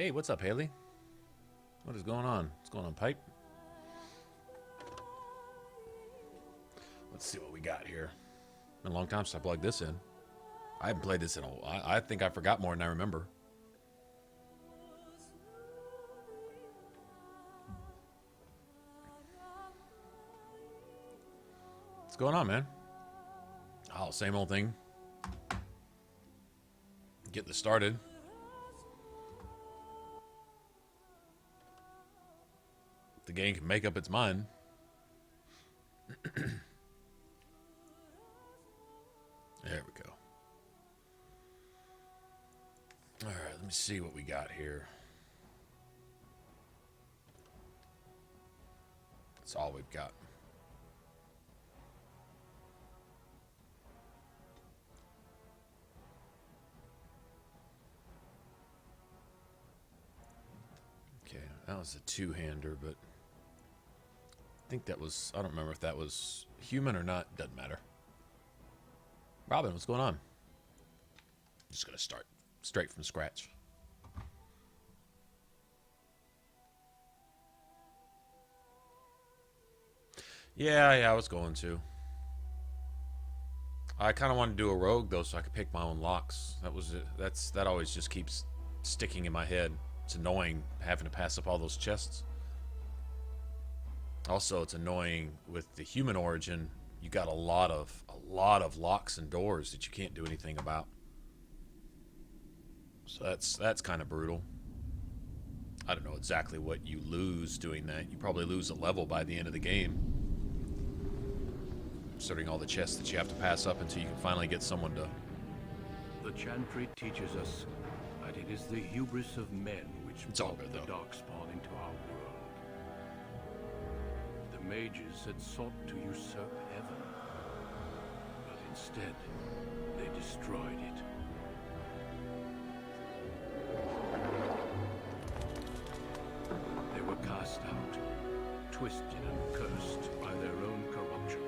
Hey, what's up, Haley? What is going on? What's going on, Pipe? Let's see what we got here. Been a long time since I plugged this in. I haven't played this in a while. I think I forgot more than I remember. What's going on, man? Oh, same old thing. Get this started. The game can make up its mind. There we go. All right, let me see what we got here. That's all we've got. Okay, that was a two-hander, but I think that was, I don't remember if that was human or not. Doesn't matter. Robin, what's going on? Just gonna start straight from scratch. Yeah, I was going to. I kind of wanted to do a rogue though, so I could pick my own locks. That was it. That always just keeps sticking in my head. It's annoying having to pass up all those chests. Also, it's annoying with the human origin. You got a lot of locks and doors that you can't do anything about. So that's kind of brutal. I don't know exactly what you lose doing that. You probably lose a level by the end of the game. Considering all the chests that you have to pass up until you can finally get someone to... The chantry teaches us that it is the hubris of men which brought the darkspawn into our world. The mages had sought to usurp heaven, but instead they destroyed it. They were cast out, twisted and cursed by their own corruption.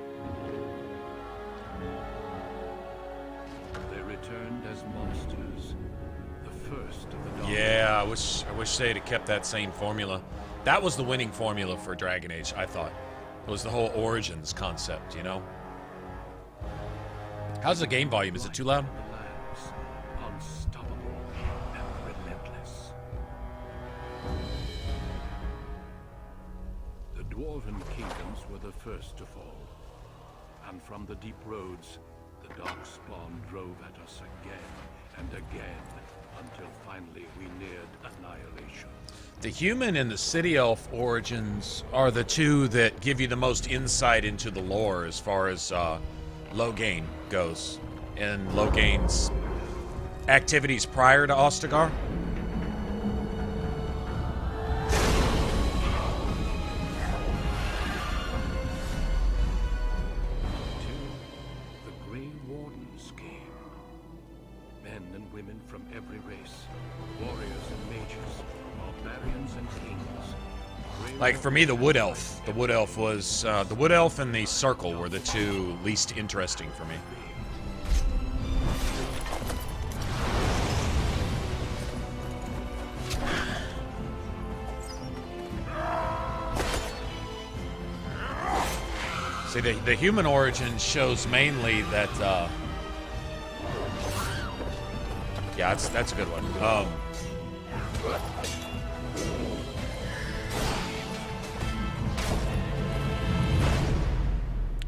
They returned as monsters, the first of the dark. Yeah, I wish they'd have kept that same formula. That was the winning formula for Dragon Age, I thought. It was the whole Origins concept, you know? How's the game volume? Is it too loud? Unstoppable and relentless. The dwarven kingdoms were the first to fall, and from the deep roads, the darkspawn drove at us again and again, until finally we neared annihilation. The human and the city elf origins are the two that give you the most insight into the lore as far as Loghain goes, and Loghain's activities prior to Ostagar. Like for me, the wood elf. The wood elf was the wood elf and the circle were the two least interesting for me. See, the human origin shows mainly that. Yeah, that's a good one.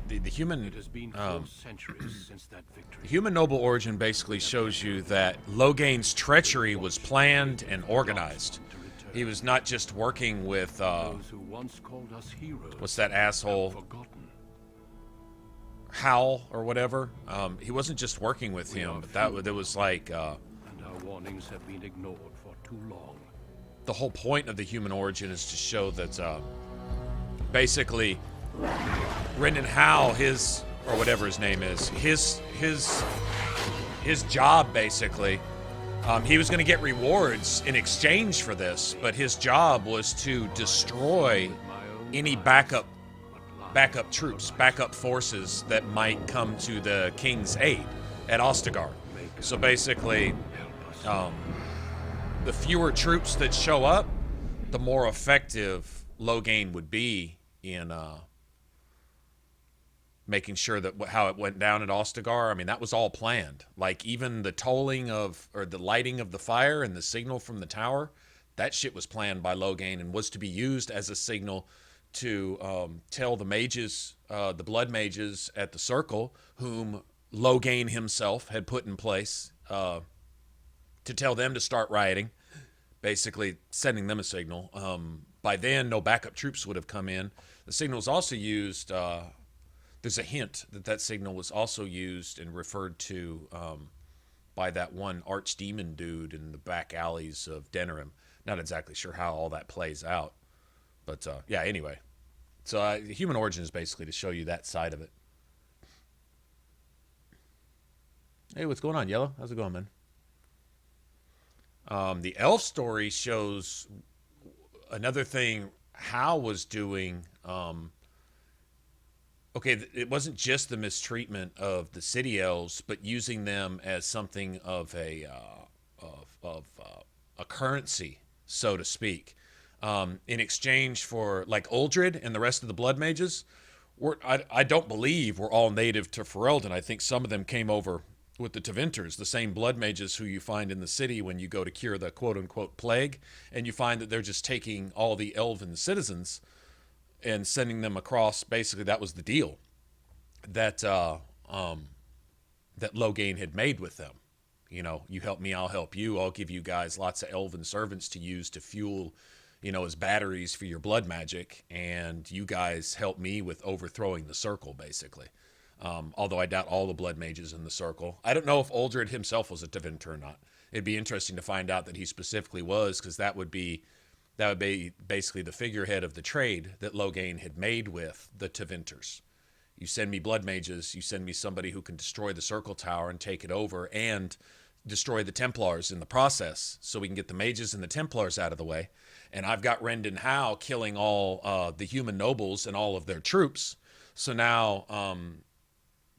The human, it has been 4 centuries since that victory. The human noble origin basically shows you that Loghain's treachery was planned and organized. He was not just working with what's that asshole? Howl or whatever. He wasn't just working with him, but that was like. And our warnings have been ignored for too long. The whole point of the human origin is to show that basically. Rendon Howe, his or whatever his name is, his job basically, he was going to get rewards in exchange for this, but his job was to destroy any backup troops, backup forces that might come to the king's aid at Ostagar. So basically, the fewer troops that show up, the more effective Loghain would be in making sure that how it went down at Ostagar. I mean, that was all planned. Like, even the tolling of, or the lighting of the fire and the signal from the tower, that shit was planned by Loghain and was to be used as a signal to tell the mages, the blood mages at the circle, whom Loghain himself had put in place, to tell them to start rioting, basically sending them a signal. By then, no backup troops would have come in. The signal was also used, there's a hint that that signal was also used and referred to by that one archdemon dude in the back alleys of Denerim. Not exactly sure how all that plays out. But, yeah, anyway. So, Human Origin is basically to show you that side of it. Hey, what's going on, Yellow? How's it going, man? The elf story shows another thing Hal was doing. Okay, it wasn't just the mistreatment of the city elves, but using them as something of a currency, so to speak, in exchange for, like, Uldred and the rest of the blood mages. I don't believe were all native to Ferelden. I think some of them came over with the Tevinters, the same blood mages who you find in the city when you go to cure the quote-unquote plague, and you find that they're just taking all the elven citizens and sending them across. Basically, that was the deal that that Loghain had made with them. You know, you help me, I'll help you. I'll give you guys lots of elven servants to use to fuel, you know, as batteries for your blood magic, and you guys help me with overthrowing the circle, basically. Although I doubt all the blood mages in the circle. I don't know if Uldred himself was a Tevinter or not. It'd be interesting to find out that he specifically was, because that would be basically the figurehead of the trade that Loghain had made with the Tevinters. You send me blood mages, you send me somebody who can destroy the circle tower and take it over, and destroy the Templars in the process, so we can get the mages and the Templars out of the way. And I've got Rendon Howe killing all the human nobles and all of their troops. So now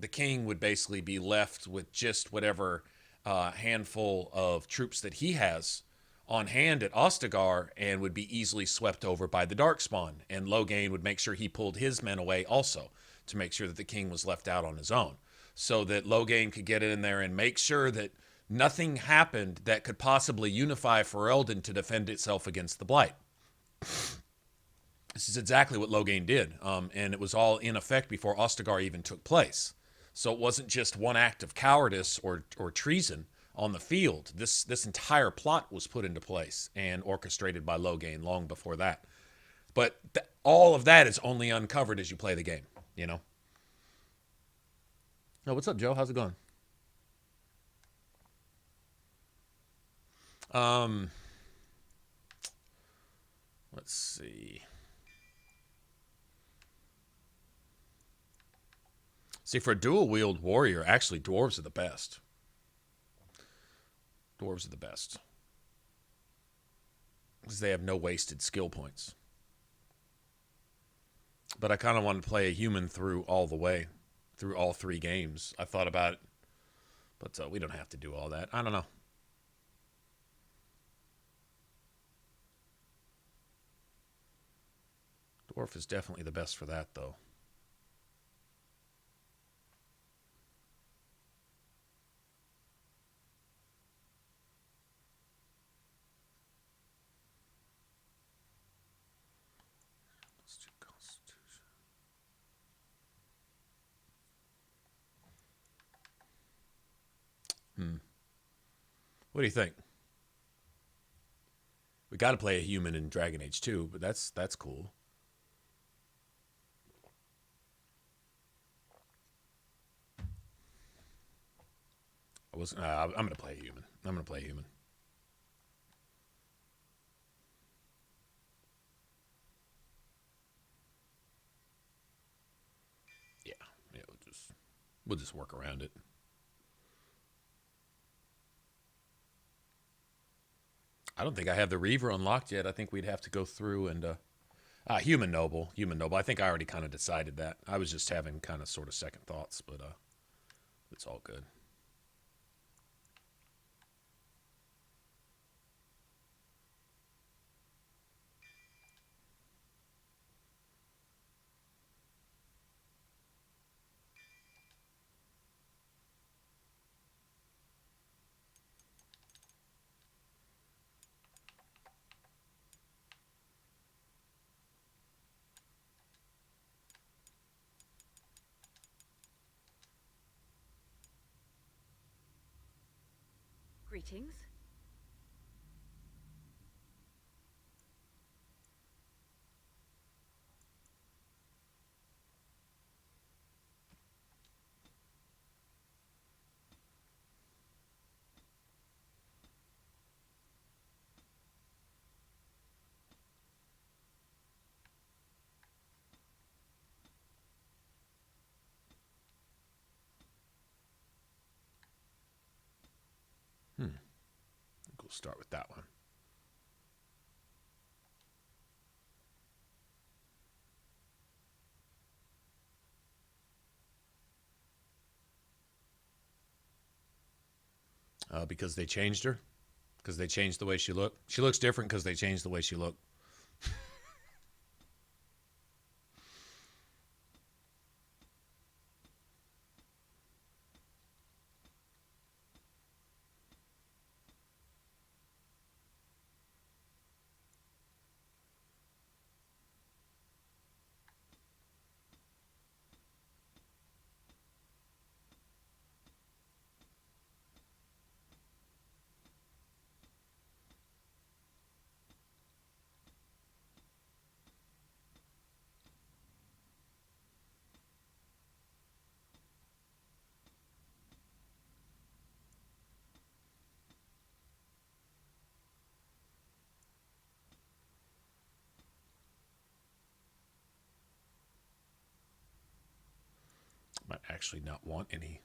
the king would basically be left with just whatever handful of troops that he has on hand at Ostagar, and would be easily swept over by the Darkspawn. And Loghain would make sure he pulled his men away also, to make sure that the king was left out on his own, so that Loghain could get in there and make sure that nothing happened that could possibly unify Ferelden to defend itself against the Blight. This is exactly what Loghain did, and it was all in effect before Ostagar even took place. So it wasn't just one act of cowardice or treason on the field. This entire plot was put into place and orchestrated by Loghain long before that. But all of that is only uncovered as you play the game, you know? Oh, what's up, Joe? How's it going? Let's see. See, for a dual-wield warrior, actually, dwarves are the best. Dwarves are the best. Because they have no wasted skill points. But I kind of wanted to play a human through all the way. Through all 3 games. I thought about it. But we don't have to do all that. I don't know. Dwarf is definitely the best for that, though. What do you think? We got to play a human in Dragon Age 2, but that's cool. I'm going to play a human. I'm going to play a human. Yeah, we'll just work around it. I don't think I have the Reaver unlocked yet. I think we'd have to go through and Human Noble. I think I already kind of decided that. I was just having kind of sort of second thoughts, but it's all good. Greetings. I think we'll start with that one. Because they changed her? Because they changed the way she looked? She looks different because they changed the way she looked. Might actually not want any.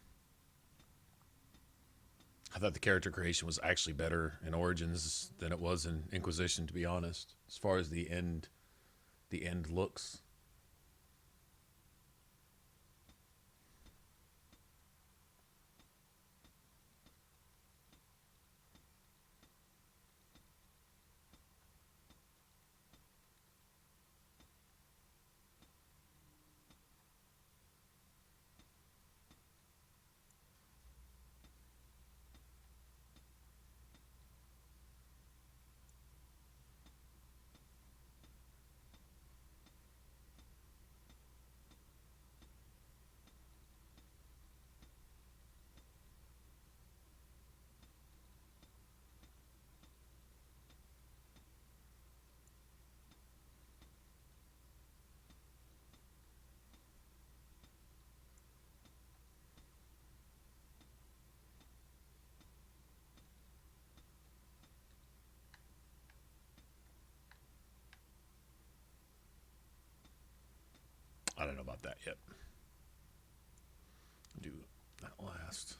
I thought the character creation was actually better in Origins than it was in Inquisition, to be honest. As far as the end looks. I don't know about that yet. Do that last.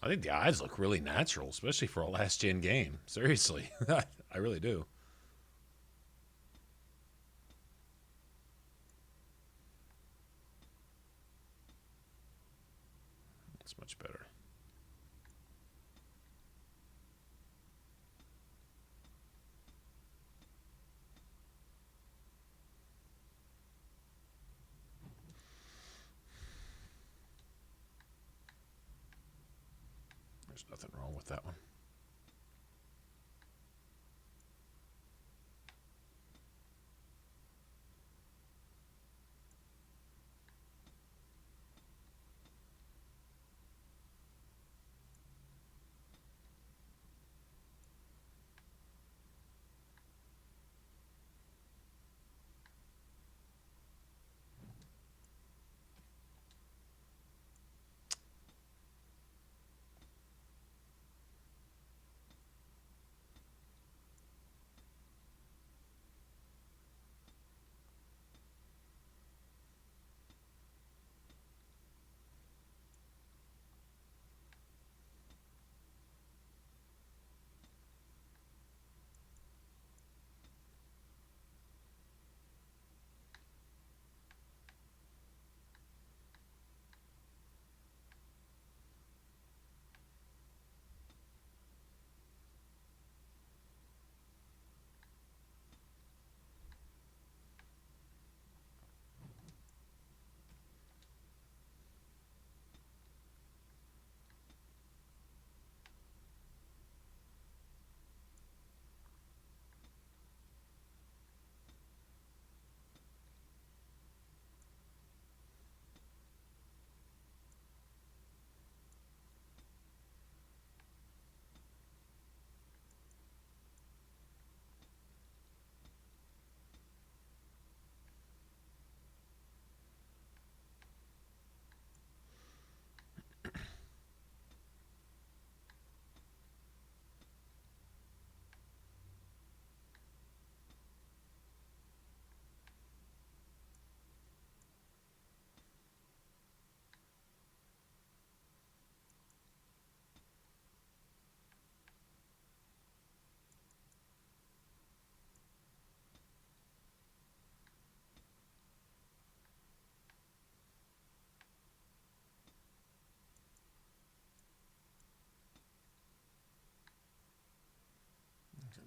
I think the eyes look really natural, especially for a last-gen game. Seriously. I really do. It's much better. There's nothing wrong with that one.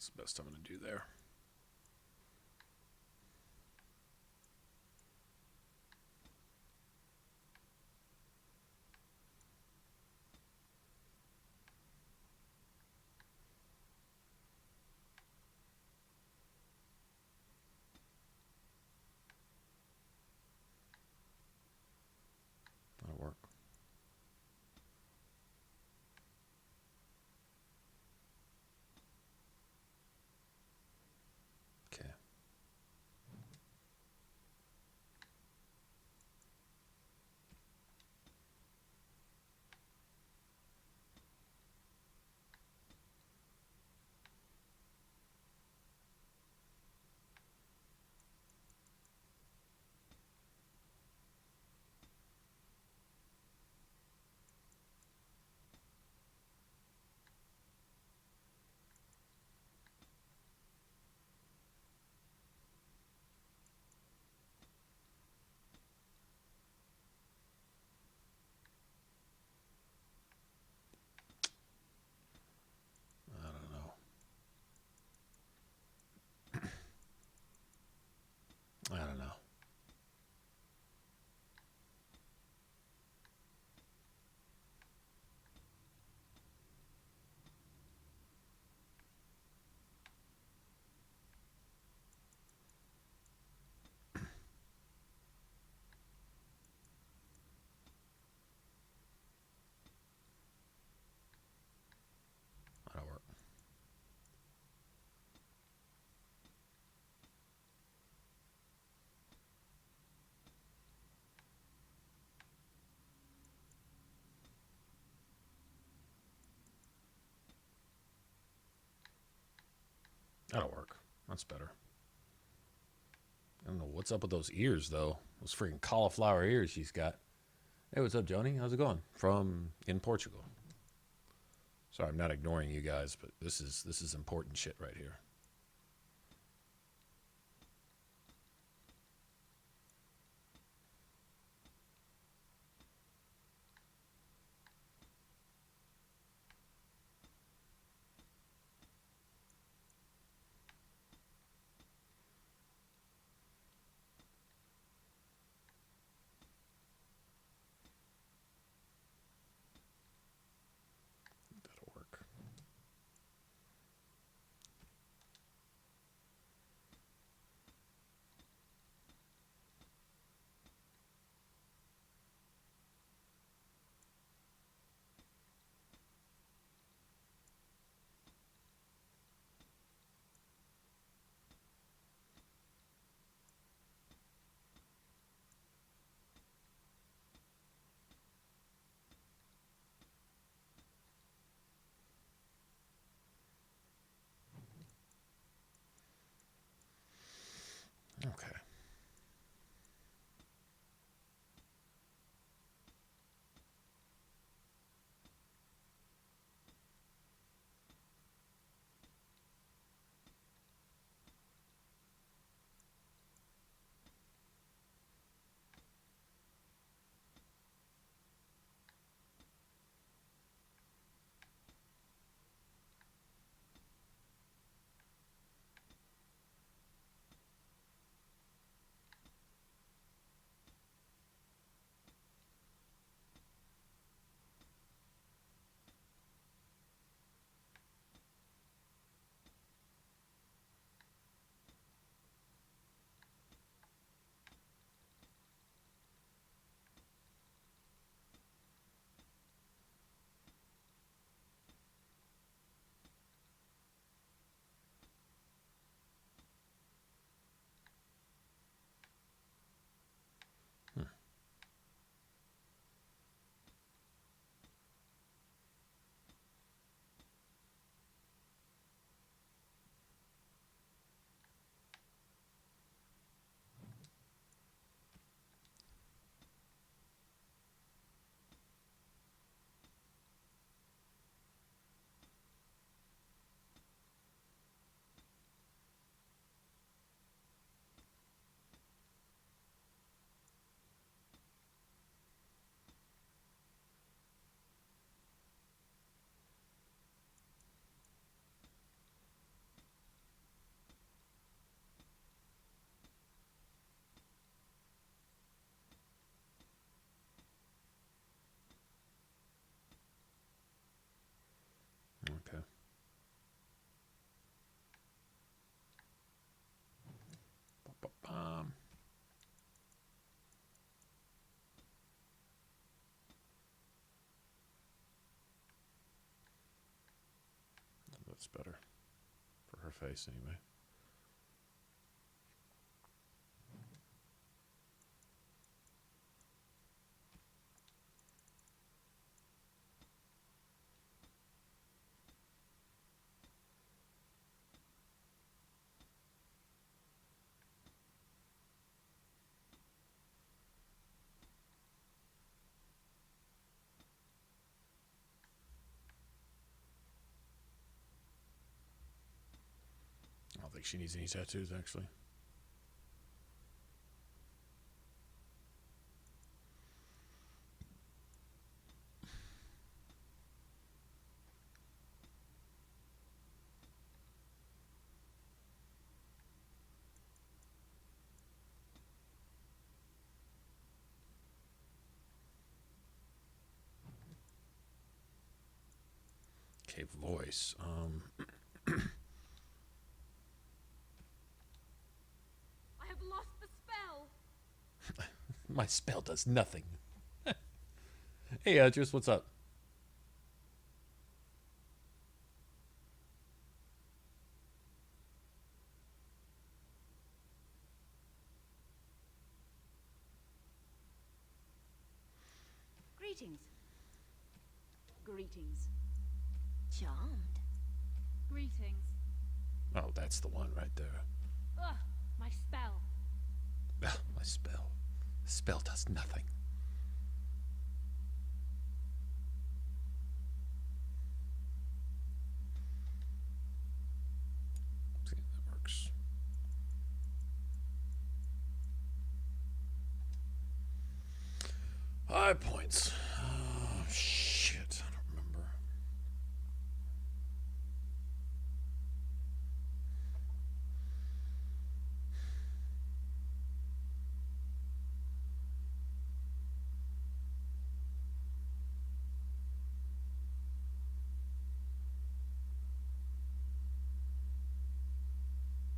That's the best I'm going to do there. That'll work. Okay. I don't know. I don't know. That'll work. That'll work. That's better. I don't know what's up with those ears, though. Those freaking cauliflower ears she's got. Hey, what's up, Joni? How's it going? From in Portugal. Sorry, I'm not ignoring you guys, but this is important shit right here. That'll work. That's better. For her face, anyway. I don't think she needs any tattoos, actually. Okay, voice. I have lost the spell. My spell does nothing. Hey, Edris, what's up? Greetings. Greetings. Charmed. Greetings. Oh, that's the one right there. Ugh, my spell. Ugh, my spell. The spell does nothing. See, that works. High points. Oh, shit. I don't remember.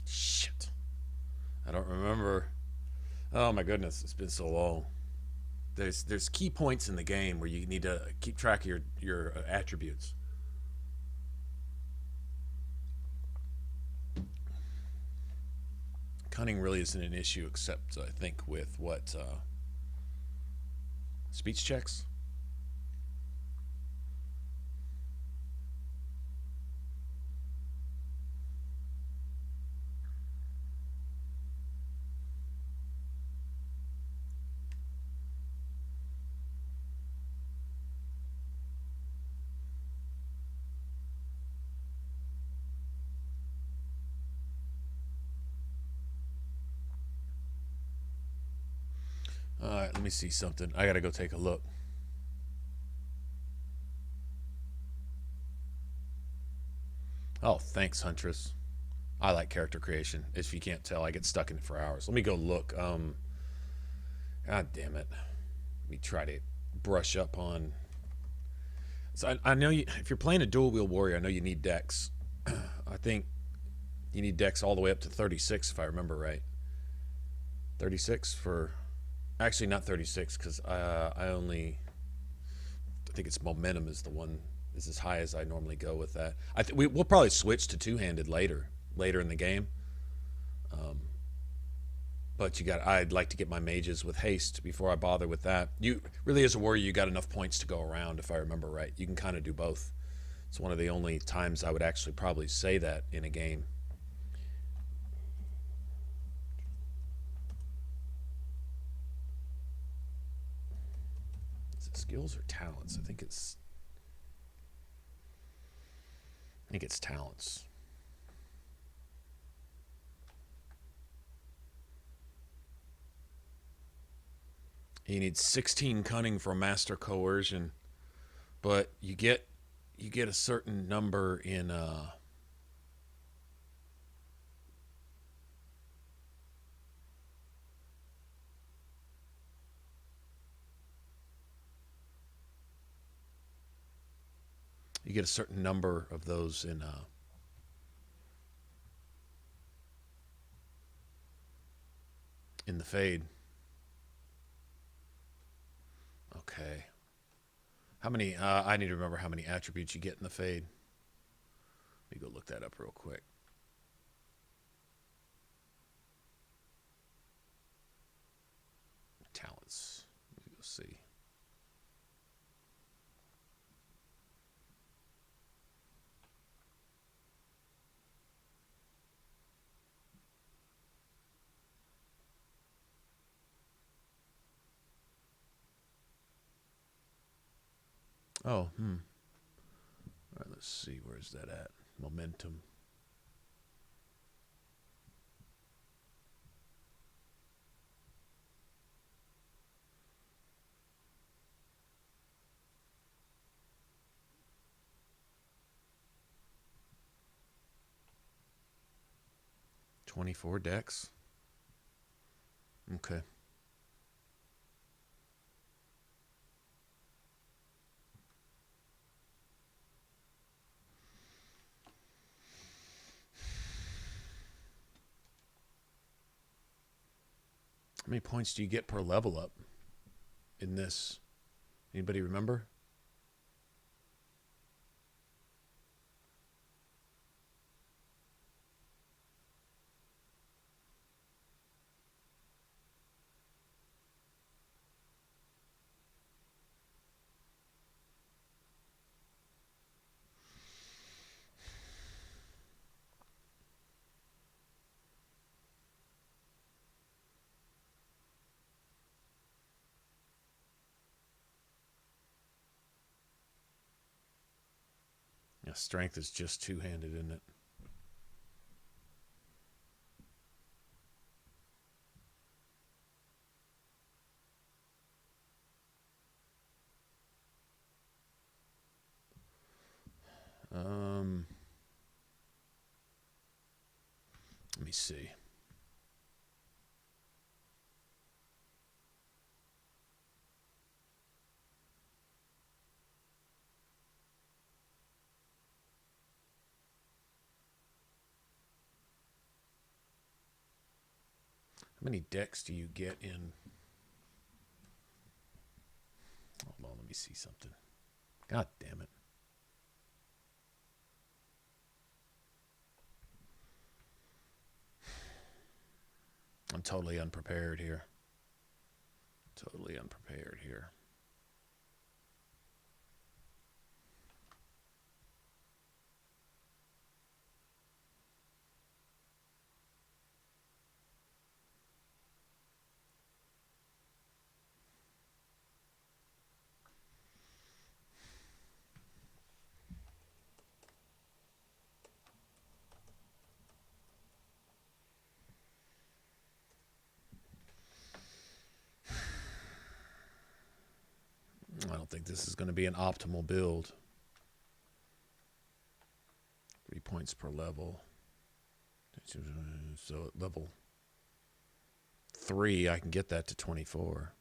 Shit. I don't remember. Oh my goodness, it's been so long. There's key points in the game where you need to keep track of your attributes. Cunning really isn't an issue, except I think with what speech checks. All right, let me see something. I gotta go take a look. Oh, thanks, Huntress. I like character creation. If you can't tell, I get stuck in it for hours. Let me go look. God damn it. Let me try to brush up on. So I know you, if you're playing a dual wheel warrior, I know you need dex. I think you need dex all the way up to 36, if I remember right. 36 for. Actually, not 36, because I think it's momentum is the one is as high as I normally go with that. We'll probably switch to two-handed later in the game. But I'd like to get my mages with haste before I bother with that. You really, as a warrior, you got enough points to go around, if I remember right. You can kind of do both. It's one of the only times I would actually probably say that in a game. Skills or talents? I think it's talents. You need 16 cunning for master coercion, but you get a certain number in you get a certain number of those in the fade. Okay. How many I need to remember how many attributes you get in the fade. Let me go look that up real quick. Talents. Let me go see. Oh, All right, let's see. Where's that at? Momentum. $24 decks. Okay. How many points do you get per level up in this? Anybody remember? Yeah, strength is just two-handed, isn't it? Let me see. How many decks do you get in? Hold on, let me see something. God damn it. I'm totally unprepared here. Totally unprepared here. I don't think this is going to be an optimal build. 3 points per level. So at level 3, I can get that to 24.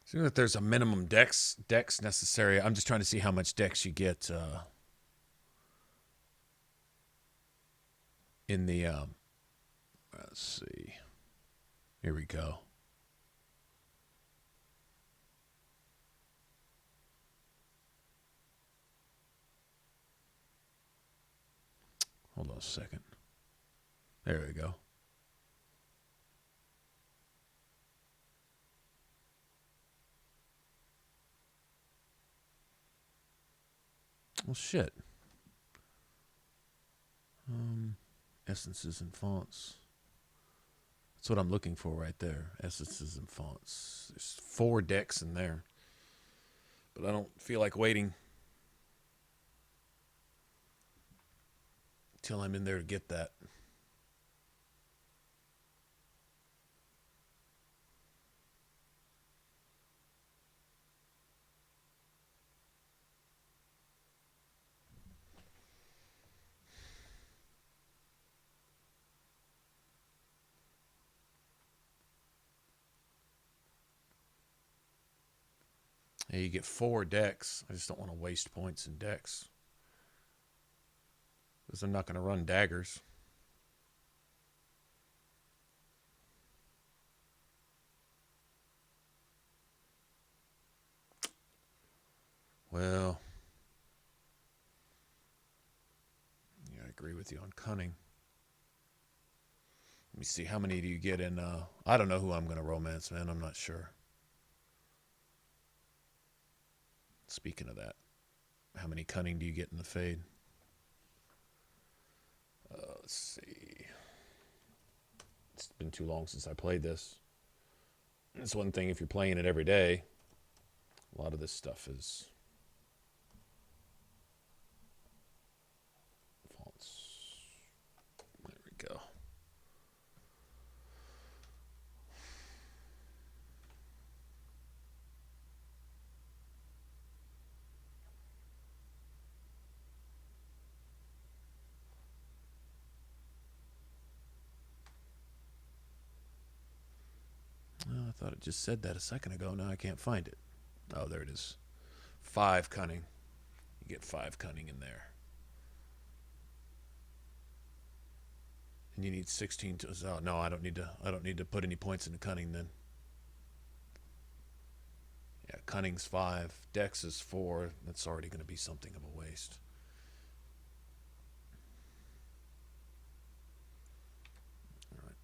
So that there's a minimum dex necessary. I'm just trying to see how much dex you get in the let's see. Here we go. Hold on a second. There we go. Well, shit. Essences and fonts. That's what I'm looking for right there. Essences and fonts. There's 4 decks in there. But I don't feel like waiting till I'm in there to get that. Yeah, you get 4 decks. I just don't want to waste points in decks. Because I'm not going to run daggers. Well, yeah, I agree with you on cunning. Let me see, how many do you get in, I don't know who I'm going to romance, man. I'm not sure. Speaking of that, how many cunning do you get in the fade? Let's see. It's been too long since I played this. It's one thing if you're playing it every day. A lot of this stuff is fonts. There we go. Oh, I thought it just said that a second ago. Now I can't find it. Oh, there it is. 5 cunning. You get 5 cunning in there. And you need 16 to... Oh, no, I don't need to put any points into cunning then. Yeah, cunning's 5. Dex is 4. That's already going to be something of a waste. All right.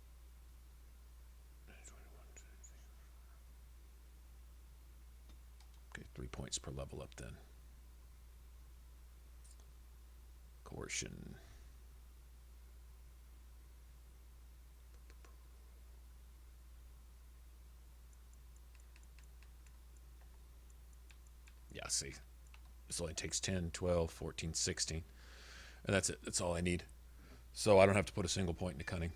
Okay, 3 points per level up then. Coercion. Yeah, see. This only takes 10, 12, 14, 16. And that's it. That's all I need. So I don't have to put a single point into cunning.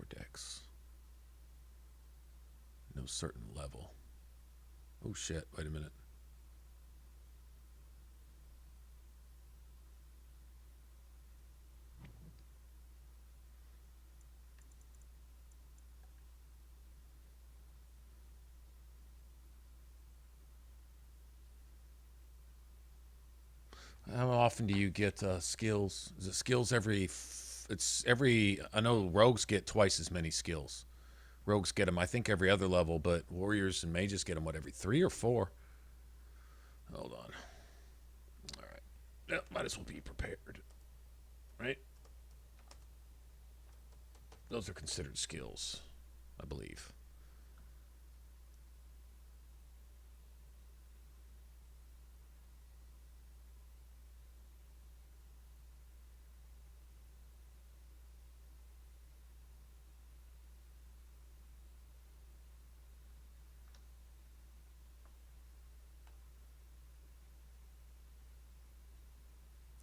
Decks. No certain level. Oh shit, wait a minute. How often do you get skills? Is it skills every... It's every... I know rogues get twice as many skills. Rogues get them, I think, every other level, but warriors and mages get them, what, every 3 or 4? Hold on. All right. Yep, might as well be prepared. Right? Those are considered skills, I believe.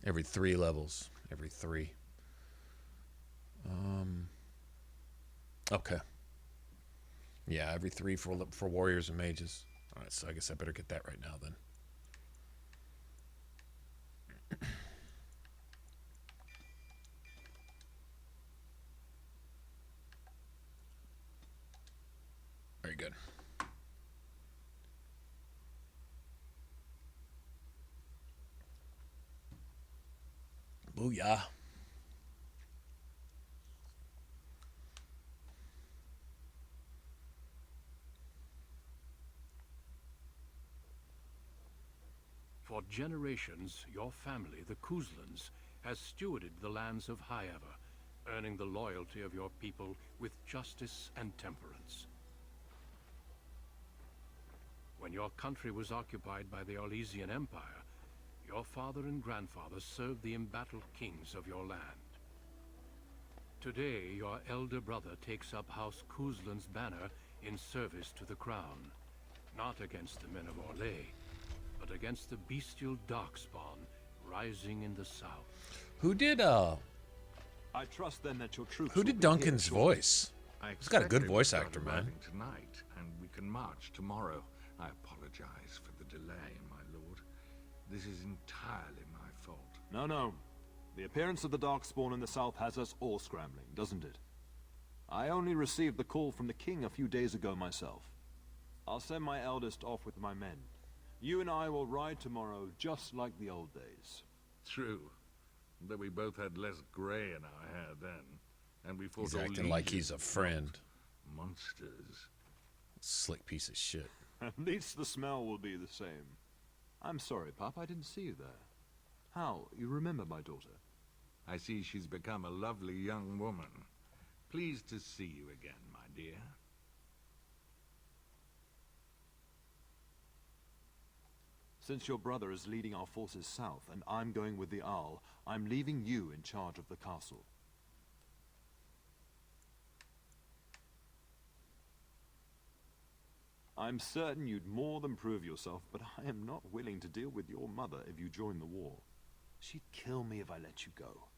Every 3 levels. Every 3. Okay. Yeah, every 3 for warriors and mages. All right, so I guess I better get that right now then. Very good. Booyah. For generations, your family, the Couslands, has stewarded the lands of Highever, earning the loyalty of your people with justice and temperance. When your country was occupied by the Orlesian Empire, your father and grandfather served the embattled kings of your land. Today, your elder brother takes up House Cousland's banner in service to the crown. Not against the men of Orlais, but against the bestial darkspawn rising in the south. Who did I trust then that your troops who will did be here Duncan's shortly. voice? I He's got a good expect they voice start actor, man. arriving tonight, and we can march tomorrow. I apologize for the delay, my lord. This is entirely my fault. No. The appearance of the Darkspawn in the south has us all scrambling, doesn't it? I only received the call from the king a few days ago myself. I'll send my eldest off with my men. You and I will ride tomorrow just like the old days. True. Though we both had less grey in our hair then, and we fought He's all acting like legions he's a of friend. monsters. Slick piece of shit. At least the smell will be the same. I'm sorry, Pop, I didn't see you there. How? You remember my daughter? I see she's become a lovely young woman. Pleased to see you again, my dear. Since your brother is leading our forces south and I'm going with the Owl, I'm leaving you in charge of the castle. I'm certain you'd more than prove yourself, but I am not willing to deal with your mother if you join the war. She'd kill me if I let you go.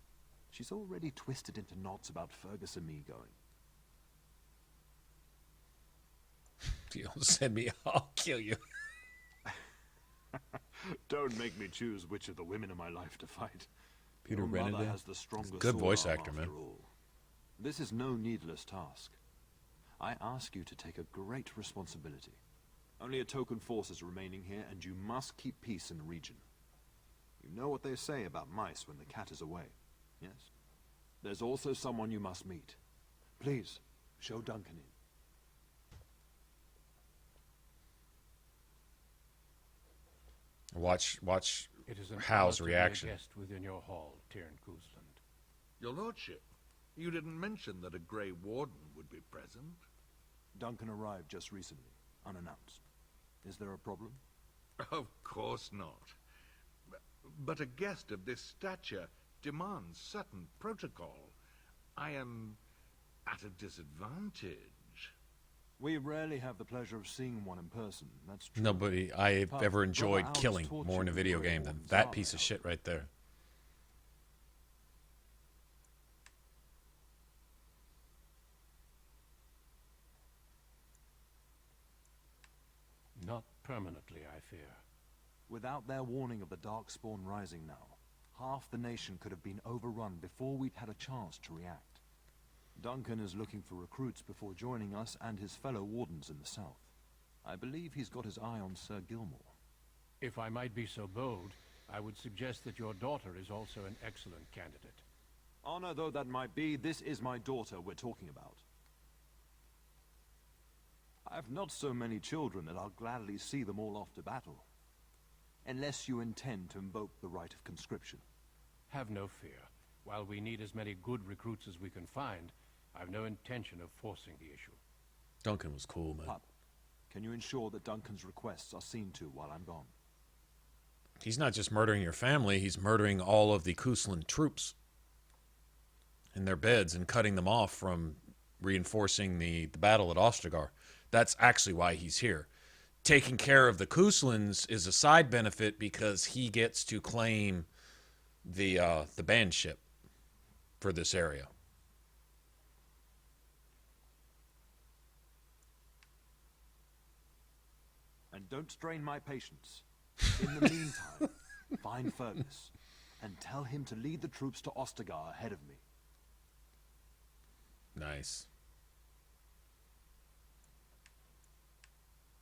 She's already twisted into knots about Fergus and me going. You don't send me, I'll kill you. Don't make me choose which of the women in my life to fight. Peter Your mother Renadin? has the strongest Good voice sword arm actor, man. after all. This is no needless task. I ask you to take a great responsibility. Only a token force is remaining here, and you must keep peace in the region. You know what they say about mice when the cat is away, yes? There's also someone you must meet. Please, show Duncan in. Watch It is an Hal's honor to be reaction. a guest within your hall, Tyrn Cousland. Your lordship, you didn't mention that a Grey Warden would be present. Duncan arrived just recently, unannounced. Is there a problem? Of course not. But a guest of this stature demands certain protocol. I am at a disadvantage. We rarely have the pleasure of seeing one in person, that's true. Nobody I've Pup, ever enjoyed Brother Alex killing taught more in you a video the game Grey than Warden's that armor, piece of shit right there. Not permanently, I fear. Without their warning of the Darkspawn rising now, half the nation could have been overrun before we'd had a chance to react. Duncan is looking for recruits before joining us and his fellow wardens in the south. I believe he's got his eye on Sir Gilmore. If I might be so bold, I would suggest that your daughter is also an excellent candidate. Honor though that might be, this is my daughter we're talking about. I've not so many children that I'll gladly see them all off to battle. Unless you intend to invoke the right of conscription. Have no fear. While we need as many good recruits as we can find, I've no intention of forcing the issue. Duncan was cool, man. Pup, can you ensure that Duncan's requests are seen to while I'm gone? He's not just murdering your family, he's murdering all of the Cousland troops in their beds and cutting them off from reinforcing the battle at Ostagar. That's actually why he's here. Taking care of the Couslands is a side benefit because he gets to claim the bandship for this area. And don't strain my patience. In the meantime, find Fergus and tell him to lead the troops to Ostagar ahead of me. Nice.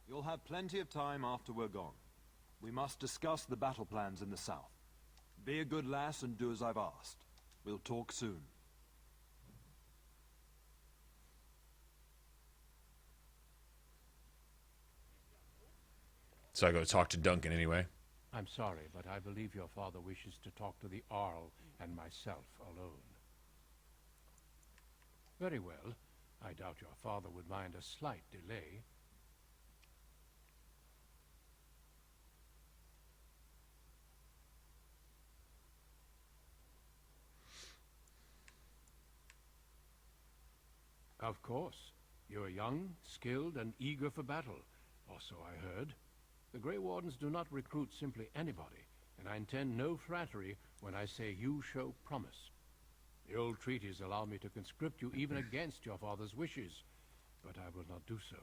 You'll have plenty of time after we're gone. We must discuss the battle plans in the south. Be a good lass and do as I've asked. We'll talk soon. So I go talk to Duncan anyway. I'm sorry, but I believe your father wishes to talk to the Arl and myself alone. Very well. I doubt your father would mind a slight delay. Of course. You're young, skilled, and eager for battle. Or so I heard. The Grey Wardens do not recruit simply anybody, and I intend no flattery when I say you show promise. The old treaties allow me to conscript you even against your father's wishes, but I will not do so.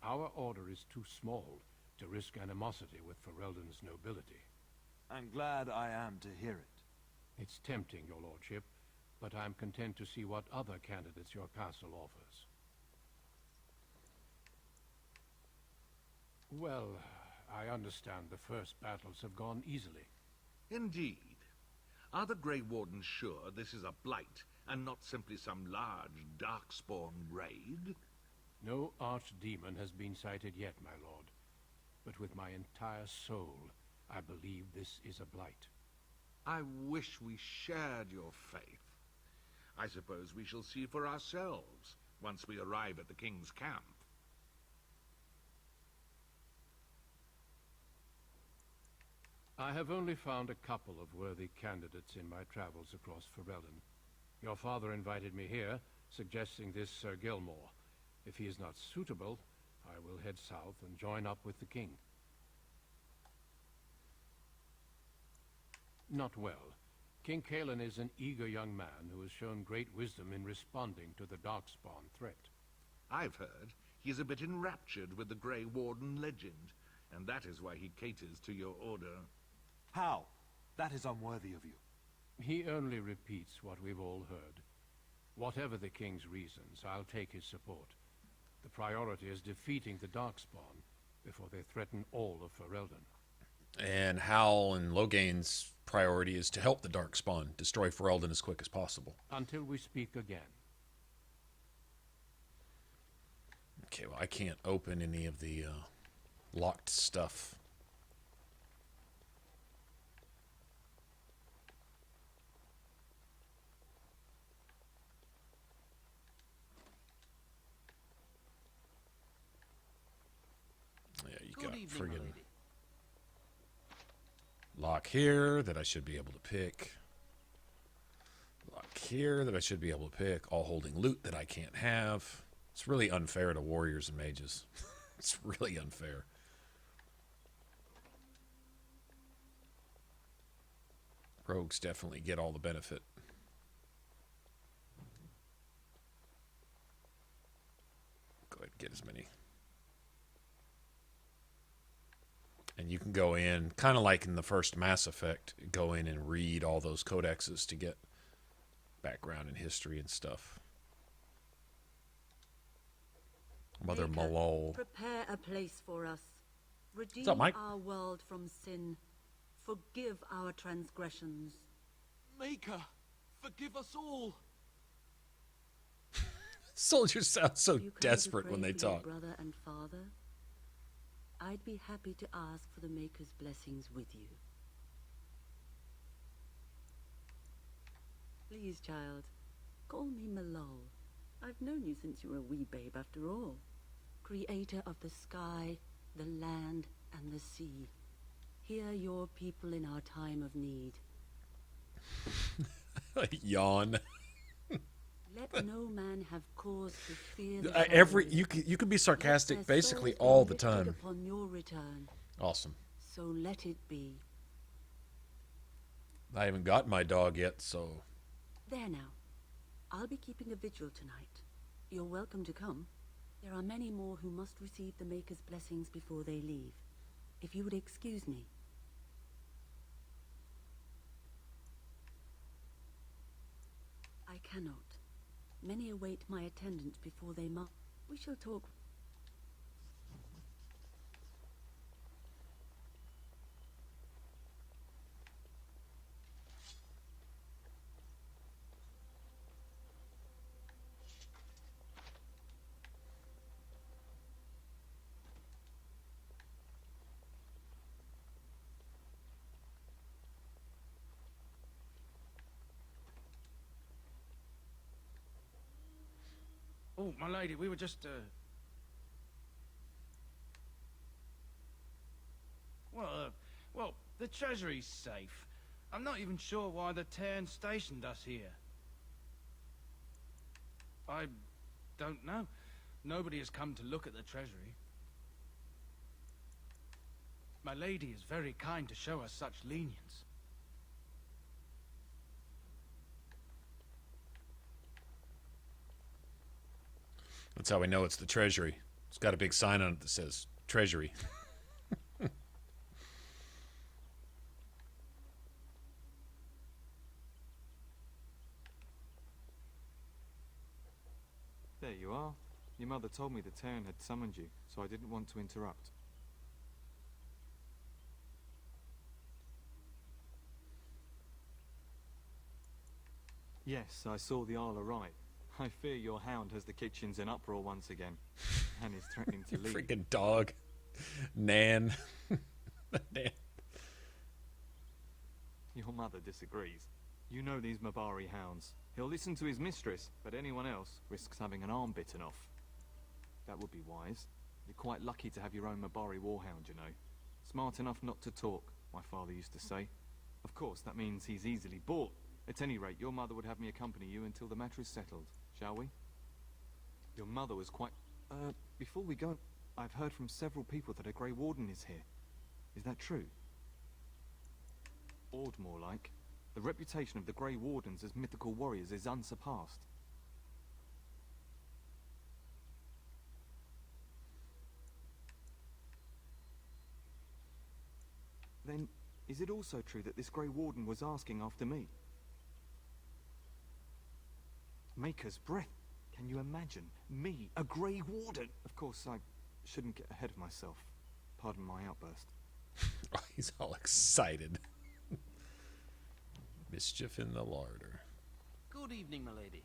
Our order is too small to risk animosity with Ferelden's nobility. I'm glad I am to hear it. It's tempting, your lordship, but I'm content to see what other candidates your castle offers. Well, I understand the first battles have gone easily. Indeed. Are the Grey Wardens sure this is a blight, and not simply some large, darkspawn raid? No archdemon has been sighted yet, my lord. But with my entire soul, I believe this is a blight. I wish we shared your faith. I suppose we shall see for ourselves once we arrive at the King's camp. I have only found a couple of worthy candidates in my travels across Ferelden. Your father invited me here, suggesting this Sir Gilmore. If he is not suitable, I will head south and join up with the king. Not well. King Cailan is an eager young man who has shown great wisdom in responding to the Darkspawn threat. I've heard he is a bit enraptured with the Grey Warden legend, and that is why he caters to your order. How? That is unworthy of you. He only repeats what we've all heard. Whatever the king's reasons, I'll take his support. The priority is defeating the Darkspawn before they threaten all of Ferelden. And Hal and Logain's priority is to help the Darkspawn destroy Ferelden as quick as possible. Until we speak again. Okay, well, I can't open any of the locked stuff. Yeah, you got friggin' lock here that I should be able to pick. Lock here that I should be able to pick. All holding loot that I can't have. It's really unfair to warriors and mages. It's really unfair. Rogues definitely get all the benefit. Go ahead and get as many. And you can go in, kind of like in the first Mass Effect, go in and read all those codexes to get background and history and stuff. Mother Maker, Malol. prepare a place for us. Redeem up, Mike? our world from sin. Forgive our transgressions. Maker, forgive us all. Soldiers sound so You come to desperate pray when they for your talk. brother and father. I'd be happy to ask for the Maker's blessings with you. Please, child, call me Malol. I've known you since you were a wee babe after all. Creator of the sky, the land, and the sea. Hear your people in our time of need. Yawn. Let no man have cause to fear the You could be sarcastic Let their basically souls all be the lifted time. Upon your return, Awesome. so let it be. I haven't got my dog yet, so There now. I'll be keeping a vigil tonight. You're welcome to come. There are many more who must receive the Maker's blessings before they leave. If you would excuse me. I cannot. Many await my attendance before they must. We shall talk. Oh, my lady, we were just, Well, the treasury's safe. I'm not even sure why the Terran stationed us here. I don't know. Nobody has come to look at the treasury. My lady is very kind to show us such lenience. That's how we know it's the treasury. It's got a big sign on it that says treasury. There you are. Your mother told me the Terran had summoned you, so I didn't want to interrupt. Yes, I saw the Arla right. I fear your hound has the kitchens in uproar once again, and is threatening to leave. Freaking dog. Nan. Nan. Your mother disagrees. You know these Mabari hounds. He'll listen to his mistress, but anyone else risks having an arm bitten off. That would be wise. You're quite lucky to have your own Mabari warhound, you know. Smart enough not to talk, my father used to say. Of course, that means he's easily bought. At any rate, your mother would have me accompany you until the matter is settled, shall we? Your mother was quite... before we go, I've heard from several people that a Grey Warden is here. Is that true? Ardmoor like. The reputation of the Grey Wardens as mythical warriors is unsurpassed. Then, is it also true that this Grey Warden was asking after me? Maker's breath. Can you imagine? Me, a Grey Warden? Of course, I shouldn't get ahead of myself. Pardon my outburst. Oh, he's all excited. Mischief in the larder. Good evening, my lady.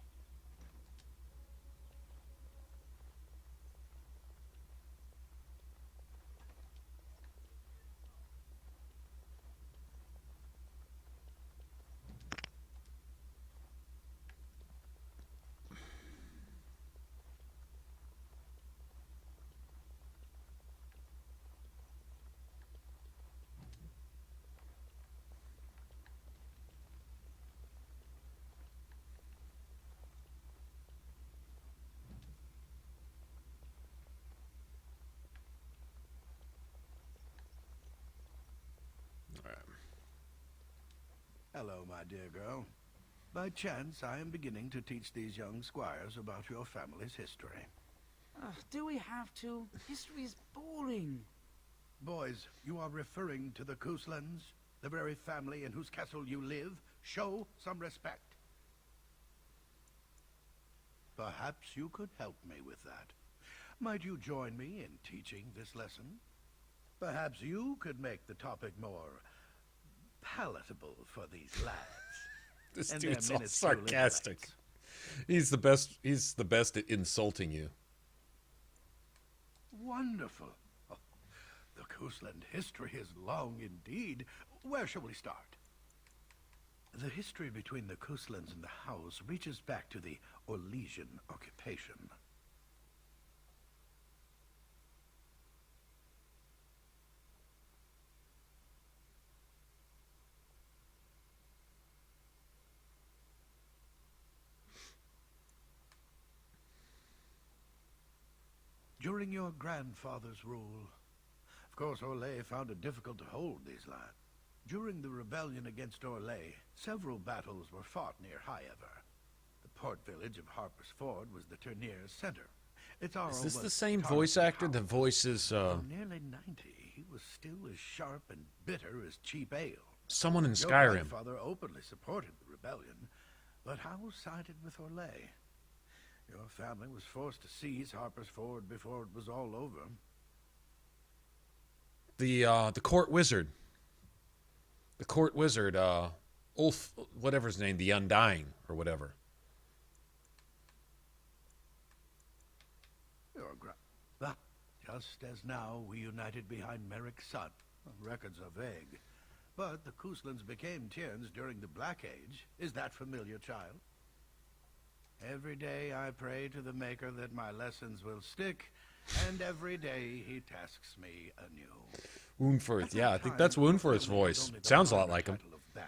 Hello, my dear girl. By chance, I am beginning to teach these young squires about your family's history. Do we have to? History is boring. Boys, you are referring to the Couslands, the very family in whose castle you live. Show some respect. Perhaps you could help me with that. Might you join me in teaching this lesson? Perhaps you could make the topic more palatable for these lads. This and dude's their all minuscule sarcastic. intellects. He's the best. He's the best at insulting you. Wonderful. Oh, the Cousland history is long indeed. Where shall we start? The history between the Couslands and the house reaches back to the Orlesian occupation. During your grandfather's rule, of course, Orlais found it difficult to hold these lands. During the rebellion against Orlais, several battles were fought near Highever. The port village of Harper's Ford was the tournier's center. Its Is RO this the was same Tarleton voice actor House. that voices Though nearly 90, he was still as sharp and bitter as cheap ale. someone in Your Skyrim? grandfather openly supported the rebellion, but Howe sided with Orlais. Your family was forced to seize Harper's Ford before it was all over. The court wizard. The court wizard, Ulf, whatever his name, the Undying, or whatever. Just as now we united behind Merrick's son. Records are vague. But the Couslands became Tierns during the Black Age. Is that familiar, child? Every day I pray to the Maker that my lessons will stick, and every day he tasks me anew. Woundforth, At yeah, that I think time, that's your Woundforth's family was voice. only the Sounds a lot minor like him. title of Ban.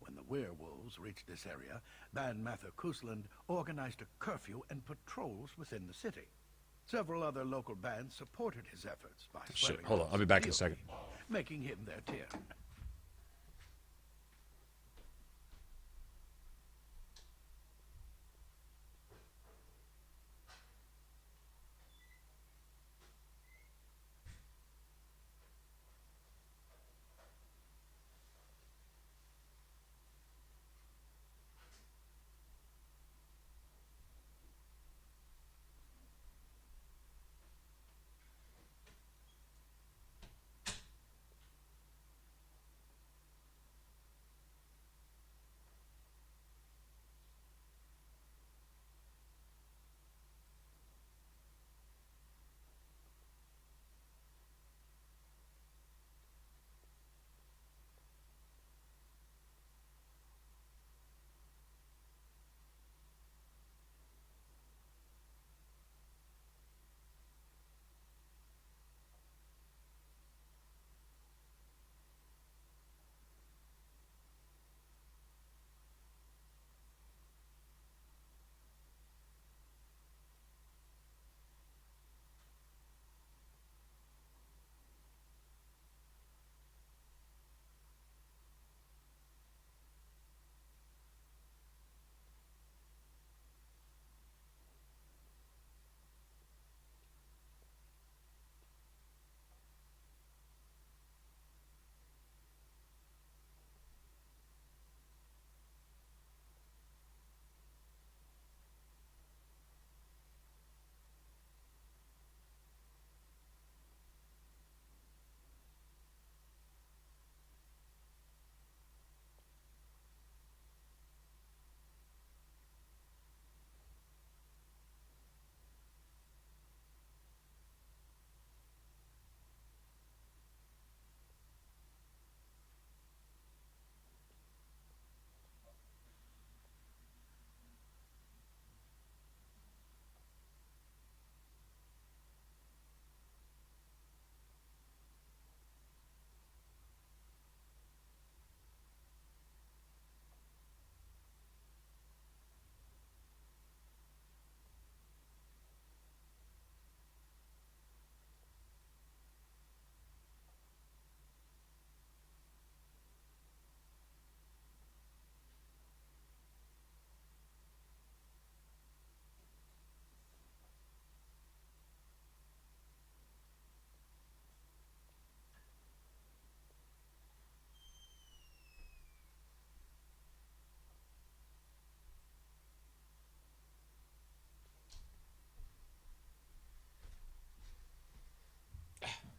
when the werewolves reached this area, Bandmaster Cousland organized a curfew and patrols within the city. Several other local bands supported his efforts by Shit, hold on. I'll be back in a second. making him their tier.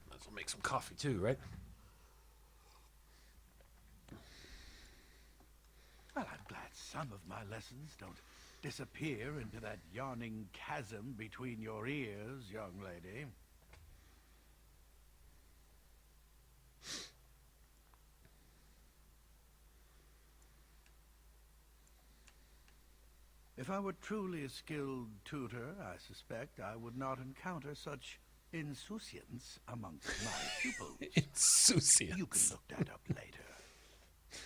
Might as well make some coffee too, right? Well, I'm glad some of my lessons don't disappear into that yawning chasm between your ears, young lady. If I were truly a skilled tutor, I suspect I would not encounter such insouciance amongst my pupils. Insouciance. You can look that up later.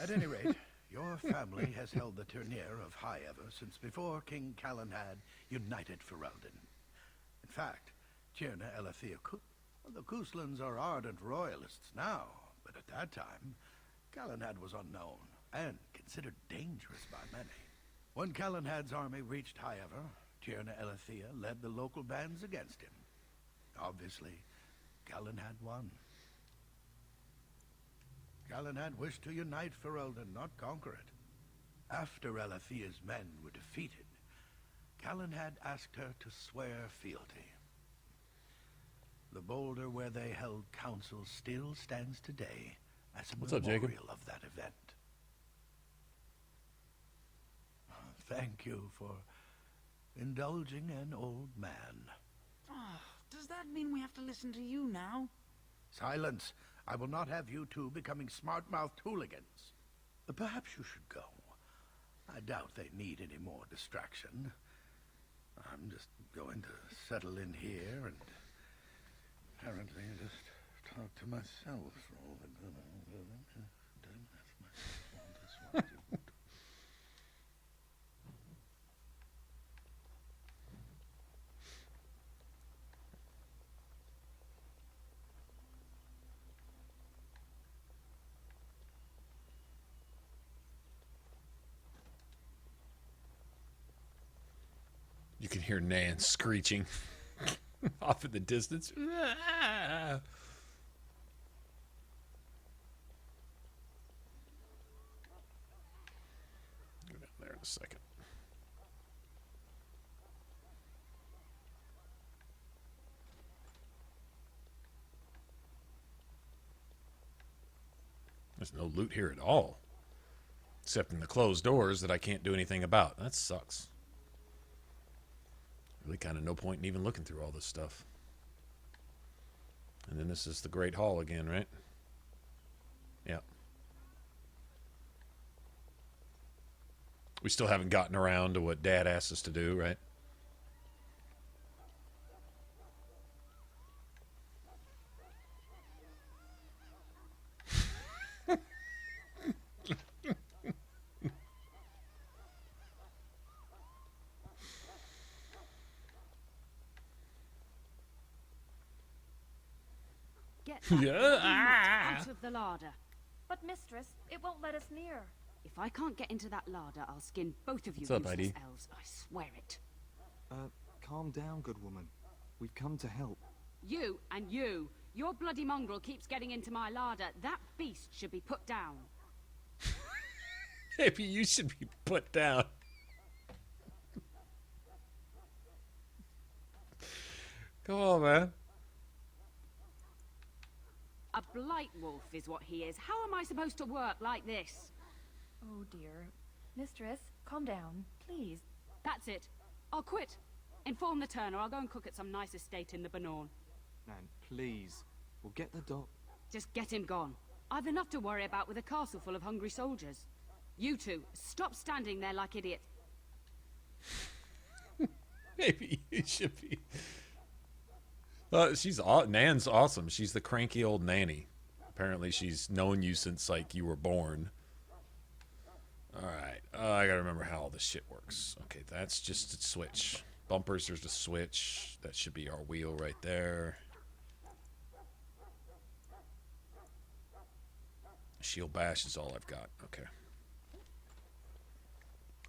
At any rate, your family has held the tournure of High Ever since before King Callan had united Ferelden. In fact, Tierna Elethea the Couslands are ardent royalists now, but at that time, Galahad was unknown and considered dangerous by many. When Calanhad's army reached High Ever, Tierna Elethea led the local bands against him. Obviously, Galahad won. Galahad wished to unite Ferelden, not conquer it. After Elethea's men were defeated, Galahad asked her to swear fealty. The boulder where they held council still stands today as a memorial of that event. Thank you for indulging an old man. Oh, does that mean we have to listen to you now? Silence! I will not have you two becoming smart-mouthed hooligans. Perhaps you should go. I doubt they need any more distraction. I'm just going to settle in here and apparently just talk to myself for all the good. You can hear Nan screeching off in the distance. Go down there in a second. There's no loot here at all. Except in the closed doors that I can't do anything about. That sucks. Really kind of no point in even looking through all this stuff. And then this is the Great Hall again, right? Yeah. We still haven't gotten around to what Dad asked us to do, right? Get that Yeah. out of the larder. But mistress, it won't let us near. If I can't get into that larder, I'll skin both of you What's up, useless ID? elves. I swear it. Calm down, good woman. We've come to help. You and you. Your bloody mongrel keeps getting into my larder. That beast should be put down. Maybe you should be put down. Come on, man. A blight wolf is what he is. How am I supposed to work like this? Oh dear. Mistress, calm down, please. That's it. I'll quit. Inform the turner. I'll go and cook at some nice estate in the Banorn. Nan, please. We'll get the doc. Just get him gone. I've enough to worry about with a castle full of hungry soldiers. You two, stop standing there like idiots. Maybe you should be. Nan's awesome. She's the cranky old nanny. Apparently she's known you since, like, you were born. Alright. I gotta remember how all this shit works. Okay, that's just a switch. Bumpers, there's a switch. That should be our wheel right there. Shield bash is all I've got. Okay.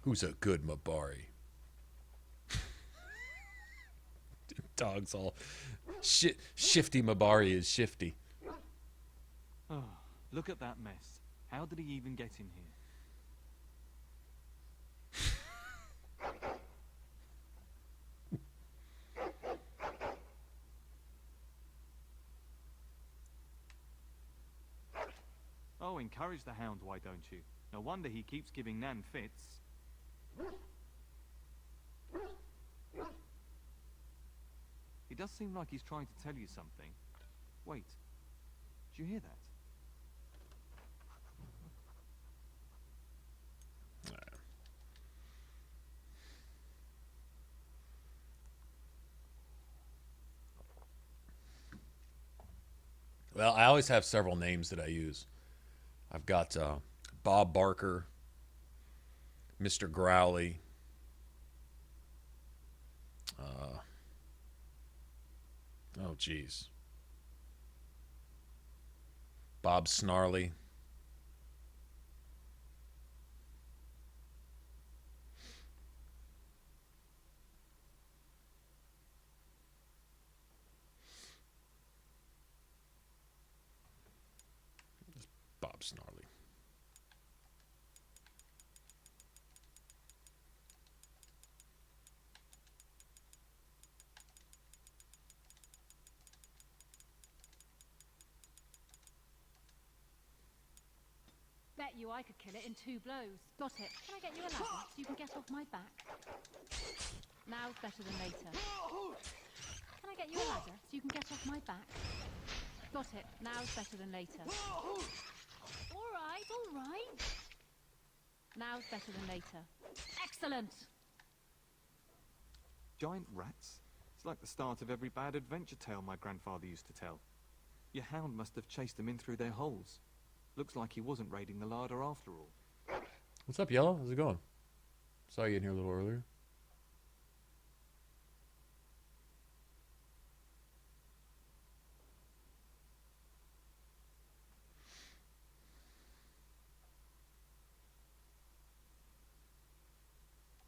Who's a good Mabari? Dog's all... Shifty Mabari is shifty. Oh, look at that mess. How did he even get in here? Oh, encourage the hound, why don't you? No wonder he keeps giving Nan fits. He does seem like he's trying to tell you something. Wait, did you hear that? Well, I always have several names that I use. I've got Bob Barker, Mr. Growly, oh geez, Bob Snarly. Bob Snarly. Bet you I could kill it in 2 blows. Got it. Can I get you a ladder so you can get off my back? Now's better than later. Can I get you a ladder so you can get off my back? Got it. Now's better than later. All right. Now's better than later. Excellent. Giant rats? It's like the start of every bad adventure tale my grandfather used to tell. Your hound must have chased them in through their holes. Looks like he wasn't raiding the larder after all. What's up, Yellow? How's it going? Saw you in here a little earlier.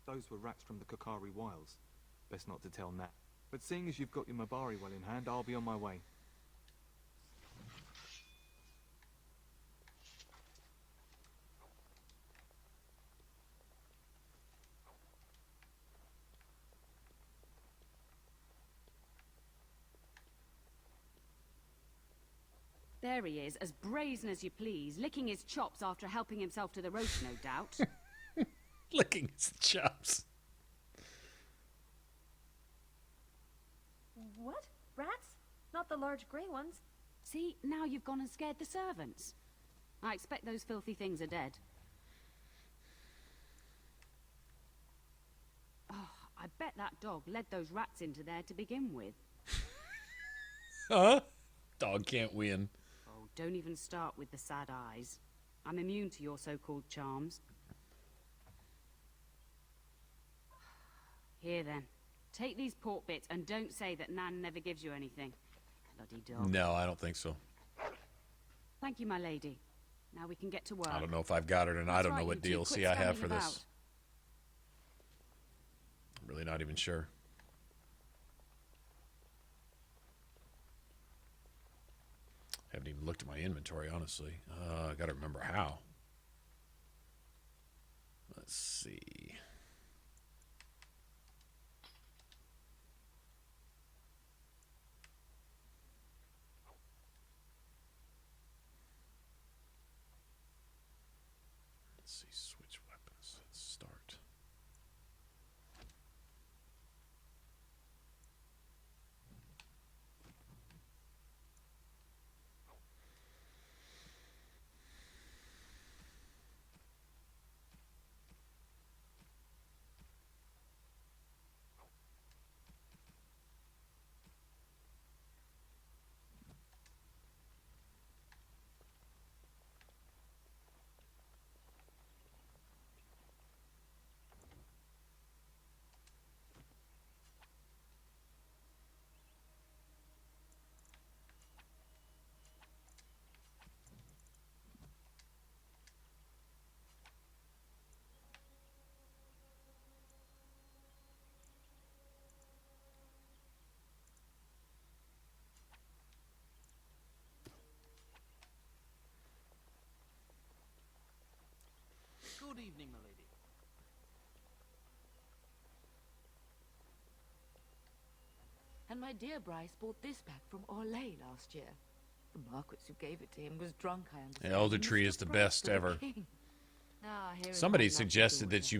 Those were rats from the Kokari Wilds. Best not to tell Nat. But seeing as you've got your Mabari well in hand, I'll be on my way. There he is, as brazen as you please, licking his chops after helping himself to the roast, no doubt. Licking his chops. What? Rats? Not the large grey ones? See, now you've gone and scared the servants. I expect those filthy things are dead. Oh, I bet that dog led those rats into there to begin with. Huh? Dog can't win. Oh, don't even start with the sad eyes. I'm immune to your so-called charms. Here then. Take these pork bits and don't say that Nan never gives you anything. Bloody dog. No, I don't think so. Thank you, my lady. Now we can get to work. I don't know if I've got it or not. I don't know what DLC I have for this. I'm really not even sure. Haven't even looked at my inventory, honestly. I gotta remember how. Let's see. Let's see, switch weapons. Let's start. Good evening, my lady. And my dear Bryce bought this back from Orlais last year. The Marquis who gave it to him was drunk, I understand. Elder Tree is the best ever. Somebody suggested that you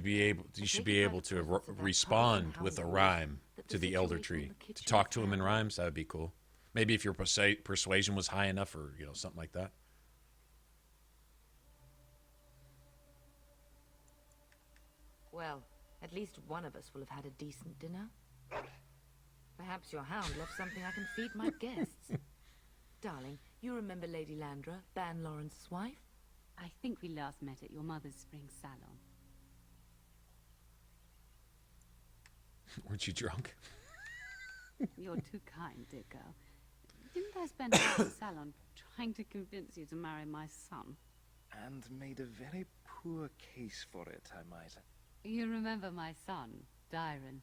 should be able to respond with a rhyme to the Elder Tree. To talk to him in rhymes, that would be cool. Maybe if your persuasion was high enough, or something like that. Well, at least one of us will have had a decent dinner. Perhaps your hound left something I can feed my guests. Darling, you remember Lady Landra, Ban Lawrence's wife? I think we last met at your mother's spring salon. Weren't you drunk? You're too kind, dear girl. Didn't I spend half the salon trying to convince you to marry my son? And made a very poor case for it, I might. You remember my son, Dyron?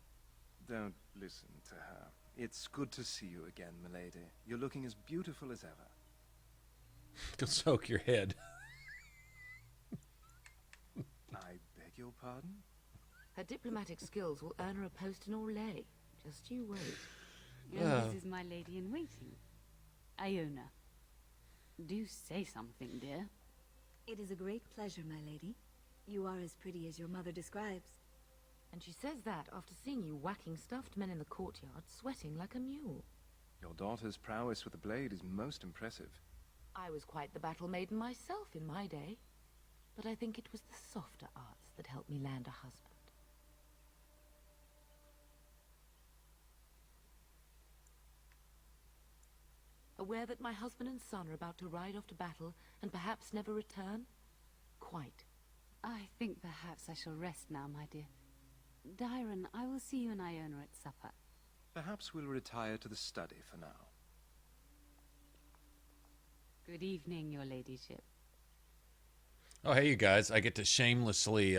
Don't listen to her. It's good to see you again, milady. You're looking as beautiful as ever. Don't soak your head. I beg your pardon? Her diplomatic skills will earn her a post in Orlais. Just you wait. And this is my lady-in-waiting, Iona. Do say something, dear. It is a great pleasure, my lady. You are as pretty as your mother describes. And she says that after seeing you whacking stuffed men in the courtyard, sweating like a mule. Your daughter's prowess with the blade is most impressive. I was quite the battle maiden myself in my day. But I think it was the softer arts that helped me land a husband. Aware that my husband and son are about to ride off to battle and perhaps never return? Quite. I think perhaps I shall rest now, my dear. Dyron, I will see you and Iona at supper. Perhaps we'll retire to the study for now. Good evening, your ladyship. Oh, hey, you guys. I get to shamelessly,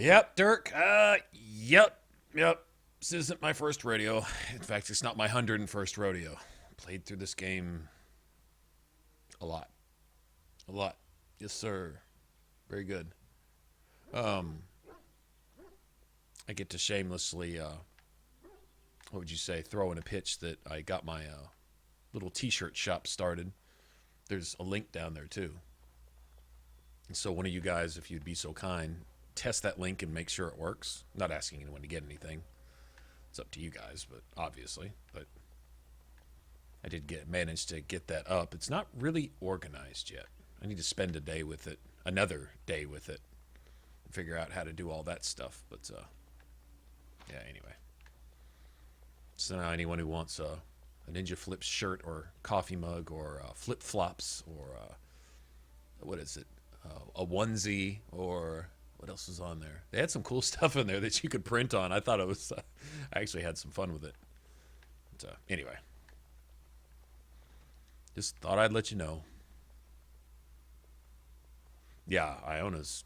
Yep, Dirk. Yep. This isn't my first rodeo. In fact, it's not my 101st rodeo. Played through this game a lot. Yes, sir. Very good. I get to shamelessly, what would you say, throw in a pitch that I got my little t-shirt shop started. There's a link down there, too. And so one of you guys, if you'd be so kind, test that link and make sure it works. I'm not asking anyone to get anything. It's up to you guys, but obviously. But I did manage to get that up. It's not really organized yet. I need to spend a day with it, another day with it, and figure out how to do all that stuff. But yeah, anyway. So now anyone who wants a Ninja Flips shirt or coffee mug or flip flops or what is it? A onesie or what else is on there? They had some cool stuff in there that you could print on. I thought it was. I actually had some fun with it. But, anyway, just thought I'd let you know. Yeah, Iona's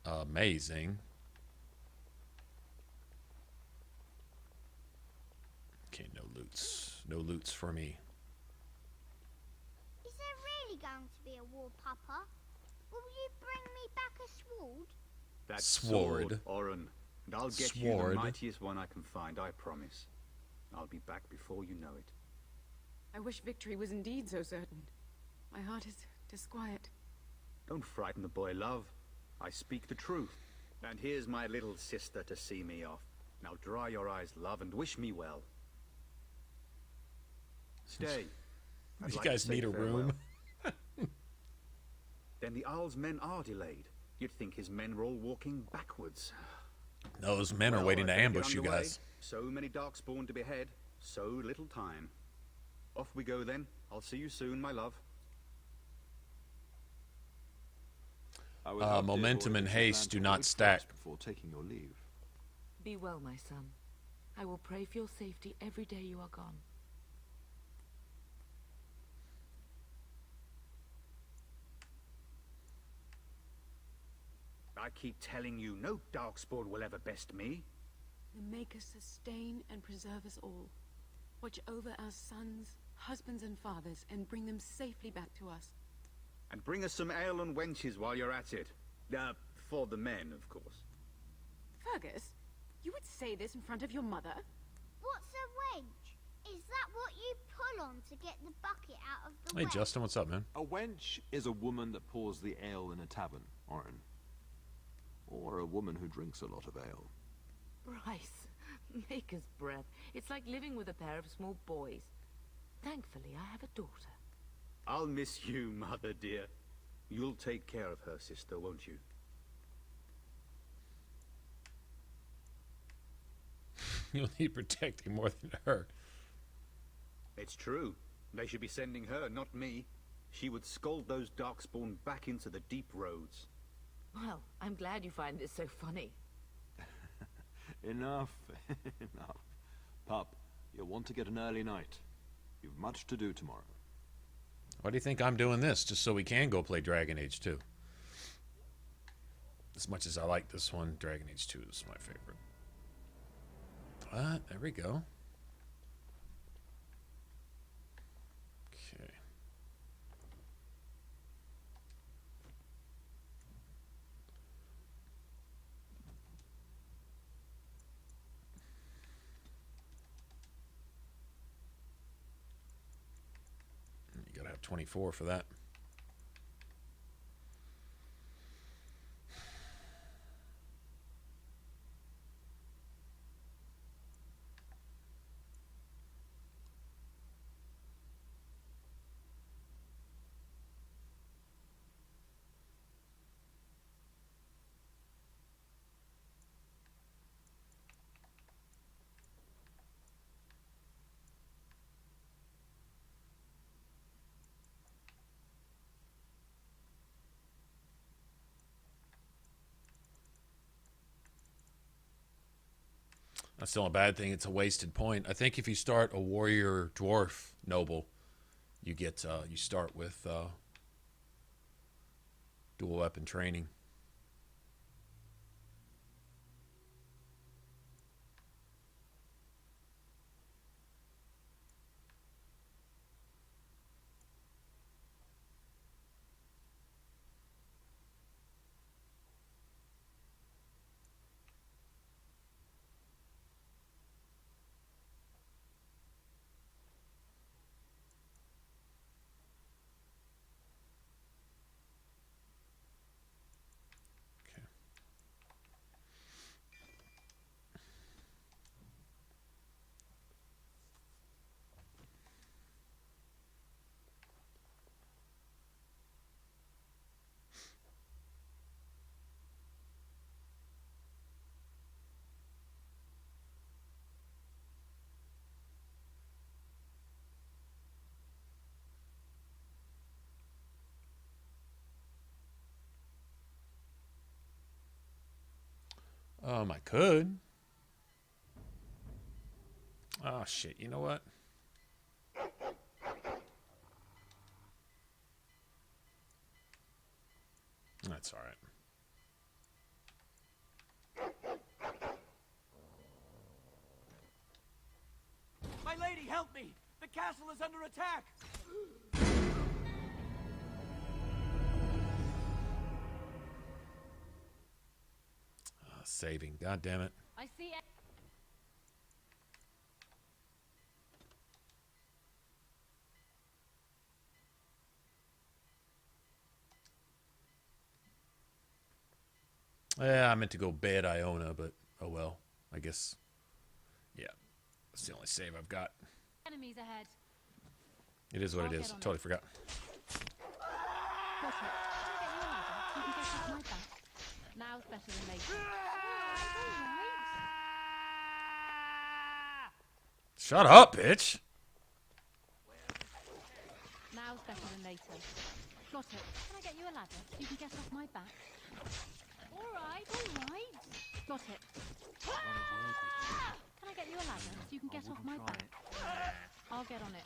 amazing. Okay, no loots. No loots for me. Is there really going to be a war, Papa? Will you bring me back a sword? That Sword. Oren. And I'll get you the mightiest one I can find, I promise. I'll be back before you know it. I wish victory was indeed so certain. My heart is disquiet. Don't frighten the boy, love. I speak the truth. And here's my little sister to see me off. Now dry your eyes, love, and wish me well. Stay. I'd You like to guys say need a farewell. room. Then the Owl's men are delayed. You'd think his men were all walking backwards. Those men are waiting to I better ambush get you underway. guys. So many darkspawn to behead, so little time. Off we go then. I'll see you soon, my love. Momentum and haste do not stack. Before taking your leave. Be well, my son. I will pray for your safety every day you are gone. I keep telling you, no darkspawn will ever best me. The Maker sustain and preserve us all. Watch over our sons, husbands and fathers, and bring them safely back to us. And bring us some ale and wenches while you're at it. For the men, of course. Fergus, you would say this in front of your mother? What's a wench? Is that what you pull on to get the bucket out of the Hey, well? Justin, what's up, man? A wench is a woman that pours the ale in a tavern, Oren. Or a woman who drinks a lot of ale. Bryce, maker's breath. It's like living with a pair of small boys. Thankfully, I have a daughter. I'll miss you, mother dear. You'll take care of her, sister, won't you? You'll need protecting more than her. It's true. They should be sending her, not me. She would scold those darkspawn back into the deep roads. Well, I'm glad you find this so funny. Enough. Enough. Pup, you'll want to get an early night. You've much to do tomorrow. Why do you think I'm doing this? Just so we can go play Dragon Age 2. As much as I like this one, Dragon Age 2 is my favorite. There we go. Okay. You gotta have 24 for that. That's still a bad thing. It's a wasted point. I think if you start a warrior dwarf noble, you get you start with dual weapon training. I could. Oh, shit. You know what? That's all right. My lady, help me! The castle is under attack! Saving. God damn it. I see it. Yeah, I meant to go bed Iona, but oh well. I guess. Yeah. That's the only save I've got. Enemies ahead. It is what it is. Totally forgot. Got it. Can I get you a ladder so you can get off my back? Now's better than later. Shut up, bitch. Now's better than later. Got it. Can I get you a ladder so you can get off my back? Alright, alright. Got it. Can I get you a ladder so you can get off my back? I'll get on it.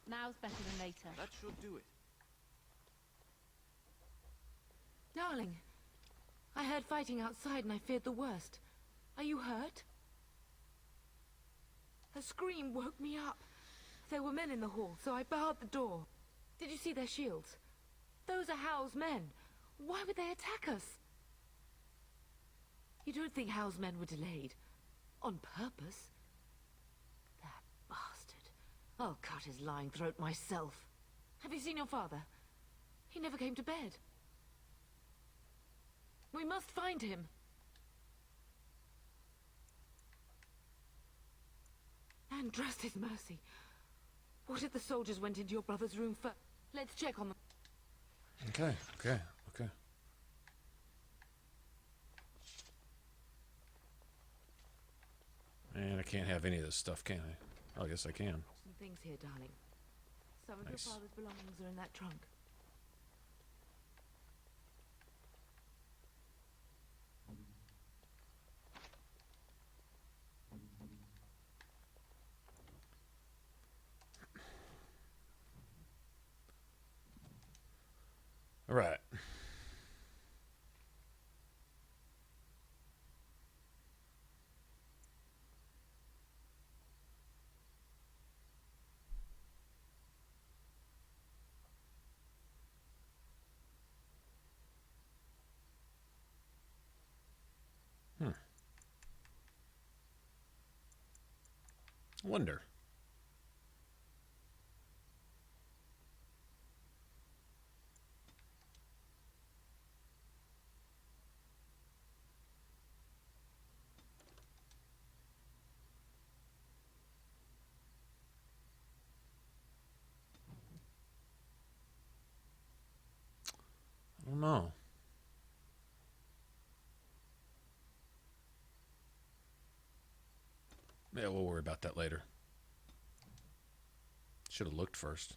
Now's better than later. That should do it. Darling, I heard fighting outside and I feared the worst. Are you hurt? A scream woke me up. There were men in the hall, so I barred the door. Did you see their shields? Those are Howl's men. Why would they attack us? You don't think Howl's men were delayed? On purpose? That bastard. I'll cut his lying throat myself. Have you seen your father? He never came to bed. We must find him. And trust his mercy. What if the soldiers went into your brother's room first? Let's check on them. Okay. And I can't have any of this stuff, can I? Oh, I guess I can. Some things here, darling. Some of Nice. your father's belongings are in that trunk. All right. Wonder. I don't know. Yeah, we'll worry about that later. Should have looked first.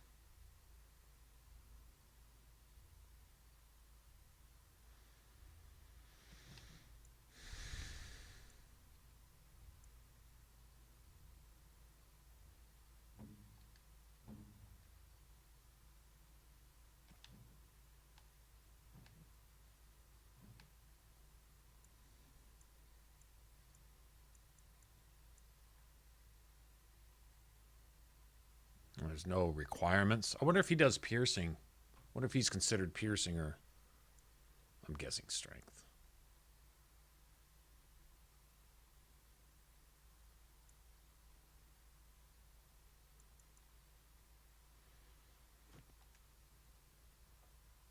There's no requirements. I wonder if he does piercing. I wonder if he's considered piercing or... I'm guessing strength.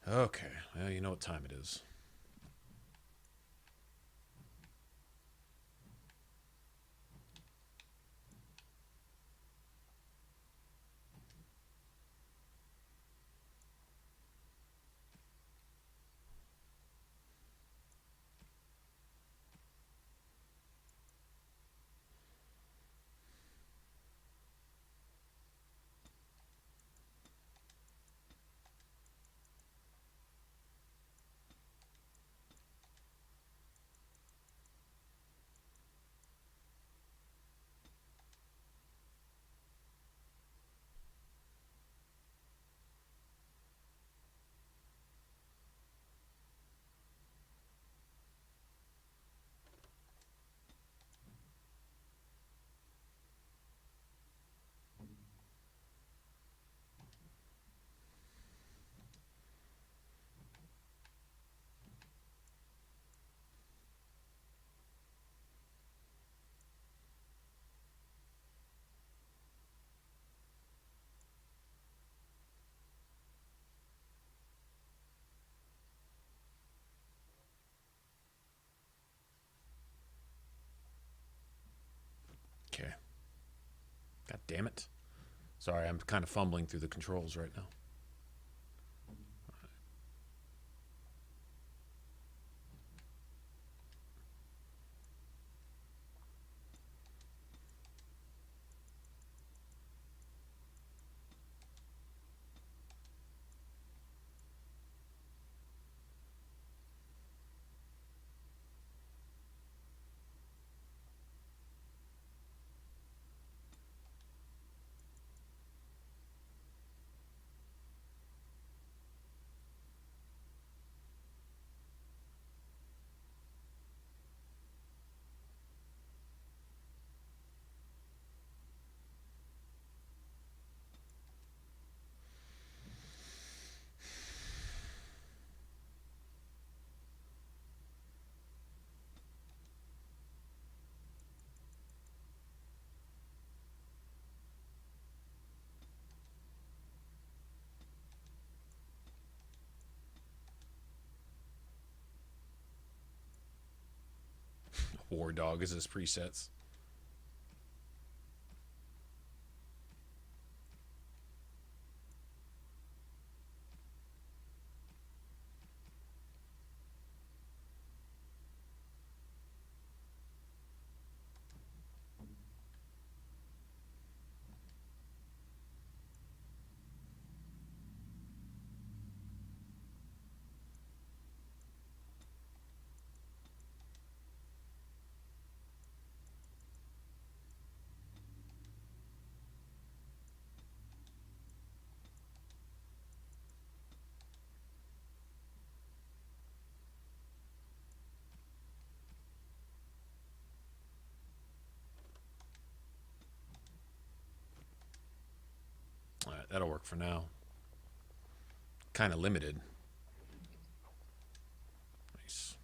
Okay. Well, you know what time it is. God damn it. Sorry, I'm kind of fumbling through the controls right now. War Dog is his presets. Alright, that'll work for now. Kind of limited. Nice.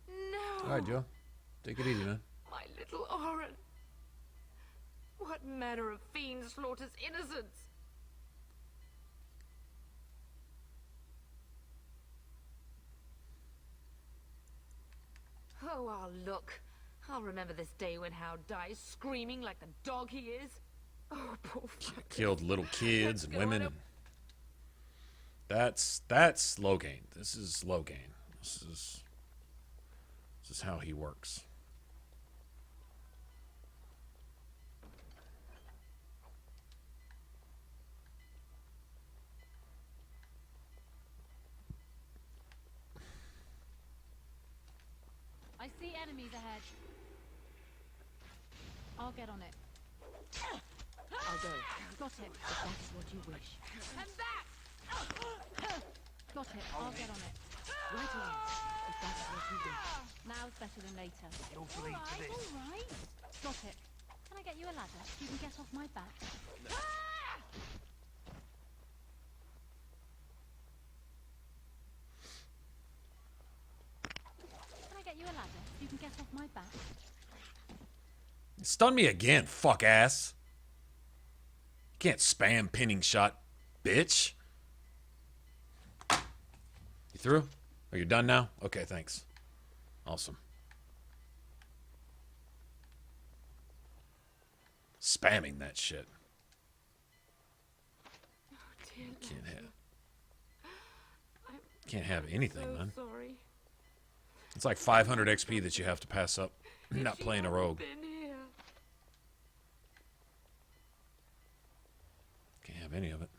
No! Alright, Joe. Take it easy, man. My little Oren! What manner of fiend slaughters innocents? Oh, I'll look. I'll remember this day when Hal dies screaming like the dog he is. Oh, poor fucker. Killed little kids and women. And that's Logain. This is Logain. This is how he works. I see enemies ahead. I'll get on it. I'll go. Got it. If that is what you wish. And back! Got it. I'll get on it. Right away. If that is what you wish. Now's better than later. You'll bleed for this. All right. Got it. Can I get you a ladder so you can get off my back? Get you a ladder so you can get off my back. Stun me again, fuck ass. You can't spam pinning shot, bitch. You through? Are you done now? Okay, thanks. Awesome. Spamming that shit. Oh, dear Can't have anything, so man. Sorry. It's like 500 XP that you have to pass up. Not playing a rogue. Can't have any of it.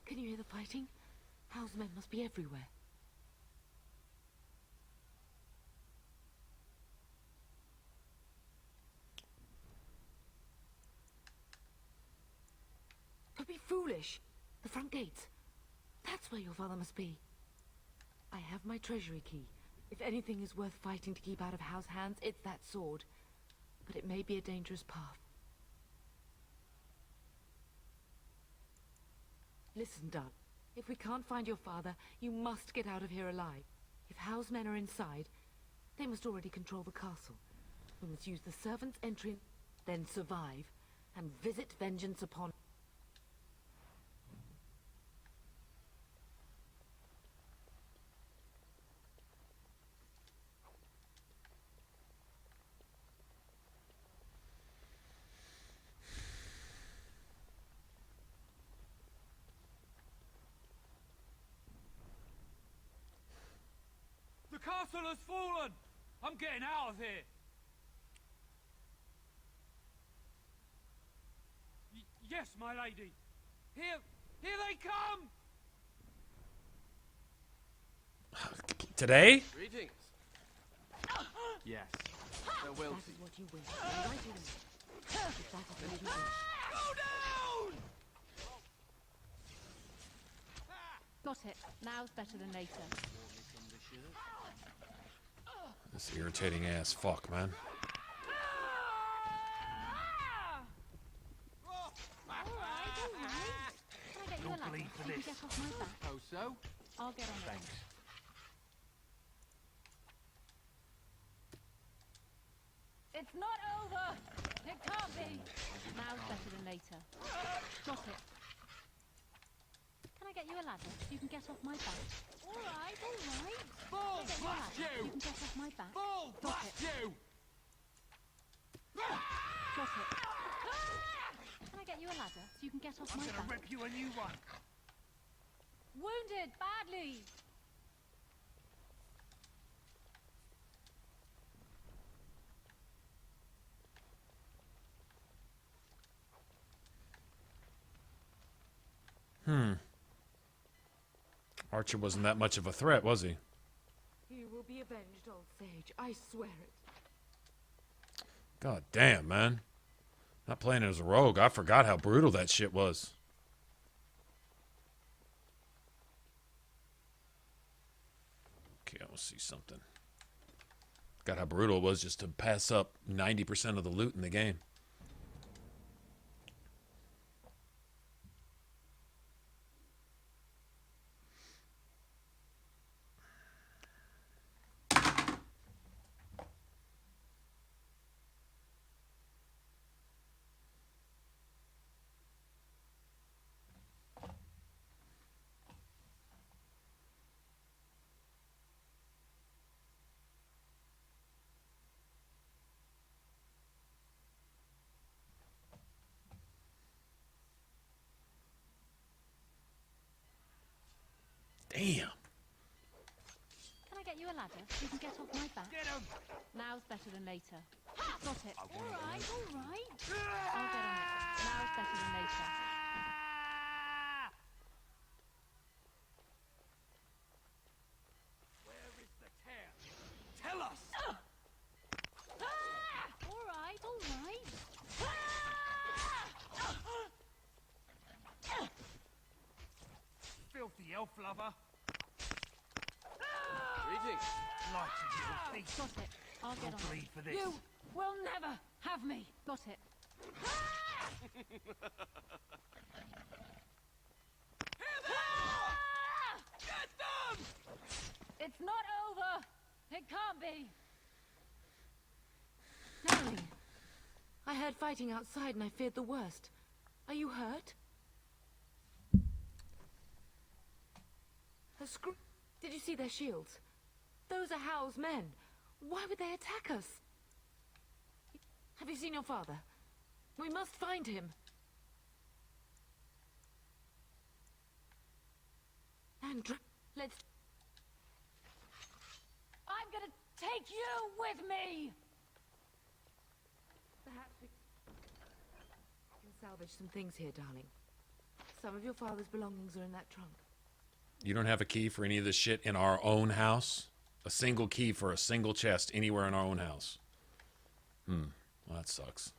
Can you hear the fighting? Hal's men must be everywhere. Don't be foolish. The front gates. That's where your father must be. I have my treasury key. If anything is worth fighting to keep out of Hal's hands, it's that sword. But it may be a dangerous path. Listen, Dad. If we can't find your father, you must get out of here alive. If Hal's men are inside, They must already control the castle. We must use the servants' entry, then survive, and visit vengeance upon... The castle has fallen! I'm getting out of here! Yes, my lady! Here they come! Today? Greetings. Yes. Farewell That to is you. what you wish. Right away. If that is what you wish. Go down! Got it. Now's better than later. This irritating ass fuck, man. Can I get you a ladder so you can get off my back? Oh, so? I'll get on it. Thanks. It's not over! It can't be! Now's better than later. Got it. Can I get you a ladder so you can get off my back? Alright, alright. Bull, Can I get you a ladder blast so you! you can get off my back? Bull, Got blast it. you! Got it. Can I get you a ladder so you can get off I'm my gonna back? rip you a new one. Wounded badly! Archer wasn't that much of a threat, was he? You will be avenged, old sage. I swear it. God damn, man. Not playing as a rogue. I forgot how brutal that shit was. Okay, I want to see something. God, how brutal it was just to pass up 90% of the loot in the game. Damn. Can I get you a ladder so you can get off my back? Get him! Now's better than later. Got it. Alright, alright. I'll get on it. Now's better than later. Where is the tear? Tell us! Alright, alright. Filthy elf lover. Greetings. Light of little thief. Got it. I'll get You'll on it. bleed for this. You will never have me. Got it. Get them! It's not over. It can't be. Darling, I heard fighting outside and I feared the worst. Are you hurt? Did you see their shields? Those are Howl's men. Why would they attack us? Have you seen your father? We must find him. And let's... I'm gonna take you with me. Perhaps we can salvage some things here, darling. Some of your father's belongings are in that trunk. You don't have a key for any of this shit in our own house? A single key for a single chest anywhere in our own house? Well, that sucks.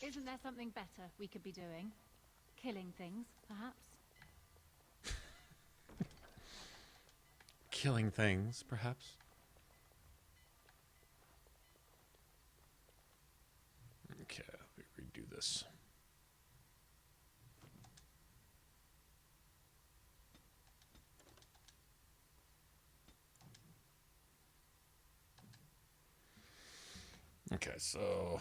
Isn't there something better we could be doing? Killing things, perhaps? Killing things, perhaps? this. Okay, so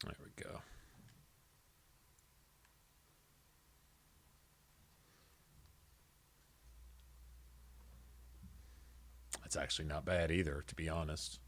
there we go. That's actually not bad either, to be honest.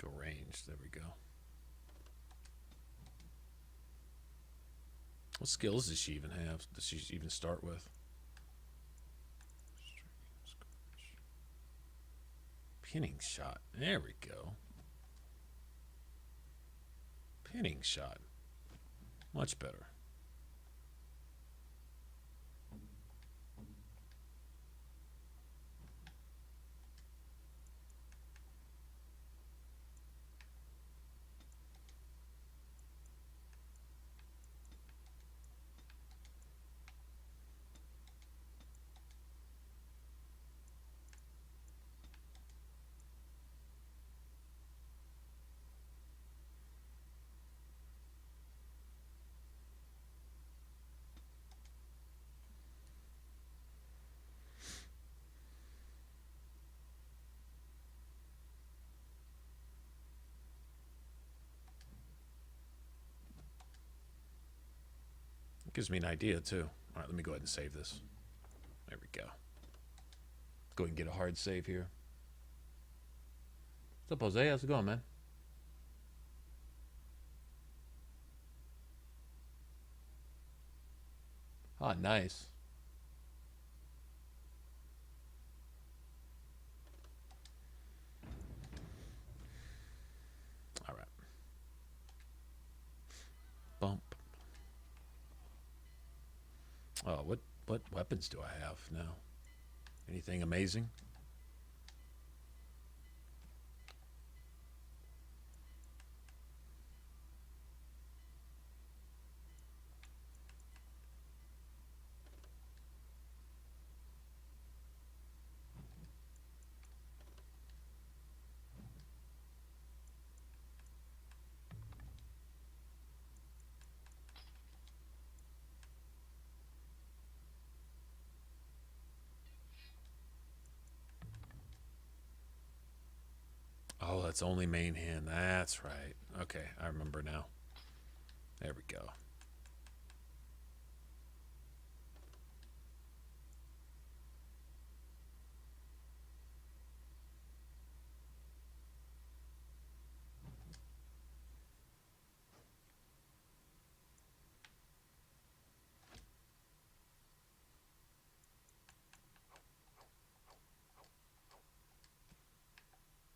Go range. There we go. What skills does she even have? Does she even start with? Pinning shot. There we go. Pinning shot. Much better. Gives me an idea too. All right, let me go ahead and save this. There we go. Go ahead and get a hard save here. What's up, Jose? How's it going, man? Ah, nice. All right. Bump. Oh, what weapons do I have now? Anything amazing? Oh, that's only main hand. That's right. Okay, I remember now. There we go.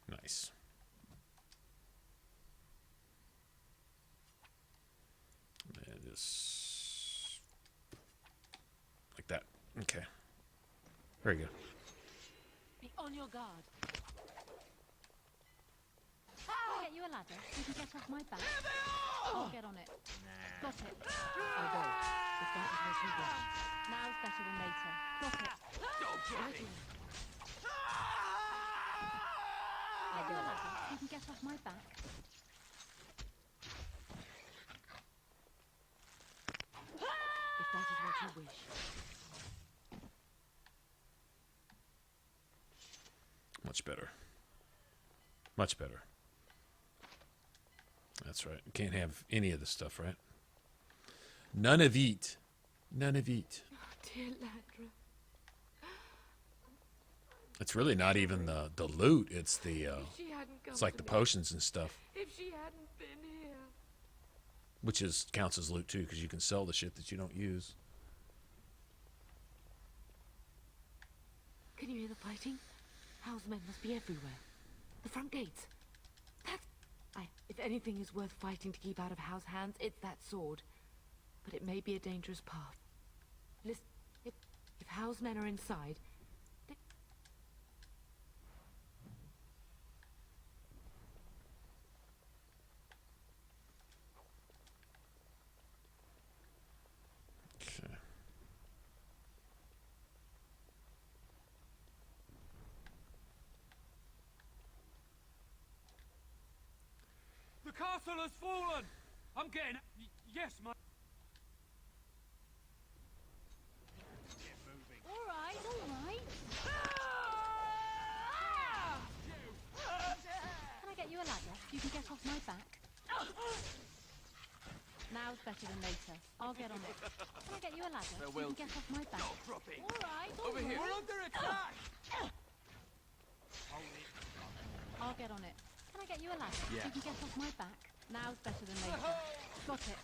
Nice. And just like that. Okay. Very good. Be on your guard. Get get you a ladder so you can get off my back? I'll get on it. Got it. I'll go. If that is what you want. Now's better than later. Got it. Right away. I'll get you a ladder so you can get off my back. If that is what you wish. Much better. Much better. That's right. You can't have any of this stuff, right? None of it. None of it. Oh, dear Landra. It's really not even the loot. It's the She hadn't come it's like to the me. potions and stuff, If she hadn't been here. which is counts as loot too, because you can sell the shit that you don't use. Can you hear the fighting? House men must be everywhere. The front gates. That's... if anything is worth fighting to keep out of House hands, it's that sword. But it may be a dangerous path. Listen, if House men are inside... Okay. The castle has fallen! I'm getting... Yes, my... Alright, alright. Can I get you a ladder so you can get off my back? Now's better than later. I'll get on it. Can I get you a ladder so you can get off my back? Alright, Over here. We're under attack! I'll get on it. Can I get you a ladder so you can get off my back? Now's better than later. Got it.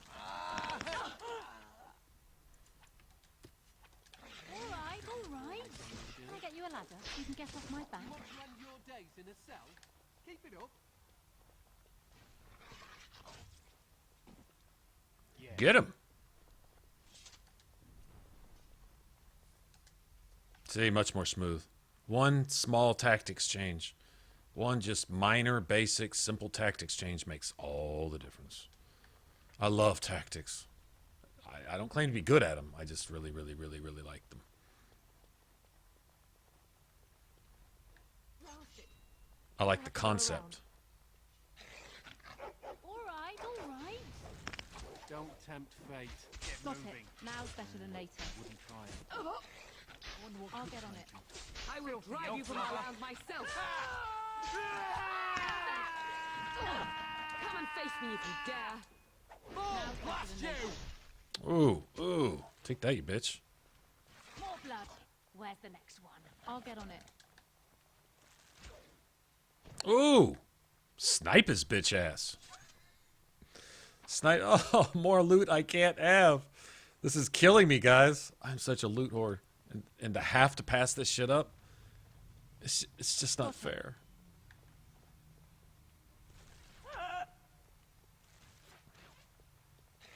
Alright, alright. Can I get you a ladder so you can get off my back? You want to end your days in a cell? Keep it up. Get him. See, much more smooth. One small tactics change. One just minor, basic, simple tactics change makes all the difference. I love tactics. I don't claim to be good at them. I just really, really, really, really like them. I like the concept. Alright, alright. Don't tempt fate. Get Got moving. it. Now's better than later. Wouldn't try it. I'll get on it. I will drive you from our land myself. Come and face me if you dare. Oh, blast you! Ooh, ooh. Take that, you bitch. More blood. Where's the next one? I'll get on it. Ooh. Snipe his bitch ass. Snipe. Oh, more loot I can't have. This is killing me, guys. I'm such a loot whore. And to have to pass this shit up, it's just not fair.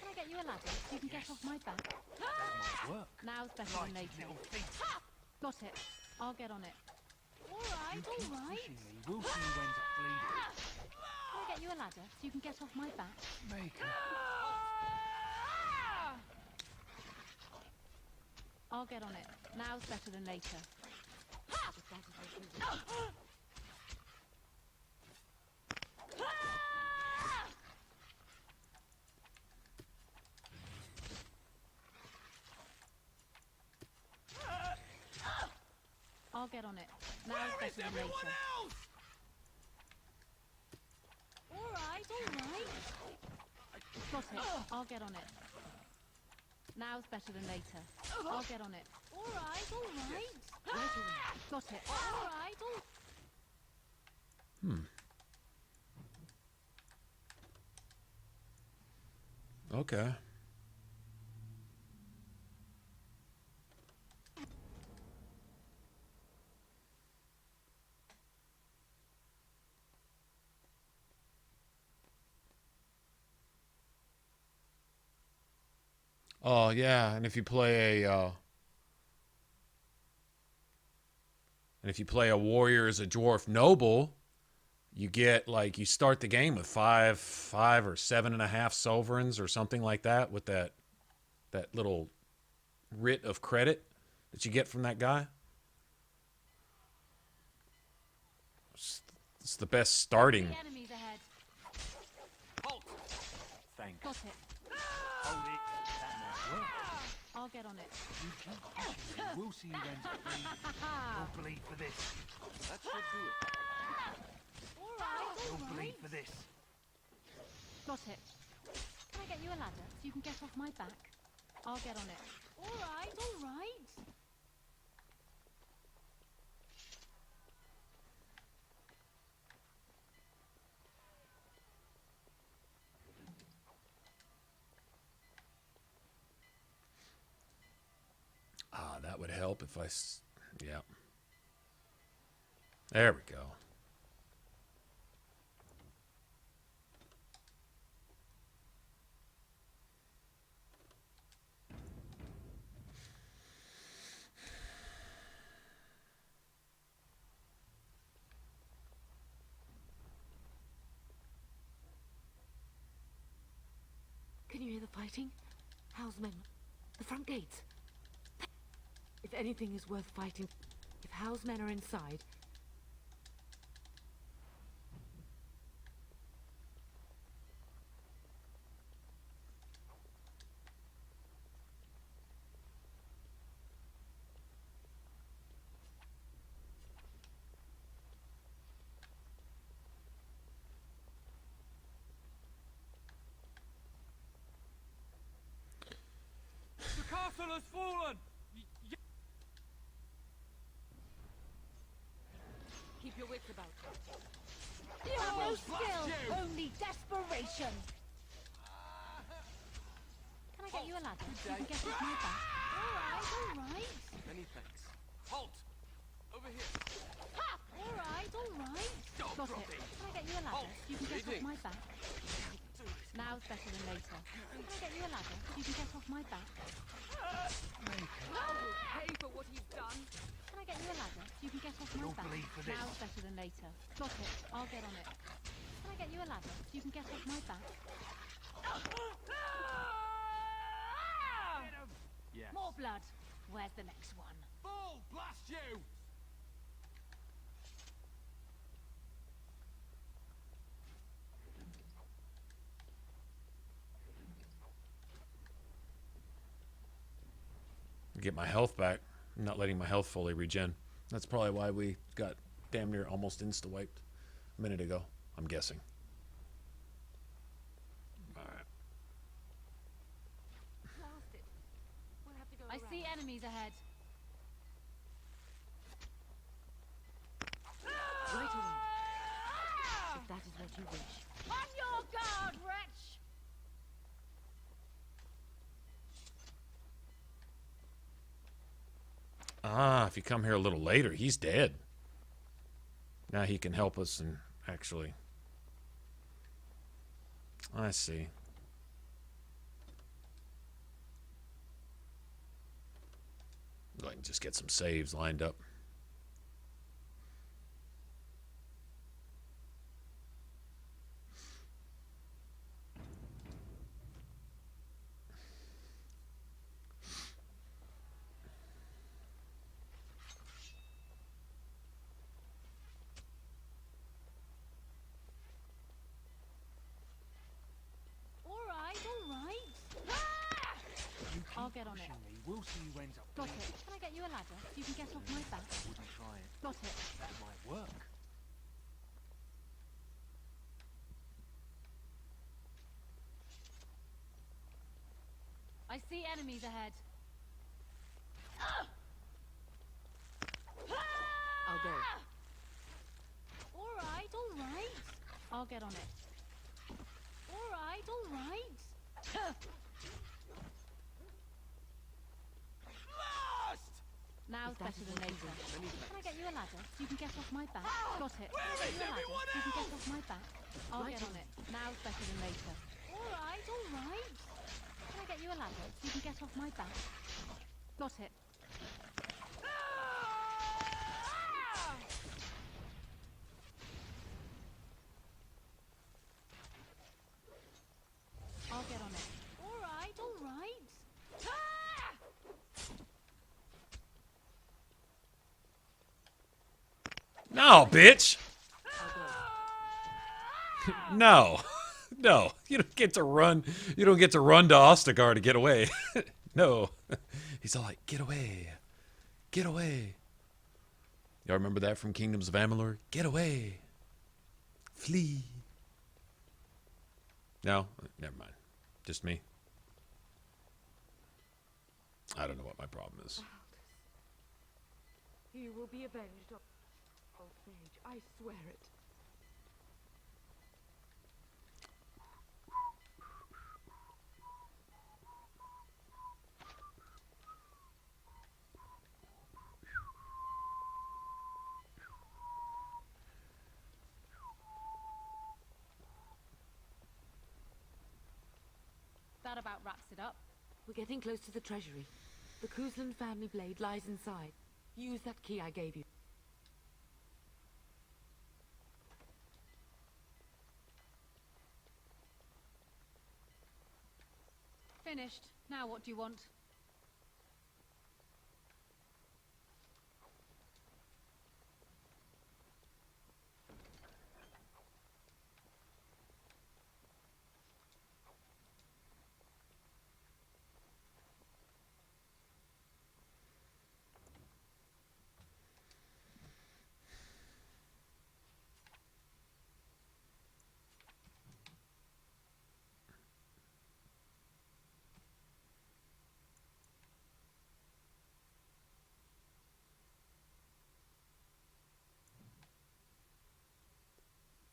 Can I get you a ladder so you can get off my back? Now's better than later. Got it. I'll get on it. Alright, alright. We'll see you end up bleeding. Can I get you a ladder so you can get off my back? I'll get on it. Now's better than later. I'll get on it. Now's better than later. Alright, alright. Got it. I'll get on it. Now's better than later. I'll get on it. Alright, alright. Got it. Alright, Okay. Oh, yeah, and if you play a warrior as a dwarf noble, you get, like, you start the game with 5 or 7.5 sovereigns or something like that with that little writ of credit that you get from that guy. It's the best starting. The enemies ahead. Halt! Thanks. Got it. Hold it. That might work. I'll get on it. We'll see you when Don't bleed for this. That should do it. Don't bleed for this. Got it. Can I get you a ladder so you can get off my back? I'll get on it. All right, all right. That would help if yeah. There we go. Can you hear the fighting? Housemen. The front gates. If anything is worth fighting, if housemen are inside... The castle has fallen! Keep your wits about. You have no skill, only desperation. Can I get you a ladder so you can get off my back? All right. Many thanks. Halt! Over here. Ha! All right. Got it. Can I get you a ladder so you can get off my back? Now's better than later. Can I get you a ladder so you can get off my back? Pay for what he's done. Can I get you a ladder so you can get off my back? Now's better than later. Got it. I'll get on it. Can I get you a ladder so you can get off my back? Yes. More blood. Where's the next one? Bull, blast you! Get my health back. I'm not letting my health fully regen. That's probably why we got damn near almost insta-wiped a minute ago, I'm guessing. Alright. I see enemies ahead. Right away. If that is what you wish. On your guard, wretch! Ah, if you come here a little later, he's dead. Now he can help us and actually... I see. I can just get some saves lined up. I'll get on it. We'll see who ends up. Got it. Can I get you a ladder so you can get off my back? Wouldn't try it. Got it. That might work. I see enemies ahead. I'll go. All right. I'll get on it. All right. Now's better than later. Can I get you a ladder so you can get off my back? Got it. Can I get you a ladder so you can get off my back? I'll get on it. Now's better than later. All right. Can I get you a ladder so you can get off my back? Got it. No, bitch. No. No. You don't get to run. You don't get to run to Ostagar to get away. No. He's all like, get away. Get away. Y'all remember that from Kingdoms of Amalur? Get away. Flee. No? Never mind. Just me. I don't know what my problem is. You will be avenged on old age. I swear it. That about wraps it up. We're getting close to the treasury. The Cousland family blade lies inside. Use that key I gave you. Finished. Now what do you want?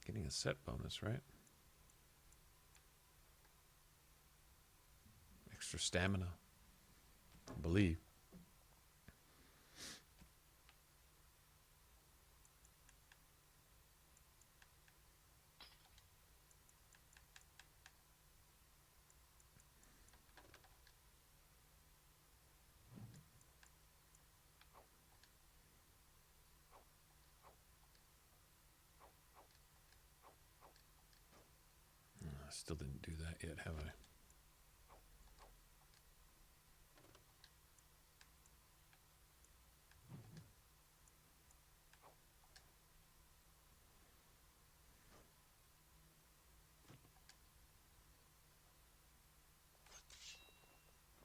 Getting a set bonus, right? Extra stamina. I believe. I still didn't do that yet, have I?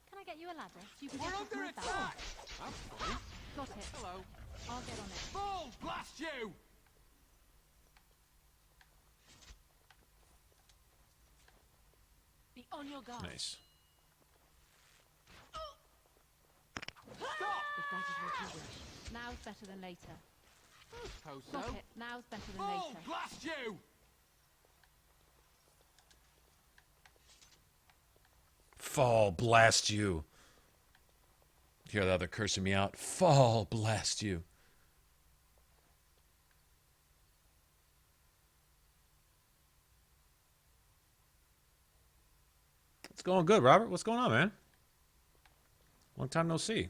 Can I get you a ladder so you can get off my back? Got it. Hello. I'll get on it. Fall! Blast you! Be on your guard. Nice. If that is what you wish. Now's better than later. How so? Got it. Now's better than Fall! later. Blast you! Fall, blast you. Hear the other cursing me out? Fall, blast you. It's going good, Robert. What's going on, man? Long time no see.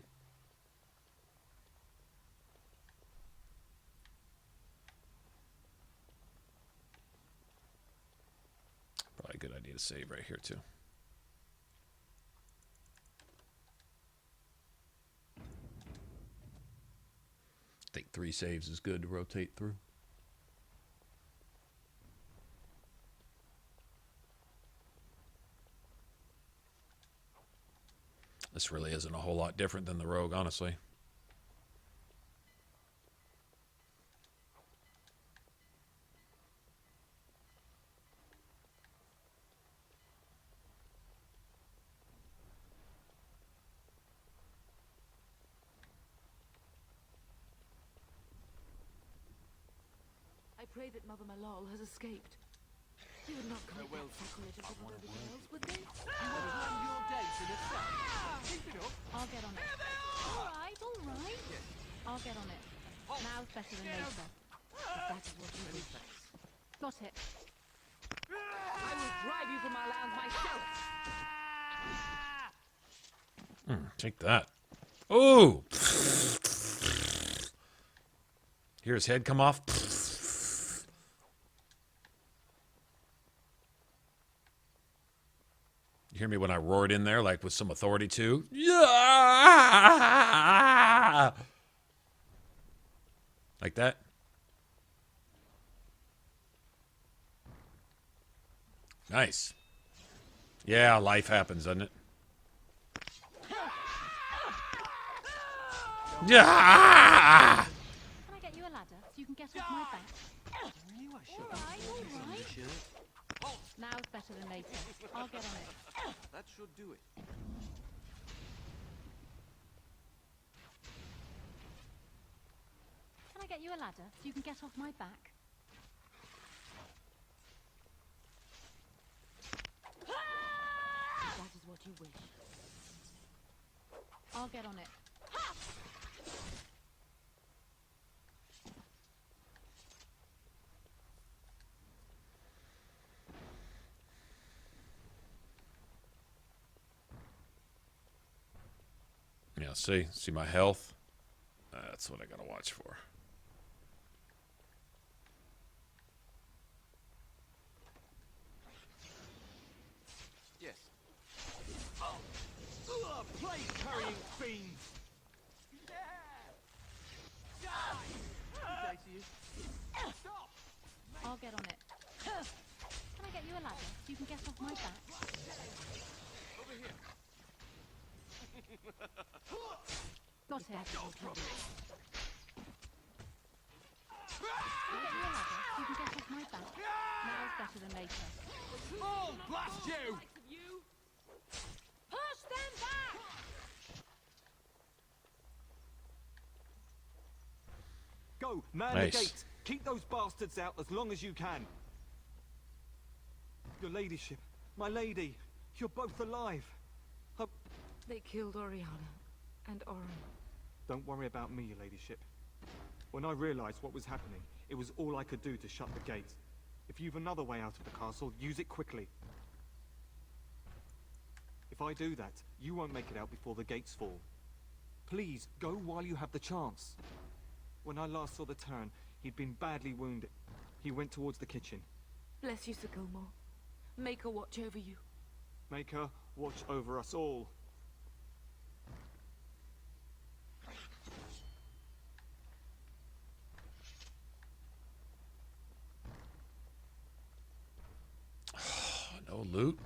Probably a good idea to save right here, too. I think 3 saves is good to rotate through. This really isn't a whole lot different than the rogue, honestly. I pray that Mother Malol has escaped. You would not commit that sacrilege with other girls, would they? You would land your dates in a cell. Keep it up. I'll get on it. All right, all right. I'll get on it. Now's better than later. If that is what you wish. Got it. I will drive you from our lands myself. Take that. Ooh! Hear his head come off. You hear me when I roared in there, like with some authority too? Yeah! Like that? Nice. Yeah, life happens, doesn't it? Yeah. Can I get you a ladder so you can get off my back? Alright. Now's better than later. I'll get on it. That should do it. Can I get you a ladder so you can get off my back? That is what you wish. I'll get on it. Yeah, see my health? That's what I gotta watch for. Yes. Plague-carrying fiends! Stop! I'll get on it. Can I get you a ladder so you can get off my back? Over here. Got it. No problem. I'll get you a ladder so you can get off my back. Now's better than later. Oh, blast you! Push them back! Go, man Nice. the gates. Keep those bastards out as long as you can. Your ladyship, my lady, you're both alive. They killed Oriana and Oren. Don't worry about me, your ladyship. When I realized what was happening, it was all I could do to shut the gate. If you've another way out of the castle, use it quickly. If I do that, you won't make it out before the gates fall. Please, go while you have the chance. When I last saw the Terran, he'd been badly wounded. He went towards the kitchen. Bless you, Sir Gilmore. Make her watch over you. Make her watch over us all. No loot?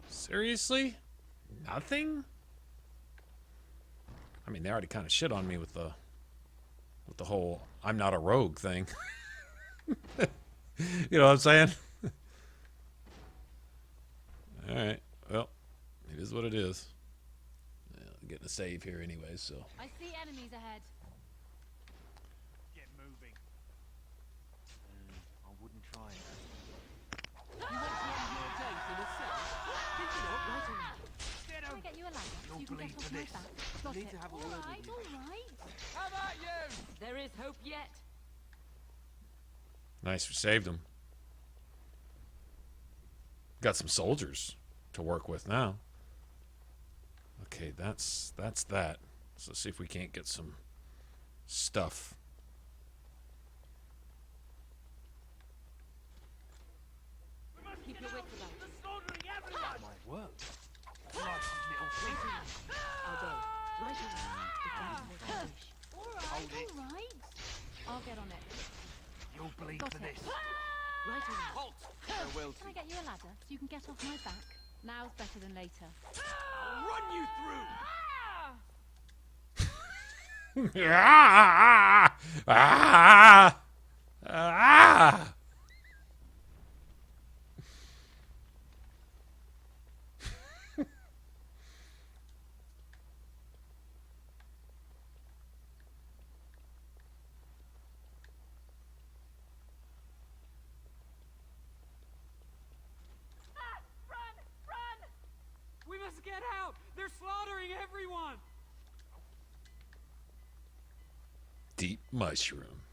Seriously? Nothing? I mean, they already kind of shit on me with the whole I'm not a rogue thing. You know what I'm saying? Alright, well, it is what it is. Yeah, I'm getting a save here anyway, so. I see enemies ahead. Get moving. I wouldn't try it. You went to your days in a cell? Did you not? Right around. Can I get you a ladder so you can get off my back? Got Need it. to have a word with Alright, you. alright. How about you? There is hope yet. Nice, we saved him. Got some soldiers to work with now. Okay, that's that. So let's see if we can't get some stuff. Keep your wits about you. They're slaughtering everyone! My work. I'll go. Right around. Alright, alright. I'll get on it. You'll bleed Got for it. this. Right around. Halt! Farewell Can I get you a ladder so you can get off my back? Now's better than later. I'll run you through! Ah! Ah! Ah! We must get out! They're slaughtering everyone! Deep mushroom.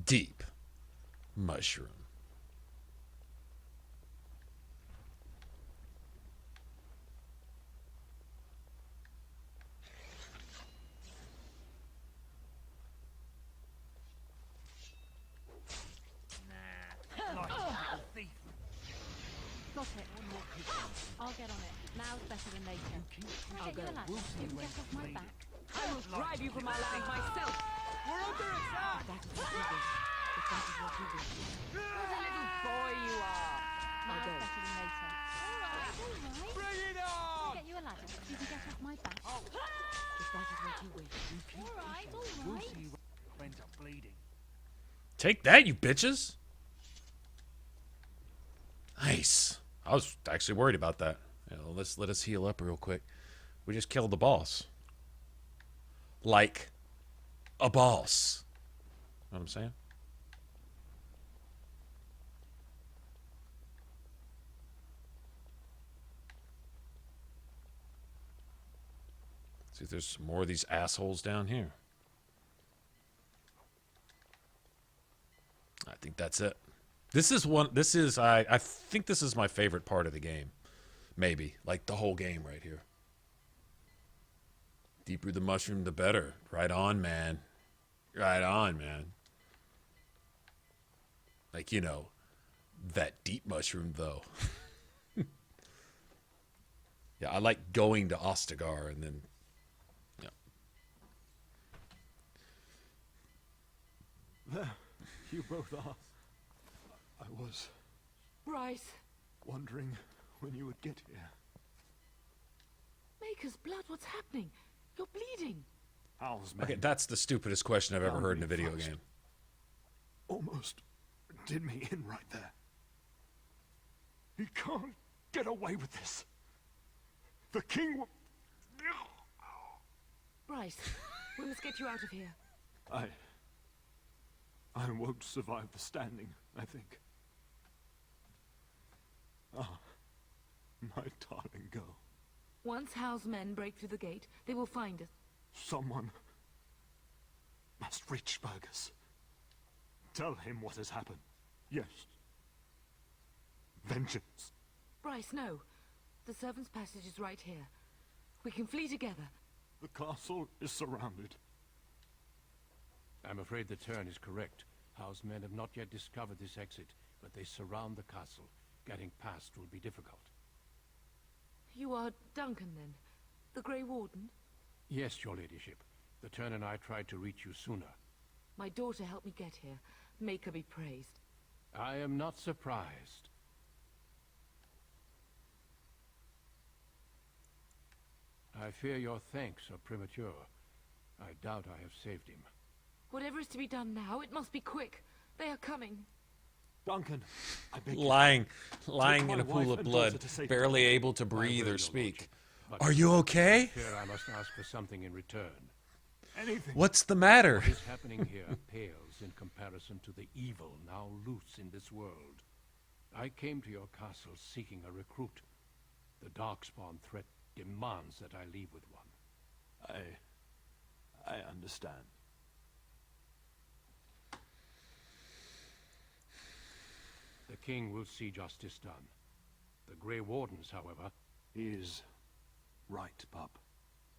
Deep mushroom. Got it. I'll get on it. Now's better than later. Can I get you a ladder so you can get off my back? I will drive you from our land myself. We're under attack! That is what you wish. If that is what you wish. What a little boy you are. Now's go. better than later. All right. Bring it on! I'll get you a ladder so you can get off my back. If that is what you wish. All right, all We'll right. see who ends up bleeding. Take that, you bitches! Nice. I was actually worried about that. You know, let us heal up real quick. We just killed the boss. Like a boss. Know what I'm saying? See if there's some more of these assholes down here. I think that's it. I think this is my favorite part of the game. Maybe. Like the whole game right here. Deeper the mushroom, the better. Right on, man. Right on, man. Like, you know, that deep mushroom, though. Yeah, I like going to Ostagar and then... Yeah. There, you both are. I was Bryce, wondering when you would get here. Maker's blood, what's happening? You're bleeding. How's man? Okay, that's the stupidest question I've ever heard in a video game. Almost did me in right there. He can't get away with this. The king will... Bryce, we must get you out of here. I won't survive the standing, I think. Ah, my darling girl. Once Hal's men break through the gate, they will find us. Someone must reach Burgess. Tell him what has happened. Yes. Vengeance. Bryce, no. The servants' passage is right here. We can flee together. The castle is surrounded. I'm afraid the turn is correct. Howe's men have not yet discovered this exit, but they surround the castle. Getting past will be difficult. You are Duncan, then? The Grey Warden? Yes, your ladyship. The turn and I tried to reach you sooner. My daughter helped me get here. Make her be praised. I am not surprised. I fear your thanks are premature. I doubt I have saved him. Whatever is to be done now, it must be quick. They are coming. Duncan, I beg you. Lying in a pool of blood, barely able to breathe or speak. Are you okay? I fear I must ask for something in return. Anything. What's the matter? What is happening here pales in comparison to the evil now loose in this world. I came to your castle seeking a recruit. The Darkspawn threat demands that I leave with one. I understand. The king will see justice done. The Grey Wardens, however... He is right, pup.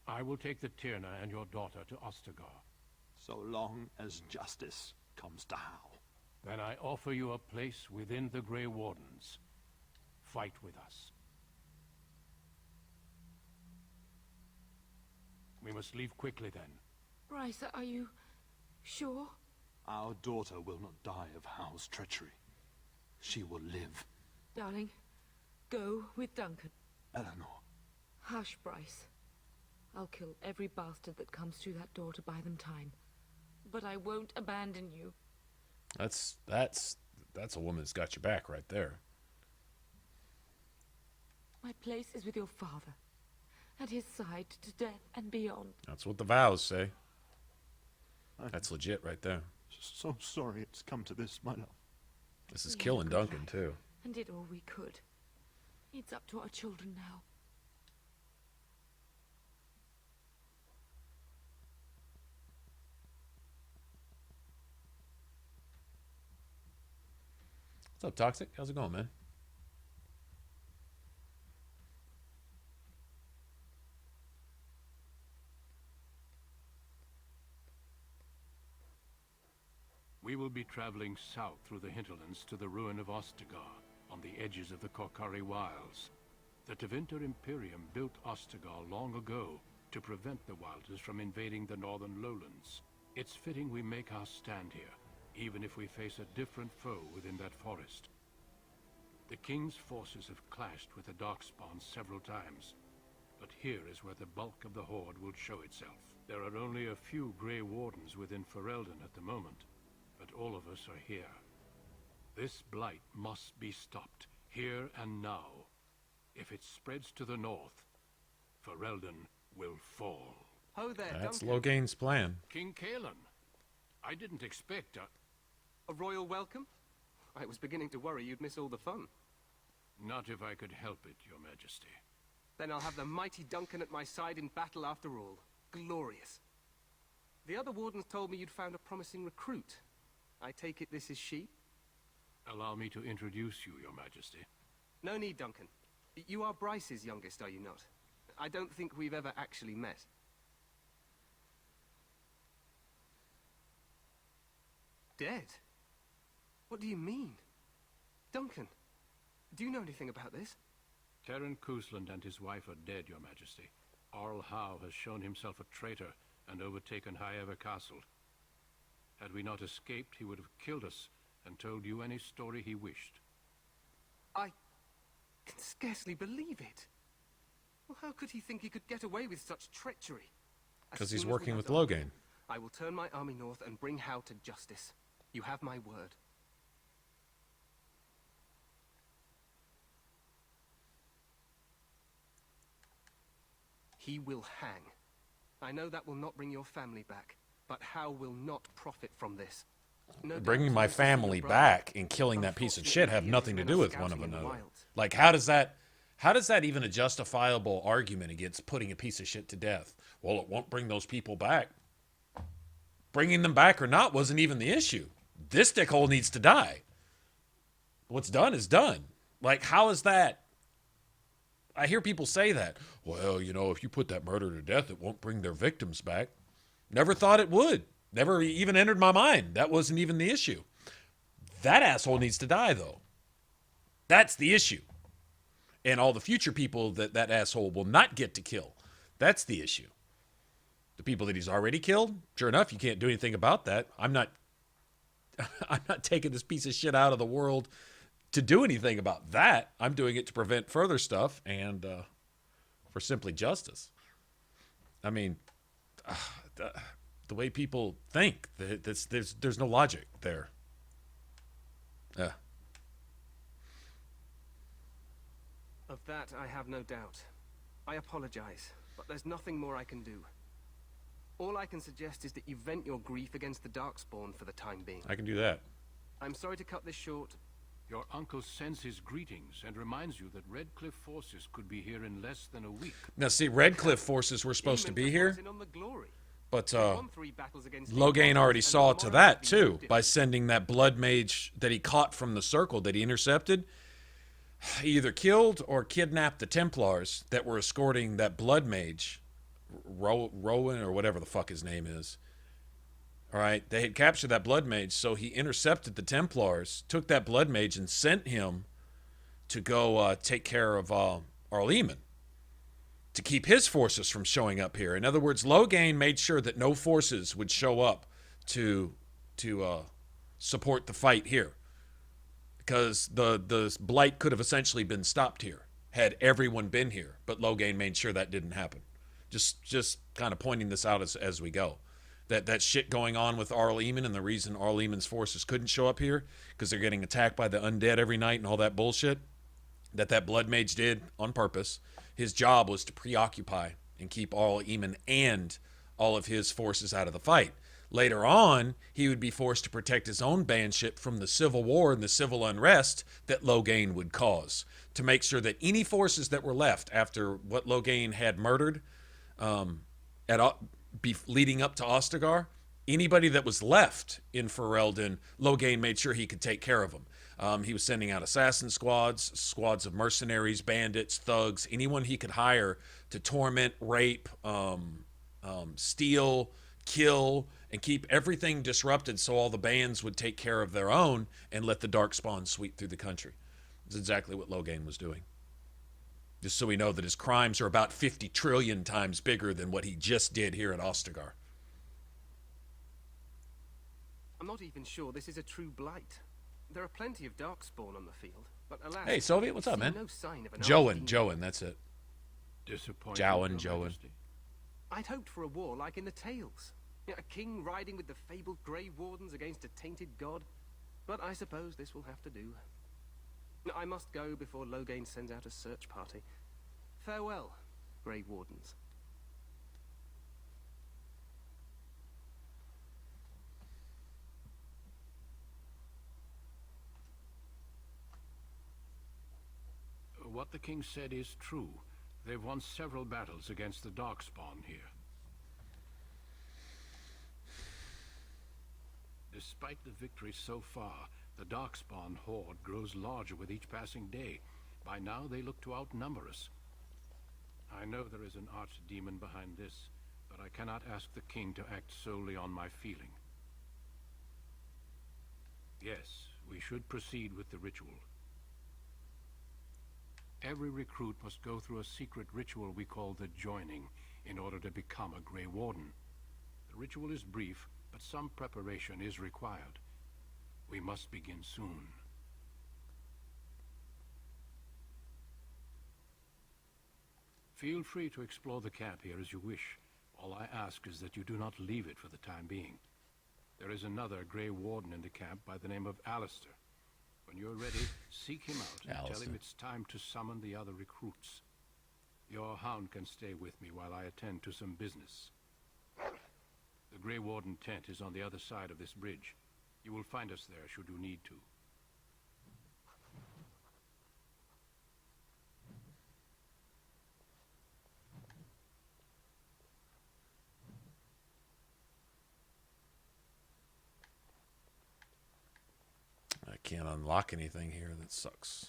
I will take the Tyrna and your daughter to Ostagar. So long as justice comes to Hal. Then I offer you a place within the Grey Wardens. Fight with us. We must leave quickly then. Bryce, are you sure? Our daughter will not die of Hal's treachery. She will live. Darling, go with Duncan. Eleanor. Hush, Bryce. I'll kill every bastard that comes through that door to buy them time. But I won't abandon you. That's a woman that's got your back right there. My place is with your father. At his side to death and beyond. That's what the vows say. That's legit right there. So sorry it's come to this, my love. This is killing Duncan, too. And did all we could. It's up to our children now. What's up, Toxic? How's it going, man? We will be traveling south through the hinterlands to the ruin of Ostagar, on the edges of the Korcari Wilds. The Tevinter Imperium built Ostagar long ago to prevent the Wilders from invading the northern lowlands. It's fitting we make our stand here, even if we face a different foe within that forest. The King's forces have clashed with the Darkspawn several times, but here is where the bulk of the Horde will show itself. There are only a few Grey Wardens within Ferelden at the moment, but all of us are here. This blight must be stopped, here and now. If it spreads to the north, Ferelden will fall. Ho there, That's Duncan. Logain's plan. King Kaelan, I didn't expect a royal welcome? I was beginning to worry you'd miss all the fun. Not if I could help it, Your Majesty. Then I'll have the mighty Duncan at my side in battle after all. Glorious. The other wardens told me you'd found a promising recruit. I take it this is she? Allow me to introduce you, Your Majesty. No need, Duncan. You are Bryce's youngest, are you not? I don't think we've ever actually met. Dead? What do you mean? Duncan, do you know anything about this? Terran Cousland and his wife are dead, Your Majesty. Arl Howe has shown himself a traitor and overtaken Highever Castle. Had we not escaped, he would have killed us and told you any story he wished. I can scarcely believe it. Well, how could he think he could get away with such treachery? Because he's working with Logain. I will turn my army north and bring Howe to justice. You have my word. He will hang. I know that will not bring your family back, but Howe will not profit from this. No Bringing my family back and killing that piece of shit have nothing to do with one of another. Like, how does that even a justifiable argument against putting a piece of shit to death? Well, it won't bring those people back. Bringing them back or not wasn't even the issue. This dickhole needs to die. What's done is done. Like, how is that? I hear people say that. Well, you know, if you put that murder to death, it won't bring their victims back. Never thought it would. Never even entered my mind. That wasn't even the issue. That asshole needs to die, though. That's the issue. And all the future people that asshole will not get to kill. That's the issue. The people that he's already killed, sure enough, you can't do anything about that. I'm not taking this piece of shit out of the world to do anything about that. I'm doing it to prevent further stuff and for simply justice. I mean, the way people think, there's no logic there. Of that, I have no doubt. I apologize, but there's nothing more I can do. All I can suggest is that you vent your grief against the Darkspawn for the time being. I can do that. I'm sorry to cut this short. Your uncle sends his greetings and reminds you that Redcliffe forces could be here in less than a week. Now, see, Redcliffe forces were supposed to be here, but Logain already saw to that, too, by sending that blood mage that he caught from the circle that he intercepted. He either killed or kidnapped the Templars that were escorting that blood mage, Rowan or whatever the fuck his name is. All right, they had captured that blood mage, so he intercepted the Templars, took that blood mage, and sent him to go take care of Arleman, to keep his forces from showing up here. In other words, Logain made sure that no forces would show up to support the fight here, because the blight could have essentially been stopped here had everyone been here. But Logain made sure that didn't happen. Just kind of pointing this out as we go. That shit going on with Arleman, and the reason Arleman's forces couldn't show up here because they're getting attacked by the undead every night and all that bullshit that blood mage did on purpose. His job was to preoccupy and keep Arleman and all of his forces out of the fight. Later on, he would be forced to protect his own bandship from the civil war and the civil unrest that Logain would cause, to make sure that any forces that were left after what Logain had murdered leading up to Ostagar, anybody that was left in Ferelden, Logain made sure he could take care of them. He was sending out assassin squads of mercenaries, bandits, thugs, anyone he could hire to torment, rape, steal, kill, and keep everything disrupted so all the bands would take care of their own and let the Darkspawn sweep through the country. That's exactly what Logain was doing. Just so we know that his crimes are about 50 trillion times bigger than what he just did here at Ostagar. I'm not even sure this is a true blight. There are plenty of Darkspawn on the field. But alas, Hey, Soviet, what's we up, see man? no sign of an Joan, that's it. Disappointed, Joan. Your Majesty. I'd hoped for a war like in the tales. A king riding with the fabled Grey Wardens against a tainted god. But I suppose this will have to do. I must go before Loghain sends out a search party. Farewell, Grey Wardens. What the king said is true. They've won several battles against the Darkspawn here. Despite the victory so far, the Darkspawn horde grows larger with each passing day. By now, they look to outnumber us. I know there is an archdemon behind this, but I cannot ask the king to act solely on my feeling. Yes, we should proceed with the ritual. Every recruit must go through a secret ritual we call the Joining in order to become a Grey Warden. The ritual is brief, but some preparation is required. We must begin soon. Feel free to explore the camp here as you wish. All I ask is that you do not leave it for the time being. There is another Grey Warden in the camp by the name of Alistair. When you're ready, seek him out and tell him it's time to summon the other recruits. Your hound can stay with me while I attend to some business. The Grey Warden tent is on the other side of this bridge. You will find us there should you need to. I can't unlock anything here. That sucks.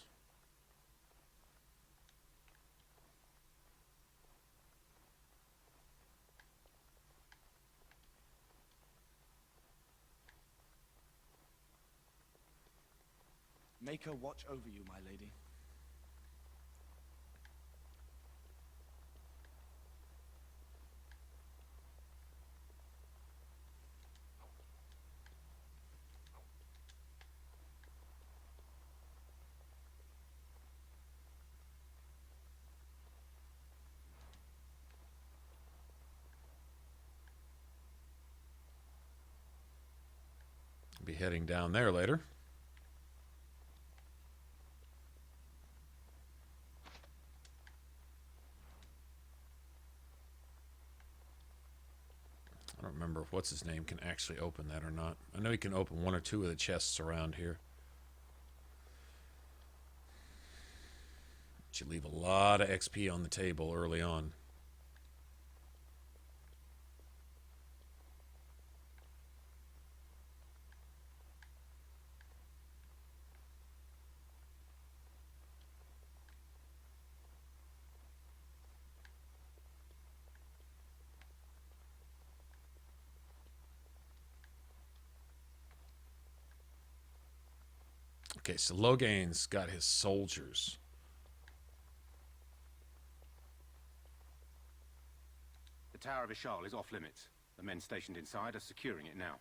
Make her watch over you, my lady. Be heading down there later. I don't remember if what's his name can actually open that or not. I know he can open one or two of the chests around here. Should leave a lot of XP on the table early on. Okay, so Loghain's got his soldiers. The Tower of Ishal is off limits. The men stationed inside are securing it now.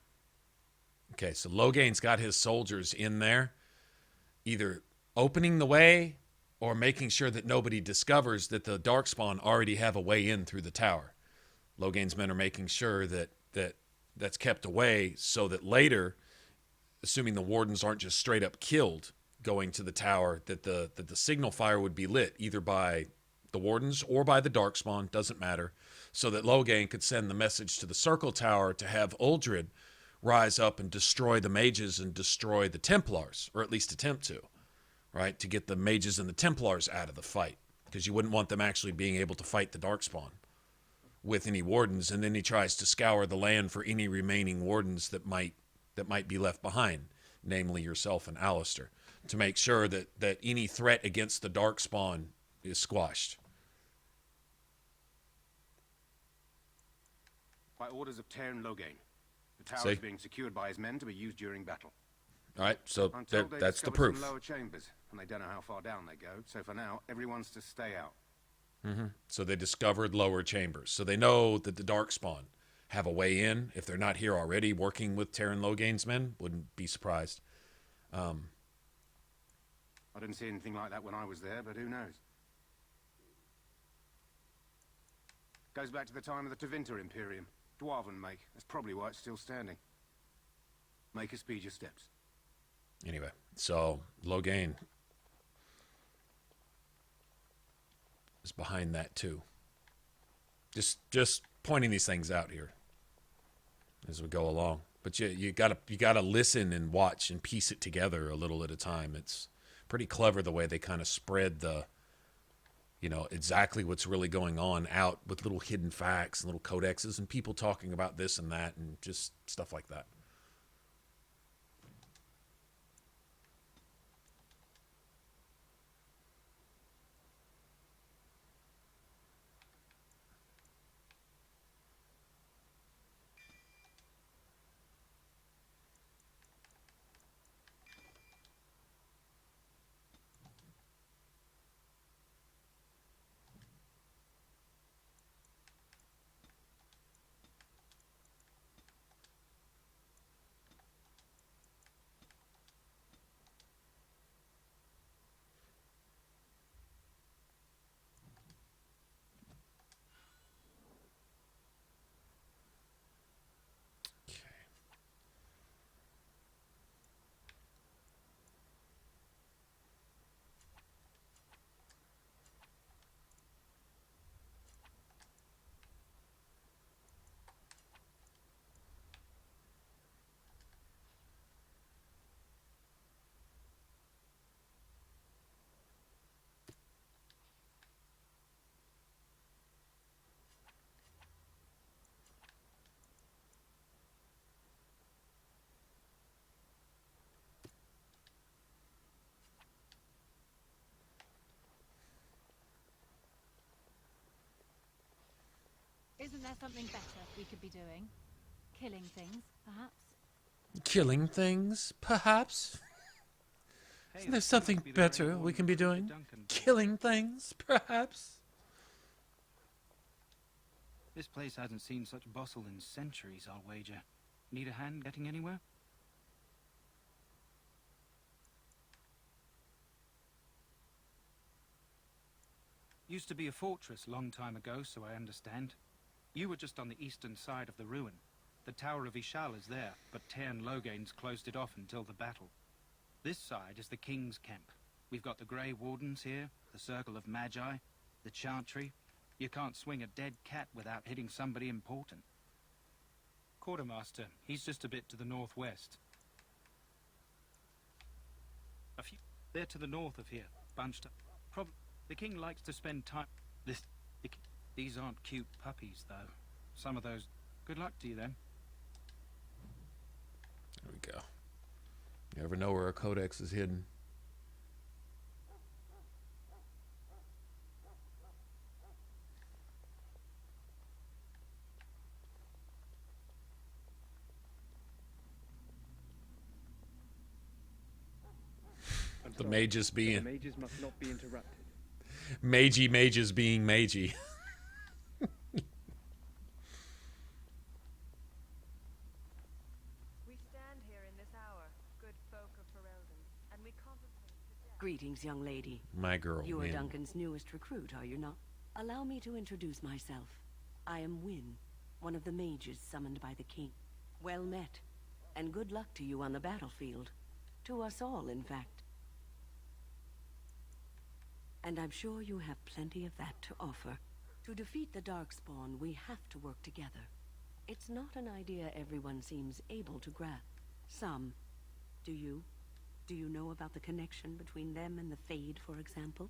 Okay, so Loghain's got his soldiers in there, either opening the way or making sure that nobody discovers that the Darkspawn already have a way in through the tower. Loghain's men are making sure that that's kept away so that later, assuming the wardens aren't just straight up killed going to the tower, that the signal fire would be lit either by the wardens or by the Darkspawn, doesn't matter, so that Loghain could send the message to the Circle Tower to have Uldred rise up and destroy the mages and destroy the Templars, or at least attempt to, right? To get the mages and the Templars out of the fight, because you wouldn't want them actually being able to fight the Darkspawn with any wardens, and then he tries to scour the land for any remaining wardens that might be left behind, namely yourself and Alistair, to make sure that any threat against the Darkspawn is squashed. By orders of Tairn Loghain, the tower is being secured by his men to be used during battle. All right, so that's the proof. Some lower chambers, and they don't know how far down they go. So for now, everyone's to stay out. So they discovered lower chambers. So they know that the Darkspawn have a way in. If they're not here already working with Tairn Loghain's men, wouldn't be surprised. I didn't see anything like that when I was there, but who knows? Goes back to the time of the Tevinter Imperium. Dwarven make. That's probably why it's still standing. Make a speed your steps. Anyway, so Loghain is behind that too. Just pointing these things out here as we go along. But you gotta listen and watch and piece it together a little at a time. It's pretty clever the way they kind of spread the, you know, exactly what's really going on out with little hidden facts and little codexes and people talking about this and that and just stuff like that. Isn't there something better we could be doing? Killing things, perhaps? Killing things, perhaps? Isn't there something better we can be doing? Killing things, perhaps? This place hasn't seen such bustle in centuries, I'll wager. Need a hand getting anywhere? Used to be a fortress long time ago, so I understand. You were just on the eastern side of the ruin. The Tower of Ishal is there, but Tairn Loghain's closed it off until the battle. This side is the King's camp. We've got the Grey Wardens here, the Circle of Magi, the Chantry. You can't swing a dead cat without hitting somebody important. Quartermaster, he's just a bit to the northwest. A few... They're to the north of here, bunched up. The King likes to spend time... These aren't cute puppies, though. Some of those... Good luck to you, then. There we go. You never know where a codex is hidden. The mages being... The mages must not be interrupted. Mages being magey. Greetings, young lady. My girl, You are Wynn. Duncan's newest recruit, are you not? Allow me to introduce myself. I am Wynn, one of the mages summoned by the king. Well met, and good luck to you on the battlefield. To us all, in fact. And I'm sure you have plenty of that to offer. To defeat the Darkspawn, we have to work together. It's not an idea everyone seems able to grasp. Some. Do you? Do you know about the connection between them and the Fade, for example?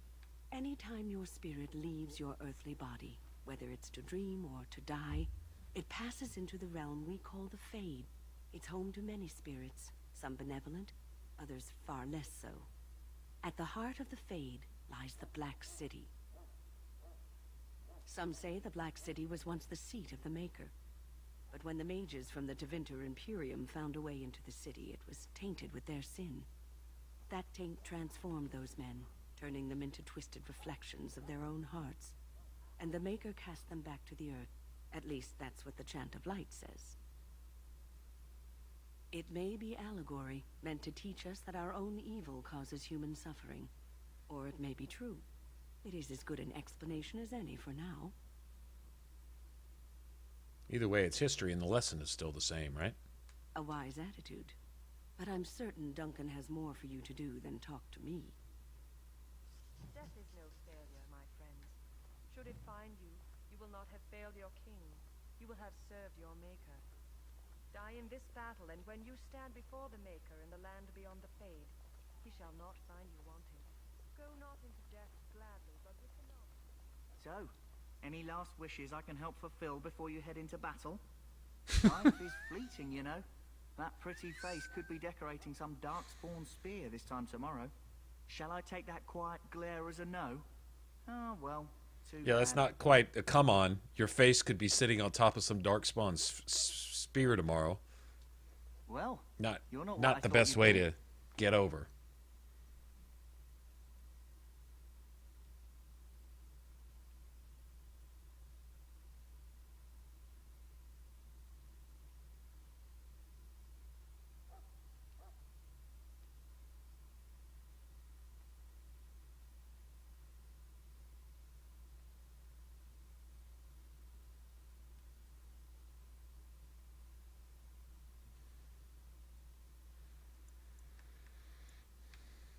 Anytime your spirit leaves your earthly body, whether it's to dream or to die, it passes into the realm we call the Fade. It's home to many spirits, some benevolent, others far less so. At the heart of the Fade lies the Black City. Some say the Black City was once the seat of the Maker. But when the mages from the Tevinter Imperium found a way into the city, it was tainted with their sin. That taint transformed those men, turning them into twisted reflections of their own hearts. And the Maker cast them back to the earth. At least that's what the Chant of Light says. It may be allegory, meant to teach us that our own evil causes human suffering. Or it may be true. It is as good an explanation as any for now. Either way, it's history and the lesson is still the same, right? A wise attitude. But I'm certain Duncan has more for you to do than talk to me. Death is no failure, my friends. Should it find you, you will not have failed your king. You will have served your maker. Die in this battle, and when you stand before the maker in the land beyond the Fade, he shall not find you wanting. Go not into death gladly, but with the knowledge. So, any last wishes I can help fulfill before you head into battle? Life is fleeting, you know. That pretty face could be decorating some darkspawn spear this time tomorrow. Shall I take that quiet glare as a no? Oh, well, too Yeah, that's bad. not quite a come on. Your face could be sitting on top of some darkspawn spear tomorrow. Well, Not you're not what I the thought best you'd way be. to get over.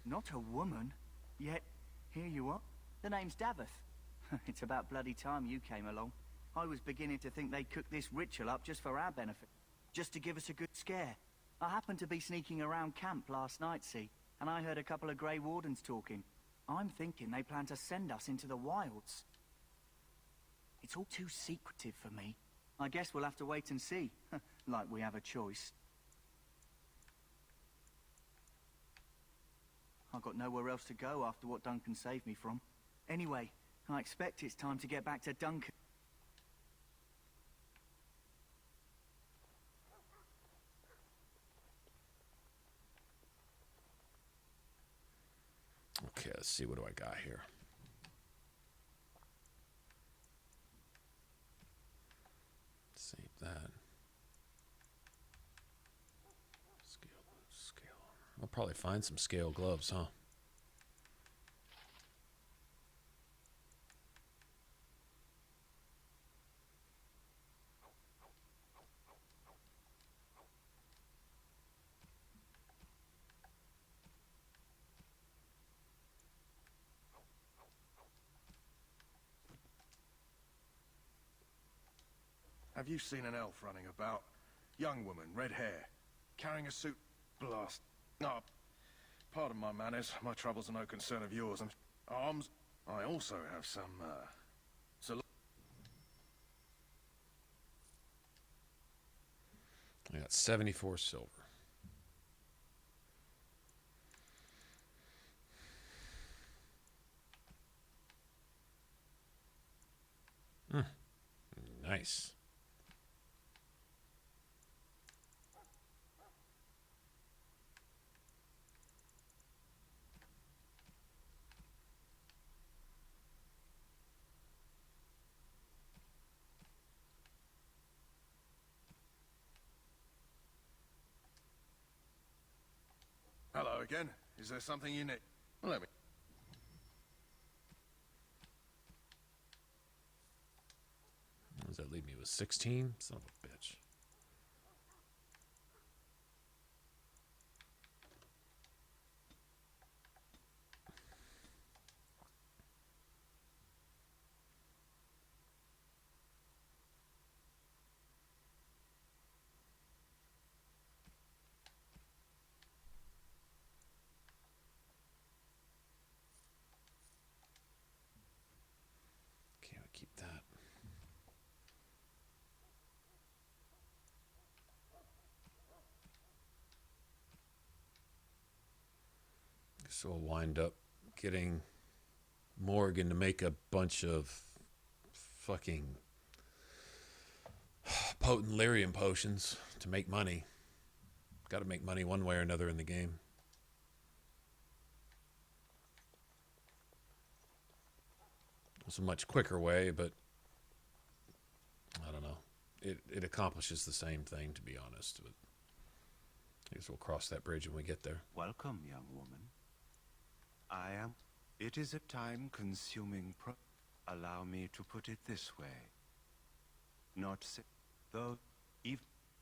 Not a woman, yet here you are. The name's Davith. It's about bloody time you came along. I was beginning to think they'd cooked this ritual up just for our benefit, just to give us a good scare. I happened to be sneaking around camp last night, see, and I heard a couple of Grey Wardens talking. I'm thinking they plan to send us into the wilds. It's all too secretive for me. I guess we'll have to wait and see, like we have a choice. I've got nowhere else to go after what Duncan saved me from. Anyway, I expect it's time to get back to Duncan. Okay, let's see. What do I got here? Save that. Scale. I'll probably find some scale gloves, huh? Have you seen an elf running about? Young woman, red hair, carrying a suit. Blast. No, pardon my manners. My troubles are no concern of yours. Arms. I also have some, I got 74 silver. Nice. Hello again. Is there something you need? Let me. What does that leave me with? 16? Son of a bitch. Can't keep that. So we'll wind up getting Morrigan to make a bunch of fucking potent lyrium potions to make money. Got to make money one way or another in the game. It's a much quicker way, but I don't know. It accomplishes the same thing, to be honest. But I guess we'll cross that bridge when we get there. Welcome, young woman. I am. It is a time-consuming Allow me to put it this way. Not though, if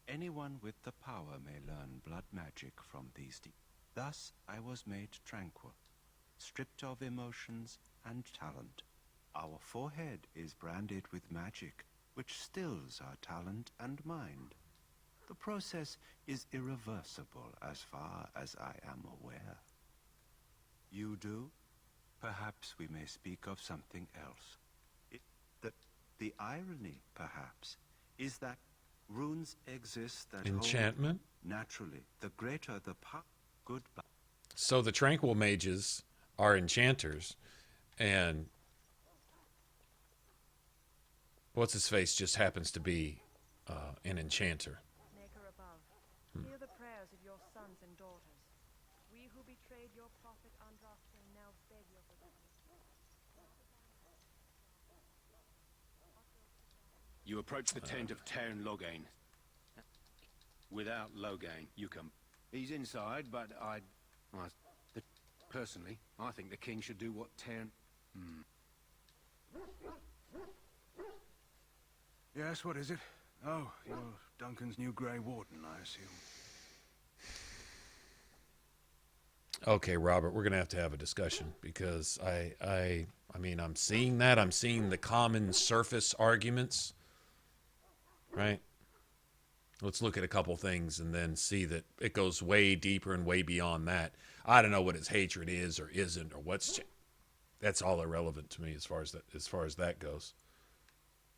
anyone with the power may learn blood magic from these thus I was made tranquil, stripped of emotions and talent. Our forehead is branded with magic, which stills our talent and mind. The process is irreversible as far as I am aware. You do? Perhaps we may speak of something else. The irony, perhaps, is that runes exist that enchantment? Naturally, the greater the goodbye. So the Tranquil Mages are enchanters, and what's-his-face just happens to be an enchanter. Maker above, hear the prayers of your sons and daughters. We who betrayed your prophet Andraste now beg your forgiveness. You approach the tent of Tairn Logain. Without Logain, you can... He's inside, but personally, I think the king should do what Tairn... Yes, what is it? Oh, you're Duncan's new Grey Warden, I assume. Okay, Robert, we're going to have a discussion, because I mean, I'm seeing that. I'm seeing the common surface arguments, right? Let's look at a couple things and then see that it goes way deeper and way beyond that. I don't know what his hatred is or isn't, or what's... That's all irrelevant to me as far as that goes.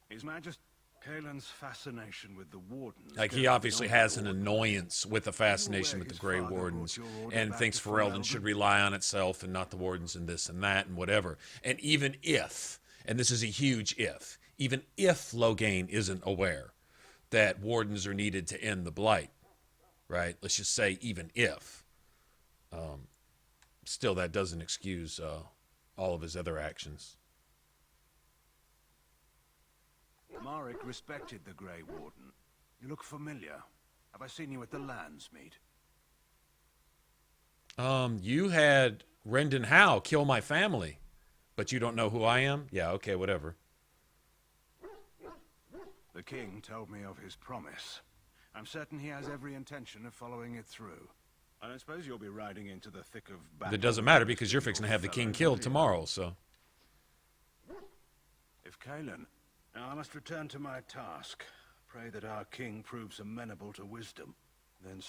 His Majesty Kaelin's fascination with the Wardens... Like, he obviously has an annoyance with the fascination with the Grey Wardens, and thinks Ferelden should rely on itself and not the Wardens and this and that and whatever. And even if, and this is a huge if, even if Logain isn't aware that Wardens are needed to end the Blight, right? Let's just say even if. Still, that doesn't excuse all of his other actions. Marek respected the Grey Warden. You look familiar. Have I seen you at the Lands meet? You had Rendon Howe kill my family, but you don't know who I am? Yeah, okay, whatever. The king told me of his promise. I'm certain he has every intention of following it through. I don't suppose you'll be riding into the thick of battle. It doesn't matter, because you're fixing to have the king killed tomorrow, so... If Kaelin... Now I must return to my task. Pray that our king proves amenable to wisdom. Then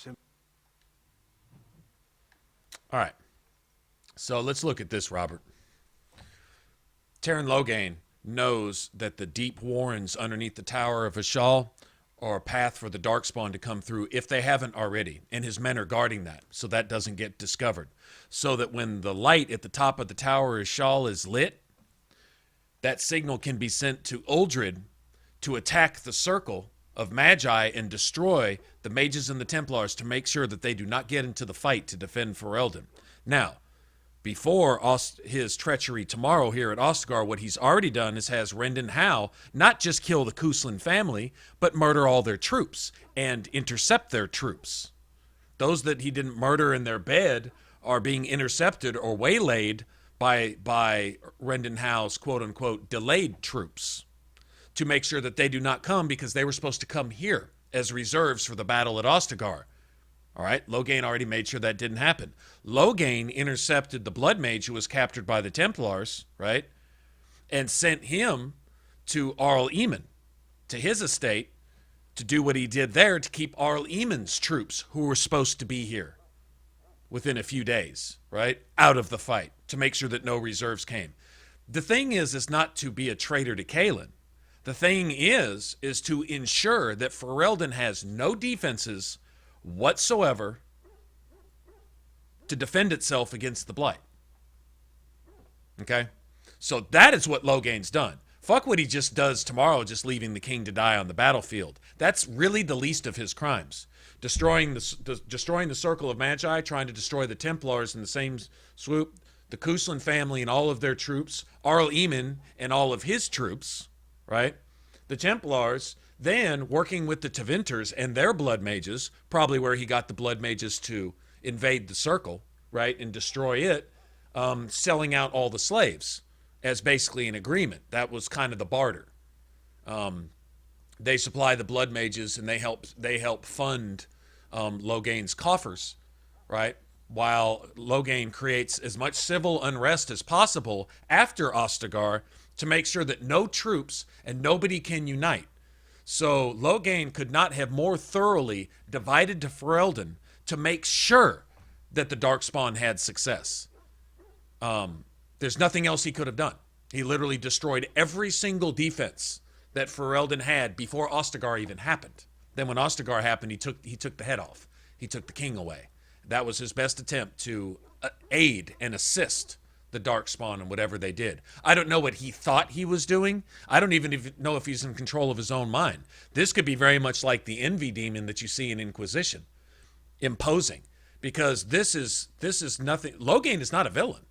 Alright. So let's look at this, Robert. Tairn Logain knows that the deep warrens underneath the Tower of Ishal are a path for the Darkspawn to come through, if they haven't already. And his men are guarding that, so that doesn't get discovered. So that when the light at the top of the Tower of Ishal is lit, that signal can be sent to Uldred to attack the circle of Magi and destroy the mages and the Templars to make sure that they do not get into the fight to defend Ferelden. Now, before his treachery tomorrow here at Ostagar, what he's already done is has Rendon Howe not just kill the Cousland family, but murder all their troops and intercept their troops. Those that he didn't murder in their bed are being intercepted or waylaid by Rendon Howe's quote-unquote delayed troops to make sure that they do not come, because they were supposed to come here as reserves for the battle at Ostagar. All right, Logain already made sure that didn't happen. Logain intercepted the Blood Mage who was captured by the Templars, right, and sent him to Arl Eamon, to his estate, to do what he did there to keep Arl Eamon's troops, who were supposed to be here within a few days, right, out of the fight, to make sure that no reserves came. The thing is not to be a traitor to Kaelin. The thing is to ensure that Ferelden has no defenses whatsoever to defend itself against the Blight. Okay? So that is what Logain's done. Fuck what he just does tomorrow, just leaving the king to die on the battlefield. That's really the least of his crimes. Destroying the Circle of Magi, trying to destroy the Templars in the same swoop, the Cousland family and all of their troops, Arl Eamon and all of his troops, right? The Templars, Then, working with the Tevinters and their blood mages, probably where he got the blood mages to invade the circle, right, and destroy it, selling out all the slaves as basically an agreement. That was kind of the barter. They supply the blood mages, and they help fund Loghain's coffers, right? While Loghain creates as much civil unrest as possible after Ostagar to make sure that no troops and nobody can unite. So Loghain could not have more thoroughly divided to Ferelden to make sure that the Darkspawn had success. There's nothing else he could have done. He literally destroyed every single defense that Ferelden had before Ostagar even happened. Then when Ostagar happened, he took the head off. He took the king away. That was his best attempt to aid and assist the Darkspawn in whatever they did. I don't know what he thought he was doing. I don't even know if he's in control of his own mind. This could be very much like the envy demon that you see in Inquisition, imposing, because this is nothing. Loghain is not a villain.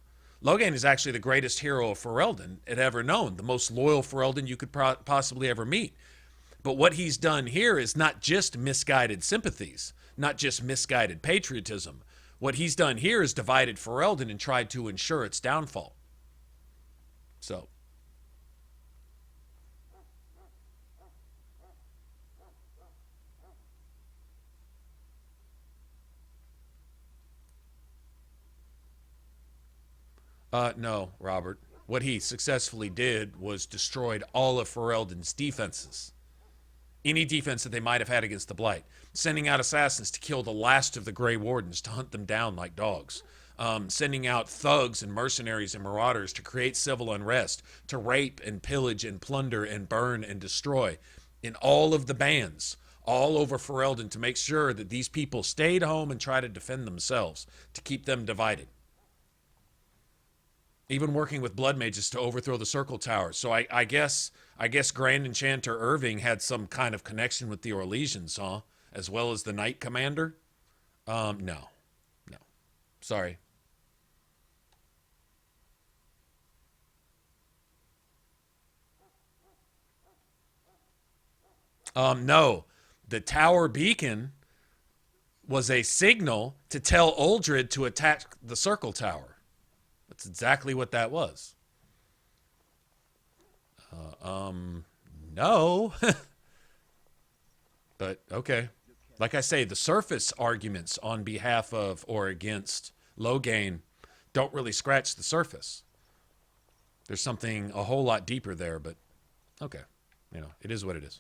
Loghain is actually the greatest hero of Ferelden it ever known, the most loyal Ferelden you could possibly ever meet. But what he's done here is not just misguided sympathies, not just misguided patriotism. What he's done here is divided Ferelden and tried to ensure its downfall. So. No, Robert. What he successfully did was destroyed all of Ferelden's defenses. Any defense that they might have had against the Blight. Sending out assassins to kill the last of the Grey Wardens, to hunt them down like dogs. Sending out thugs and mercenaries and marauders to create civil unrest, to rape and pillage and plunder and burn and destroy in all of the bands, all over Ferelden, to make sure that these people stayed home and tried to defend themselves, to keep them divided. Even working with blood mages to overthrow the Circle Tower. So I guess Grand Enchanter Irving had some kind of connection with the Orlesians, huh? As well as the Knight Commander? No. Sorry. No. The Tower Beacon was a signal to tell Uldred to attack the Circle Tower. That's exactly what that was. No. But, okay. Like I say, the surface arguments on behalf of or against Loghain don't really scratch the surface. There's something a whole lot deeper there, but okay. You know, it is what it is.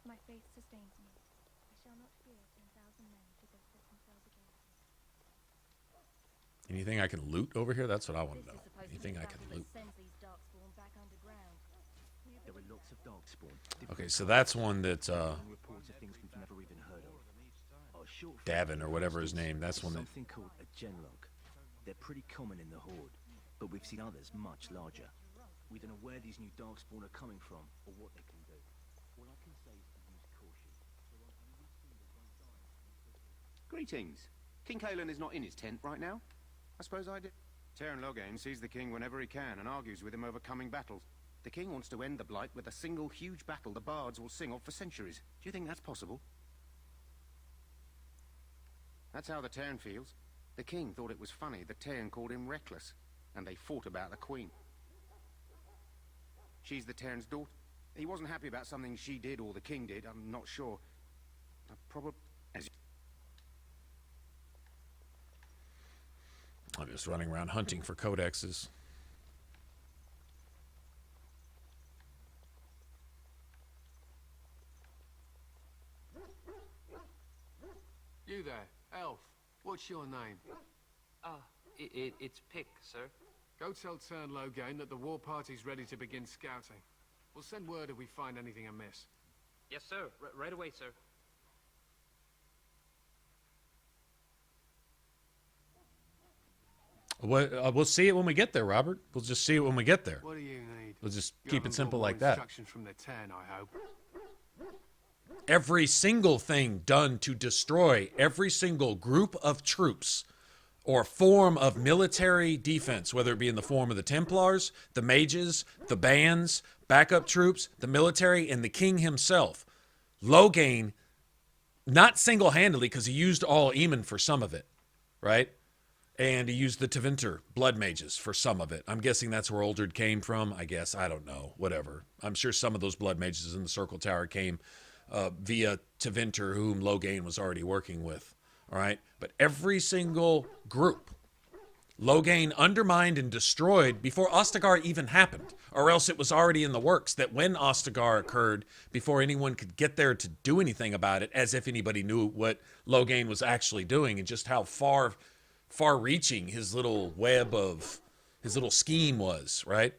My faith sustains me. I shall not fear 10,000 men to go set themselves against me. Anything I can loot over here? That's what I want to know. Anything I can loot. There are lots of darkspawn. Okay, so that's one that Reports of things we've never even heard of. Davin or whatever his name. That's one that. Something called a genlog. They're pretty common in the Horde, but we've seen others much larger. We don't know where these new darkspawn are coming from or what they can do. All I can say is to use caution. Greetings. King Cousland is not in his tent right now. I suppose I did. Terran Loghain sees the king whenever he can and argues with him over coming battles. The king wants to end the Blight with a single huge battle the bards will sing of for centuries. Do you think that's possible? That's how the Terran feels. The king thought it was funny the Terran called him reckless, and they fought about the queen. She's the Terran's daughter. He wasn't happy about something she did or the king did, I'm not sure. Probably as I'm just running around hunting for codexes. You there, elf. What's your name? It's Pick, sir. Go tell Tern Loghain that the war party's ready to begin scouting. We'll send word if we find anything amiss. Yes, sir. Right away, sir. We'll see it when we get there, Robert. We'll just see it when we get there. What do you need? We'll just You keep it haven't simple got more like that. Instructions from the Tern, I hope. Every single thing done to destroy every single group of troops or form of military defense, whether it be in the form of the Templars, the mages, the bands, backup troops, the military, and the king himself. Loghain, not single-handedly, because he used all Eamon for some of it, right? And he used the Tevinter blood mages for some of it. I'm guessing that's where Uldred came from. I guess. I don't know. Whatever. I'm sure some of those blood mages in the Circle Tower came via Tevinter, whom Loghain was already working with. All right? But every single group, Loghain undermined and destroyed before Ostagar even happened. Or else it was already in the works that when Ostagar occurred, before anyone could get there to do anything about it, as if anybody knew what Loghain was actually doing and just how far-reaching his little web of, his little scheme was, right?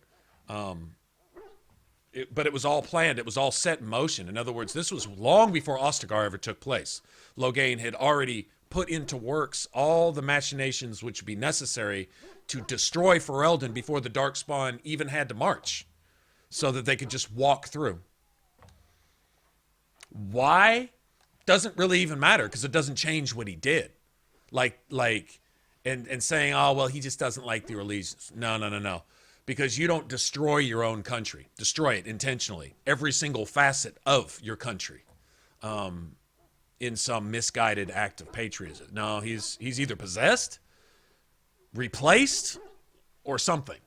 But it was all planned. It was all set in motion. In other words, this was long before Ostagar ever took place. Loghain had already put into works all the machinations which would be necessary to destroy Ferelden before the Darkspawn even had to march, so that they could just walk through. Why? Doesn't really even matter, because it doesn't change what he did. And saying, oh, well, he just doesn't like the allegiance. No. Because you don't destroy your own country. Destroy it intentionally. Every single facet of your country. In some misguided act of patriotism. No, he's either possessed, replaced, or something.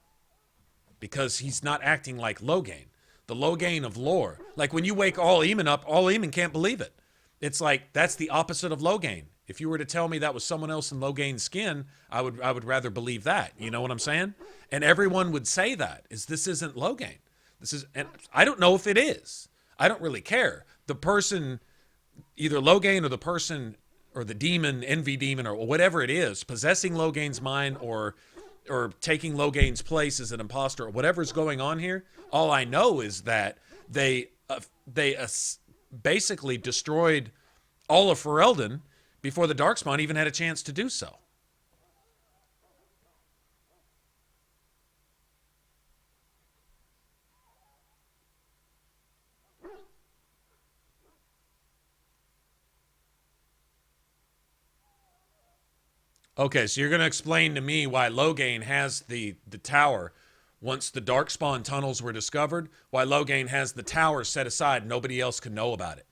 Because he's not acting like Loghain. The Loghain of lore. Like when you wake all Eamon up, all Eamon can't believe it. It's like, that's the opposite of Loghain. If you were to tell me that was someone else in Loghain's skin, I would rather believe that. You know what I'm saying? And everyone would say that. This isn't Loghain. And I don't know if it is. I don't really care. The person, either Loghain or the person or the demon, envy demon, or whatever it is, possessing Loghain's mind or taking Loghain's place as an imposter or whatever's going on here, all I know is that they basically destroyed all of Ferelden before the Darkspawn even had a chance to do so. Okay, so you're going to explain to me why Loghain has the tower once the Darkspawn tunnels were discovered, why Loghain has the tower set aside, nobody else can know about it.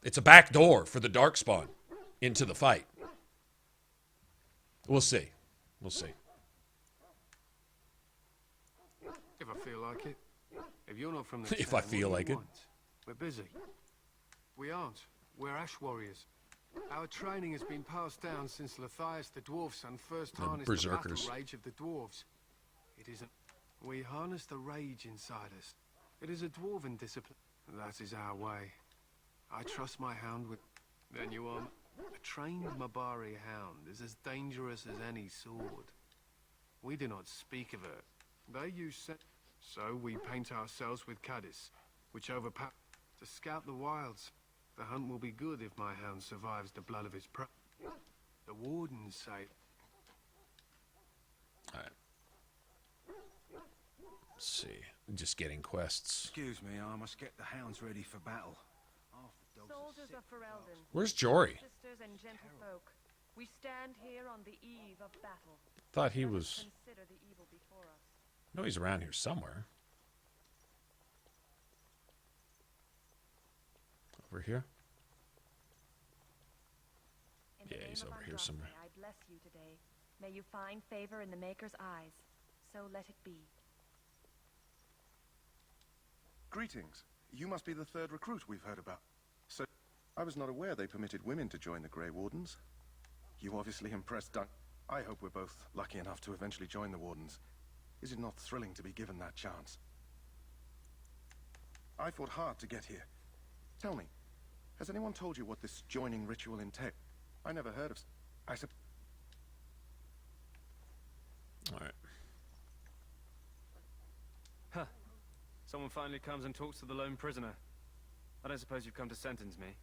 It's a back door for the Darkspawn into the fight. We'll see. We'll see. If I feel like it. If you're not from the If I feel like it. We're busy. We aren't. We're ash warriors. Our training has been passed down since Lathias the dwarf son first harnessed the battle rage of the dwarves. It isn't. We harness the rage inside us. It is a dwarven discipline. That is our way. I trust my hound with... Then you are... A trained Mabari hound is as dangerous as any sword. We do not speak of it. They use... So we paint ourselves with Caddis, which overpower... To scout the wilds. The hunt will be good if my hound survives the blood of his prey. The wardens say... Alright. Let's see. I'm just getting quests. Excuse me, I must get the hounds ready for battle. Soldiers of Ferelden. Where's Jory? Sisters and gentlefolk, we stand here on the eve of battle. Thought he was... Consider the evil before us. No, he's around here somewhere. Over here? Yeah, he's over here somewhere. I bless you today. May you find favor in the Maker's eyes. So let it be. Greetings. You must be the third recruit we've heard about. So, I was not aware they permitted women to join the Grey Wardens. You obviously impressed Dunk. I hope we're both lucky enough to eventually join the Wardens. Is it not thrilling to be given that chance? I fought hard to get here. Tell me, has anyone told you what this joining ritual entails? I never heard of... Alright. Huh. Someone finally comes and talks to the lone prisoner. I don't suppose you've come to sentence me.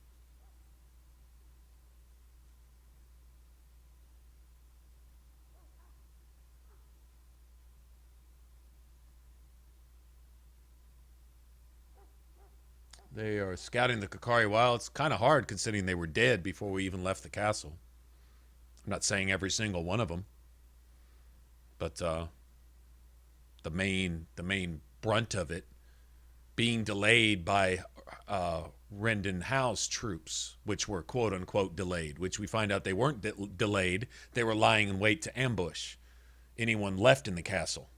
They are scouting the Kakari Wild. It's kind of hard considering they were dead before we even left the castle. I'm not saying every single one of them, but the main brunt of it being delayed by Rendon Howe's troops, which were quote unquote delayed, which we find out they weren't delayed. They were lying in wait to ambush anyone left in the castle.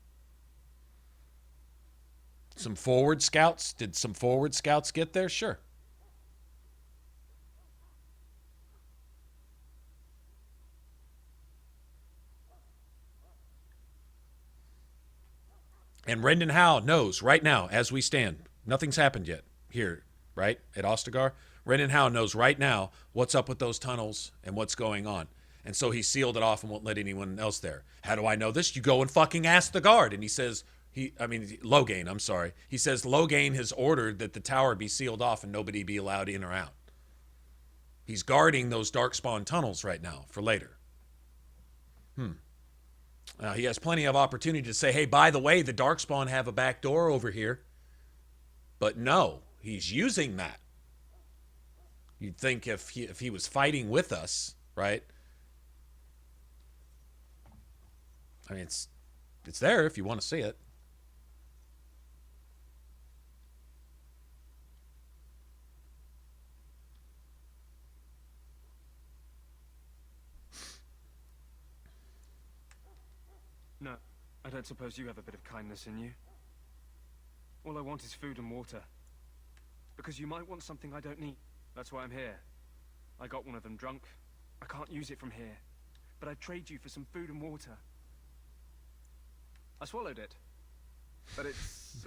Some forward scouts? Did some forward scouts get there? Sure. And Rendon Howe knows right now, as we stand, nothing's happened yet here, right, at Ostagar. Rendon Howe knows right now what's up with those tunnels and what's going on. And so he sealed it off and won't let anyone else there. How do I know this? You go and fucking ask the guard. And he says, Loghain, I'm sorry. He says Loghain has ordered that the tower be sealed off and nobody be allowed in or out. He's guarding those darkspawn tunnels right now for later. Now, he has plenty of opportunity to say, hey, by the way, the darkspawn have a back door over here. But no, he's using that. You'd think if he was fighting with us, right? I mean, it's there if you want to see it. No, I don't suppose you have a bit of kindness in you. All I want is food and water. Because you might want something I don't need. That's why I'm here. I got one of them drunk. I can't use it from here. But I'd trade you for some food and water. I swallowed it. But it's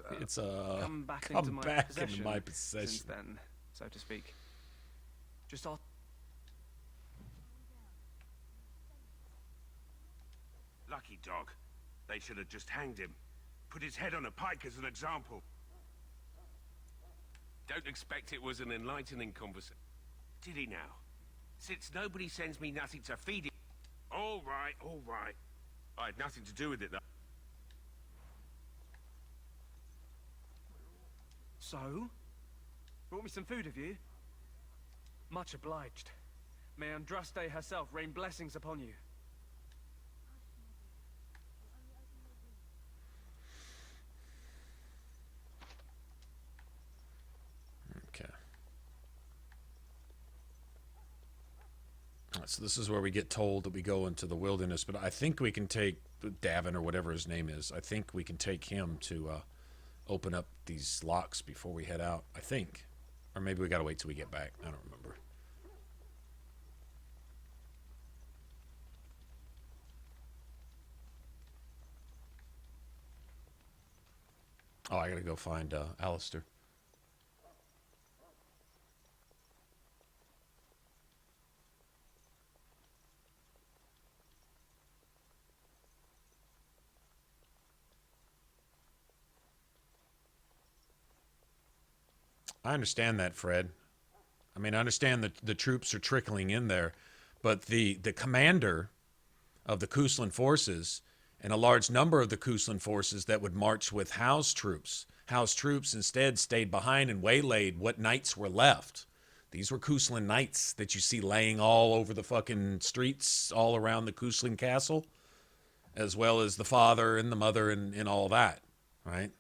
come back into my possession since then, so to speak. Just ask. Lucky dog. They should have just hanged him. Put his head on a pike as an example. Don't expect it was an enlightening conversation. Did he now? Since nobody sends me nothing to feed it. All right, all right. I had nothing to do with it, though. So? Brought me some food, have you? Much obliged. May Andraste herself rain blessings upon you. Okay. So this is where we get told that we go into the wilderness, but I think we can take Davin or whatever his name is. I think we can take him to open up these locks before we head out. I think. Or maybe we gotta wait till we get back. I don't remember. Oh, I gotta go find Alistair. I understand that, Fred. I mean, I understand that the troops are trickling in there, but the commander of the Cousland forces and a large number of the Cousland forces that would march with Howe's troops instead stayed behind and waylaid what knights were left. These were Cousland knights that you see laying all over the fucking streets all around the Cousland castle, as well as the father and the mother and all that, right?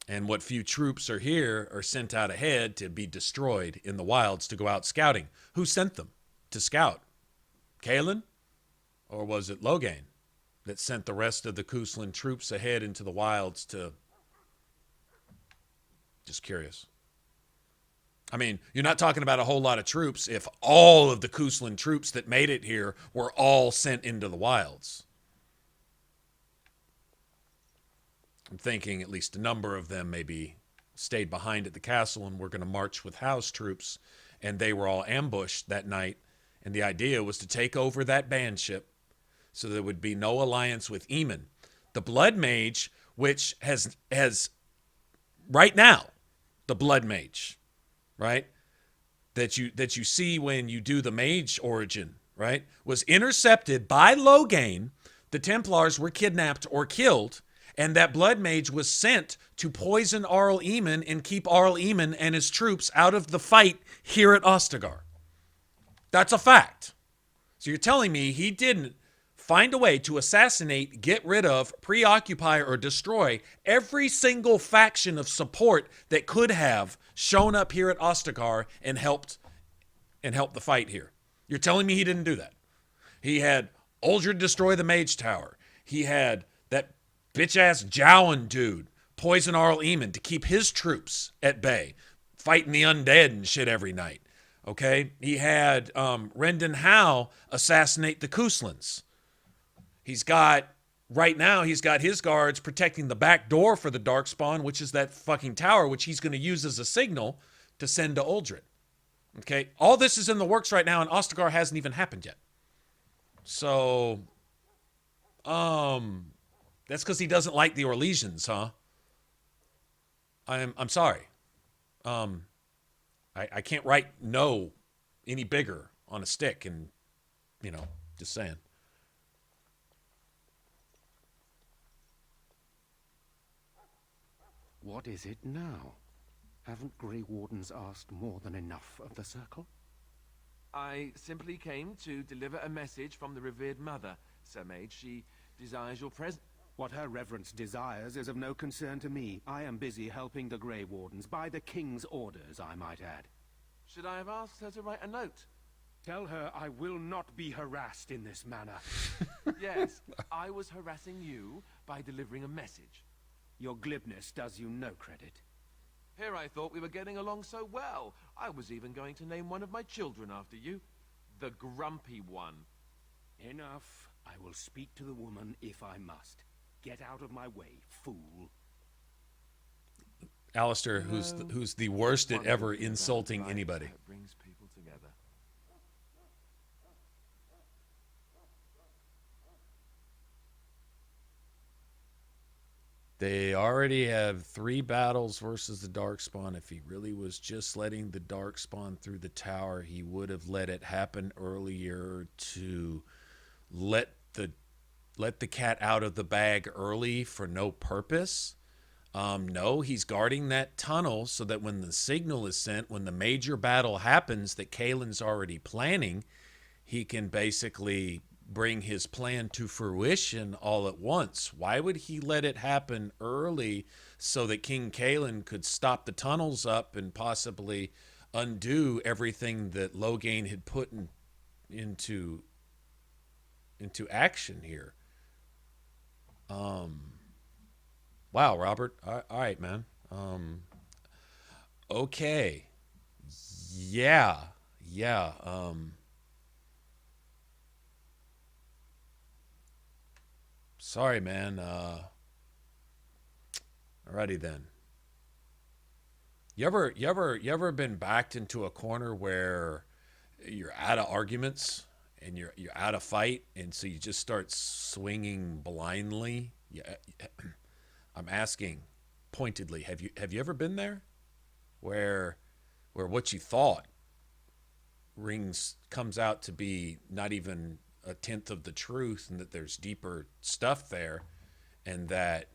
And what few troops are here are sent out ahead to be destroyed in the wilds to go out scouting. Who sent them to scout? Kalen? Or was it Loghain that sent the rest of the Cousland troops ahead into the wilds to... Just curious. I mean, you're not talking about a whole lot of troops if all of the Cousland troops that made it here were all sent into the wilds. I'm thinking at least a number of them maybe stayed behind at the castle and were going to march with Howe's troops, and they were all ambushed that night, and the idea was to take over that bandship so there would be no alliance with Eamon. The Blood Mage, which has right now, the Blood Mage, right, that you see when you do the mage origin, right, was intercepted by Loghain. The Templars were kidnapped or killed, and that Blood Mage was sent to poison Arl Eamon and keep Arl Eamon and his troops out of the fight here at Ostagar. That's a fact. So you're telling me he didn't find a way to assassinate, get rid of, preoccupy, or destroy every single faction of support that could have shown up here at Ostagar and helped the fight here. You're telling me he didn't do that. He had Uldred destroy the Mage Tower. He had that bitch-ass Jowan dude poison Arl Eamon to keep his troops at bay, fighting the undead and shit every night. Okay? He had Rendon Howe assassinate the Couslands. Right now, he's got his guards protecting the back door for the Darkspawn, which is that fucking tower, which he's going to use as a signal to send to Uldred. Okay? All this is in the works right now, and Ostagar hasn't even happened yet. So, that's because he doesn't like the Orlesians, huh? I'm sorry. I can't write no any bigger on a stick, and, just saying. What is it now? Haven't Grey Wardens asked more than enough of the Circle? I simply came to deliver a message from the revered mother, Sir Mage. She desires your presence. What her reverence desires is of no concern to me. I am busy helping the Grey Wardens, by the King's orders, I might add. Should I have asked her to write a note? Tell her I will not be harassed in this manner. Yes, I was harassing you by delivering a message. Your glibness does you no credit. Here I thought we were getting along so well. I was even going to name one of my children after you. The Grumpy One. Enough. I will speak to the woman if I must. Get out of my way, fool. Alistair, who's the worst at ever insulting anybody. It brings people together. They already have 3 battles versus the Darkspawn. If he really was just letting the Darkspawn through the tower, he would have let it happen earlier to let the cat out of the bag early for no purpose. No, he's guarding that tunnel so that when the signal is sent, when the major battle happens that Kaelin's already planning, he can basically bring his plan to fruition all at once. Why would he let it happen early so that King Kaelin could stop the tunnels up and possibly undo everything that Loghain had put into action here? Wow, Robert. All right, man. Okay. Yeah. Sorry, man. Alrighty then. You ever been backed into a corner where you're out of arguments and you're out of fight, and so you just start swinging blindly? Yeah, I'm asking pointedly. Have you ever been there, where what you thought comes out to be not even a tenth of the truth, and that there's deeper stuff there, and that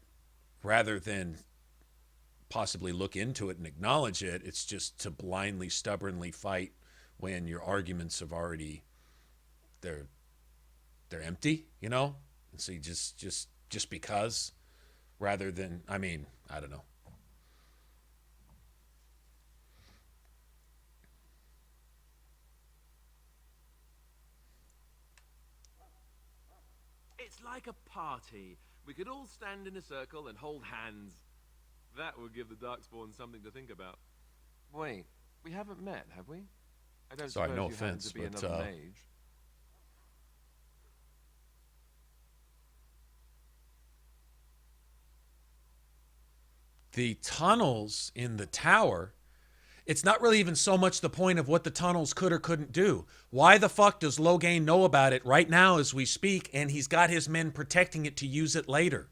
rather than possibly look into it and acknowledge it, it's just to blindly, stubbornly fight when your arguments have already they're empty, and so you just because, rather than, I don't know. It's like a party. We could all stand in a circle and hold hands. That would give the Darkspawn something to think about. Wait, we haven't met, have we? I don't Sorry, suppose no you happen offense, to be but another mage. The tunnels in the tower, it's not really even so much the point of what the tunnels could or couldn't do. Why the fuck does Loghain know about it right now as we speak, and he's got his men protecting it to use it later?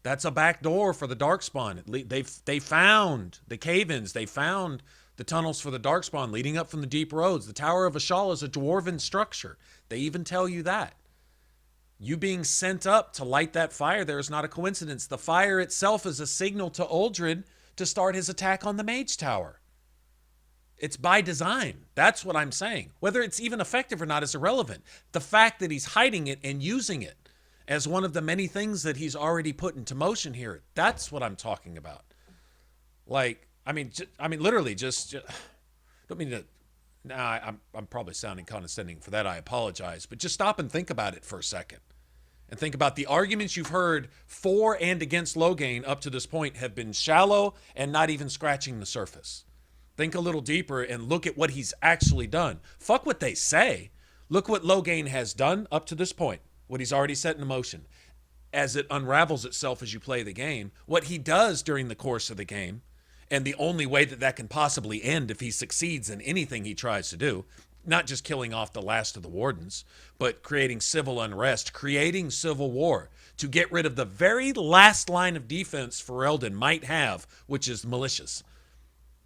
That's a back door for the Darkspawn. They found the cave-ins. They found the tunnels for the Darkspawn leading up from the deep roads. The Tower of Ishal is a dwarven structure. They even tell you that. You being sent up to light that fire there is not a coincidence. The fire itself is a signal to Uldred to start his attack on the Mage Tower. It's by design. That's what I'm saying. Whether it's even effective or not is irrelevant. The fact that he's hiding it and using it as one of the many things that he's already put into motion here, that's what I'm talking about. Like, I mean, literally just don't mean to, I'm probably sounding condescending for that. I apologize. But just stop and think about it for a second. And think about the arguments you've heard for and against Loghain up to this point have been shallow and not even scratching the surface. Think a little deeper and look at what he's actually done. Fuck what they say. Look what Loghain has done up to this point, what he's already set in motion. As it unravels itself as you play the game, what he does during the course of the game, and the only way that that can possibly end if he succeeds in anything he tries to do, not just killing off the last of the wardens, but creating civil unrest, creating civil war to get rid of the very last line of defense Ferelden might have, which is militias.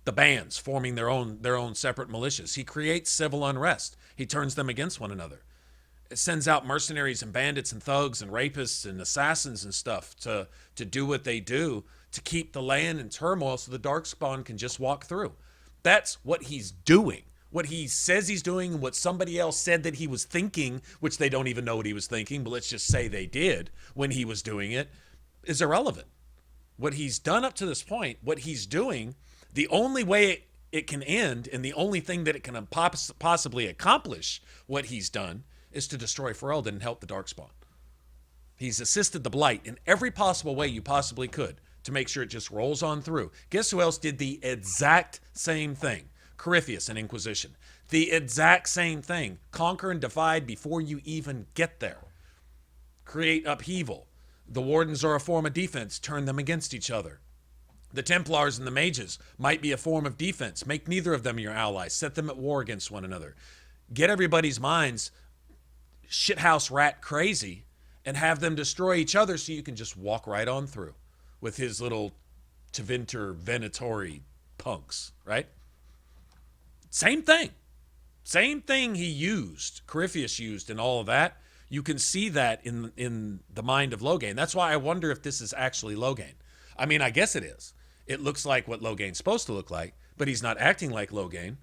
The bands forming their own separate militias. He creates civil unrest. He turns them against one another. It sends out mercenaries and bandits and thugs and rapists and assassins and stuff to do what they do to keep the land in turmoil so the Darkspawn can just walk through. That's what he's doing. What he says he's doing and what somebody else said that he was thinking, which they don't even know what he was thinking, but let's just say they did when he was doing it, is irrelevant. What he's done up to this point, what he's doing, the only way it can end and the only thing that it can possibly accomplish what he's done is to destroy Ferelden and help the Darkspawn. He's assisted the Blight in every possible way you possibly could to make sure it just rolls on through. Guess who else did the exact same thing? Corypheus and Inquisition. The exact same thing. Conquer and divide before you even get there. Create upheaval. The Wardens are a form of defense. Turn them against each other. The Templars and the Mages might be a form of defense. Make neither of them your allies. Set them at war against one another. Get everybody's minds shithouse rat crazy and have them destroy each other so you can just walk right on through with his little Tevinter Venatori punks, right? Same thing. Same thing he used, Corypheus used in all of that. You can see that in the mind of Loghain. That's why I wonder if this is actually Loghain. I mean, I guess it is. It looks like what Loghain's supposed to look like, but he's not acting like Loghain.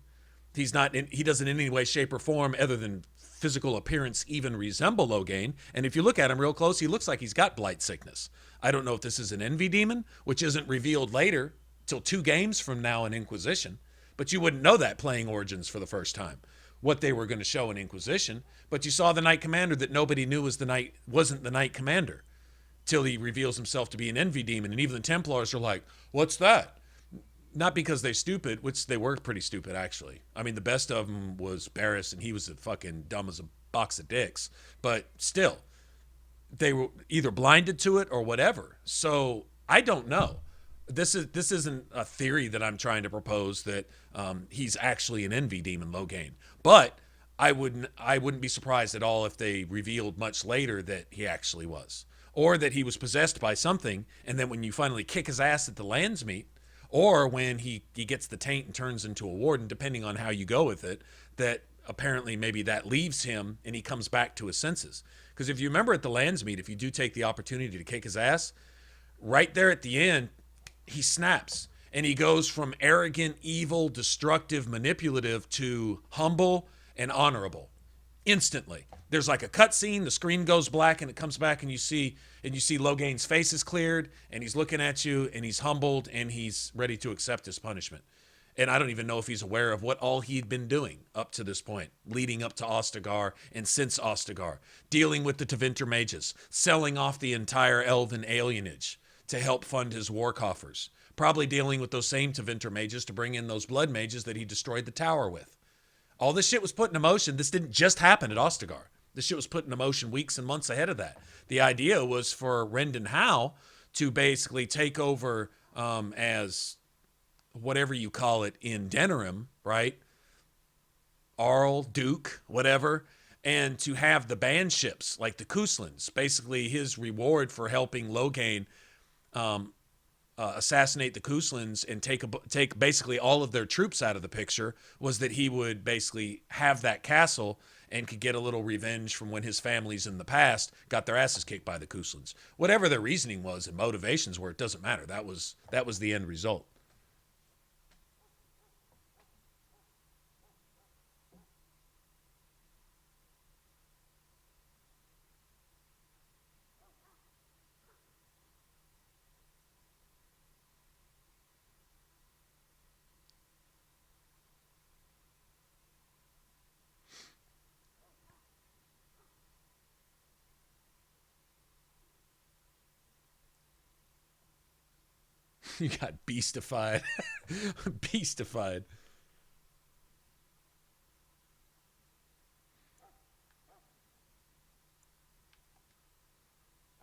He doesn't in any way, shape, or form, other than physical appearance, even resemble Loghain. And if you look at him real close, he looks like he's got blight sickness. I don't know if this is an envy demon, which isn't revealed later till 2 games from now in Inquisition. But you wouldn't know that playing Origins for the first time, what they were going to show in Inquisition. But you saw the Knight Commander that nobody knew wasn't the Knight Commander till he reveals himself to be an envy demon. And even the Templars are like, what's that? Not because they're stupid, which they were pretty stupid, actually. I mean, the best of them was Barris, and he was fucking dumb as a box of dicks. But still, they were either blinded to it or whatever. So I don't know. This isn't a theory that I'm trying to propose that he's actually an envy demon, Loghain. But I wouldn't be surprised at all if they revealed much later that he actually was. Or that he was possessed by something, and then when you finally kick his ass at the lands meet, or when he gets the taint and turns into a warden, depending on how you go with it, that apparently maybe that leaves him and he comes back to his senses. Because if you remember at the lands meet, if you do take the opportunity to kick his ass, right there at the end, he snaps. And he goes from arrogant, evil, destructive, manipulative to humble and honorable. Instantly. There's like a cutscene, the screen goes black, and it comes back, and you see Loghain's face is cleared, and he's looking at you, and he's humbled, and he's ready to accept his punishment. And I don't even know if he's aware of what all he'd been doing up to this point, leading up to Ostagar and since Ostagar, dealing with the Tevinter mages, selling off the entire elven alienage to help fund his war coffers, probably dealing with those same Tevinter mages to bring in those blood mages that he destroyed the tower with. All this shit was put into motion. This didn't just happen at Ostagar. This shit was put into motion weeks and months ahead of that. The idea was for Rendon Howe to basically take over as whatever you call it in Denerim, right? Arl, Duke, whatever, and to have the band ships like the Couslands, basically his reward for helping Loghain assassinate the Couslands and take basically all of their troops out of the picture was that he would basically have that castle and could get a little revenge from when his families in the past got their asses kicked by the Couslands. Whatever their reasoning was and motivations were, it doesn't matter. That was the end result. You got beastified. Beastified.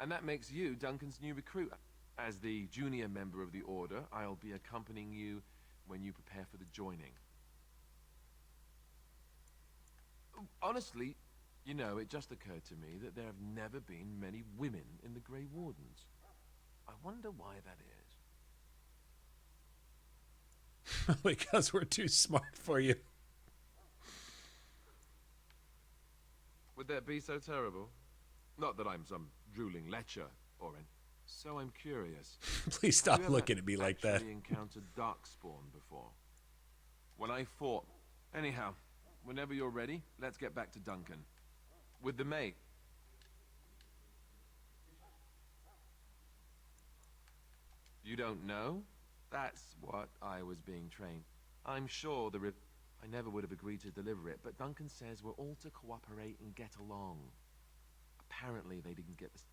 And that makes you Duncan's new recruit. As the junior member of the Order, I'll be accompanying you when you prepare for the joining. Honestly, you know, it just occurred to me that there have never been many women in the Grey Wardens. I wonder why that is. Because we're too smart for you. Would that be so terrible? Not that I'm some drooling lecher, Oren. So I'm curious. Please stop looking at me like that. Have you encountered Darkspawn before? When I fought. Anyhow, whenever you're ready, let's get back to Duncan. With the mate. You don't know? That's what I was being trained. I'm sure I never would have agreed to deliver it, but Duncan says we're all to cooperate and get along. Apparently they didn't get this.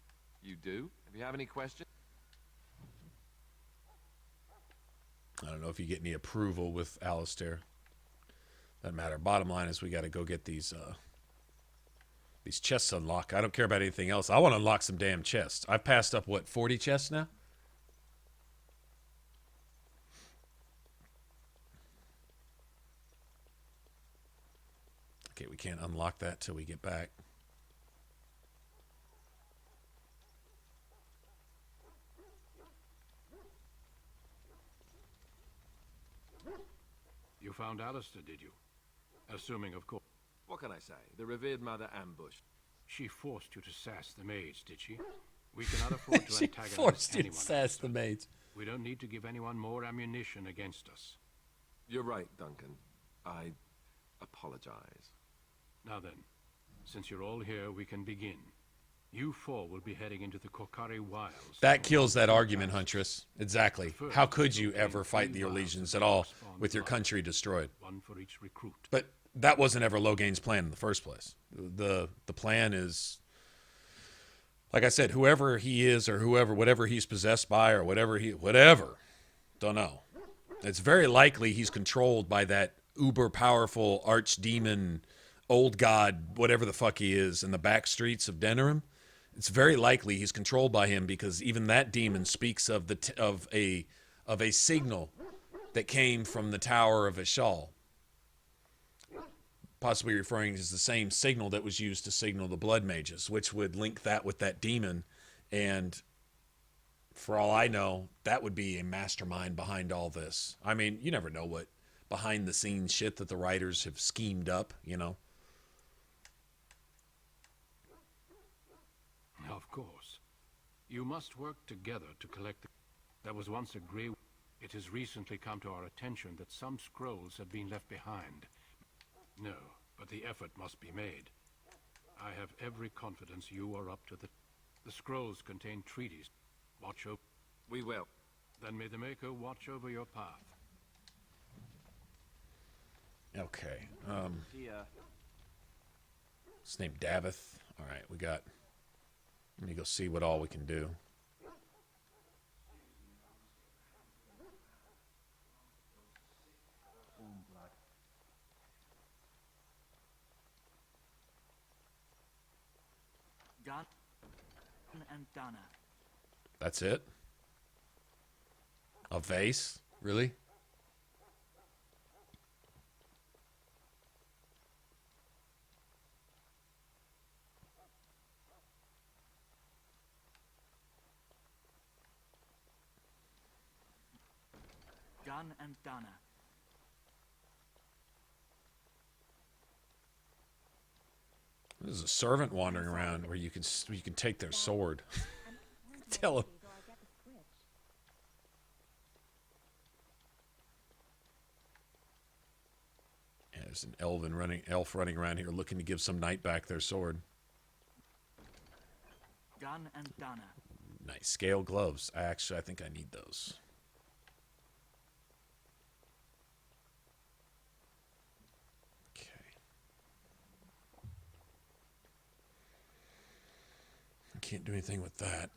You do? If you have any questions? I don't know if you get any approval with Alistair. Doesn't matter. Bottom line is we got to go get these chests unlocked. I don't care about anything else. I want to unlock some damn chests. I've passed up, what, 40 chests now? Okay, we can't unlock that till we get back. You found Alistair, did you? Assuming, of course. What can I say? The revered mother ambushed. She forced you to sass the maids, did she? We cannot afford to She antagonize forced you to anyone. sass the maids. We don't need to give anyone more ammunition against us. You're right, Duncan. I apologize. Now then, since you're all here, we can begin. You four will be heading into the Korcari Wilds. That kills that argument, Huntress. Exactly. How could you ever fight the Orlesians at all with your country destroyed? One for each recruit. But that wasn't ever Loghain's plan in the first place. The plan is, like I said, whoever he is or whatever he's possessed by or whatever, don't know. It's very likely he's controlled by that uber powerful archdemon, old god, whatever the fuck he is, in the back streets of Denerim. It's very likely he's controlled by him because even that demon speaks of a signal that came from the Tower of Ishal, possibly referring to the same signal that was used to signal the blood mages, which would link that with that demon. And for all I know, that would be a mastermind behind all this. I mean, you never know what behind the scenes shit that the writers have schemed up, you know. Of course. You must work together to collect the... There was once a grey... It has recently come to our attention that some scrolls have been left behind. No, but the effort must be made. I have every confidence you are up to the... The scrolls contain treaties. Watch over... We will. Then may the Maker watch over your path. Okay. It's named Davith. All right, we got... Let me go see what all we can do. Gun and Dana. That's it? A vase? Really? Gun and Dana. There's a servant wandering around where you can take their sword. Tell him. Yeah, there's an elf running around here looking to give some knight back their sword. Gun and Dana. Nice scale gloves. Actually, I think I need those. Can't do anything with that.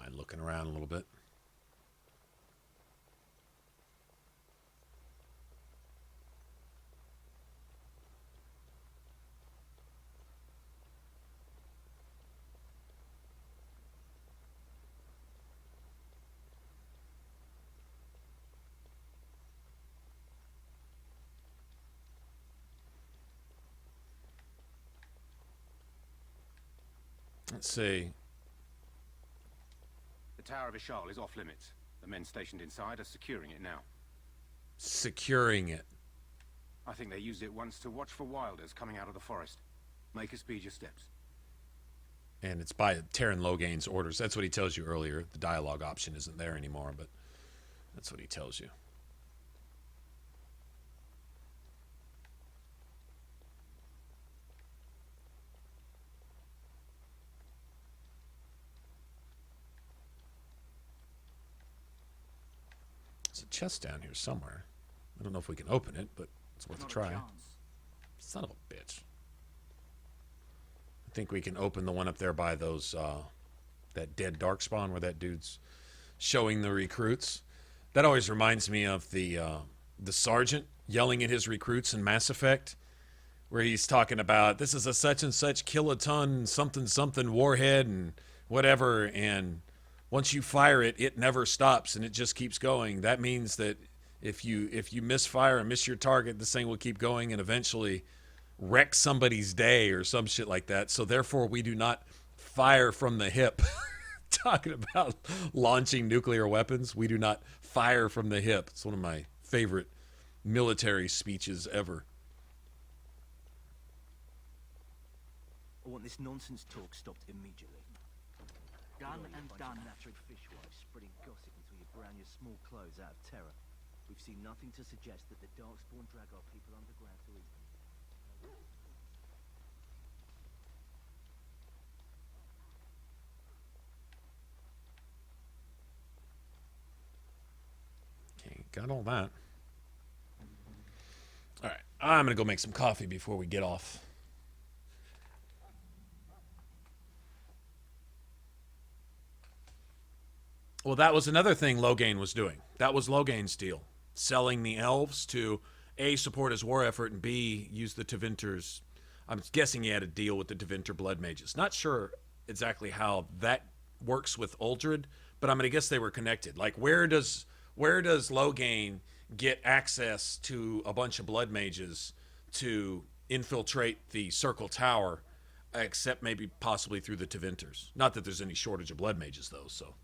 mind looking around a little bit. Let's see. The Tower of Ishal is off limits. The men stationed inside are securing it now. Securing it. I think they used it once to watch for wilders coming out of the forest. Make a speed your steps. And it's by Terran Loghain's orders. That's what he tells you earlier. The dialogue option isn't there anymore, but that's what he tells you. There's a chest down here somewhere. I don't know if we can open it, but it's worth a try. Son of a bitch. I think we can open the one up there by those, that dead darkspawn where that dude's showing the recruits. That always reminds me of the sergeant yelling at his recruits in Mass Effect, where he's talking about, this is a such and such kiloton something something warhead and whatever, and once you fire it, it never stops and it just keeps going. That means that if you misfire and miss your target, this thing will keep going and eventually wreck somebody's day or some shit like that. So therefore, we do not fire from the hip. Talking about launching nuclear weapons, we do not fire from the hip. It's one of my favorite military speeches ever. I want this nonsense talk stopped immediately. Done and done. Nattering fishwives spreading gossip until you brown your small clothes out of terror. We've seen nothing to suggest that the Darkspawn drag our people underground to eat them. Okay, got all that. All right, I'm going to go make some coffee before we get off. Well, that was another thing Loghain was doing. That was Loghain's deal. Selling the elves to, A, support his war effort, and B, use the Tevinters. I'm guessing he had a deal with the Tevinter blood mages. Not sure exactly how that works with Uldred, but I'm going to guess they were connected. Like, where does Loghain get access to a bunch of blood mages to infiltrate the Circle Tower, except maybe possibly through the Tevinters? Not that there's any shortage of blood mages, though, so...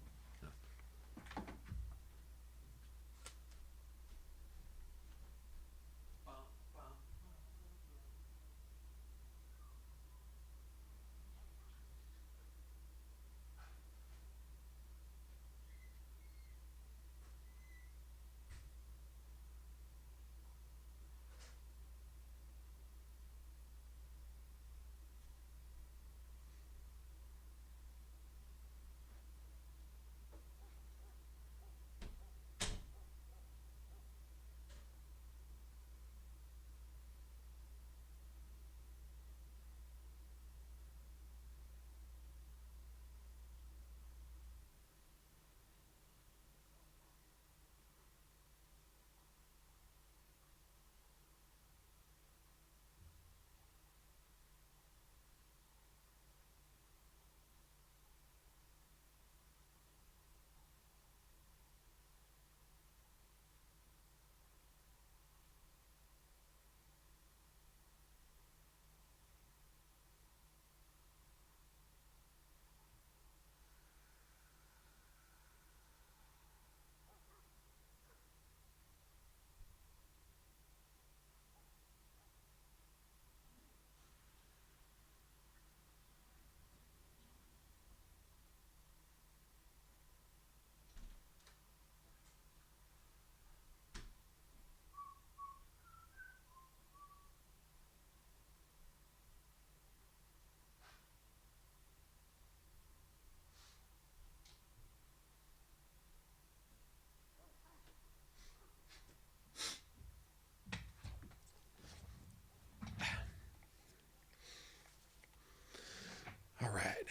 All right.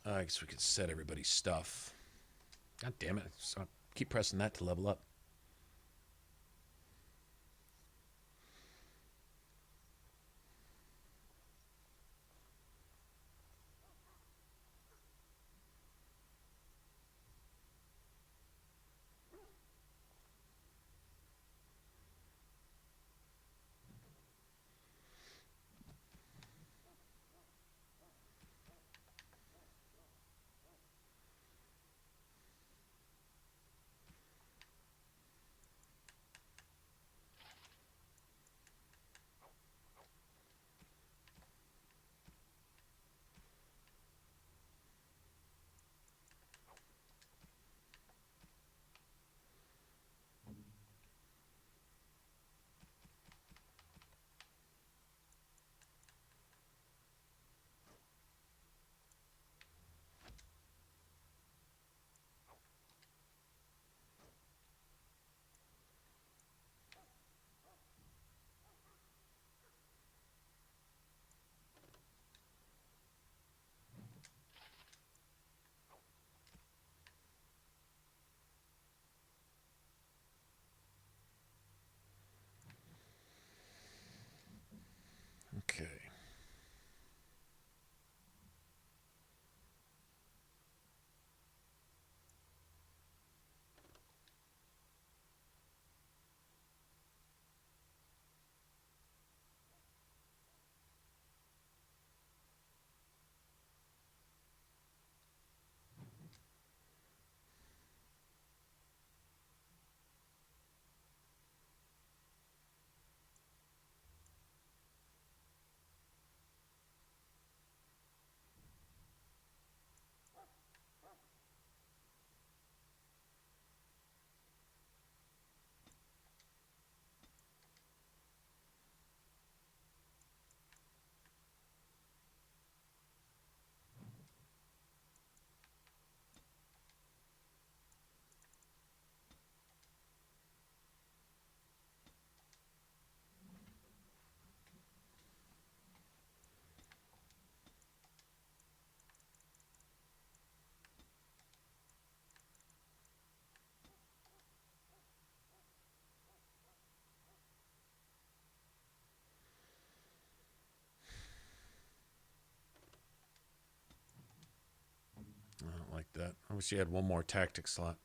I guess we could set everybody's stuff. God damn it. So keep pressing that to level up. Okay. I don't like that. I wish you had one more tactic slot.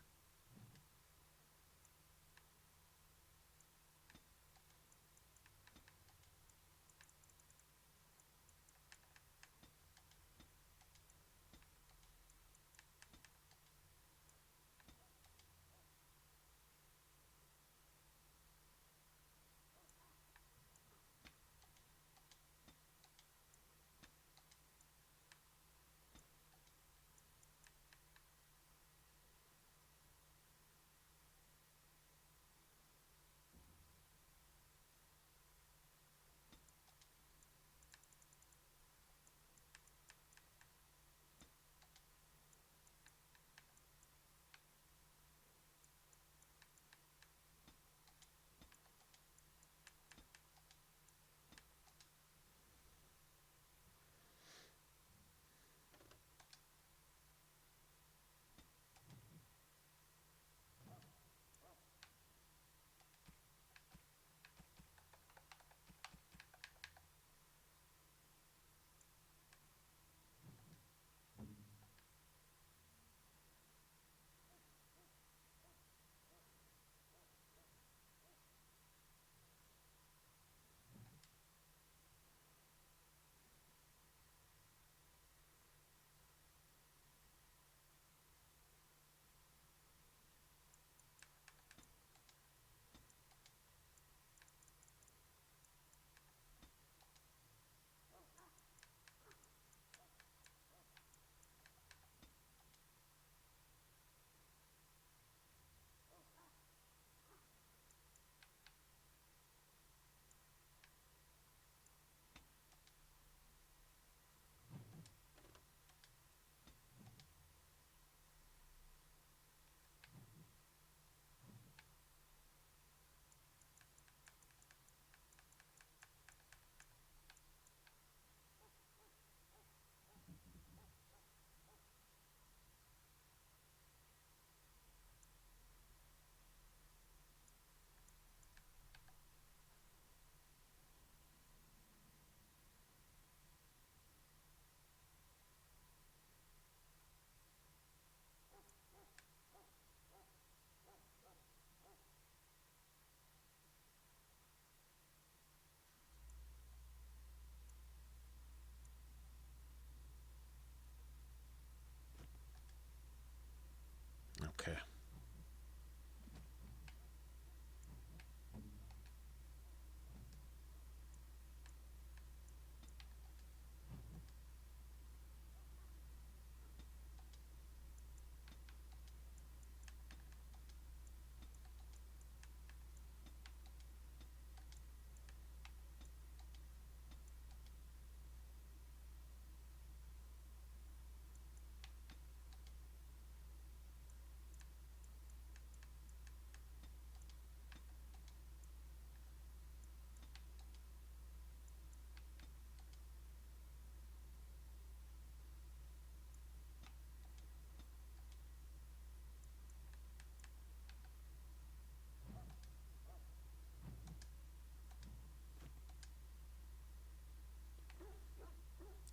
Okay.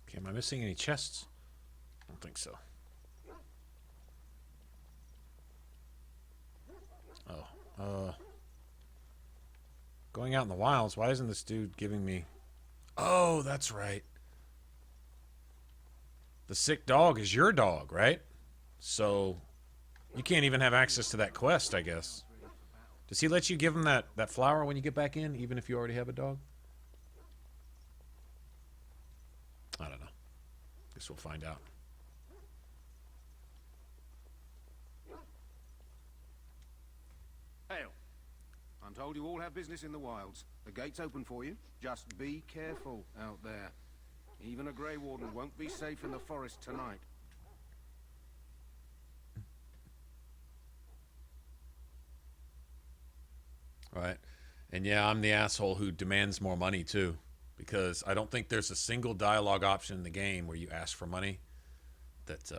Okay, am I missing any chests? I don't think so. Oh, going out in the wilds, why isn't this dude giving me... Oh, that's right. The sick dog is your dog, right? So, you can't even have access to that quest, I guess. Does he let you give him that flower when you get back in, even if you already have a dog? I don't know. Guess we'll find out. Hail. I'm told you all have business in the wilds. The gate's open for you. Just be careful out there. Even a Grey Warden won't be safe in the forest tonight. Right. And yeah, I'm the asshole who demands more money too. Because I don't think there's a single dialogue option in the game where you ask for money that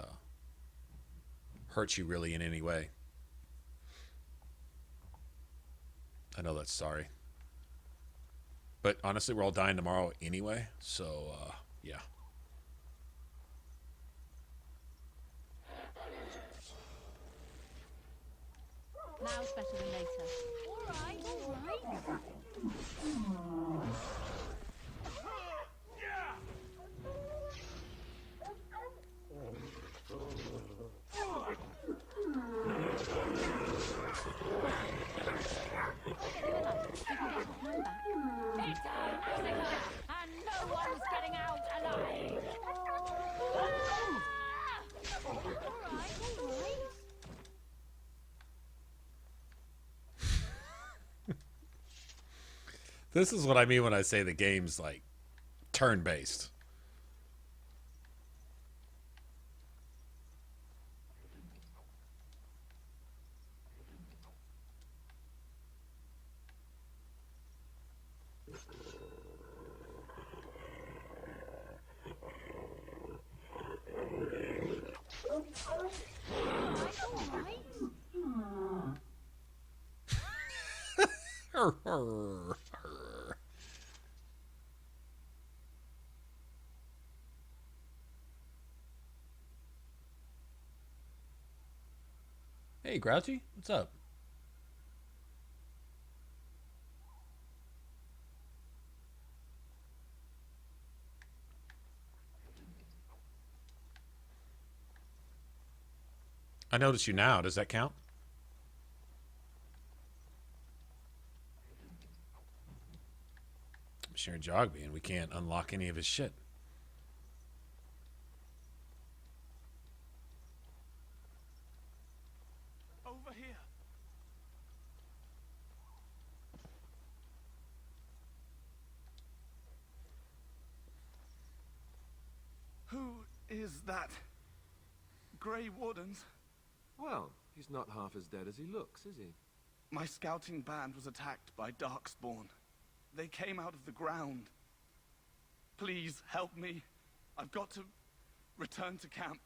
hurts you really in any way. I know that's sorry. But honestly, we're all dying tomorrow anyway, so yeah. Now's better than later. All right, all right. And no one's getting out alive. All right, all right. This is what I mean when I say the game's like turn-based. Hey, Grouchy, what's up? I notice you now. Does that count? I'm sharing Jogby, and we can't unlock any of his shit. Over here. Who is that? Grey Wardens? Well, he's not half as dead as he looks, is he? My scouting band was attacked by Darkspawn. They came out of the ground. Please help me. I've got to return to camp.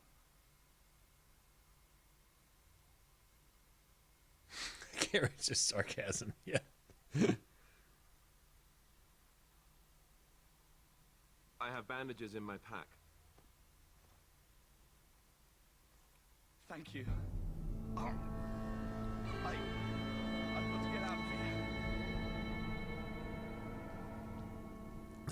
It's just sarcasm, yeah. I have bandages in my pack. Thank you. I've got to get out of here.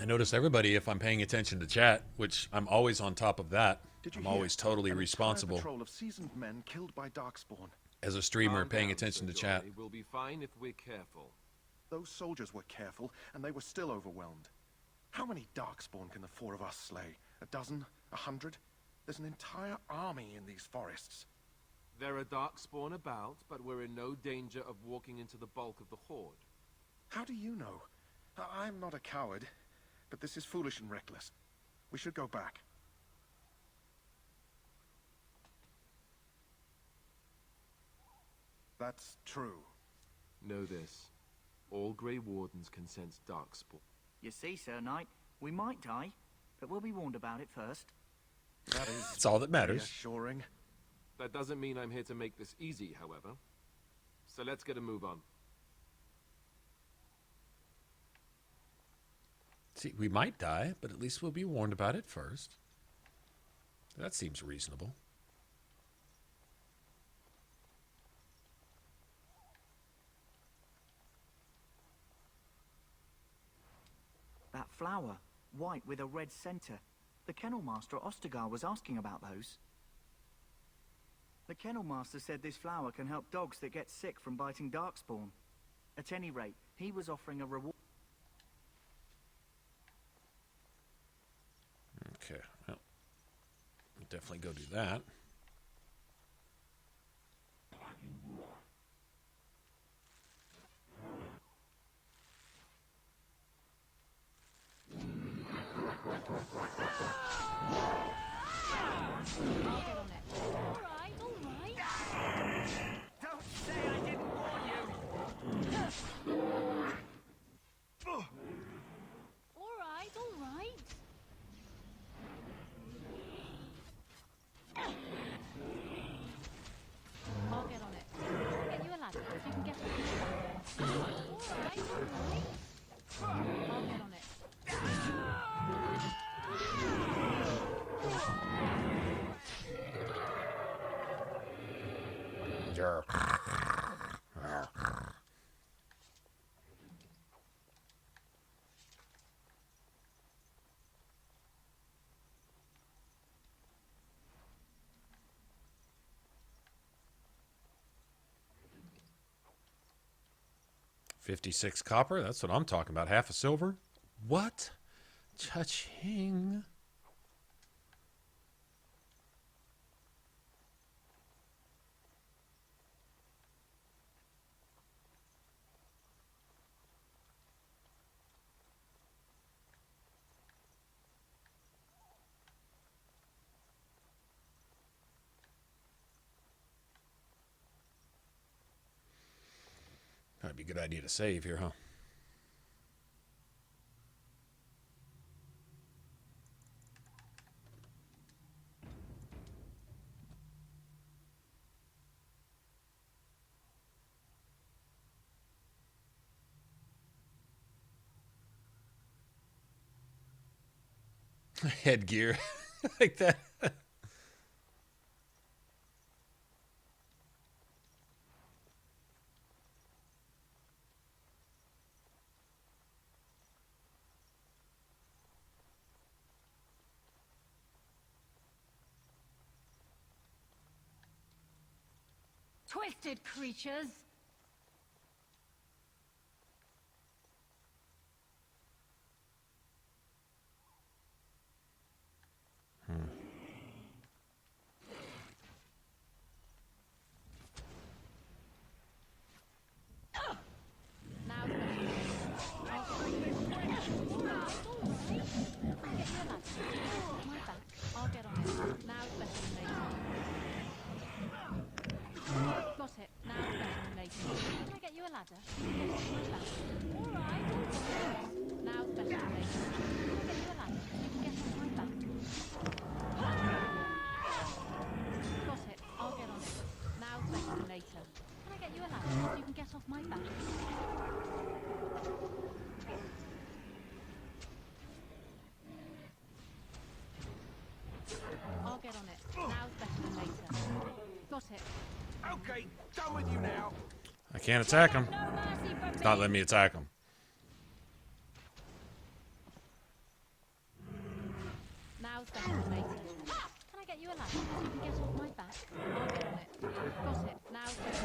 I notice everybody, if I'm paying attention to chat, which I'm always on top of that. I'm always totally responsible. Patrol of seasoned men killed by Darkspawn. as a streamer paying attention to chat. We'll be fine if we're careful. Those soldiers were careful, and they were still overwhelmed. How many Darkspawn can the four of us slay? A dozen? 100? There's an entire army in these forests. There are Darkspawn about, but we're in no danger of walking into the bulk of the Horde. How do you know? I'm not a coward, but this is foolish and reckless. We should go back. That's true. Know this. All Grey Wardens can sense Darkspawn. You see, Sir Knight, we might die, but we'll be warned about it first. That is That's all that matters. reassuring. That doesn't mean I'm here to make this easy, however. So let's get a move on. See, we might die, but at least we'll be warned about it first. That seems reasonable. That flower, white with a red center. The Kennel Master at Ostagar was asking about those. The Kennel Master said this flower can help dogs that get sick from biting Darkspawn. At any rate, he was offering a reward. Okay, well, we'll definitely go do that. Don't say I didn't warn you! All right. I'll get on it. I'll get you a ladder so you can get on it. All right. I'll get on it. $56 copper? That's what I'm talking about. Half a silver? What? Cha-ching. That'd be a good idea to save here, huh? Headgear like that. Twisted creatures! Okay, done with you now. I can't attack him. It's not letting me attack him. Now's better than later. Can I get you a ladder so you can get off my back? I'll get on it. Got it. Now's better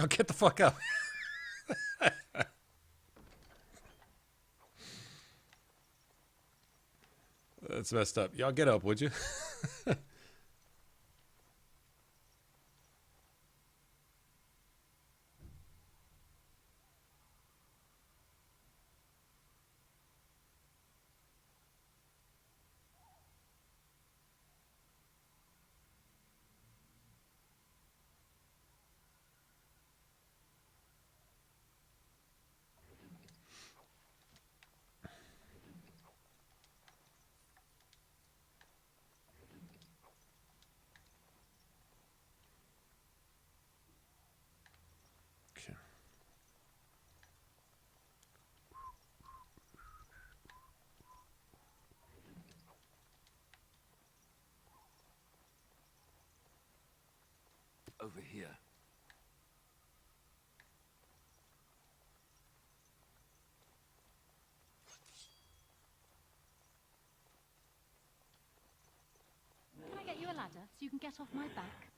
Y'all get the fuck up. That's messed up. Y'all get up, would you? Over here. Can I get you a ladder so you can get off my back?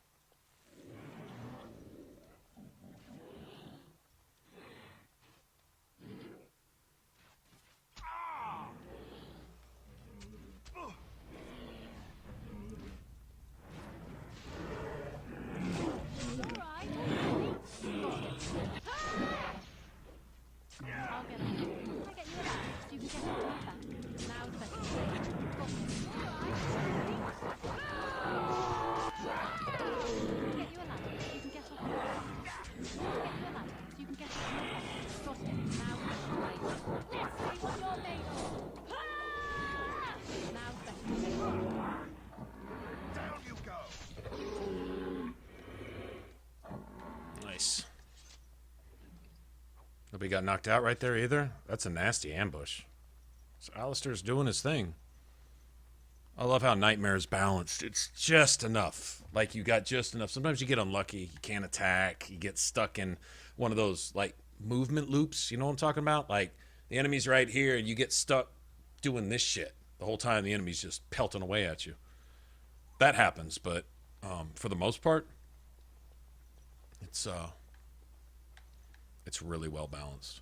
Nice. Nobody got knocked out right there either? That's a nasty ambush. So Alistair's doing his thing. I love how Nightmare's balanced. It's just enough. Like, you got just enough. Sometimes you get unlucky. You can't attack. You get stuck in one of those, like, movement loops. You know what I'm talking about? Like, the enemy's right here, and you get stuck doing this shit. The whole time the enemy's just pelting away at you. That happens, but for the most part, it's really well balanced.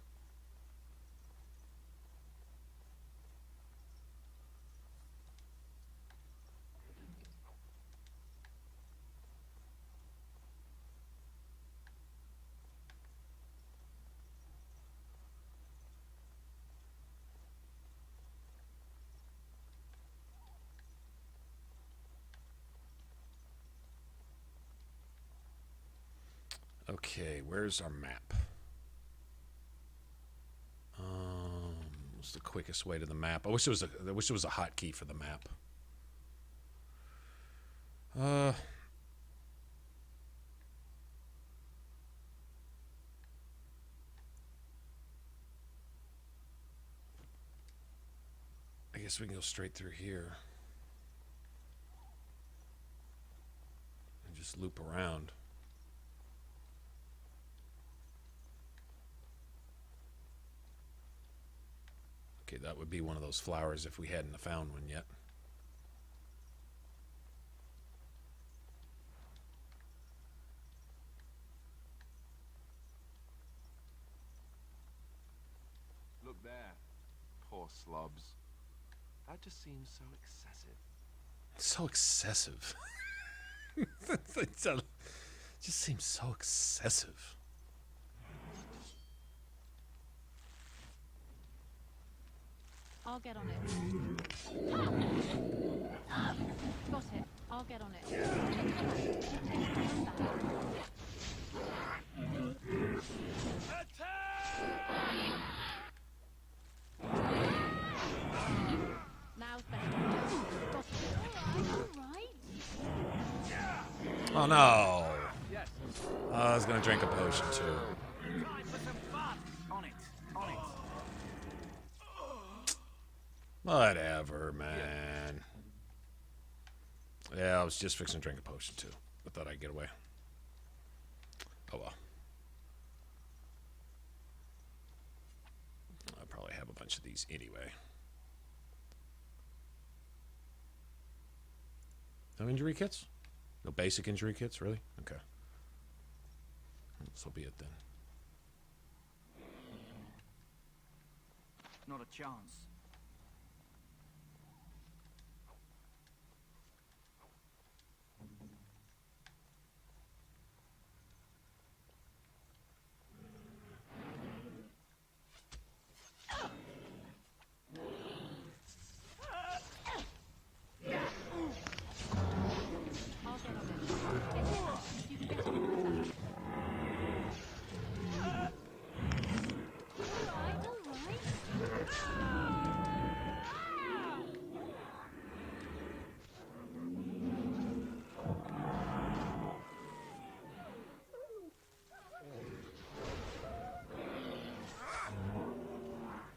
Okay, where's our map? What's the quickest way to the map? I wish there was a hotkey for the map. I guess we can go straight through here and just loop around. Okay, that would be one of those flowers if we hadn't found one yet. Look there. Poor slobs. That just seems so excessive. So excessive. It just seems so excessive. I'll get on it. Got it. I'll get on it. Now's better. Got it. All right. Oh no! I was gonna drink a potion too. On it. On it. Whatever, man. Yeah, I was just fixing to drink a potion too. I thought I'd get away. Oh well. I probably have a bunch of these anyway. No injury kits? No basic injury kits, really? Okay. So be it then. Not a chance.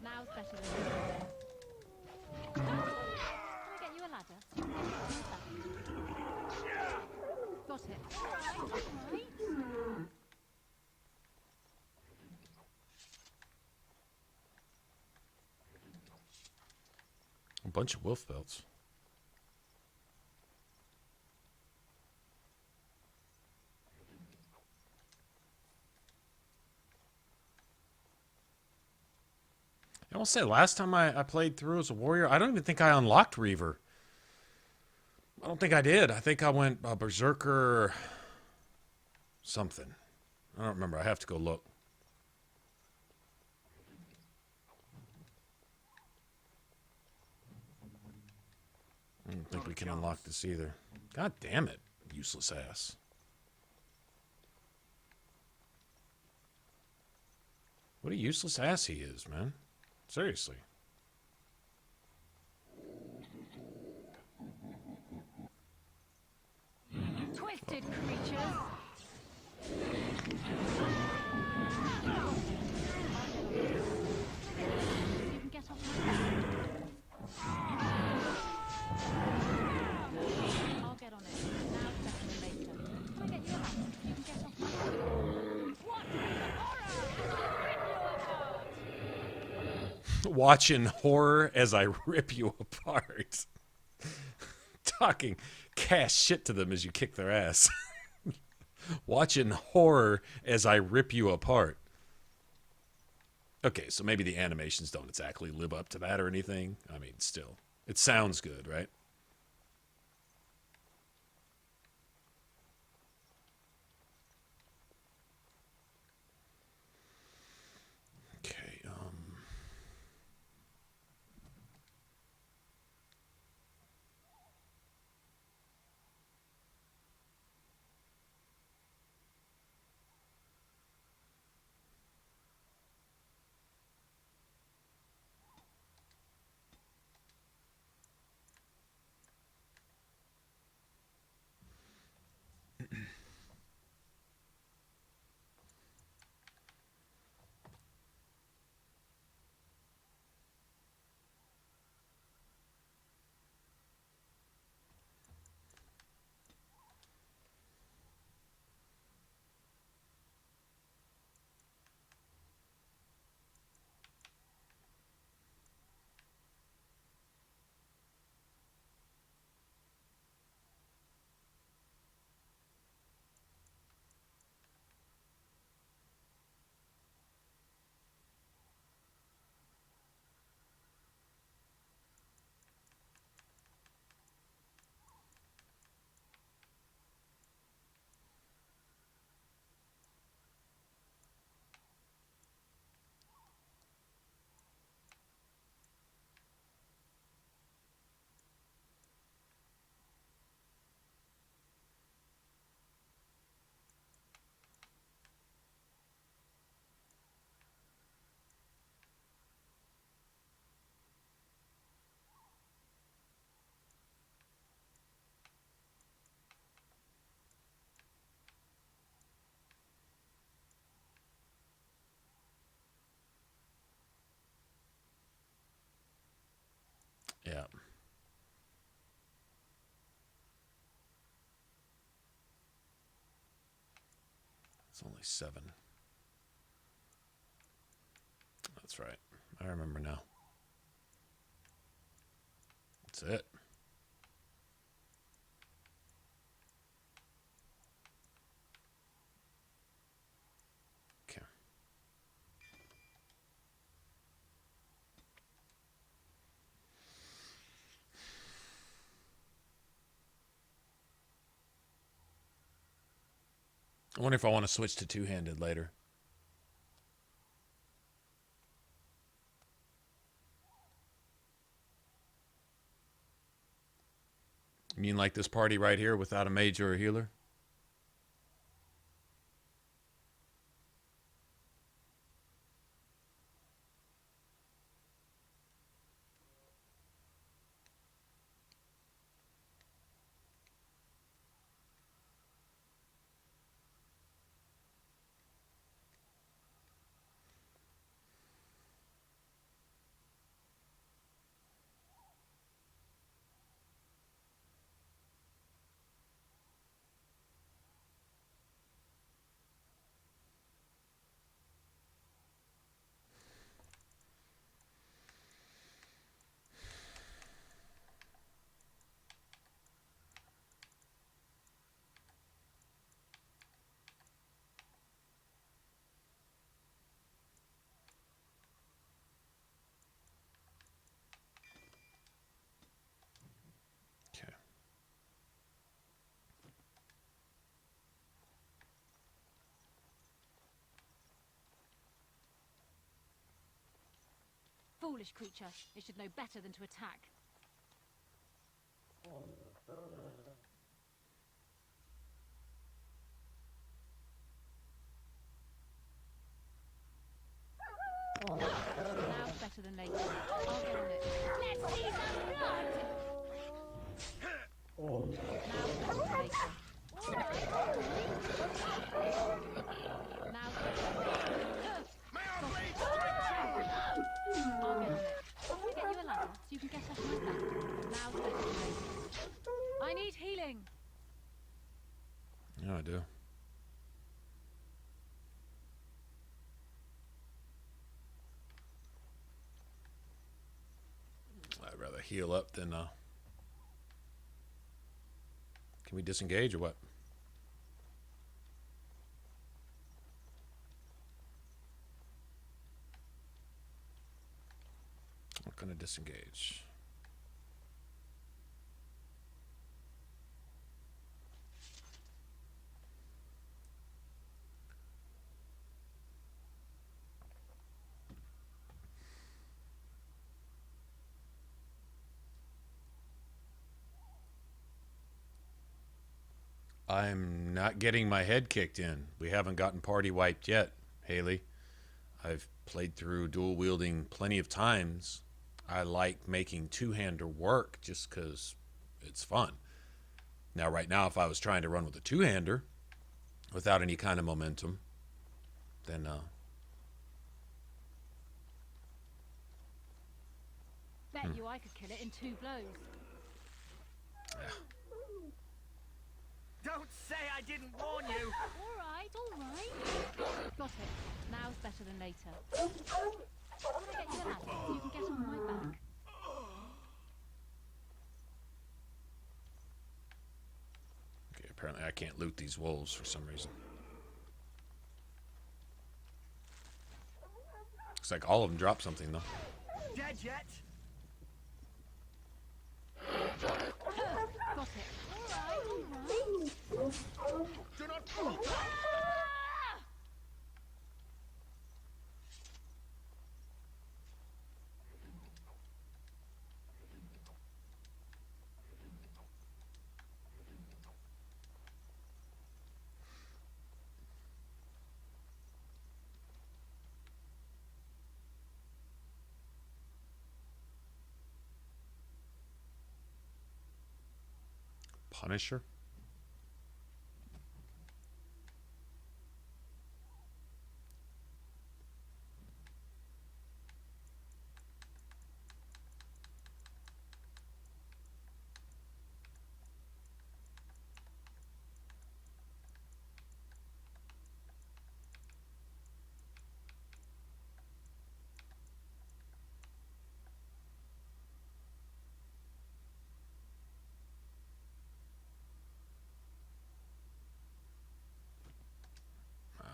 Now's better than later. Can I get you a ladder so you can get up my back? Got it. All right. A bunch of wolf belts. I will say, last time I played through as a warrior, I don't even think I unlocked Reaver. I don't think I did. I think I went Berserker something. I don't remember. I have to go look. I don't think we can unlock this either. God damn it, useless ass. What a useless ass he is, man. Seriously. Twisted creatures. You can get off my back. I'll get on it. Now it's better than later. Can I get you a ladder? You can get off my back. What horror! Watching horror as I rip you apart. Talking cash shit to them as you kick their ass. Watching horror as I rip you apart. Okay, so maybe the animations don't exactly live up to that or anything. I mean, still. It sounds good, right? Okay, yeah. It's only 7. That's right. I remember now. That's it. I wonder if I want to switch to two-handed later. You mean like this party right here without a mage or a healer? Foolish creature. It should know better than to attack. Now better than later. I'll get on it. Let's see some blood! Now better than later. Now better than later. May I bleed straight through? I'll get on it. Can I get you a ladder so you can get off my back? Now better than later. I need healing. Yeah, I do. I'd rather heal up than can we disengage or what? I'm not gonna disengage. I'm not getting my head kicked in. We haven't gotten party wiped yet, Haley. I've played through dual wielding plenty of times. I like making two-hander work just because it's fun. Now, right now, if I was trying to run with a two-hander without any kind of momentum, then Bet you I could kill it in 2 blows. Yeah. Don't say I didn't warn you! Alright, alright. Got it. Now's better than later. Can I get you a ladder so you can get on my back? Okay, apparently I can't loot these wolves for some reason. Looks like all of them dropped something, though. Dead yet? Got it. Alright. Do not falter! Punisher?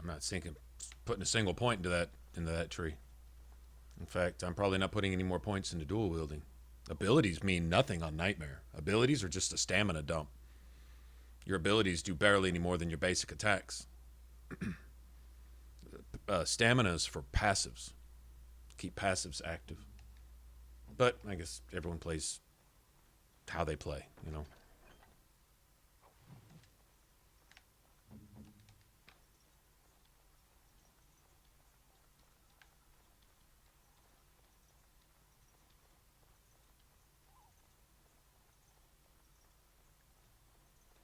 I'm not thinking putting a single point into that tree. In fact, I'm probably not putting any more points into dual wielding. Abilities mean nothing on Nightmare. Abilities are just a stamina dump. Your abilities do barely any more than your basic attacks. Stamina is for passives. Keep passives active. But I guess everyone plays how they play, you know.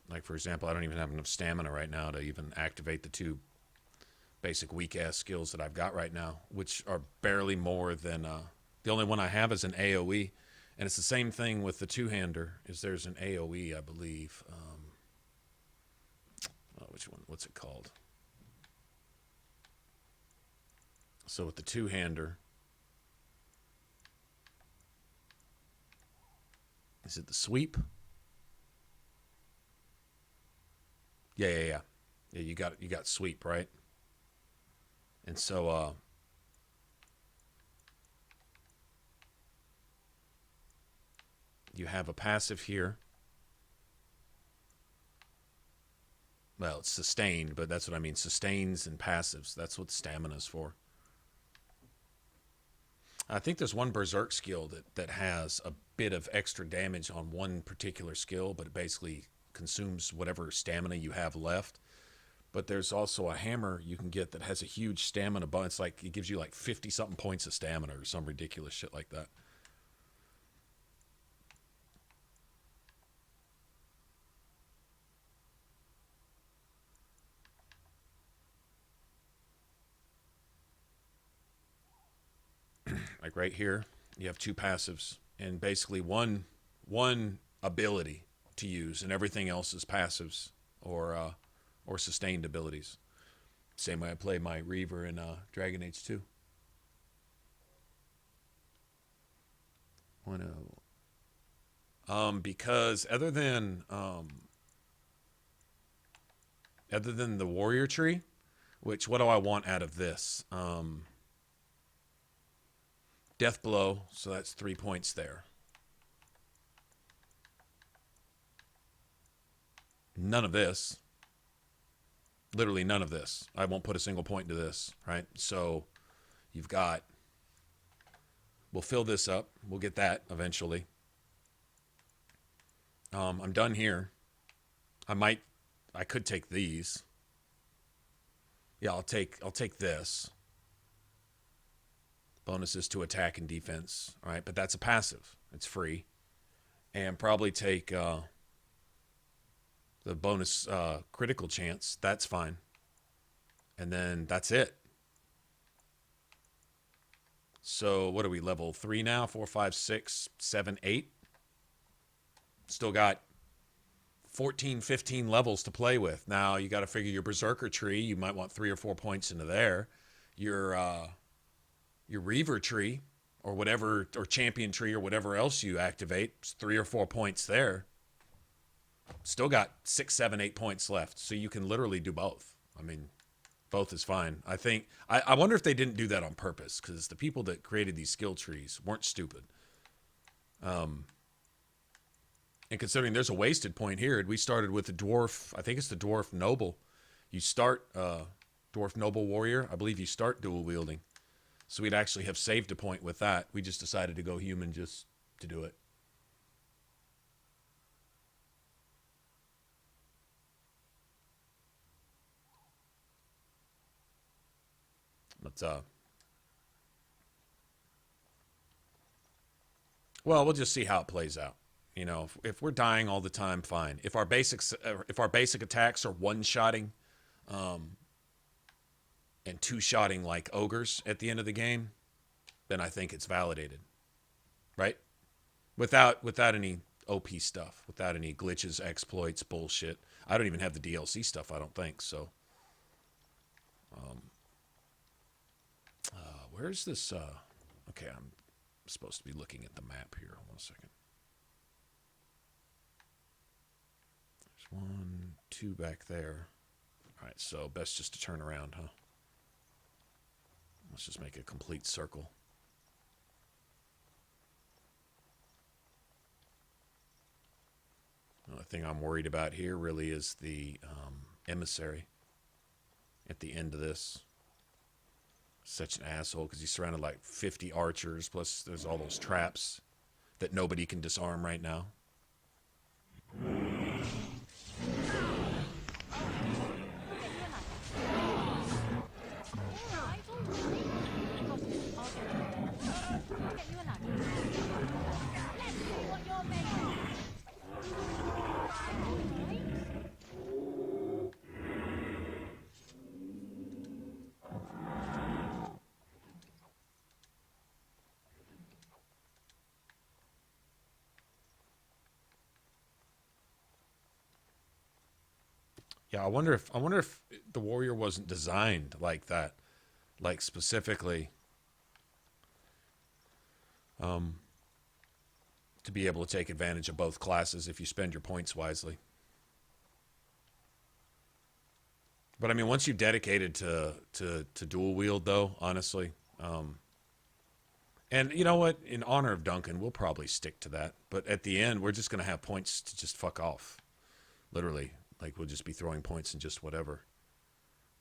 Like, for example, I don't even have enough stamina right now to even activate the 2 basic weak-ass skills that I've got right now, which are barely more than... the only one I have is an AoE, and it's the same thing with the two-hander, is there's an AoE, I believe. Which one? What's it called? So with the two-hander... Is it the sweep? Yeah. Yeah, you got sweep, right? And so you have a passive here. Well, it's sustained, but that's what I mean. Sustains and passives. That's what stamina's for. I think there's one berserk skill that has a bit of extra damage on one particular skill, but it basically consumes whatever stamina you have left. But there's also a hammer you can get that has a huge stamina bonus. It's like it gives you like 50-something points of stamina or some ridiculous shit like that. Like right here, you have 2 passives and basically one ability to use, and everything else is passives or sustained abilities. Same way I play my Reaver in Dragon Age 2. 1-0. Because other than the warrior tree, which what do I want out of this? Death blow, so that's 3 points there. None of this. Literally none of this. I won't put a single point into this, right? So you've got... We'll fill this up. We'll get that eventually. I'm done here. I could take these. Yeah, I'll take this. Bonuses to attack and defense. All right, but that's a passive. It's free. And probably take the bonus critical chance. That's fine. And then that's it. So what are we, level 3 now? 4, 5, 6, 7, 8. Still got 14, 15 levels to play with. Now you got to figure your Berserker tree. You might want 3 or 4 points into there. Your Reaver tree or whatever, or Champion tree or whatever else you activate. It's 3 or 4 points there. Still got 6, 7, 8 points left. So you can literally do both. I mean, both is fine. I think, I wonder if they didn't do that on purpose, because the people that created these skill trees weren't stupid. And considering there's a wasted point here, we started with the dwarf, I think it's the dwarf noble. You start dwarf noble warrior, I believe you start dual wielding. So we'd actually have saved a point with that. We just decided to go human just to do it. But, well, we'll just see how it plays out. You know, if we're dying all the time, fine. If our basic attacks are one-shotting, and two-shotting like ogres at the end of the game, then I think it's validated, right? Without any OP stuff, without any glitches, exploits, bullshit. I don't even have the DLC stuff, I don't think. So, where's this? Okay, I'm supposed to be looking at the map here. Hold on a second. There's 1, 2 back there. All right, so best just to turn around, huh? Let's just make a complete circle. The only thing I'm worried about here really is the emissary. at the end of this. Such an asshole because he's surrounded like 50 archers, plus there's all those traps that nobody can disarm right now. Yeah, I wonder if the warrior wasn't designed like that, like specifically to be able to take advantage of both classes if you spend your points wisely. But I mean, once you've dedicated to dual wield, though, honestly, and you know what? In honor of Duncan, we'll probably stick to that. But at the end, we're just going to have points to just fuck off, literally. Like, we'll just be throwing points in just whatever.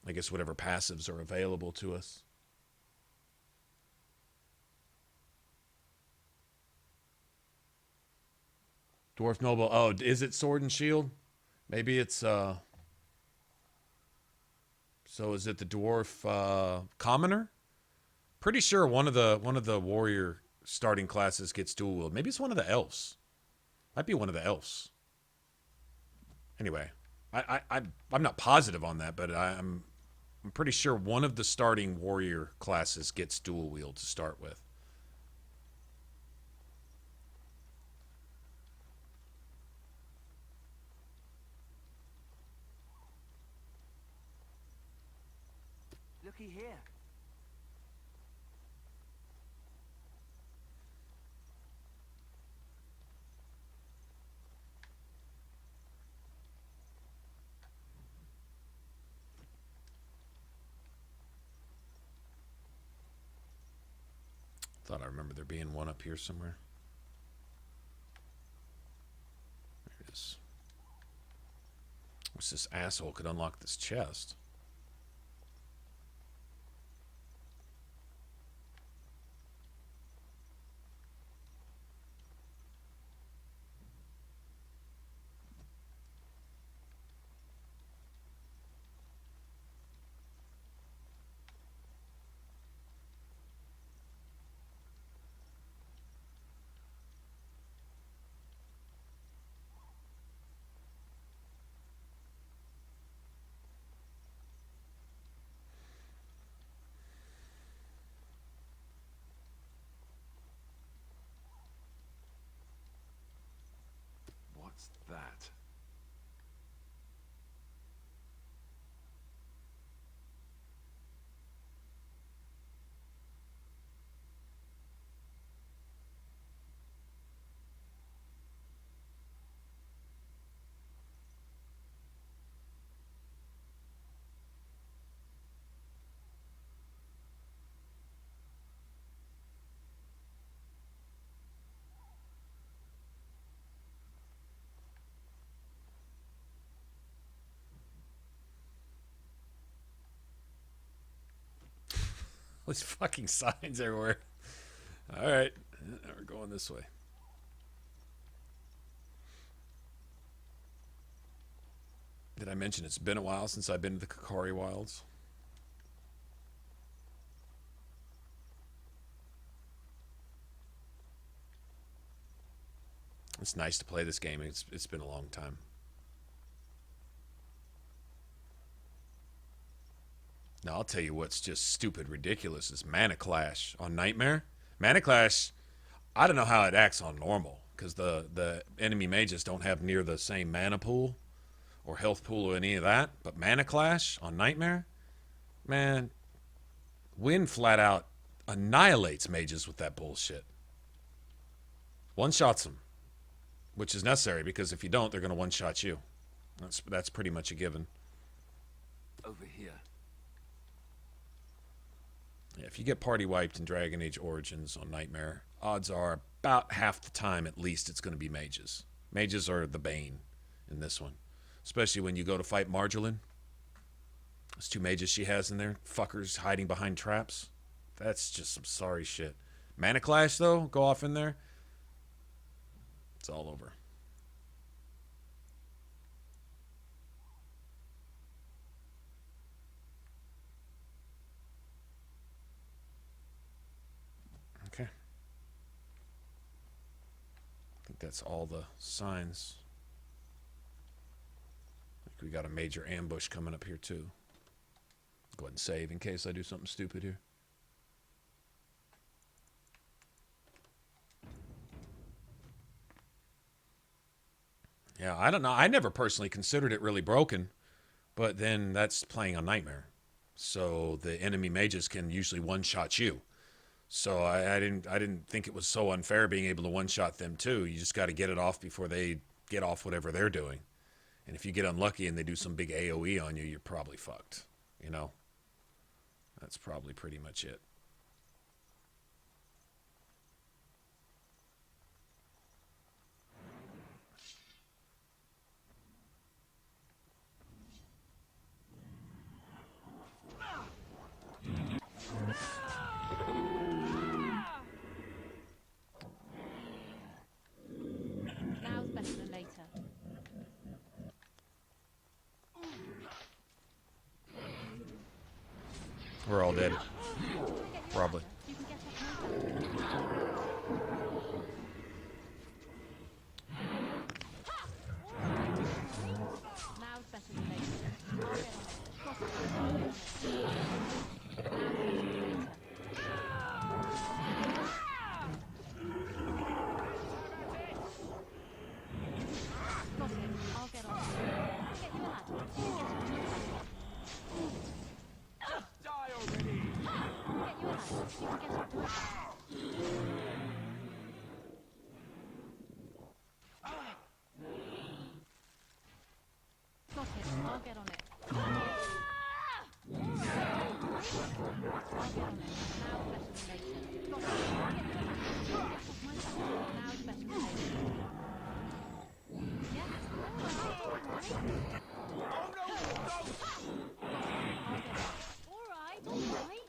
I guess whatever passives are available to us. Dwarf Noble. Oh, is it Sword and Shield? Maybe it's, so is it the Dwarf, Commoner? Pretty sure one of the warrior starting classes gets dual wield. Maybe it's one of the elves. Might be one of the elves. Anyway. I'm not positive on that, but I'm pretty sure one of the starting warrior classes gets dual wield to start with. Looky here. Thought I remember there being one up here somewhere. There it is. Wish this asshole could unlock this chest. What's that? These fucking signs everywhere. All right, we're going this way. Did I mention it's been a while since I've been to the Kakari Wilds? It's nice to play this game. It's been a long time. Now, I'll tell you what's just stupid ridiculous is Mana Clash on Nightmare. Mana Clash, I don't know how it acts on normal, because the enemy mages don't have near the same mana pool or health pool or any of that. But Mana Clash on Nightmare, man, Wind flat out annihilates mages with that bullshit. One-shots them, which is necessary, because if you don't, they're going to one-shot you. That's pretty much a given. Over here. Yeah, if you get party wiped in Dragon Age Origins on Nightmare, odds are about half the time at least it's going to be mages. Mages are the bane in this one. Especially when you go to fight Marjolaine. Those 2 mages she has in there, fuckers hiding behind traps. That's just some sorry shit. Mana Clash, though, go off in there. It's all over. Okay. I think that's all the signs. I think we got a major ambush coming up here, too. Go ahead and save in case I do something stupid here. Yeah, I don't know. I never personally considered it really broken, but then that's playing on Nightmare. So the enemy mages can usually one-shot you. So I didn't think it was so unfair being able to one-shot them too. You just got to get it off before they get off whatever they're doing. And if you get unlucky and they do some big AoE on you, you're probably fucked. You know? That's probably pretty much it. Now's better than later. We're all dead. Probably. Now's better than later. I'll get on. Get you a ladder. Die already! Get you a ladder. You can get up to it. Got it. I'll get on it. I'll get on it. Now better than later. Got it. I'll get you a ladder. Get off my back. Now's better than later. Yes. All right. All right.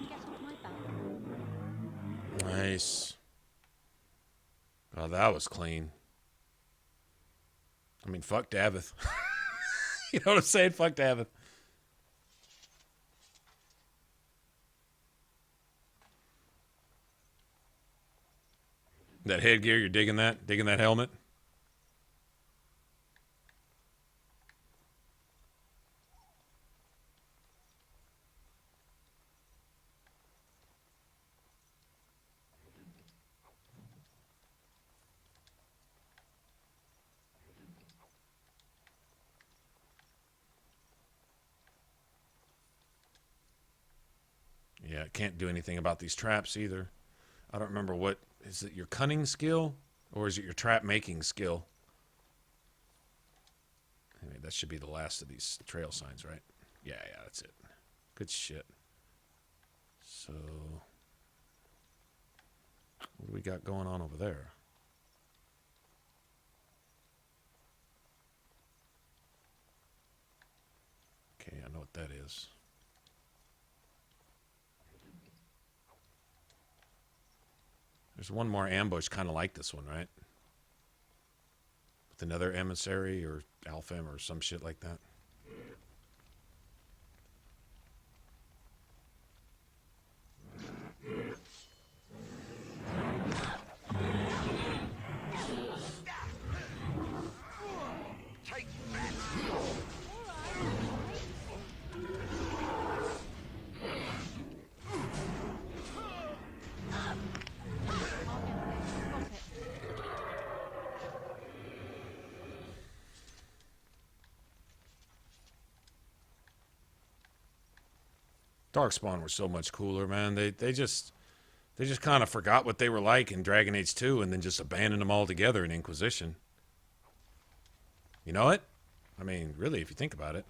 Get off my back. Nice. Oh, that was clean. I mean, fuck Davith. You know what I'm saying? Fuck Davith. That headgear, you're digging that? Digging that helmet? Yeah, can't do anything about these traps either. I don't remember what... Is it your cunning skill? Or is it your trap making skill? Anyway, that should be the last of these trail signs, right? Yeah, that's it. Good shit. So... What do we got going on over there? Okay, I know what that is. There's one more ambush kind of like this one, right? With another emissary or Alphem or some shit like that. Darkspawn were so much cooler, man. They just kind of forgot what they were like in Dragon Age 2 and then just abandoned them all together in Inquisition. You know it? I mean, really, if you think about it.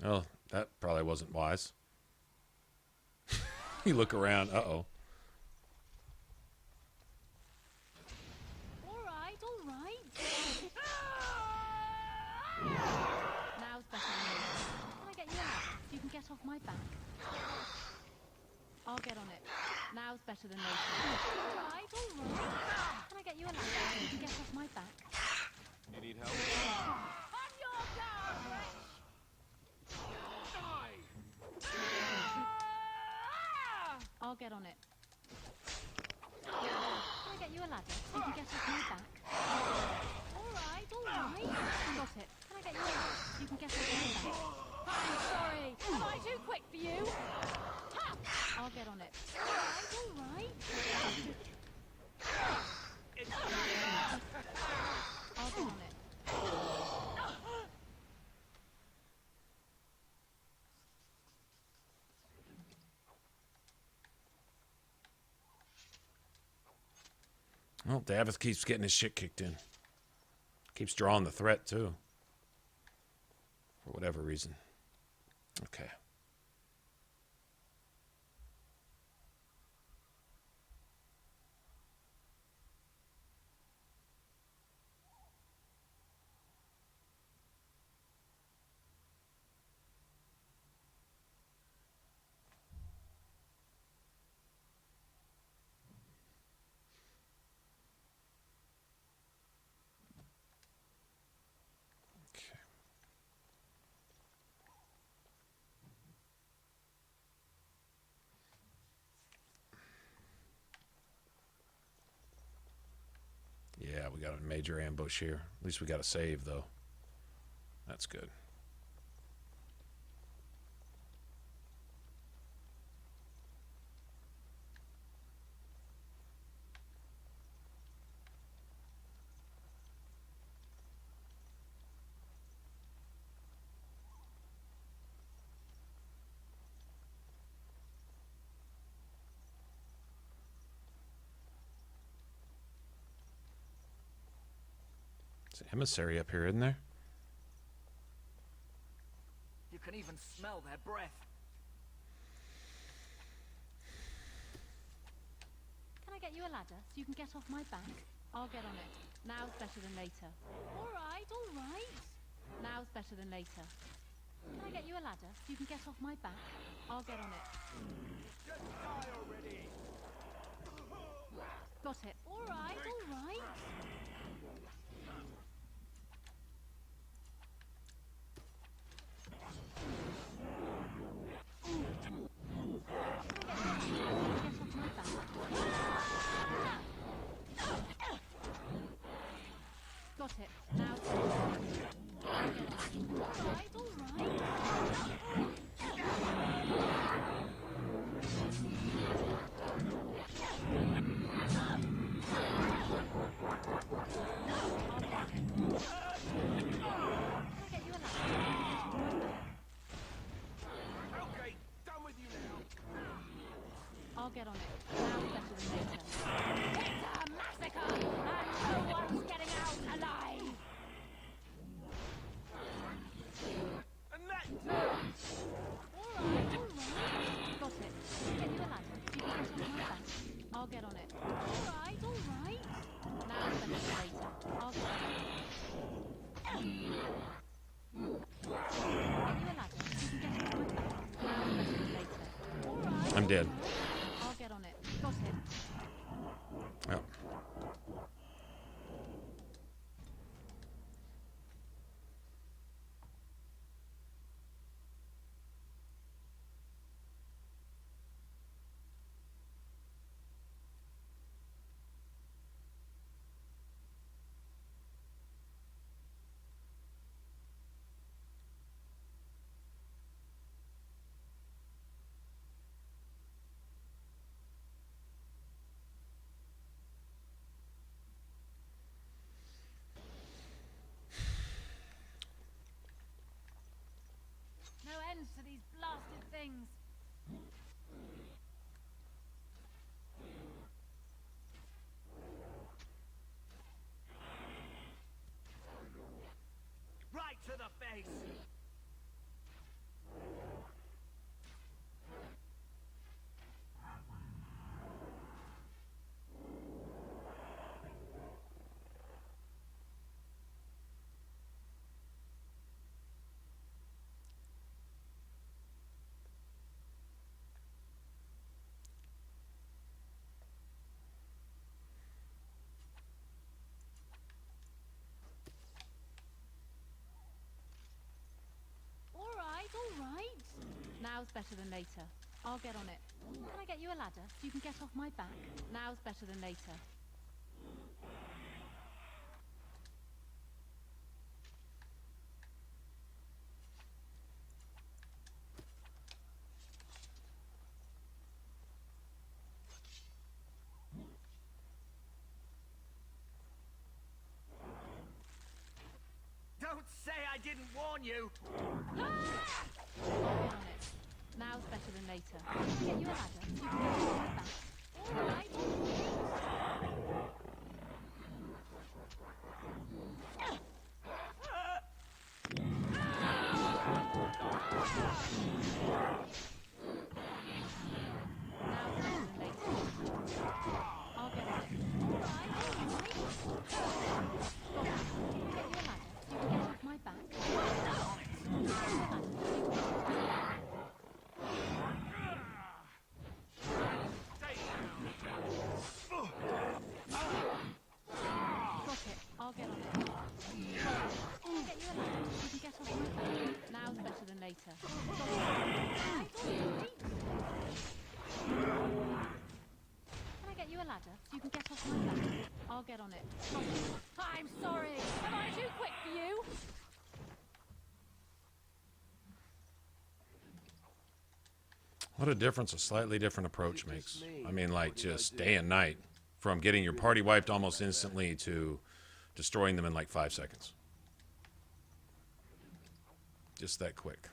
Oh, that probably wasn't wise. You look around. Uh-oh. All right. Now's better than later. Can I get you a ladder so you can get off my back? I'll get on it. Now's better than later. All right. Can I get you a ladder so you can get off my back? You need help? On your I'll get on it. Can I get you a ladder so you can get off my back? All right. Got it. Can I get you a ladder so you can get off my back? I'm sorry. Am I too quick for you? Ha! I'll get on it. All right. I'll get on it. Well, Davith keeps getting his shit kicked in. Keeps drawing the threat, too. For whatever reason. Okay. Yeah, we got a major ambush here. At least we got a save, though. That's good. There's an emissary up here, isn't there? You can even smell their breath. Can I get you a ladder so you can get off my back? I'll get on it. Now's better than later. All right. Now's better than later. Can I get you a ladder so you can get off my back? I'll get on it. Just die already! Got it. All right. Got it. Now. All right. Okay, done with you now. I'll get on it. Now better than later. It's a massacre, and no one's getting out alive. And that. All right. Got it. Get you a ladder. You can get off my back. I'll get on it. All right. Now better than later. I'll get on it. Get you a ladder. You can get off my back. Now better than later. All right. I'm dead. I'll get on it. Got it. Yep. No ends to these blasted things. Right to the face. Now's better than later. I'll get on it. Can I get you a ladder so you can get off my back? Now's better than later. Don't say I didn't warn you! Get on it. Now's better than later. Can I get you a ladder so you can get off my back? All right. I'll get on it. I'm sorry. Am I too quick for you? What a difference a slightly different approach makes. I mean, like, just day and night. From getting your party wiped almost instantly to destroying them in like 5 seconds. Just that quick.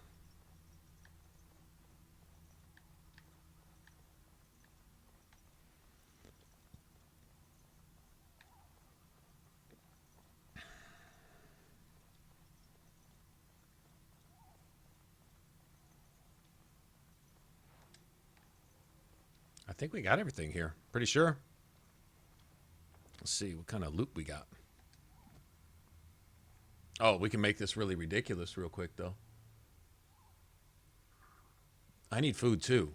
I think we got everything here. Pretty sure. Let's see what kind of loot we got. Oh, we can make this really ridiculous real quick, though. I need food, too.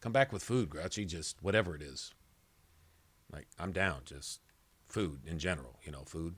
Come back with food, Grouchy. Just whatever it is. Like, I'm down. Just food in general. You know, food.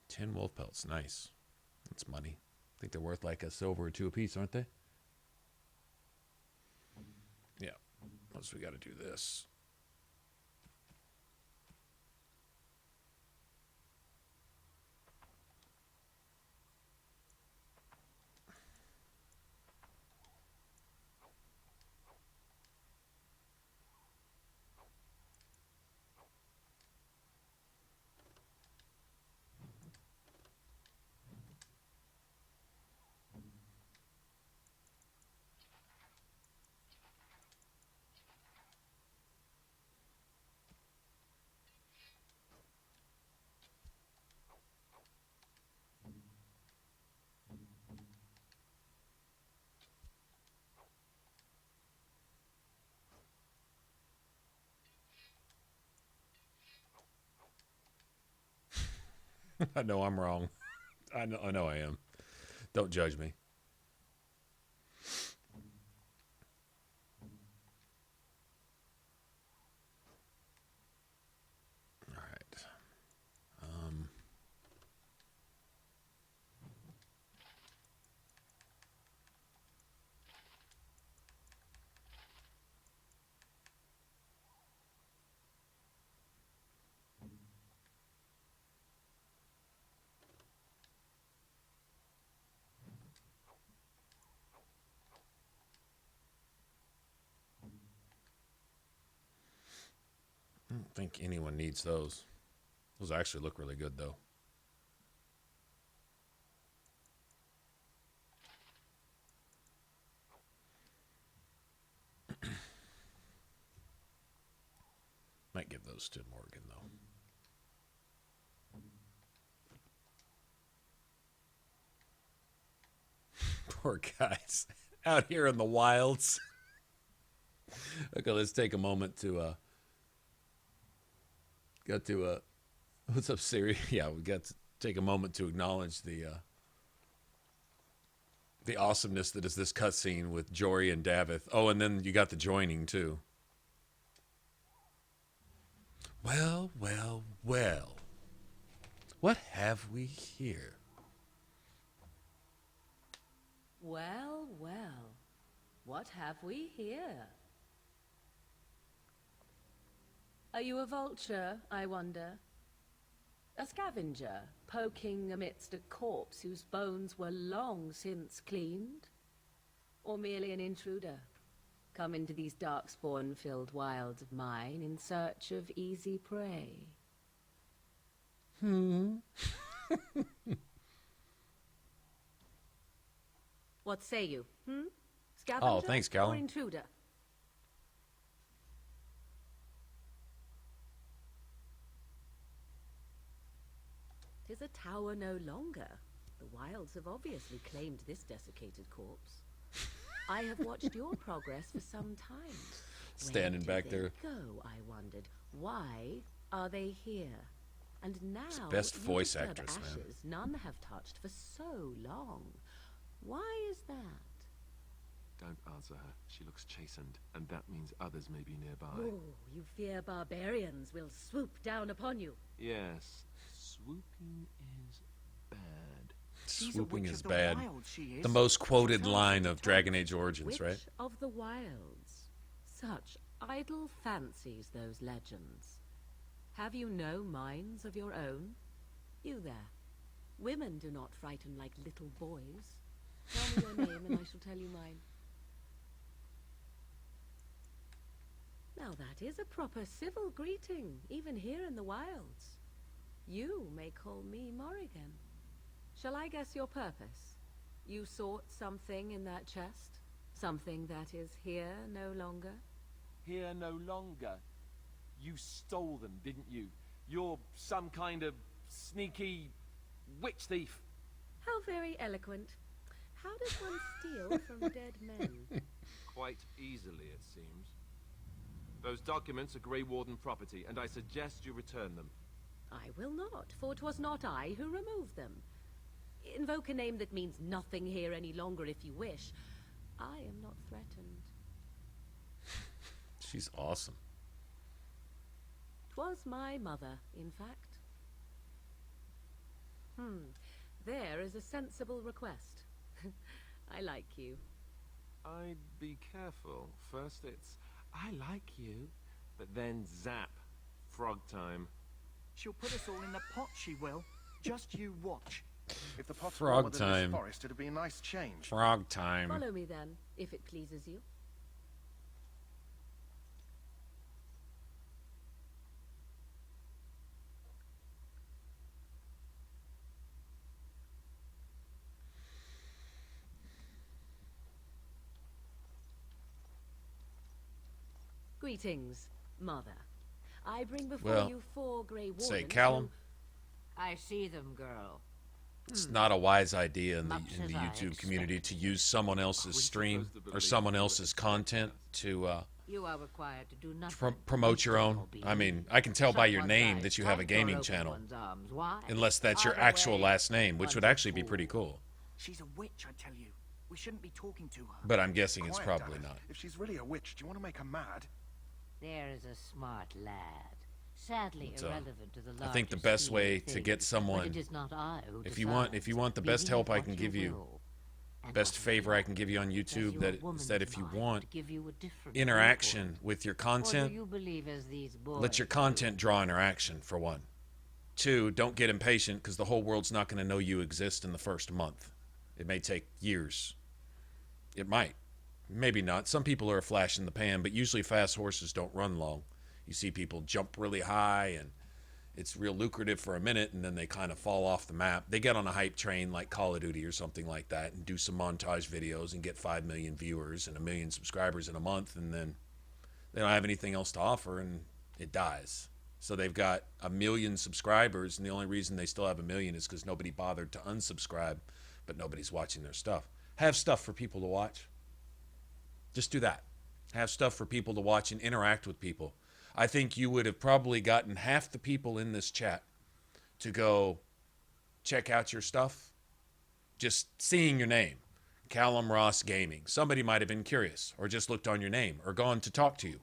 Ten wolf pelts, nice. That's money. I think they're worth like a silver or two apiece, aren't they? Plus, we got to do this. I know I'm wrong. I know I am. Don't judge me. All right. I don't think anyone needs those. Those actually look really good, though. Might give those to Morrigan, though. Poor guys out here in the wilds. Okay, let's take a moment to what's up, Siri? Yeah, we got to take a moment to acknowledge the awesomeness that is this cutscene with Jory and Davith. Oh, and then you got the joining too. Well, well, well. What have we here? Well, well. What have we here? Are you a vulture, I wonder? A scavenger, poking amidst a corpse whose bones were long since cleaned? Or merely an intruder, come into these darkspawn-filled wilds of mine in search of easy prey? What say you, Scavenger Oh, thanks, or Callum. intruder? Tis a tower no longer. The wilds have obviously claimed this desiccated corpse. I have watched your progress for some time. Standing back there. Where did they go, I wondered. Why are they here? And now, It's the best you voice disturb actress, man. ashes none have touched for so long. Why is that? Don't answer her. She looks chastened, and that means others may be nearby. Oh, you fear barbarians will swoop down upon you. Yes, swooping is bad. Swooping is bad. The most quoted line of Dragon Age Origins, Witch right? of the wilds. Such idle fancies, those legends. Have you no minds of your own? You there. Women do not frighten like little boys. Tell me your name and I shall tell you mine. Now that is a proper civil greeting, even here in the wilds. You may call me Morrigan. Shall I guess your purpose? You sought something in that chest? Something that is here no longer? Here no longer. You stole them, didn't you? You're some kind of sneaky witch thief. How very eloquent. How does one steal from dead men? Quite easily, it seems. Those documents are Grey Warden property, and I suggest you return them. I will not, for 'twas not I who removed them. Invoke a name that means nothing here any longer if you wish. I am not threatened. She's awesome. 'Twas my mother, in fact. There is a sensible request. I like you. I'd be careful. First, it's I like you. But then zap. Frog time. She'll put us all in the pot, she will. Just you watch. If the pot's Frog warmer than time. this forest, it'd be a nice change. Frog time. Follow me then, if it pleases you. Greetings, Mother. I bring before you 4 grey wardens. Say, Callum. I see them, girl. It's not a wise idea in the YouTube community to use someone else's stream or someone else's content to You are required to do nothing. promote your own. I mean, I can tell by your name that you have a gaming channel, unless that's your actual last name, which would actually be pretty cool. She's a witch, I tell you. We shouldn't be talking to her. But I'm guessing it's Quiet, probably Davith. not. If she's really a witch, do you want to make her mad? There is a smart lad. Sadly irrelevant to the I think the best way to get someone, it is not I who if you want the best help I can give you, best favor I can give you on YouTube, is that if you want interaction with your content, let your content draw interaction, for one. 2, don't get impatient, because the whole world's not going to know you exist in the first month. It may take years. It might. Maybe not. Some people are a flash in the pan, but usually fast horses don't run long. You see people jump really high, and it's real lucrative for a minute, and then they kind of fall off the map. They get on a hype train like Call of Duty or something like that and do some montage videos and get 5 million viewers and 1 million subscribers in a month, and then they don't have anything else to offer, and it dies. So they've got 1 million subscribers, and the only reason they still have 1 million is because nobody bothered to unsubscribe, but nobody's watching their stuff. Have stuff for people to watch. Just do that. Have stuff for people to watch and interact with people. I think you would have probably gotten half the people in this chat to go check out your stuff. Just seeing your name, Callum Ross Gaming. Somebody might have been curious or just looked on your name or gone to talk to you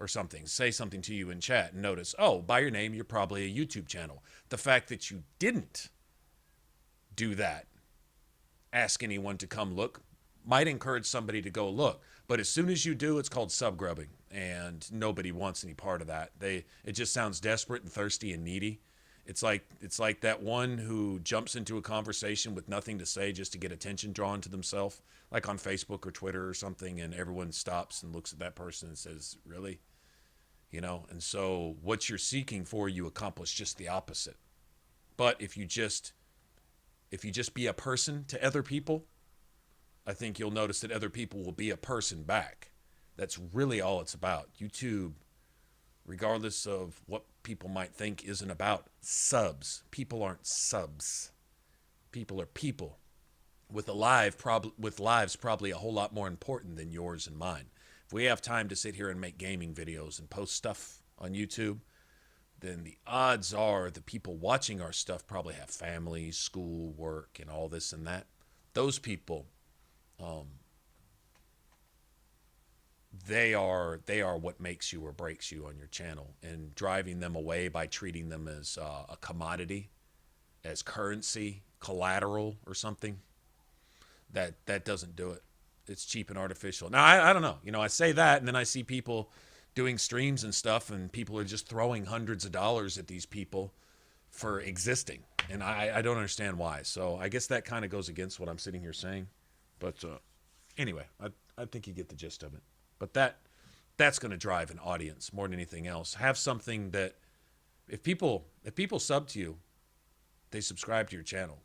or something, say something to you in chat and notice, oh, by your name, you're probably a YouTube channel. The fact that you didn't do that, ask anyone to come look, might encourage somebody to go look. But as soon as you do, it's called subgrubbing, and nobody wants any part of that. It just sounds desperate and thirsty and needy. It's like that one who jumps into a conversation with nothing to say just to get attention drawn to themselves, like on Facebook or Twitter or something, and everyone stops and looks at that person and says, really? You know, and so what you're seeking for, you accomplish just the opposite. But if you just be a person to other people, I think you'll notice that other people will be a person back. That's really all it's about. YouTube, regardless of what people might think, isn't about subs. People aren't subs. People are people with lives probably a whole lot more important than yours and mine. If we have time to sit here and make gaming videos and post stuff on YouTube, then the odds are the people watching our stuff probably have families, school, work, and all this and that. Those people, they are what makes you or breaks you on your channel, and driving them away by treating them as a commodity, as currency, collateral or something, that doesn't do it. It's cheap and artificial. Now, I don't know. You know, I say that, and then I see people doing streams and stuff, and people are just throwing hundreds of dollars at these people for existing, and I don't understand why. So I guess that kind of goes against what I'm sitting here saying. But anyway, I think you get the gist of it. But that's going to drive an audience more than anything else. Have something that if people sub to you, they subscribe to your channel,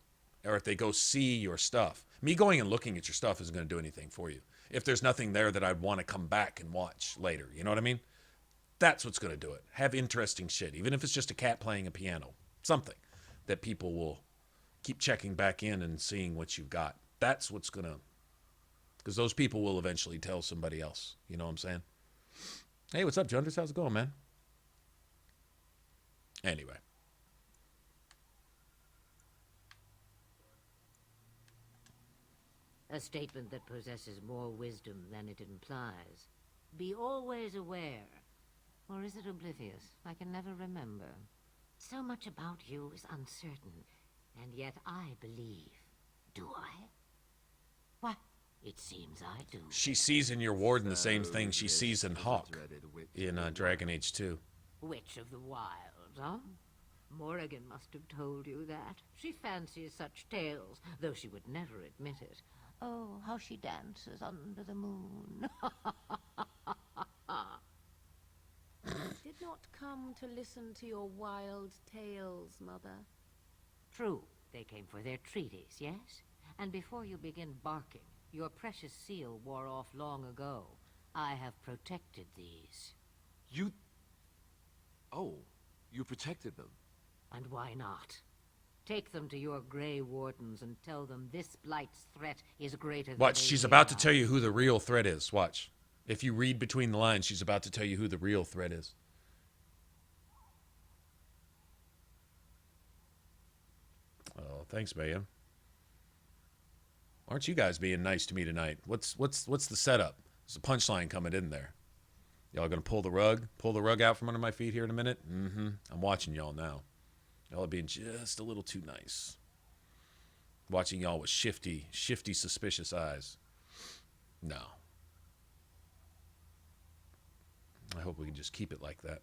or if they go see your stuff. Me going and looking at your stuff isn't going to do anything for you. If there's nothing there that I'd want to come back and watch later, you know what I mean? That's what's going to do it. Have interesting shit, even if it's just a cat playing a piano, something that people will keep checking back in and seeing what you've got. That's what's going to, because those people will eventually tell somebody else. You know what I'm saying? Hey, what's up, Junders? How's it going, man? Anyway. A statement that possesses more wisdom than it implies. Be always aware. Or is it oblivious? I can never remember. So much about you is uncertain, and yet I believe. Do I? What? It seems I do. She sees in your warden the same thing she sees in Hawk in Dragon Age 2. Witch of the Wild, huh? Morrigan must have told you that. She fancies such tales, though she would never admit it. Oh, how she dances under the moon. Did not come to listen to your wild tales, Mother. True, they came for their treaties, yes? And before you begin barking, your precious seal wore off long ago. I have protected these. You... Oh, you protected them. And why not? Take them to your Grey Wardens and tell them this Blight's threat is greater than Watch, she's about to tell you who the real threat is. Watch. If you read between the lines, she's about to tell you who the real threat is. Oh, thanks, Mayhem. Aren't you guys being nice to me tonight? What's the setup? There's a punchline coming in there. Y'all gonna pull the rug out from under my feet here in a minute? Mm-hmm. I'm watching y'all now. Y'all are being just a little too nice. Watching y'all with shifty, suspicious eyes. No. I hope we can just keep it like that.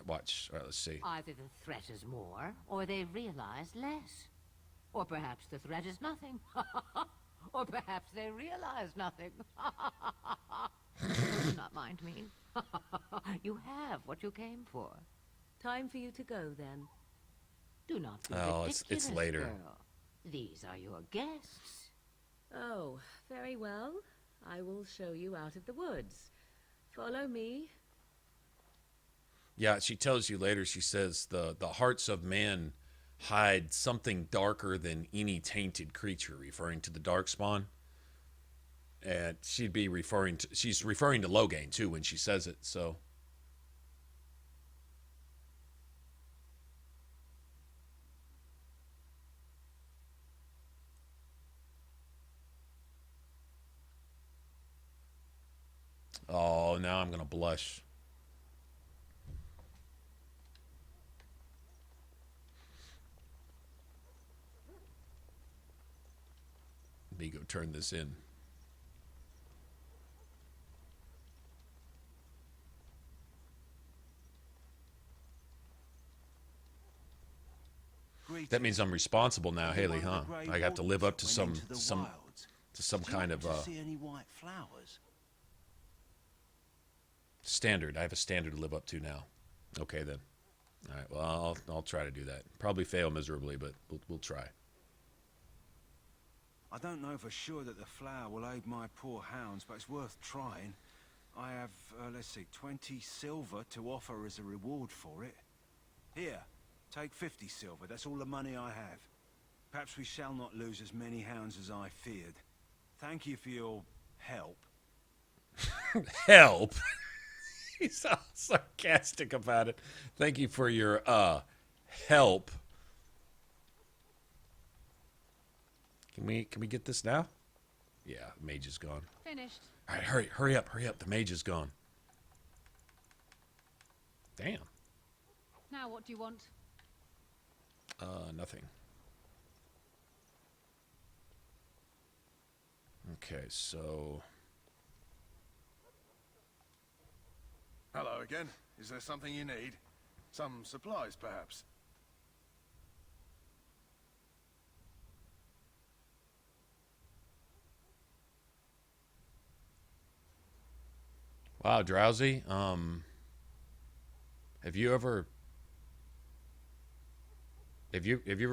Watch. All right, let's see. Either the threat is more, or they realize less. Or perhaps the threat is nothing. Or perhaps they realize nothing. Do not mind me. You have what you came for. Time for you to go, then. Do not be ridiculous, it's later. Girl. These are your guests. Oh, very well. I will show you out of the woods. Follow me. Yeah, she tells you later, she says, the hearts of man hide something darker than any tainted creature, referring to the Darkspawn. And she's referring to Loghain, too, when she says it, so... Oh, now I'm going to blush. Let me go turn this in. That means I'm responsible now, Haley, huh? I have to live up to some kind of standard. I have a standard to live up to now. Okay then. All right. Well, I'll try to do that. Probably fail miserably, but we'll try. I don't know for sure that the flower will aid my poor hounds, but it's worth trying. I have, let's see, 20 silver to offer as a reward for it. Here, take 50 silver. That's all the money I have. Perhaps we shall not lose as many hounds as I feared. Thank you for your help. Help? He's so sarcastic about it. Thank you for your, help. Can we get this now? Yeah, the mage is gone. Finished. All right, hurry up. The mage is gone. Damn. Now what do you want? Nothing. Okay, so... Hello again. Is there something you need? Some supplies, perhaps? Wow, Drowsy. Have you ever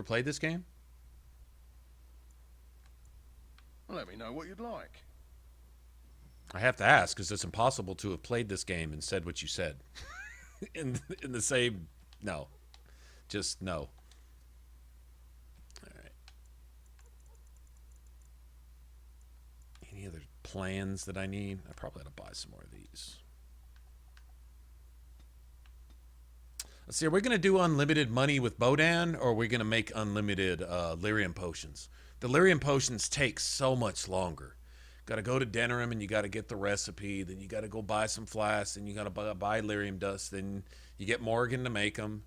played this game? Well, let me know what you'd like. I have to ask because it's impossible to have played this game and said what you said. in the same, no, just no. All right. Any other plans that I need? I probably ought to buy some more of these. Let's see, are we going to do unlimited money with Bodan, or are we going to make unlimited lyrium potions? The lyrium potions take so much longer. Got to go to Denerim, and you got to get the recipe. Then you got to go buy some flasks, and you got to buy lyrium dust. Then you get Morrigan to make them.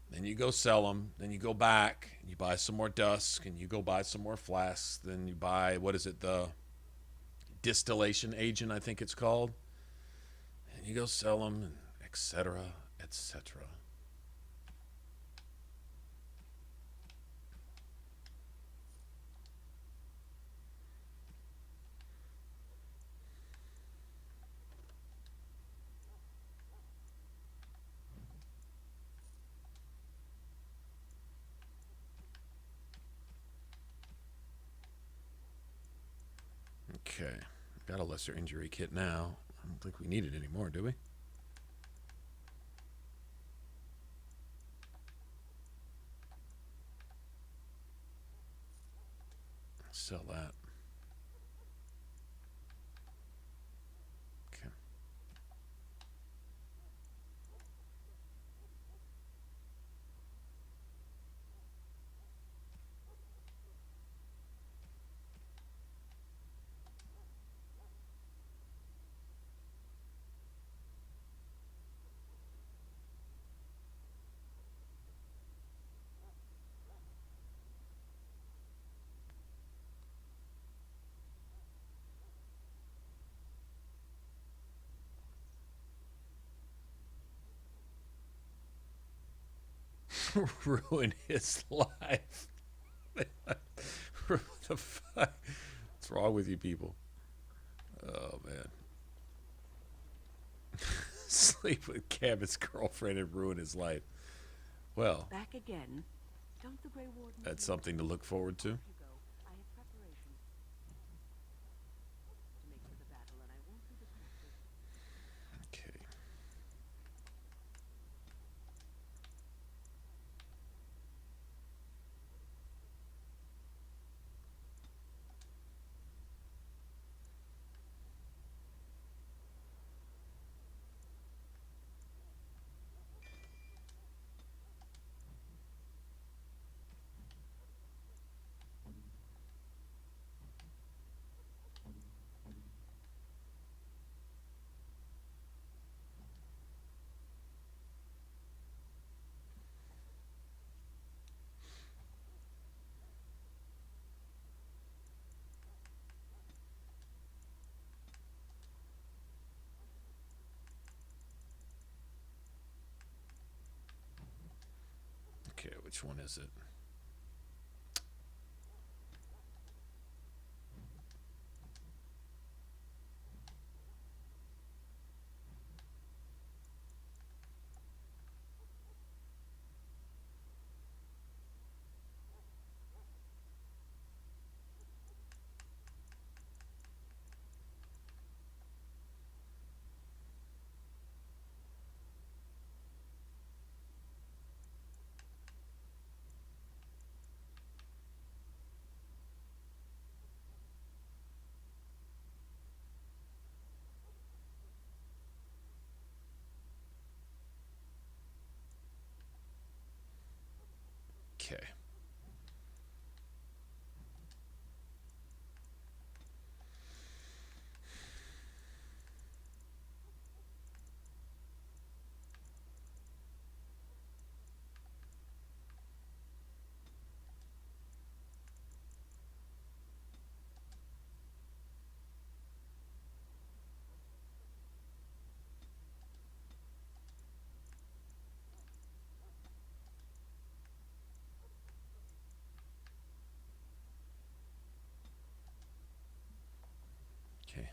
Then you go sell them. Then you go back and you buy some more dusk, and you go buy some more flasks. Then you buy, what is it, the distillation agent, I think it's called. And you go sell them, and etc., etc. Okay, got a lesser injury kit now. I don't think we need it anymore, do we? Sell that. Okay. Ruin his life. What the fuck? What's wrong with you people? Oh man. Sleep with Cabot's girlfriend and ruin his life. Well, back again. Don't the Grey Warden that's something to look forward to. I have preparations to make for the battle, and I won't be distracted. Okay. Okay, which one is it? Okay. Okay.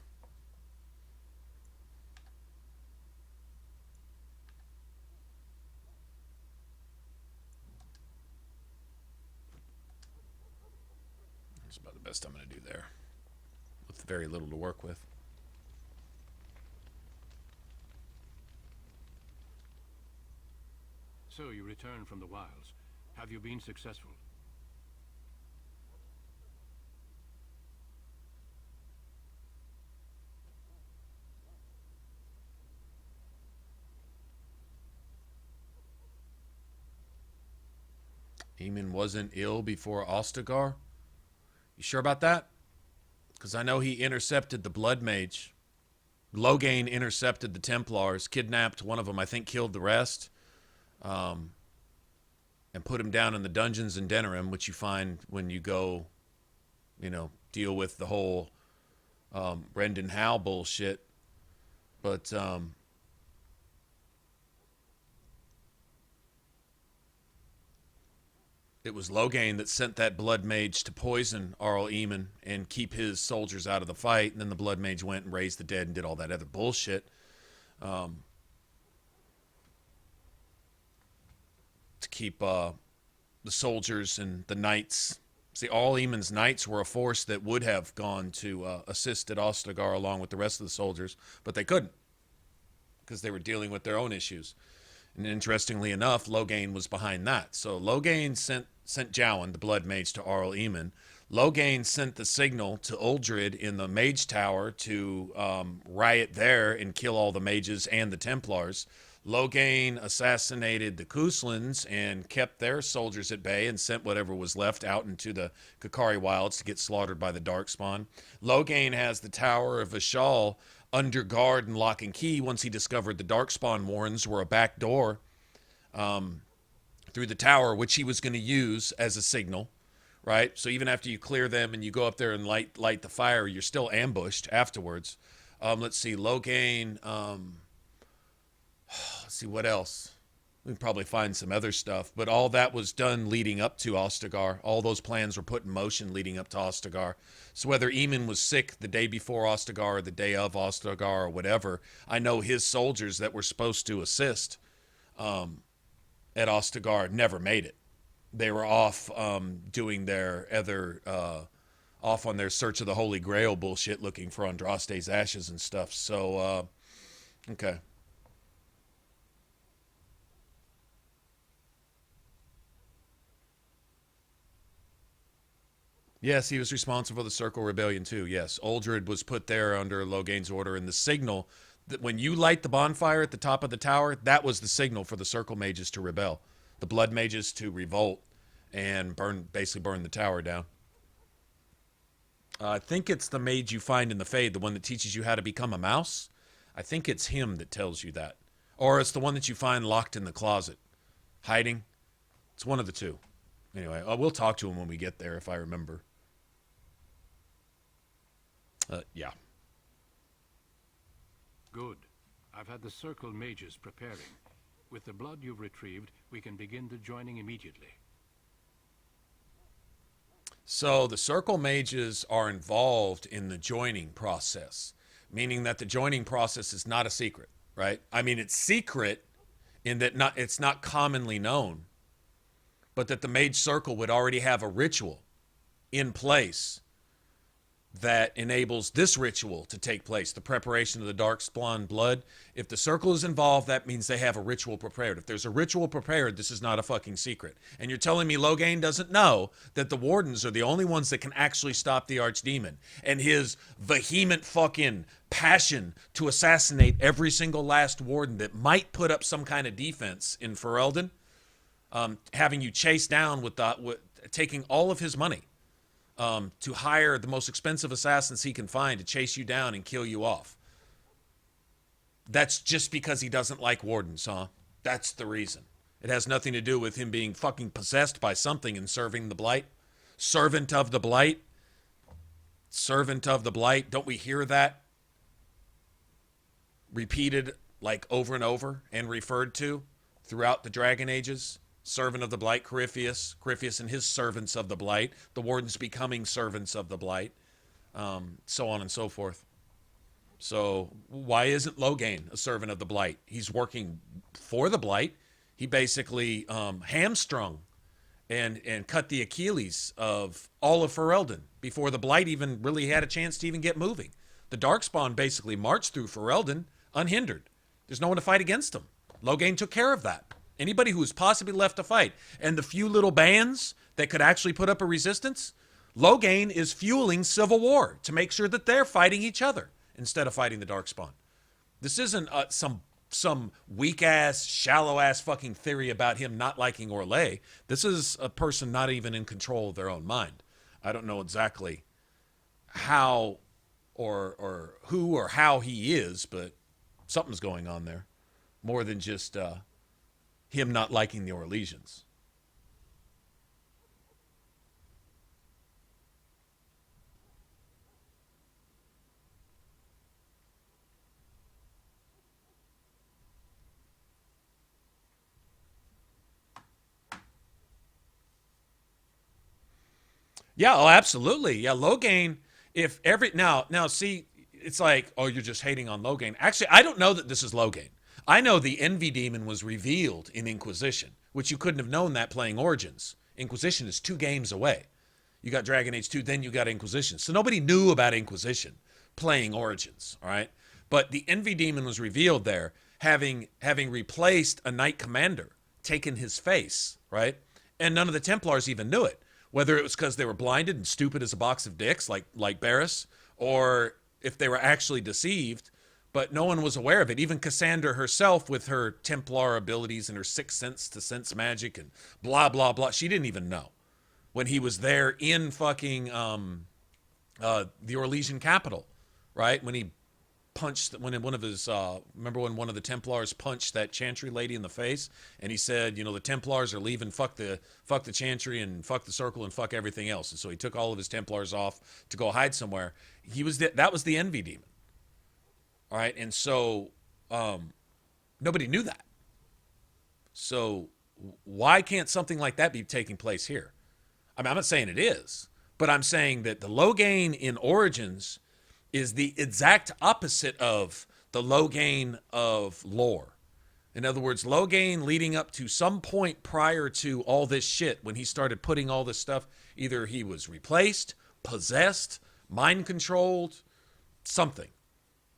That's about the best I'm going to do there, with very little to work with. So you return from the wilds. Have you been successful? Eamon wasn't ill before Ostagar? You sure about that? Because I know he intercepted the Blood Mage. Loghain intercepted the Templars, kidnapped one of them, I think killed the rest. and put him down in the dungeons in Denerim, which you find when you go, you know, deal with the whole Brendan Howe bullshit. But it was Loghain that sent that Blood Mage to poison Arl Eamon and keep his soldiers out of the fight. And then the Blood Mage went and raised the dead and did all that other bullshit. To keep the soldiers and the knights. See, Arl Eamon's knights were a force that would have gone to assist at Ostagar along with the rest of the soldiers, but they couldn't because they were dealing with their own issues. And interestingly enough, Loghain was behind that. So Loghain sent Jowan, the Blood Mage, to Arl Eamon. Loghain sent the signal to Uldred in the Mage Tower to riot there and kill all the mages and the Templars. Loghain assassinated the Couslands and kept their soldiers at bay and sent whatever was left out into the Kakari Wilds to get slaughtered by the Darkspawn. Loghain has the Tower of Ishal under guard and lock and key once he discovered the Darkspawn warrens were a back door through the tower, which he was going to use as a signal, right? So even after you clear them and you go up there and light the fire, you're still ambushed afterwards. Let's see, Loghain... let's see, what else? We can probably find some other stuff, but all that was done leading up to Ostagar. All those plans were put in motion leading up to Ostagar. So whether Eamon was sick the day before Ostagar or the day of Ostagar or whatever, I know his soldiers that were supposed to assist at Ostagar never made it. They were off doing their off on their Search of the Holy Grail bullshit, looking for Andraste's ashes and stuff. So, okay. Yes, he was responsible for the Circle Rebellion too. Yes, Uldred was put there under Loghain's order, and the signal that when you light the bonfire at the top of the tower, that was the signal for the Circle Mages to rebel, the Blood Mages to revolt and basically burn the tower down. I think it's the mage you find in the Fade, the one that teaches you how to become a mouse. I think it's him that tells you that, or it's the one that you find locked in the closet, hiding. It's one of the two. Anyway, we'll talk to him when we get there if I remember. Yeah. Good. I've had the Circle Mages preparing. With the blood you've retrieved, we can begin the joining immediately. So the Circle Mages are involved in the joining process, meaning that the joining process is not a secret, right? I mean, it's secret in that it's not commonly known, but that the Mage Circle would already have a ritual in place that enables this ritual to take place, the preparation of the Darkspawn blood. If the Circle is involved, that means they have a ritual prepared. If there's a ritual prepared, this is not a fucking secret. And you're telling me Loghain doesn't know that the Wardens are the only ones that can actually stop the Archdemon, and his vehement fucking passion to assassinate every single last Warden that might put up some kind of defense in Ferelden, having you chase down with taking all of his money to hire the most expensive assassins he can find to chase you down and kill you off. That's just because he doesn't like Wardens, huh? That's the reason. It has nothing to do with him being fucking possessed by something and serving the Blight. Servant of the Blight. Servant of the Blight. Don't we hear that repeated like over and over and referred to throughout the Dragon Ages? Servant of the Blight, Corypheus and his servants of the Blight, the Wardens becoming servants of the Blight, so on and so forth. So why isn't Loghain a servant of the Blight? He's working for the Blight. He basically hamstrung and cut the Achilles of all of Ferelden before the Blight even really had a chance to even get moving. The Darkspawn basically marched through Ferelden unhindered. There's no one to fight against him. Loghain took care of that. Anybody who was possibly left to fight, and the few little bands that could actually put up a resistance, Loghain is fueling civil war to make sure that they're fighting each other instead of fighting the Darkspawn. This isn't some weak-ass, shallow-ass fucking theory about him not liking Orlais. This is a person not even in control of their own mind. I don't know exactly how or who or how he is, but something's going on there. More than just... him not liking the Orlesians. Yeah, oh, absolutely. Yeah, Logain, if every... Now, see, it's like, oh, you're just hating on Logain. Actually, I don't know that this is Logain. I know the Envy Demon was revealed in Inquisition, which you couldn't have known that playing Origins. Inquisition is 2 games away. You got Dragon Age 2, then you got Inquisition. So nobody knew about Inquisition playing Origins, all right? But the Envy Demon was revealed there, having replaced a Knight Commander, taken his face, right? And none of the Templars even knew it. Whether it was because they were blinded and stupid as a box of dicks, like Barris, or if they were actually deceived, but no one was aware of it. Even Cassandra herself, with her Templar abilities and her 6th sense to sense magic and blah, blah, blah, she didn't even know when he was there in fucking the Orlesian capital, right? When he punched, when one of his, remember when one of the Templars punched that Chantry lady in the face, and he said, you know, the Templars are leaving, fuck the Chantry and fuck the Circle and fuck everything else. And so he took all of his Templars off to go hide somewhere. That was the Envy Demon. All right, and so nobody knew that. So why can't something like that be taking place here? I mean, I'm not saying it is, but I'm saying that the Logain in Origins is the exact opposite of the Logain of lore. In other words, Logain leading up to some point prior to all this shit, when he started putting all this stuff, either he was replaced, possessed, mind controlled, something.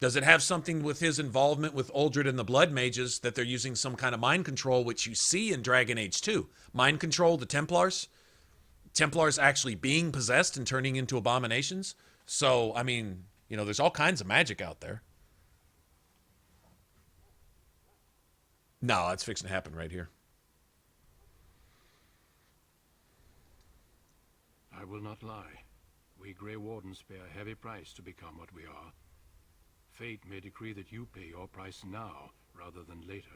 Does it have something with his involvement with Uldred and the Blood Mages that they're using some kind of mind control, which you see in Dragon Age 2? Mind control, the Templars? Templars actually being possessed and turning into abominations? So, I mean, you know, there's all kinds of magic out there. No, it's fixing to happen right here. I will not lie. We Grey Wardens pay a heavy price to become what we are. Fate may decree that you pay your price now, rather than later.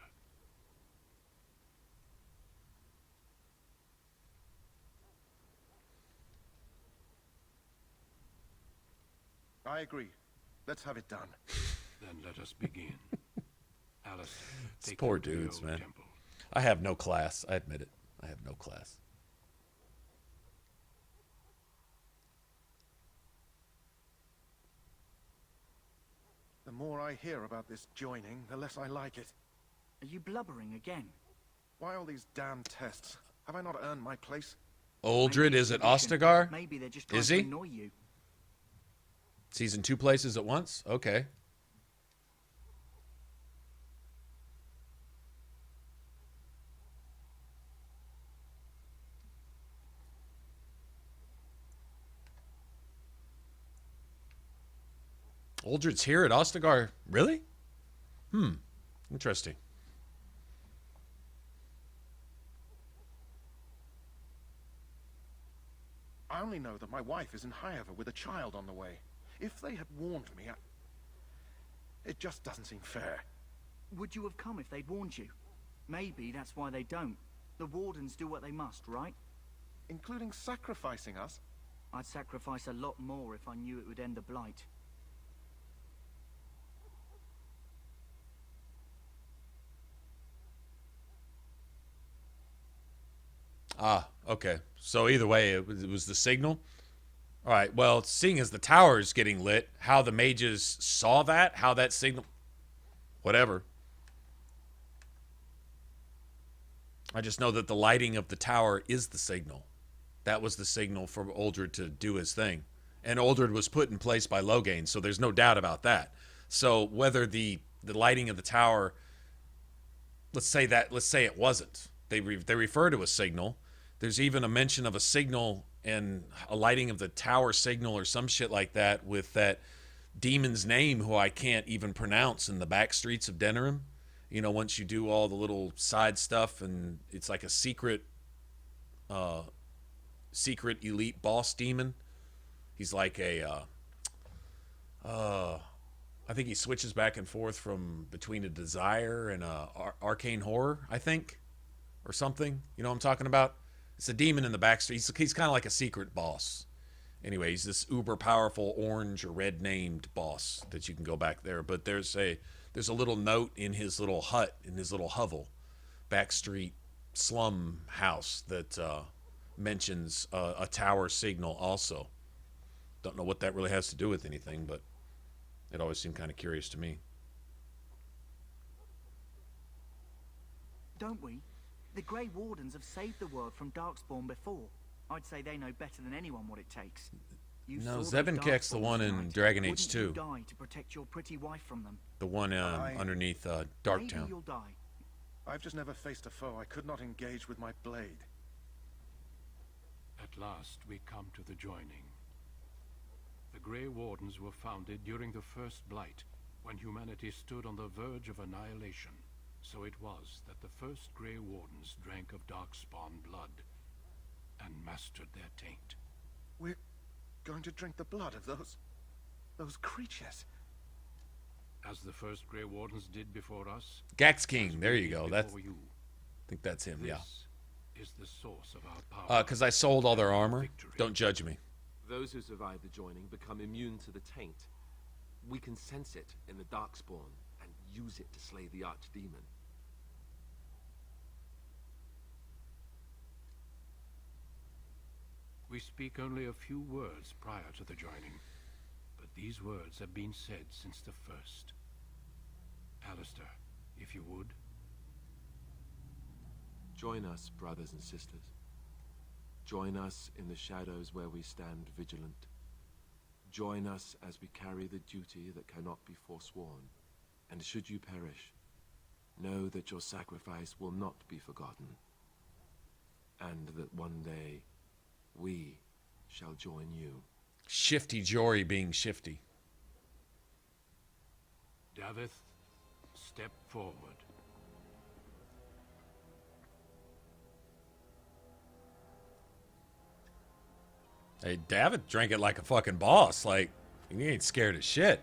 I agree. Let's have it done. Then let us begin. Alice, It's poor dudes, man. Temple. I have no class. I admit it. I have no class. The more I hear about this joining, the less I like it. Are you blubbering again? Why all these damn tests? Have I not earned my place? Uldred, is it Ostagar? Maybe they're just trying Is to he? annoy you. He's in 2 places at once? Okay. Uldred's here at Ostagar. Really? Interesting. I only know that my wife is in Highever with a child on the way. If they had warned me, it just doesn't seem fair. Would you have come if they'd warned you? Maybe that's why they don't. The Wardens do what they must, right? Including sacrificing us? I'd sacrifice a lot more if I knew it would end the Blight. Ah, okay. So either way, it was the signal. All right, well, seeing as the tower's getting lit, how the mages saw that, how that signal... Whatever. I just know that the lighting of the tower is the signal. That was the signal for Uldred to do his thing. And Uldred was put in place by Logain, so there's no doubt about that. So whether the lighting of the tower... Let's say it wasn't. They refer to a signal. There's even a mention of a signal and a lighting of the tower signal or some shit like that with that demon's name who I can't even pronounce in the back streets of Denerim. You know, once you do all the little side stuff and it's like a secret elite boss demon. He's like a I think he switches back and forth from between a desire and a arcane horror, I think, or something. You know what I'm talking about? It's a demon in the backstreet. He's kind of like a secret boss. Anyway, he's this uber powerful orange or red named boss that you can go back there. But there's a little note in his little hut, in his little hovel, backstreet slum house that mentions a tower signal also. Don't know what that really has to do with anything, but it always seemed kind of curious to me. Don't we? The Grey Wardens have saved the world from Darkspawn before. I'd say they know better than anyone what it takes. You No, saw those Zevenkek's the Darkspawn one in tonight. Dragon Age Wouldn't you 2. die to protect your pretty wife from them? The one underneath Darktown. Maybe you'll die. I've just never faced a foe I could not engage with my blade. At last, we come to the joining. The Grey Wardens were founded during the First Blight, when humanity stood on the verge of annihilation. So it was that the first Grey Wardens drank of Darkspawn blood and mastered their taint. We're going to drink the blood of those creatures. As the first Grey Wardens did before us. Gax King, there you go. That's, you. I think that's him, yeah. Is the source of our power. Because I sold all their armor. Don't judge me. Those who survive the joining become immune to the taint. We can sense it in the Darkspawn and use it to slay the Archdemon. We speak only a few words prior to the joining, but these words have been said since the first. Alistair, if you would. Join us, brothers and sisters. Join us in the shadows where we stand vigilant. Join us as we carry the duty that cannot be forsworn. And should you perish, know that your sacrifice will not be forgotten. And that one day, we shall join you. Shifty Jory being shifty. Davith, step forward. Hey, David drank it like a fucking boss. Like, he ain't scared of shit.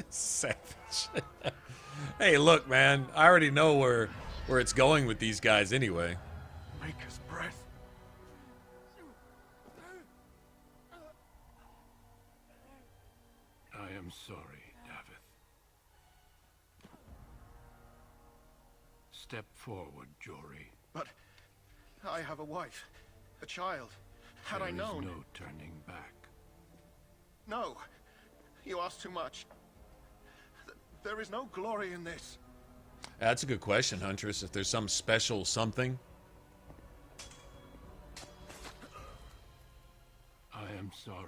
Savage. Hey, look, man. I already know where it's going with these guys anyway. Micah's breath. I am sorry, Davith. Step forward, Jory. But I have a wife, a child. Had I known... There is no turning back. No. You ask too much. There is no glory in this. That's a good question, Huntress. If there's some special something. I am sorry.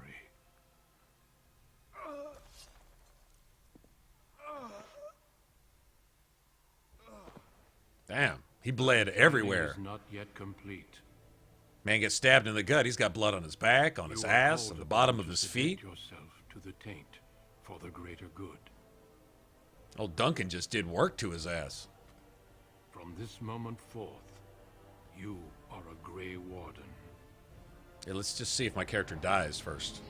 Damn, he bled everywhere. It is not yet complete. Man gets stabbed in the gut. He's got blood on his back, on his ass, on the bottom of his feet. Yourself to the taint for the greater good. Old Duncan just did work to his ass. From this moment forth, you are a Grey Warden. Yeah, let's just see if my character dies first.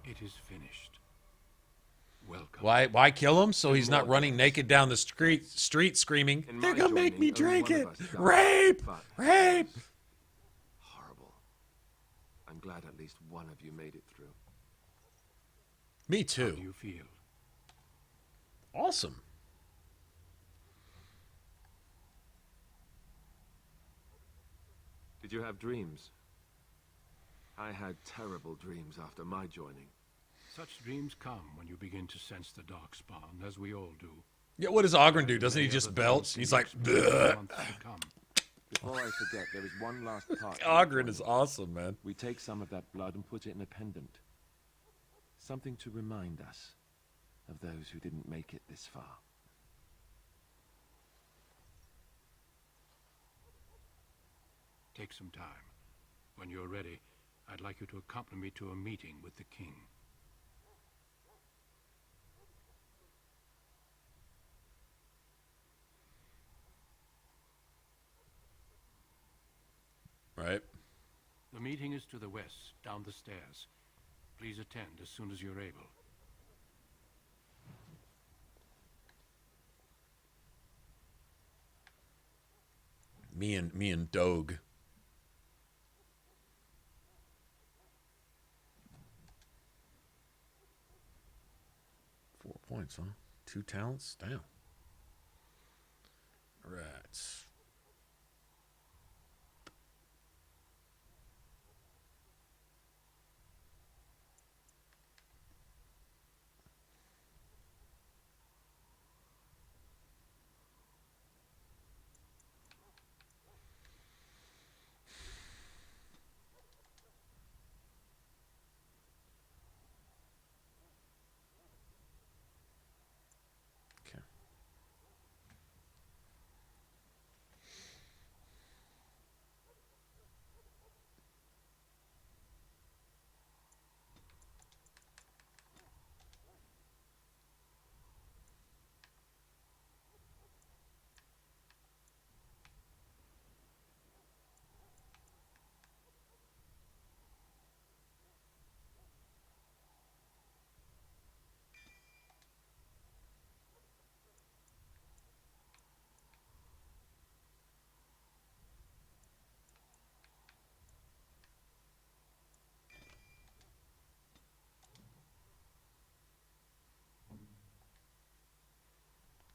It is finished. Welcome. Why kill him? So he's not running naked down the street screaming, "They're gonna make me drink it! Rape! Rape!" Horrible. I'm glad at least one of you made it through. Me too. How do you feel? Awesome. Did you have dreams? I had terrible dreams after my joining. Such dreams come when you begin to sense the Darkspawn, as we all do. Yeah, what does Ogren do? Doesn't he just belt? He's like, "Bleh." Before I forget, there is one last part. Ogren is awesome, man. We take some of that blood and put it in a pendant. Something to remind us of those who didn't make it this far. Take some time. When you're ready, I'd like you to accompany me to a meeting with the king. Right. The meeting is to the west, down the stairs. Please attend as soon as you're able. Me and Dogue. 4 points, huh? 2 talents? Damn. Right.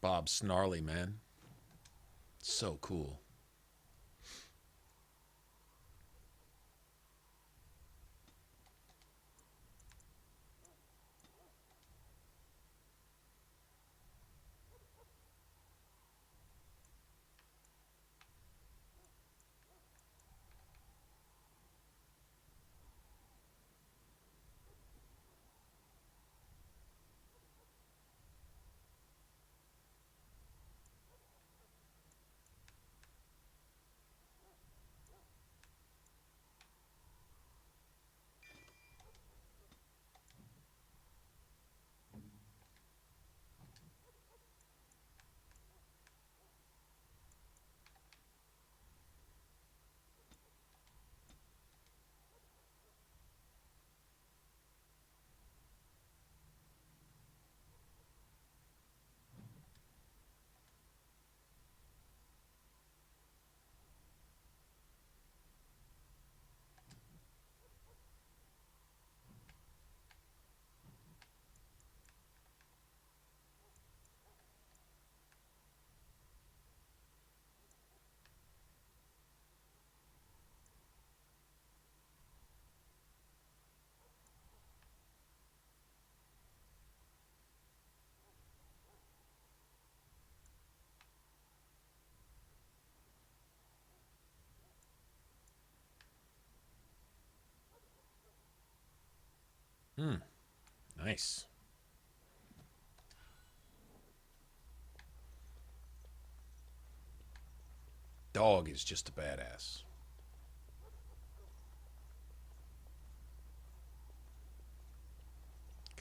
Bob Snarly, man. So cool. Nice. Dog is just a badass.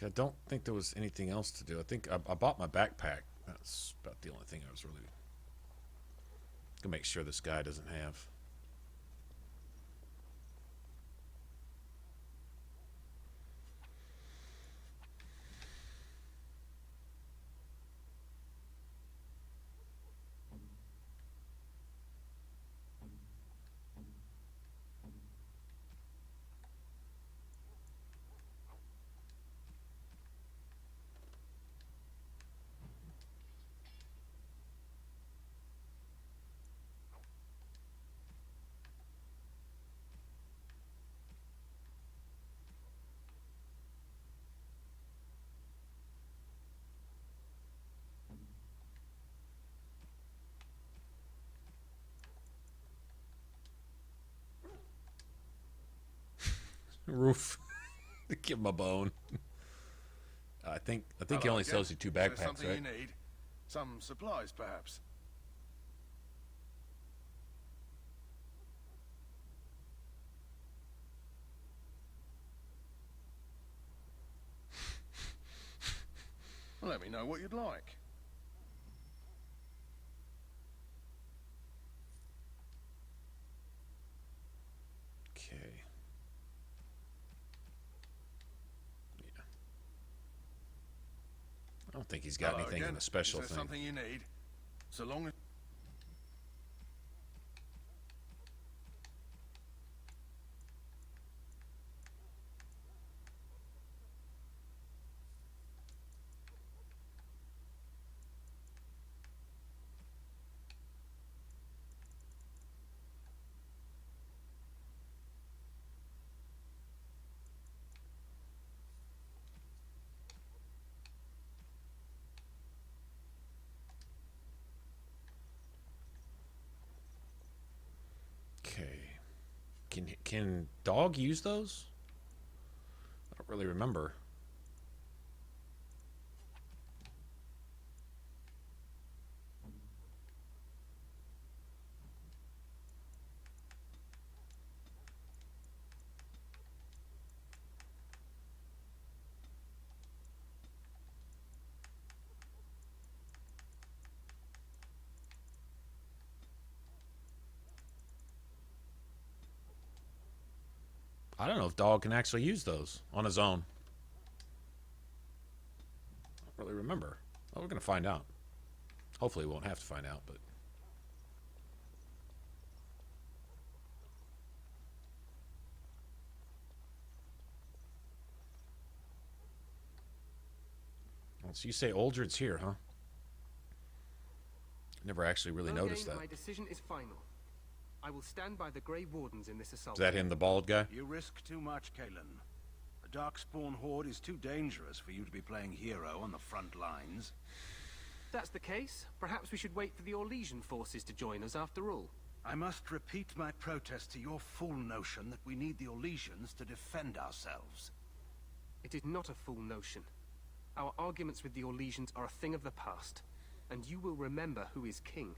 I don't think there was anything else to do. I think I bought my backpack. That's about the only thing I was really gonna make sure this guy doesn't have. Roof. Give him a bone. I think he only sells you 2 backpacks, something right? you need? Some supplies, perhaps? Well, let me know what you'd like. Okay. Yeah. I don't think he's got anything in the special Is there thing. something you need? So long as... Can dog use those? I don't really remember. I don't know if dog can actually use those on his own. I don't really remember. Oh, we're going to find out. Hopefully we won't have to find out, but... Well, so you say Uldred's here, huh? Never actually really noticed that. My decision is final. I will stand by the Grey Wardens in this assault. Is that him, the bald guy? You risk too much, Kalen. The Darkspawn Horde is too dangerous for you to be playing hero on the front lines. If that's the case, perhaps we should wait for the Orlesian forces to join us after all. I must repeat my protest to your fool notion that we need the Orlesians to defend ourselves. It is not a fool notion. Our arguments with the Orlesians are a thing of the past, and you will remember who is king.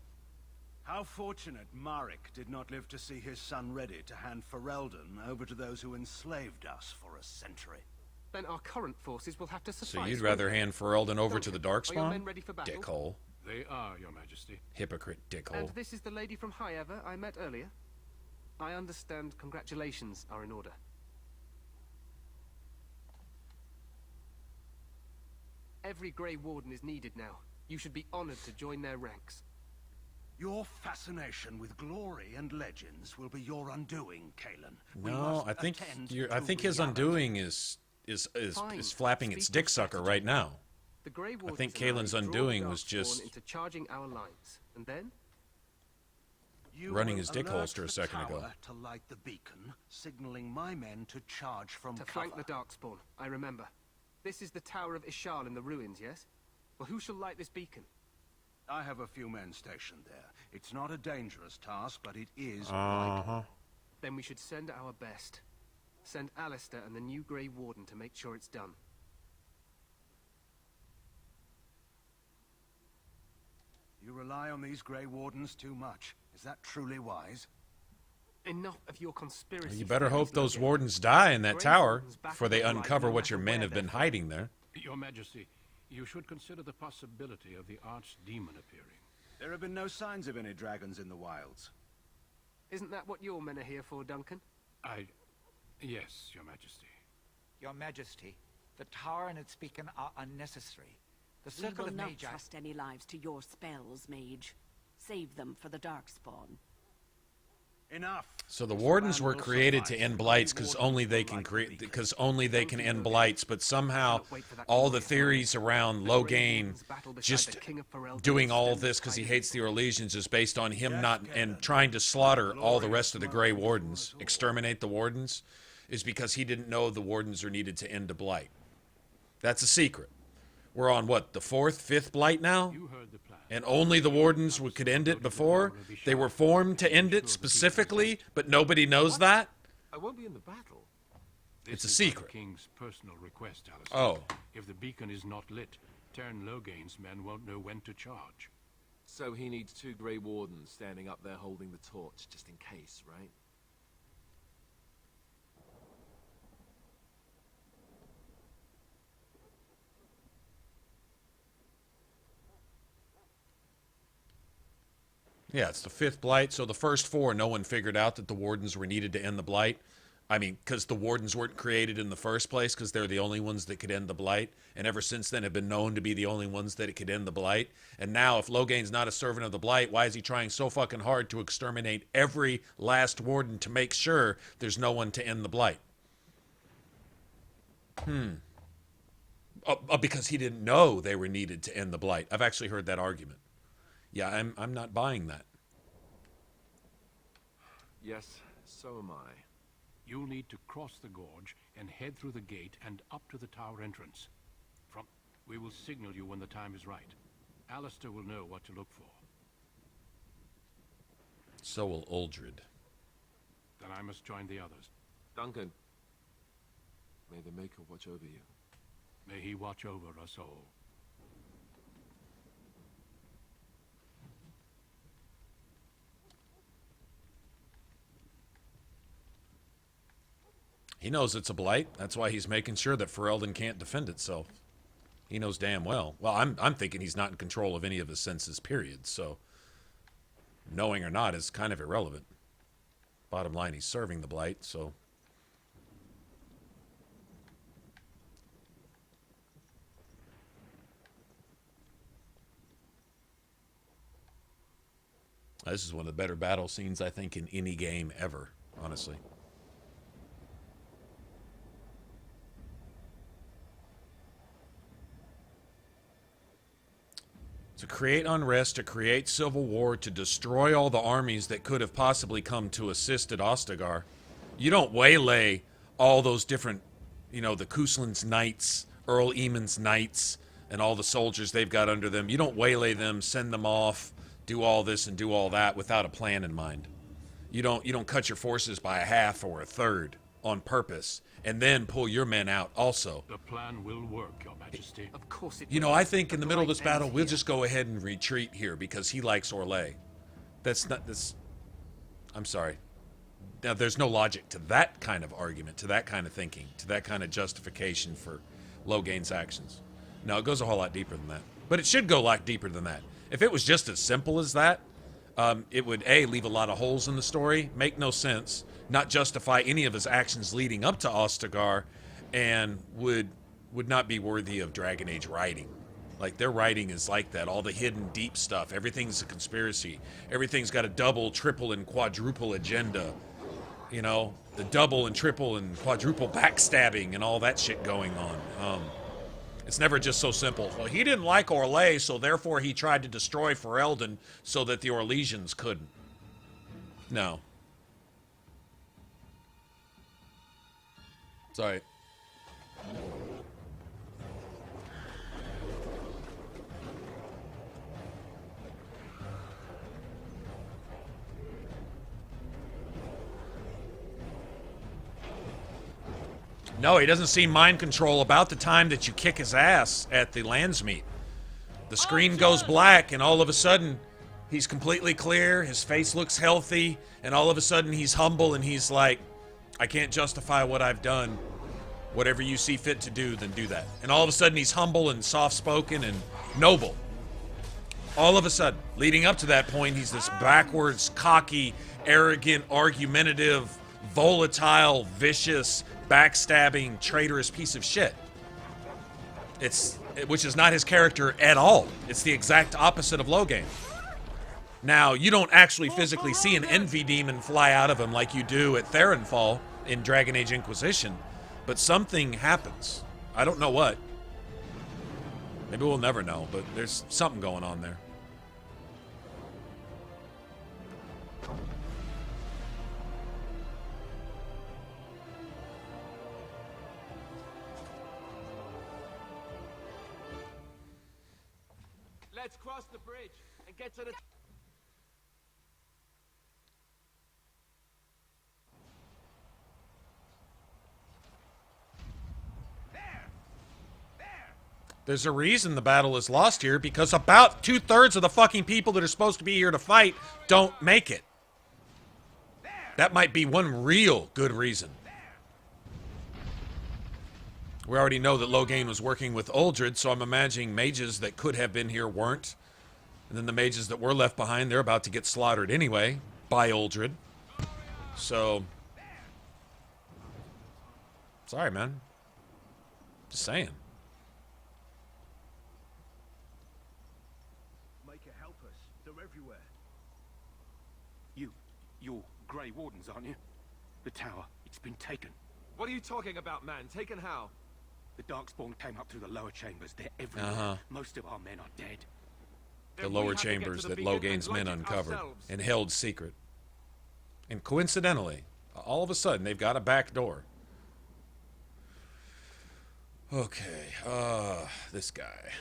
How fortunate Maric did not live to see his son ready to hand Ferelden over to those who enslaved us for a century. Then our current forces will have to suffice. So you'd rather hand Ferelden over to the Darkspawn? Are your men ready for battle? Dickhole. They are, Your Majesty. Hypocrite dickhole. And this is the lady from High Ever I met earlier? I understand congratulations are in order. Every Grey Warden is needed now. You should be honored to join their ranks. Your fascination with glory and legends will be your undoing, Kalen. No, I think his undoing is flapping its dick sucker right now. The Grey I think Kalen's undoing was just into charging our lines, and then running his dick holster a second ago. To light the beacon, signaling my men to charge from to cover. flank the Darkspawn. I remember. This is the Tower of Ishal in the ruins, yes? Well, who shall light this beacon? I have a few men stationed there. It's not a dangerous task, but it is vital. Then we should send our best. Send Alistair and the new Grey Warden to make sure it's done. You rely on these Grey Wardens too much. Is that truly wise? Enough of your conspiracy. You better hope those wardens die in that tower before they uncover what your men have been hiding there. Your Majesty, you should consider the possibility of the archdemon appearing. There have been no signs of any dragons in the wilds. Isn't that what your men are here for, Duncan? Yes, Your Majesty. Your Majesty, the tower and its beacon are unnecessary. The We circle will of not Magi... trust any lives to your spells, mage. Save them for the Darkspawn. Enough. So the wardens were created to end blights because only they can end blights. But somehow, all the theories around Loghain just doing all this because he hates the Orlesians is based on him not and trying to slaughter all the rest of the Grey Wardens, exterminate the wardens, is because he didn't know the wardens are needed to end a blight. That's a secret. We're on what, the 4th, 5th blight now? And only the wardens could end it before? They were formed to end it specifically, but nobody knows that? I won't be in the battle. It's a secret. The king's personal request, Alistair. Oh. If the beacon is not lit, Tern Loghain's men won't know when to charge. So he needs 2 Grey Wardens standing up there holding the torch, just in case, right? Yeah, it's the 5th blight. So the first 4, no one figured out that the wardens were needed to end the blight. I mean, because the wardens weren't created in the first place, because they're the only ones that could end the blight. And ever since then have been known to be the only ones that could end the blight. And now, if Loghain's not a servant of the blight, why is he trying so fucking hard to exterminate every last warden to make sure there's no one to end the blight? Because he didn't know they were needed to end the blight. I've actually heard that argument. Yeah, I'm not buying that. Yes, so am I. You'll need to cross the gorge and head through the gate and up to the tower entrance. We will signal you when the time is right. Alistair will know what to look for. So will Uldred. The Then I must join the others. Duncan, may the Maker watch over you. May he watch over us all. He knows it's a blight. That's why he's making sure that Ferelden can't defend itself. He knows damn well. Well, I'm thinking he's not in control of any of his senses, period. So, knowing or not is kind of irrelevant. Bottom line, he's serving the blight, so... This is one of the better battle scenes, I think, in any game ever, honestly. To create unrest, to create civil war, to destroy all the armies that could have possibly come to assist at Ostagar. You don't waylay all those different, you know, the Cousland's knights, Earl Eamon's knights, and all the soldiers they've got under them. You don't waylay them, send them off, do all this and do all that without a plan in mind. You don't cut your forces by a half or a third on purpose, and then pull your men out also. The plan will work, Your Majesty. Of course it You know, I think in the middle of this battle, we'll just go ahead and retreat here because he likes Orlais. I'm sorry. Now, there's no logic to that kind of argument, to that kind of thinking, to that kind of justification for Logain's actions. No, it goes a whole lot deeper than that. But it should go a lot deeper than that. If it was just as simple as that, it would, A, leave a lot of holes in the story, make no sense, not justify any of his actions leading up to Ostagar, and would not be worthy of Dragon Age writing. Like, their writing is like that. All the hidden, deep stuff. Everything's a conspiracy. Everything's got a double, triple, and quadruple agenda. You know, the double and triple and quadruple backstabbing and all that shit going on. It's never just so simple. Well, he didn't like Orlais, so therefore he tried to destroy Ferelden so that the Orlesians couldn't. No. Sorry. No, he doesn't see mind control about the time that you kick his ass at the Landsmeet. The screen goes black, and all of a sudden, he's completely clear, his face looks healthy, and all of a sudden he's humble, and he's like, I can't justify what I've done. Whatever you see fit to do, then do that. And all of a sudden he's humble and soft-spoken and noble. All of a sudden, leading up to that point, he's this backwards, cocky, arrogant, argumentative, volatile, vicious, backstabbing, traitorous piece of shit. Which is not his character at all. It's the exact opposite of Logain. Now, you don't actually physically see an envy demon fly out of him like you do at Theronfall in Dragon Age Inquisition, but something happens. I don't know what. Maybe we'll never know, but there's something going on there. Let's cross the bridge and get to the... There's a reason the battle is lost here, because about 2/3 of the fucking people that are supposed to be here to fight don't make it. That might be one real good reason. We already know that Logain was working with Uldred, so I'm imagining mages that could have been here weren't. And then the mages that were left behind, they're about to get slaughtered anyway by Uldred. So, sorry, man. Just saying. Micah, help us. They're everywhere. You're Grey Wardens, aren't you? The tower, it's been taken. What are you talking about, man? Taken how? The Darkspawn came up through the lower chambers. They're everywhere. Most of our men are dead. The lower chambers that Logain's men uncovered and held secret. And coincidentally, all of a sudden, they've got a back door. Okay, this guy.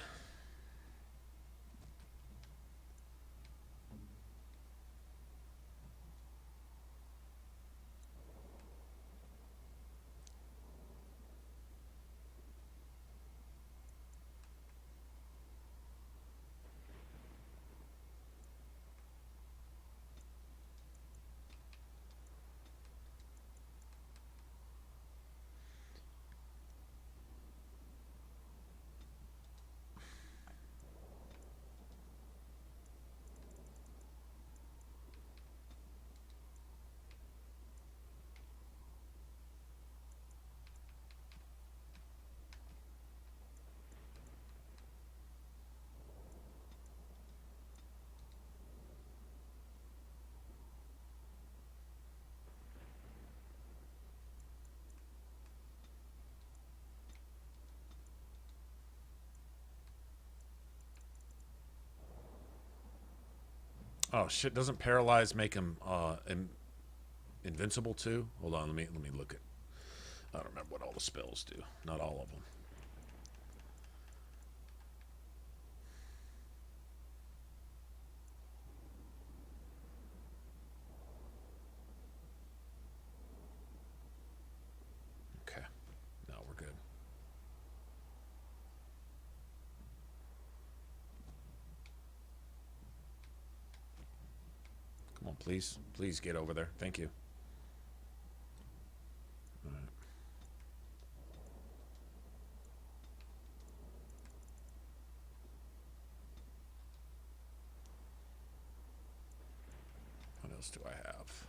Oh shit! Doesn't paralyze make him invincible too? Hold on, let me look at. I don't remember what all the spells do. Not all of them. Okay. No, we're good. Come on, please. Please get over there. Thank you. All right. What else do I have?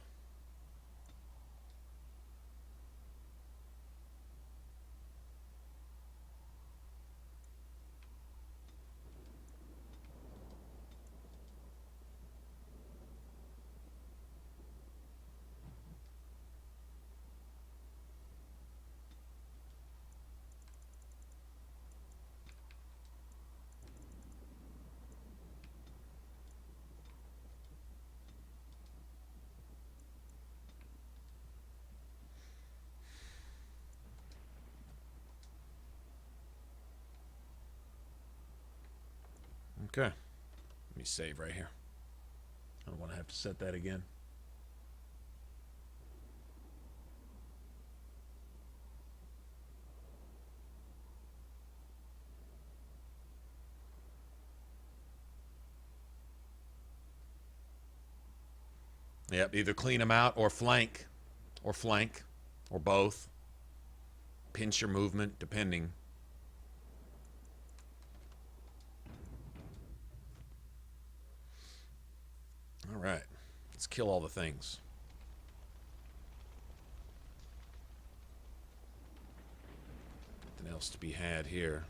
Okay. Let me save right here. I don't want to have to set that again. Yep, either clean them out or flank, or both. Pinch your movement, depending. All right, let's kill all the things. Nothing else to be had here.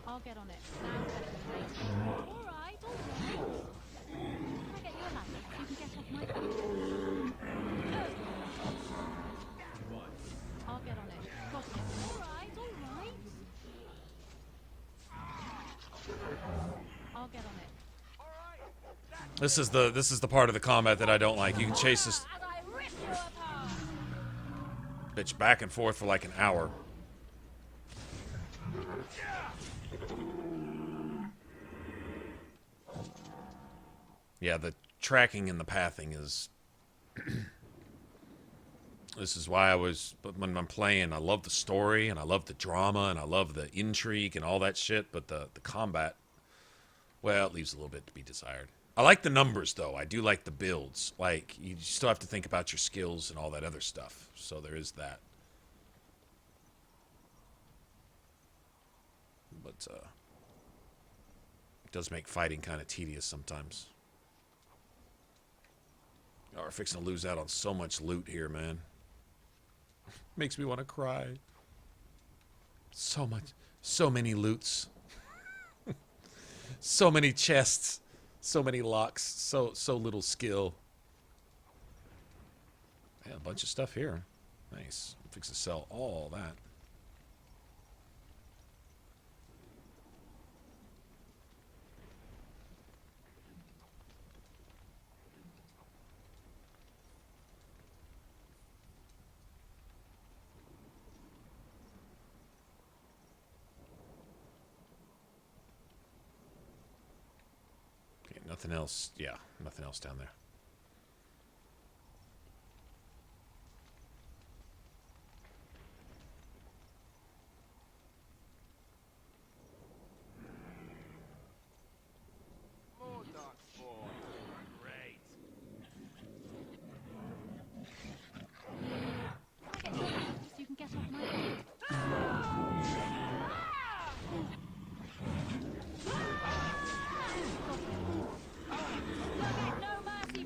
I'll get on it. Now better than later. All right. Can I get you a ladder so you can get off my back? I'll get on it. Got it. All right. I'll get on it. This is the part of the combat that I don't like. You can chase this bitch back and forth for like an hour. Yeah, the tracking and the pathing is... This is why when I'm playing, I love the story, and I love the drama, and I love the intrigue and all that shit, but the combat, well, it leaves a little bit to be desired. I like the numbers, though. I do like the builds. Like, you still have to think about your skills and all that other stuff, so there is that. But, it does make fighting kind of tedious sometimes. Oh, we're fixing to lose out on so much loot here, man. Makes me want to cry. So much. So many loots. So many chests. So many locks. So little skill. Yeah, a bunch of stuff here. Nice. I'm fixing to sell all that. Nothing else. Yeah, nothing else down there. More darkspawn. Great. You can get off my back. No mercy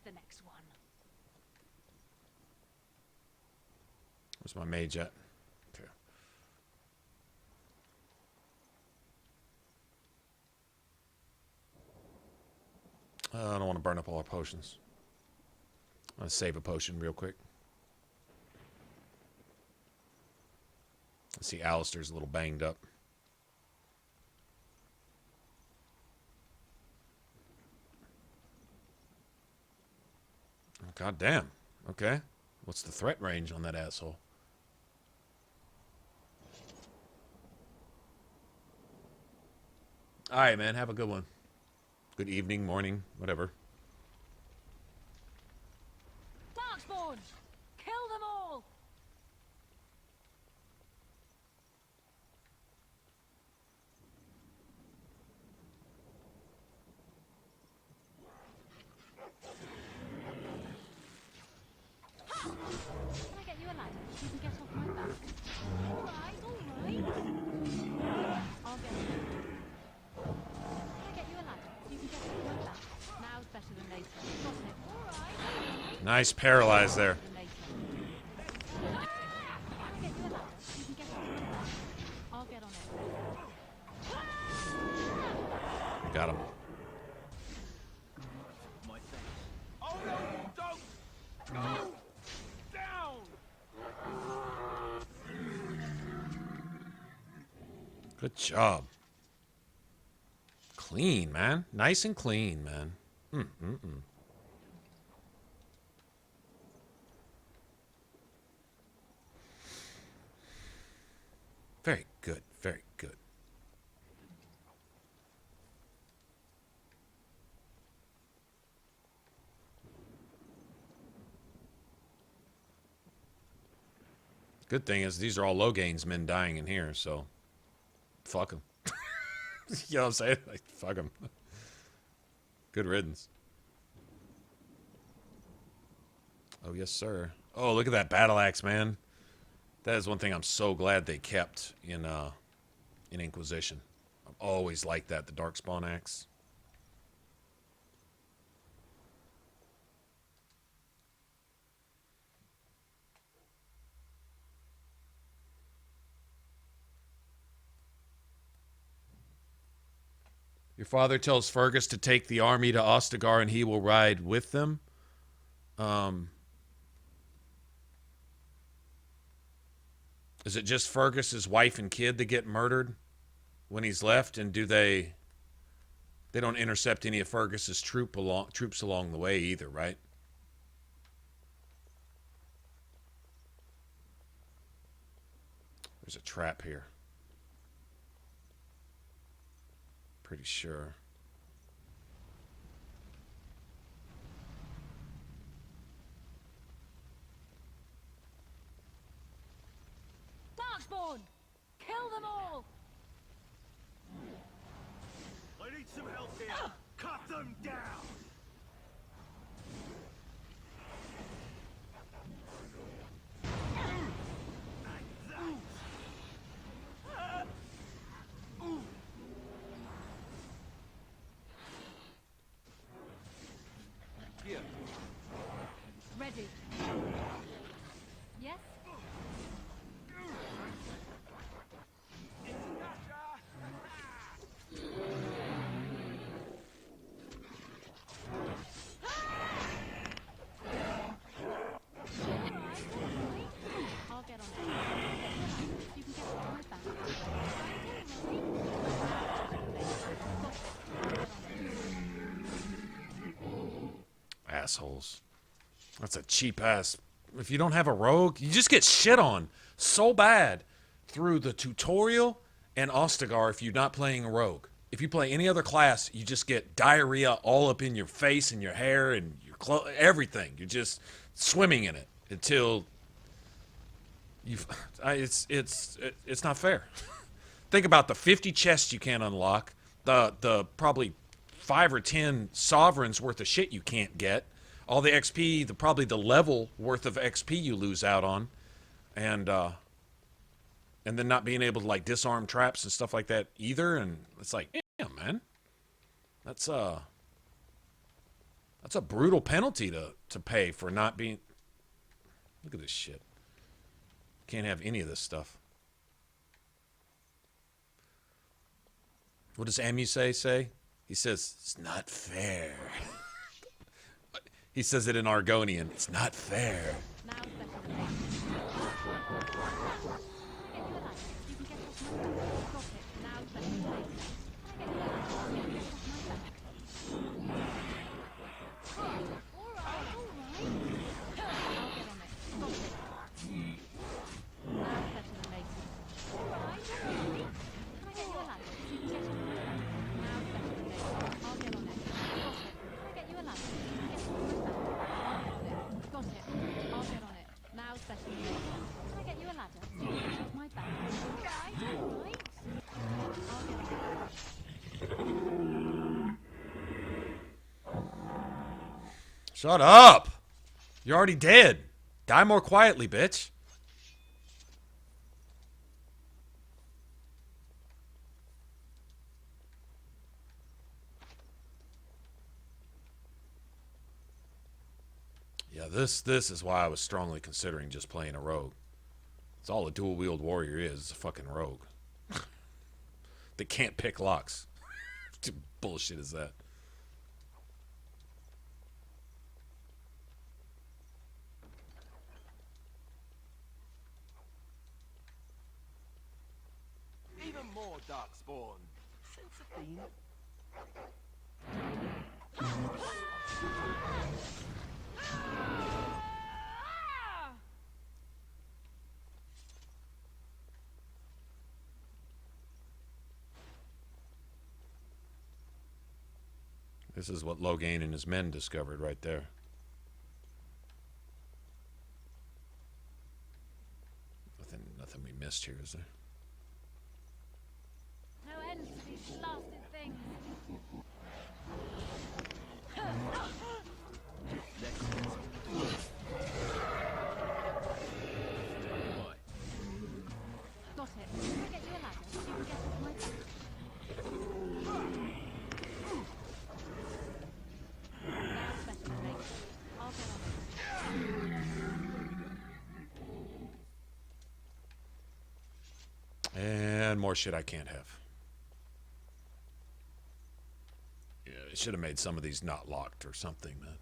the next one. Where's my mage at? Okay. I don't want to burn up all our potions. I'm going to save a potion real quick. I see Alistair's a little banged up. Oh, God damn. Okay. What's the threat range on that asshole? All right, man. Have a good one. Good evening, morning, whatever. Darkspawn! Kill them all! Can I get you a ladder so you can get off my back? All right, all right. I'll get it. Can I get you a ladder so you can get off my back? Now's better than later. Got it. All right. Nice paralyze there. I'll get on it. Got him. Oh no, don't! Go down! Good job. Clean, man. Nice and clean, man. Very good. Very good. Good thing is these are all low gains men dying in here, so fuck them. You know what I'm saying? Like, fuck them. Good riddance. Oh, yes, sir. Oh, look at that battle axe, man. That is one thing I'm so glad they kept in Inquisition. I've always liked that, the Darkspawn axe. Your father tells Fergus to take the army to Ostagar and he will ride with them. Is it just Fergus's wife and kid that get murdered when he's left? And do they don't intercept any of Fergus's troops along the way either, right? There's a trap here. Pretty sure. Darkspawn! Kill them all! I need some help here. Cut them down! Ready. Yes? I'll get on it. You can get on my back. Assholes. That's a cheap ass. If you don't have a rogue, you just get shit on so bad through the tutorial and Ostagar if you're not playing a rogue. If you play any other class, you just get diarrhea all up in your face and your hair and your clothes, everything. You're just swimming in it until you. It's not fair. Think about the 50 chests you can't unlock, the probably 5 or 10 sovereigns worth of shit you can't get. All the XP, probably the level worth of XP you lose out on, and then not being able to like disarm traps and stuff like that either. And it's like, yeah, man, that's That's a brutal penalty to pay for not being... Look at this shit. Can't have any of this stuff. What does Amuse say? He says, it's not fair. He says it in Argonian. It's not fair. Shut up! You're already dead. Die more quietly, bitch. Yeah, this is why I was strongly considering just playing a rogue. It's all a dual-wield warrior is a fucking rogue. They can't pick locks. What bullshit is that? Even more darkspawn. Seraphim. This is what Loghain and his men discovered right there. Nothing we missed here, is there? No end to these blasted things. Got it. Can I get you a ladder so you can get off my back? That's better than later. I'll get on it. And more shit I can't have. Yeah, they should have made some of these not locked or something, man.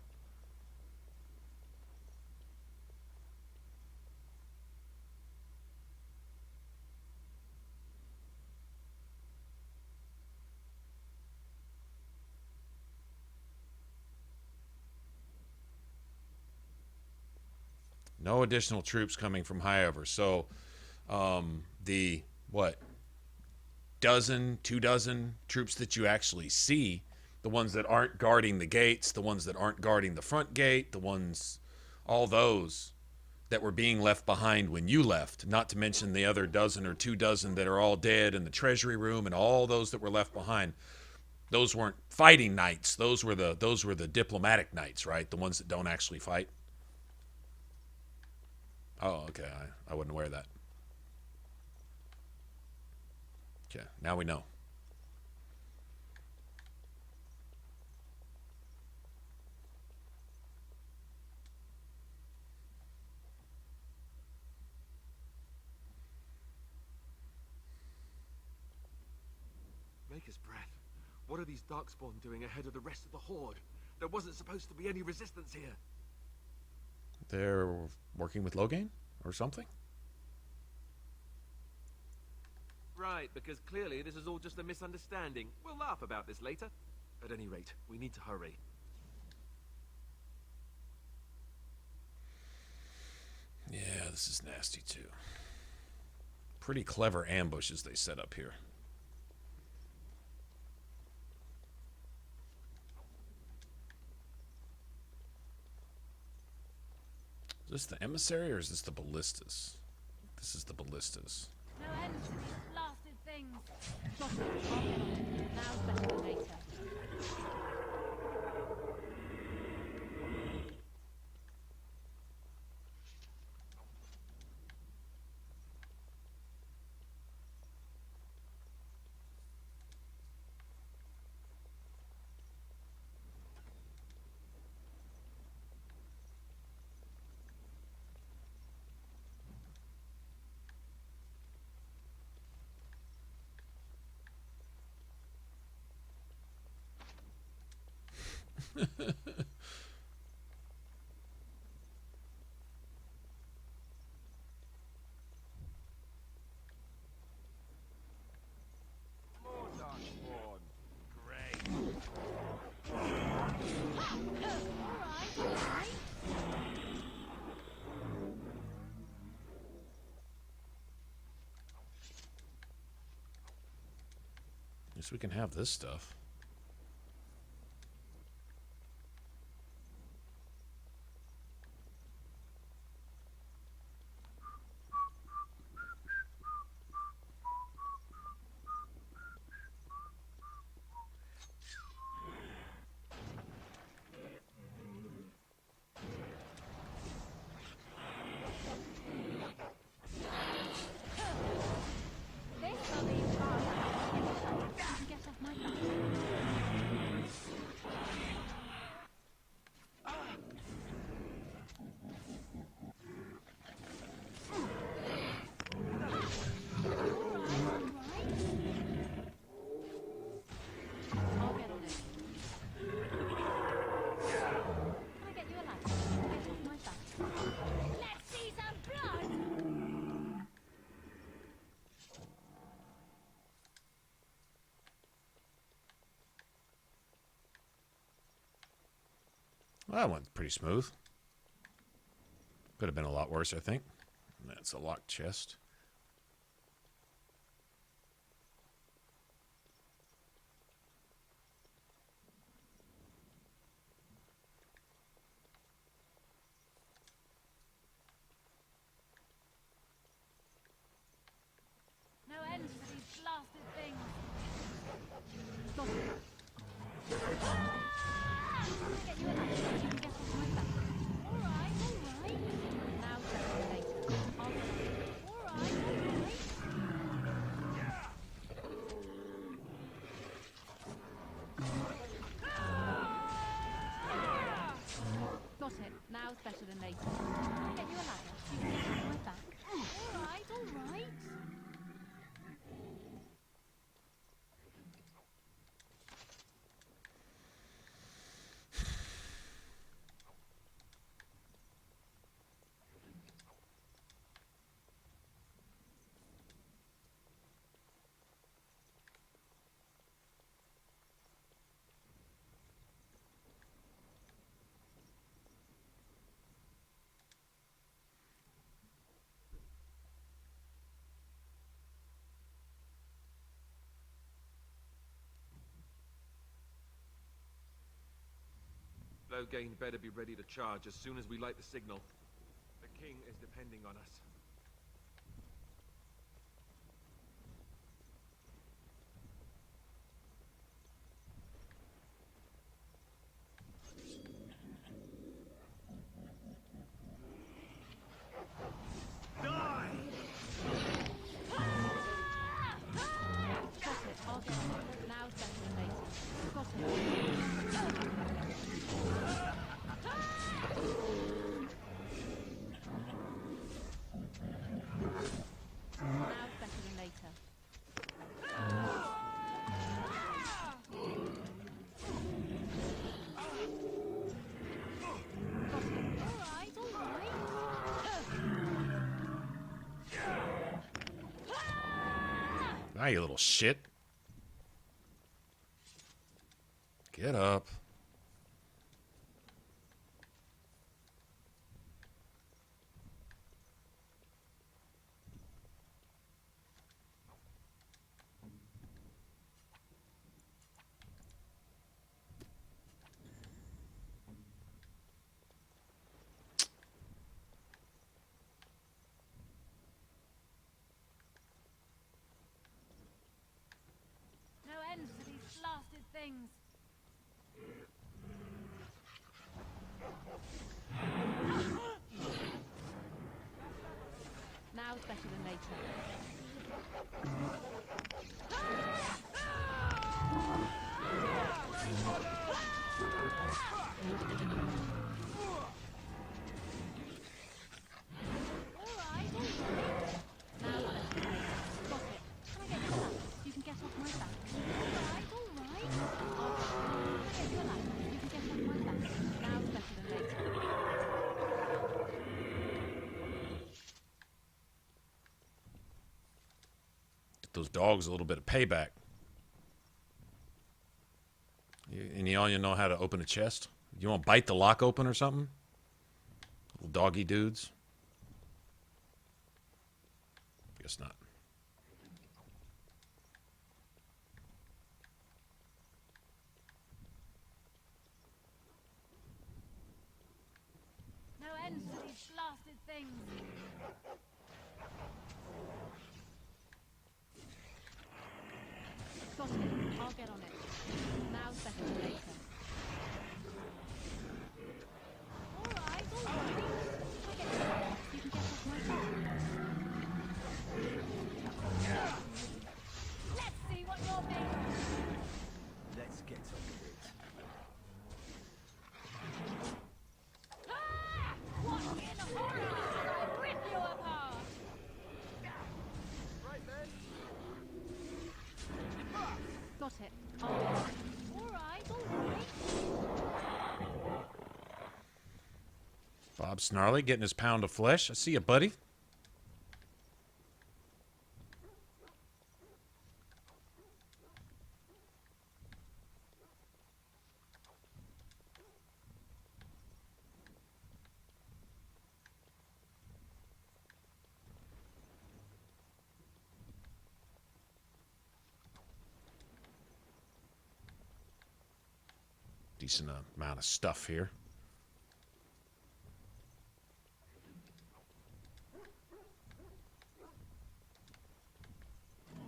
No additional troops coming from Highover. So, the, what, two dozen troops that you actually see, the ones that aren't guarding the gates, the ones that aren't guarding the front gate, the ones, all those that were being left behind when you left, not to mention the other dozen or 2 dozen that are all dead in the treasury room and all those that were left behind. Those weren't fighting knights. Those were the diplomatic knights, right? The ones that don't actually fight. Oh, okay. I wasn't aware of that. Okay, now we know. Maker's breath. What are these darkspawn doing ahead of the rest of the horde? There wasn't supposed to be any resistance here. They're working with Loghain or something? Right, because clearly this is all just a misunderstanding. We'll laugh about this later. At any rate, we need to hurry. Yeah, this is nasty too. Pretty clever ambushes they set up here. Is this the emissary or is this the ballistas? This is the ballistas. No end to these blasted things. Got it. I'll get on it. Now's better than later. Guess we can have this stuff. Well, that went pretty smooth. Could have been a lot worse, I think. That's a locked chest. No end to these blasted things. Stop it. Get you a ladder so you can get off my back. Alright, alright. Now check it later. Alright, alright. Got it. Now it's better than later. Get you a ladder so you can get off my back. Alright, alright. Lothering better be ready to charge as soon as we light the signal. The king is depending on us. Ah, you little shit. Get up. Things. Now it's better than later. Alright, alright. Now it's better than later. Got it. Can I get you a ladder so you can get off my back? Alright, alright. those dogs a little bit of payback. And you know how to open a chest? You want to bite the lock open or something? Little doggy dudes? Guess not. No end to these blasted things. Got it. I'll get on it. Now's better than later. Alright. I get you back. You can get off my back. Let's see what you're made of. Let's get on with it. Ah! What in horror? I rip you apart! Right then. Got it. Alright. Bob Snarly getting his pound of flesh. I see you, buddy. Decent amount of stuff here.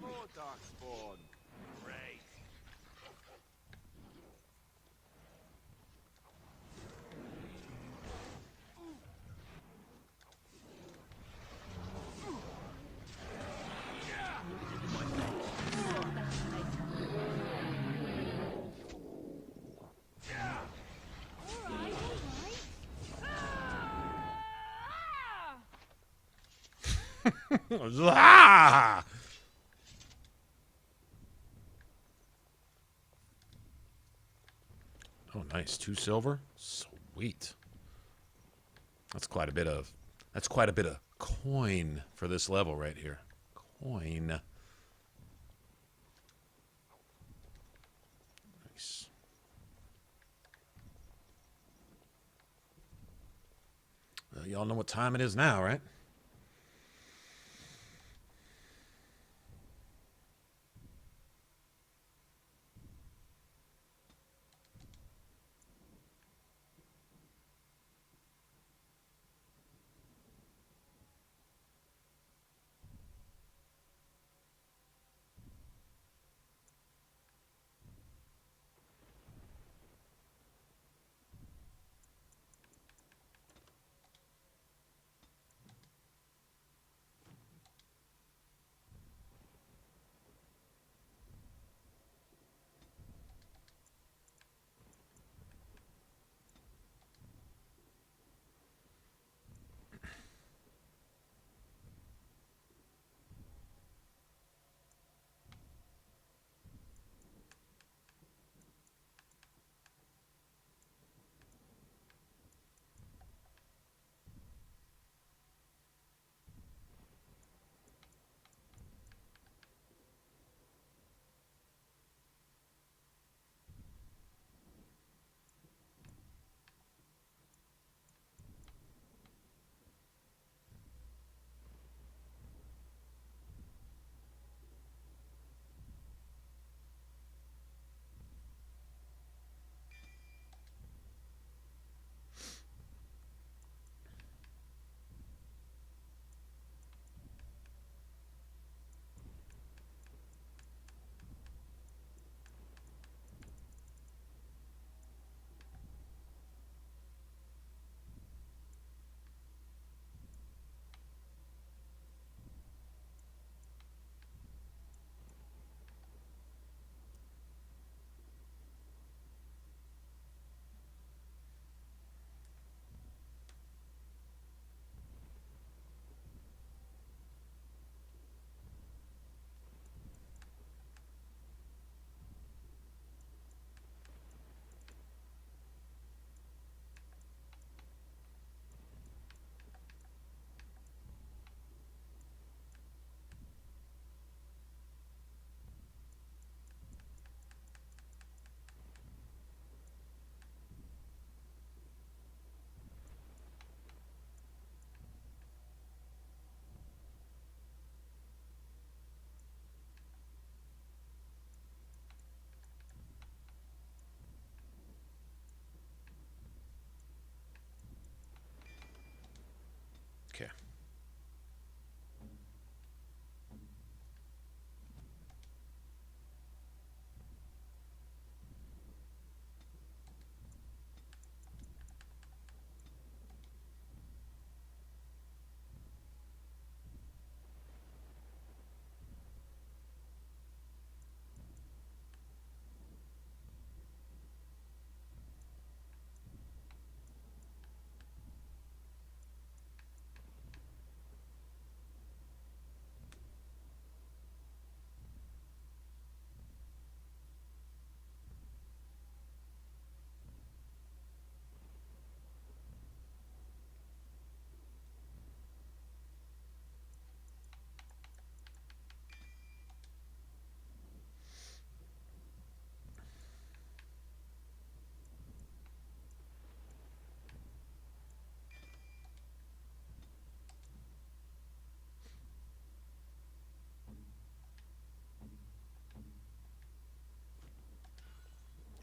More darkspawn. Great. Ah! Oh, nice. 2 silver. Sweet. That's quite a bit of coin for this level right here. Coin. Nice. Well, y'all know what time it is now, right?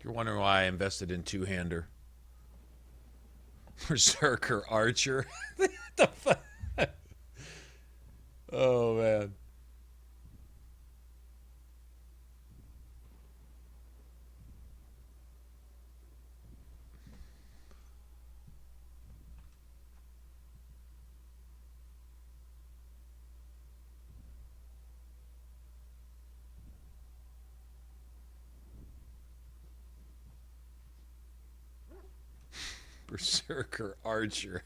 you're wondering why I invested in two-hander. Berserker Archer. The fuck? Oh, man. Berserker Archer.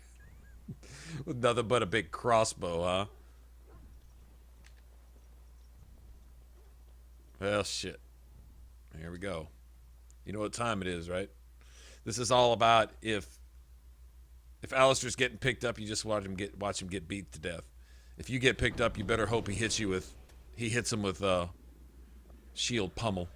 With nothing but a big crossbow, huh? Well, shit. Here we go. You know what time it is, right? This is all about if Alistair's getting picked up, you just watch him get beat to death. If you get picked up, you better hope he hits him with shield pummel.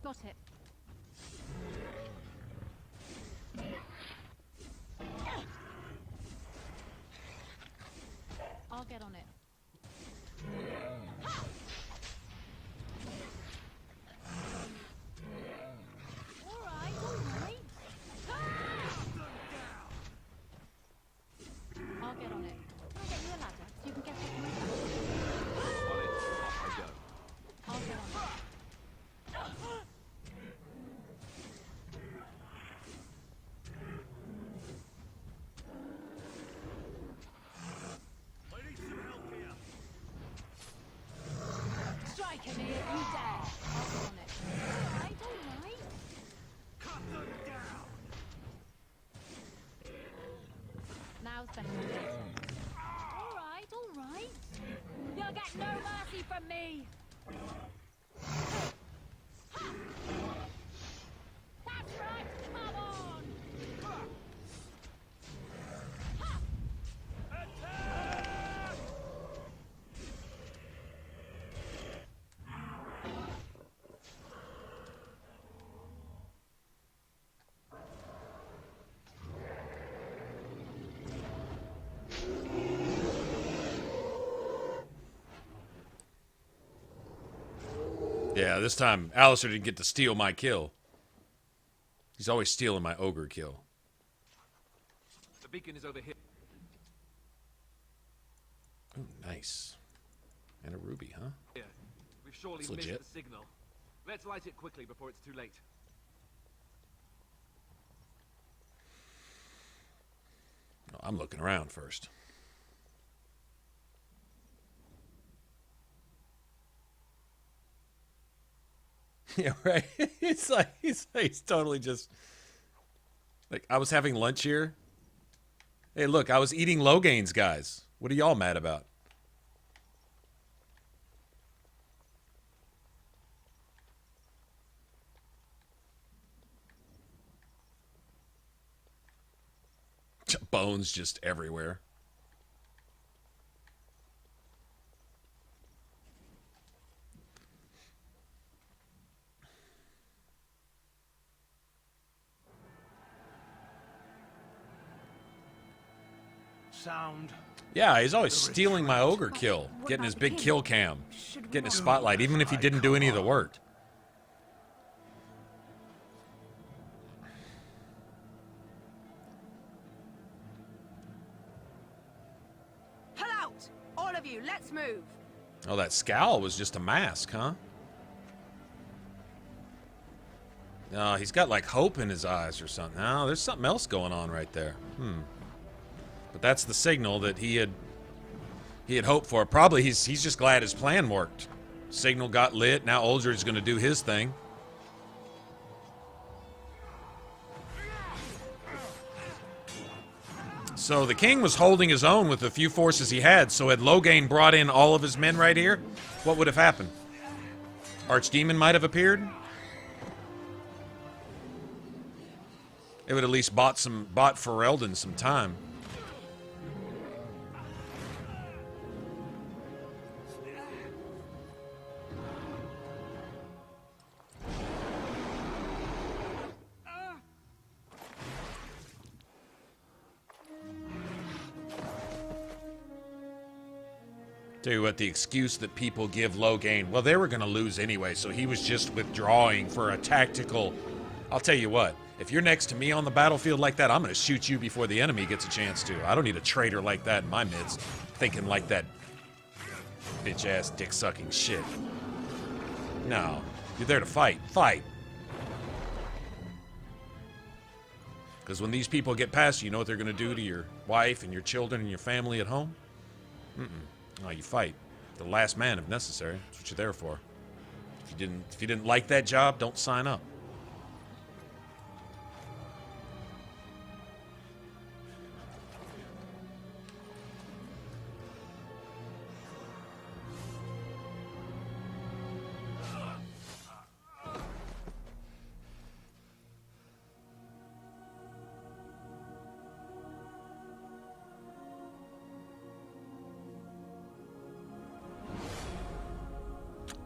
Got it. I'll get on it. All right, all right. I'll get on it. Can I get you a ladder so you can get off my back? On it, off I go. I'll get on it. Strike me if you dare. I'll get on it. All right, all right. Cut them down. Now's better than later. All right, all right. You'll get no mercy from me. That's right. Come on. Yeah, this time Alistair didn't get to steal my kill. He's always stealing my ogre kill. The beacon is over here. Oh, nice. And a ruby, huh? Yeah, we've surely It's missed legit. the signal. Let's light it quickly before it's too late. No, I'm looking around first. Yeah, right. It's like he's totally just like, I was having lunch here. Hey, look, I was eating Logain's, guys. What are y'all mad about? Bones just everywhere. Sound. Yeah, he's always stealing my ogre kill, getting his big kill cam, getting his spotlight, even if he didn't do any of the work. Pull out! All of you, let's move! Oh, that scowl was just a mask, huh? No, he's got like hope in his eyes or something. No, there's something else going on right there. But that's the signal that he had hoped for. Probably he's just glad his plan worked. Signal got lit. Now Uldred's going to do his thing. So the king was holding his own with the few forces he had. So had Logain brought in all of his men right here, what would have happened? Archdemon might have appeared. It would at least bought Ferelden some time. Tell you what, the excuse that people give Logain, well, they were going to lose anyway, so he was just withdrawing for a tactical... I'll tell you what, if you're next to me on the battlefield like that, I'm going to shoot you before the enemy gets a chance to. I don't need a traitor like that in my midst, thinking like that bitch-ass dick-sucking shit. No, you're there to fight. Fight! Because when these people get past you, you know what they're going to do to your wife and your children and your family at home? No, you fight. The last man, if necessary. That's what you're there for. If you didn't like that job, don't sign up.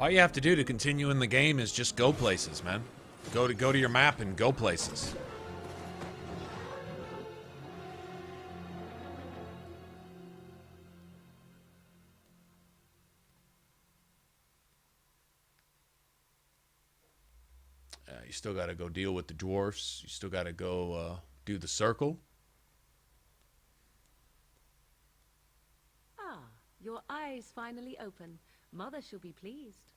All you have to do to continue in the game is just go places, man. Go to your map and go places. You still got to go deal with the dwarfs. You still got to go do the circle. Ah, your eyes finally open. Mother shall be pleased.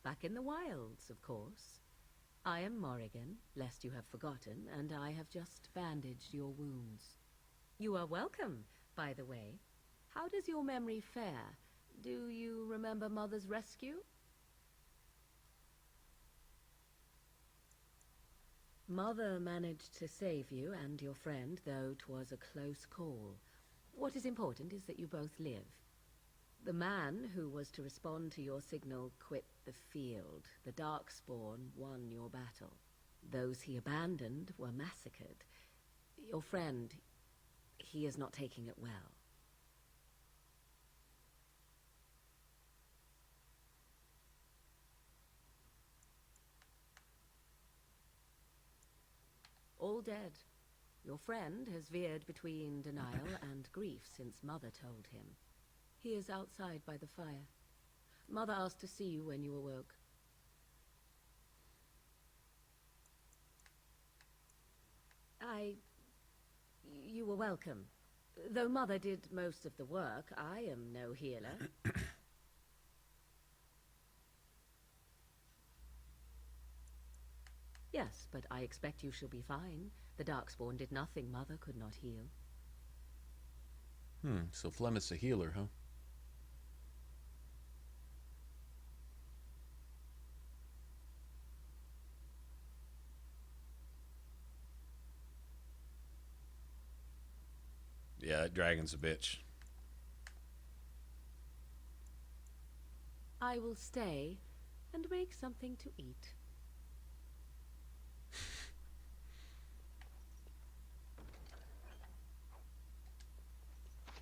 Back in the wilds, of course. I am Morrigan, lest you have forgotten, and I have just bandaged your wounds. You are welcome, by the way. How does your memory fare? Do you remember Mother's rescue? Mother managed to save you and your friend, though 'twas a close call. What is important is that you both live. The man who was to respond to your signal quit the field. The Darkspawn won your battle. Those he abandoned were massacred. Your friend, he is not taking it well. All dead. Your friend has veered between denial and grief since Mother told him. He is outside by the fire. Mother asked to see you when you awoke. You were welcome. Though Mother did most of the work, I am no healer. Yes, but I expect you shall be fine. The Darkspawn did nothing Mother could not heal. So Flem is a healer, huh? Yeah, that dragon's a bitch. I will stay and make something to eat.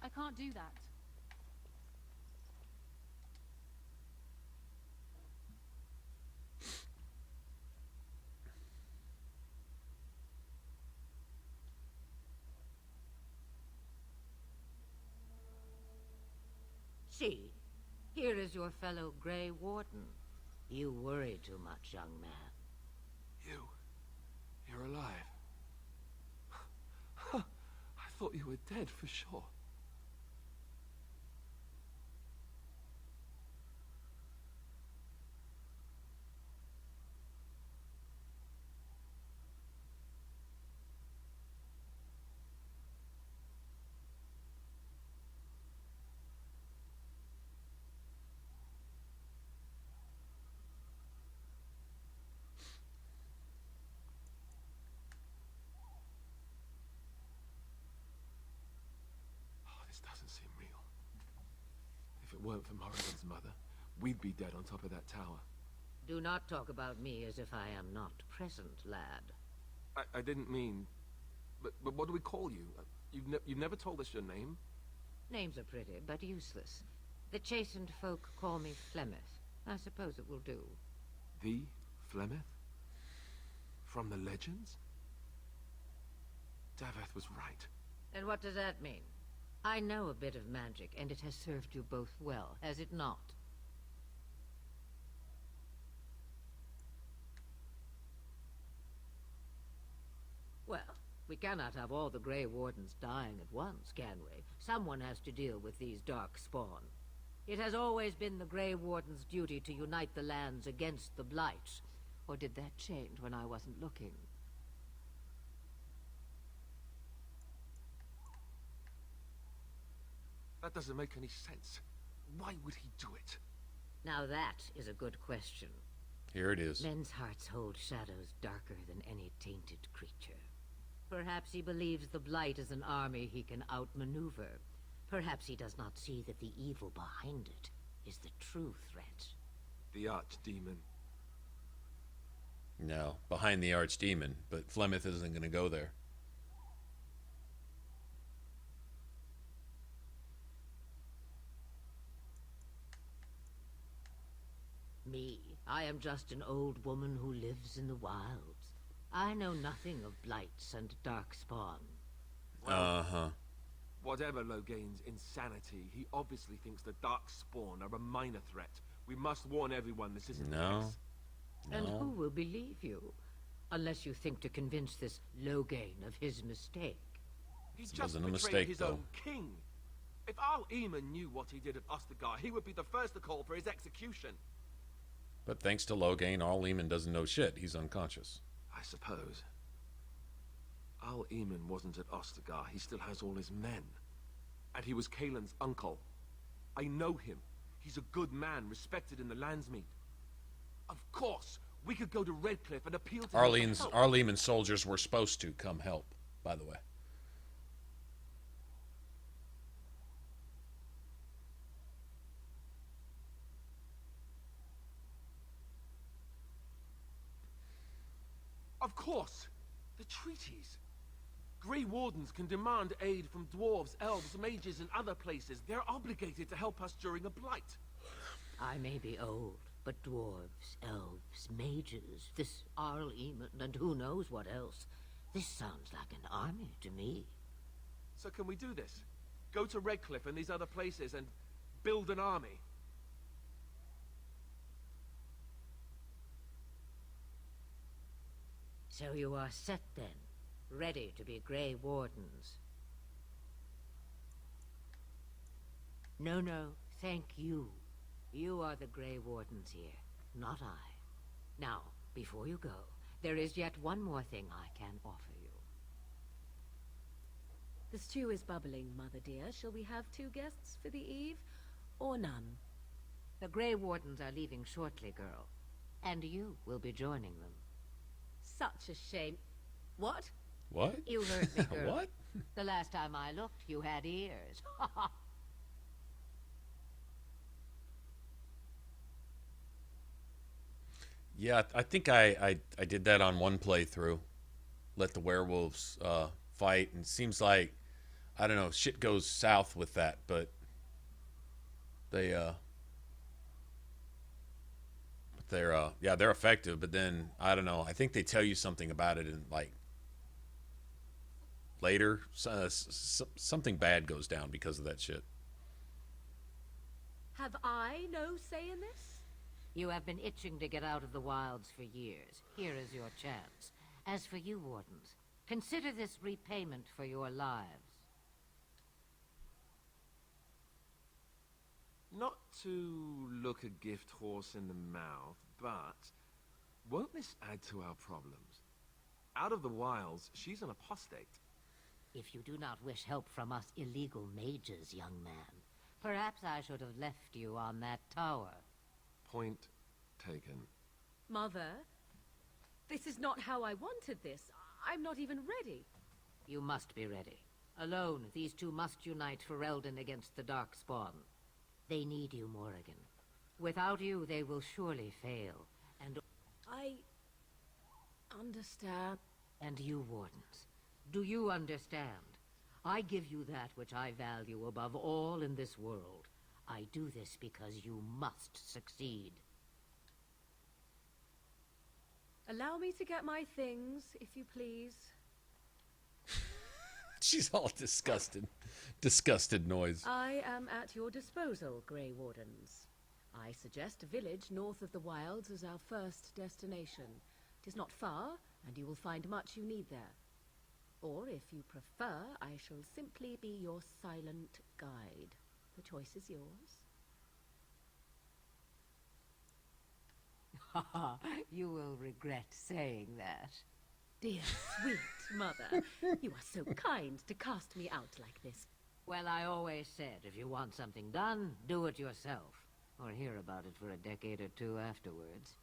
I can't do that. See, here is your fellow Grey Warden. You worry too much, young man. You're alive. I thought you were dead for sure. This doesn't seem real. If it weren't for Morrigan's mother, we'd be dead on top of that tower. Do not talk about me as if I am not present, lad. I didn't mean... But what do we call you? You've never told us your name? Names are pretty, but useless. The chastened folk call me Flemeth. I suppose it will do. The Flemeth? From the legends? Daveth was right. And what does that mean? I know a bit of magic, and it has served you both well, has it not? Well, we cannot have all the Grey Wardens dying at once, can we? Someone has to deal with these dark spawn. It has always been the Grey Warden's duty to unite the lands against the Blight. Or did that change when I wasn't looking? That doesn't make any sense. Why would he do it? Now that is a good question. Here it is. Men's hearts hold shadows darker than any tainted creature. Perhaps he believes the Blight is an army he can outmaneuver. Perhaps he does not see that the evil behind it is the true threat. The Archdemon. No, behind the Archdemon, but Flemeth isn't going to go there. Me, I am just an old woman who lives in the wilds. I know nothing of blights and darkspawn. Uh-huh. Whatever Loghain's insanity, he obviously thinks the Darkspawn are a minor threat. We must warn everyone this isn't the case. And who will believe you? Unless you think to convince this Loghain of his mistake. He just betrayed his own king. If Al-Eamon knew what he did at Ostagar, he would be the first to call for his execution. But thanks to Loghain, Al-Eamon doesn't know shit. He's unconscious. I suppose. Al-Eamon wasn't at Ostagar. He still has all his men. And he was Kaelin's uncle. I know him. He's a good man, respected in the Landsmeet. Of course, we could go to Redcliffe and appeal to him. Al-Eamon's soldiers were supposed to come help, by the way. Of course! The treaties. Grey Wardens can demand aid from dwarves, elves, mages, and other places. They're obligated to help us during a blight. I may be old, but dwarves, elves, mages, this Al-Eamon, and who knows what else. This sounds like an army to me. So can we do this? Go to Redcliffe and these other places and build an army? So you are set then, ready to be Grey Wardens. No, thank you. You are the Grey Wardens here, not I. Now, before you go, there is yet one more thing I can offer you. The stew is bubbling, Mother dear. Shall we have 2 guests for the eve, or none? The Grey Wardens are leaving shortly, girl. And you will be joining them. Such a shame. What? What? You heard me, girl. What? The last time I looked, you had ears. Yeah, I think I did that on one playthrough. Let the werewolves fight, and it seems like, I don't know, shit goes south with that, but they're effective, but then I don't know, I think they tell you something about it and like later something bad goes down because of that shit. Have I no say in this? You have been itching to get out of the wilds for years. Here is your chance. As for you, Wardens, consider this repayment for your lives. Not to look a gift horse in the mouth, but won't this add to our problems? Out of the wilds, she's an apostate. If you do not wish help from us illegal mages, young man, perhaps I should have left you on that tower. Point taken. Mother, this is not how I wanted this. I'm not even ready. You must be ready. Alone, these two must unite for Eldon against the Darkspawn. They need you, Morrigan. Without you, they will surely fail, and... I... understand. And you, Wardens, do you understand? I give you that which I value above all in this world. I do this because you must succeed. Allow me to get my things, if you please. She's all disgusted. Disgusted noise. I am at your disposal, Grey Wardens. I suggest a village north of the wilds as our first destination. It is not far, and you will find much you need there. Or, if you prefer, I shall simply be your silent guide. The choice is yours. You will regret saying that. Dear, sweet mother, you are so kind to cast me out like this. Well, I always said, if you want something done, do it yourself. Or hear about it for a decade or two afterwards.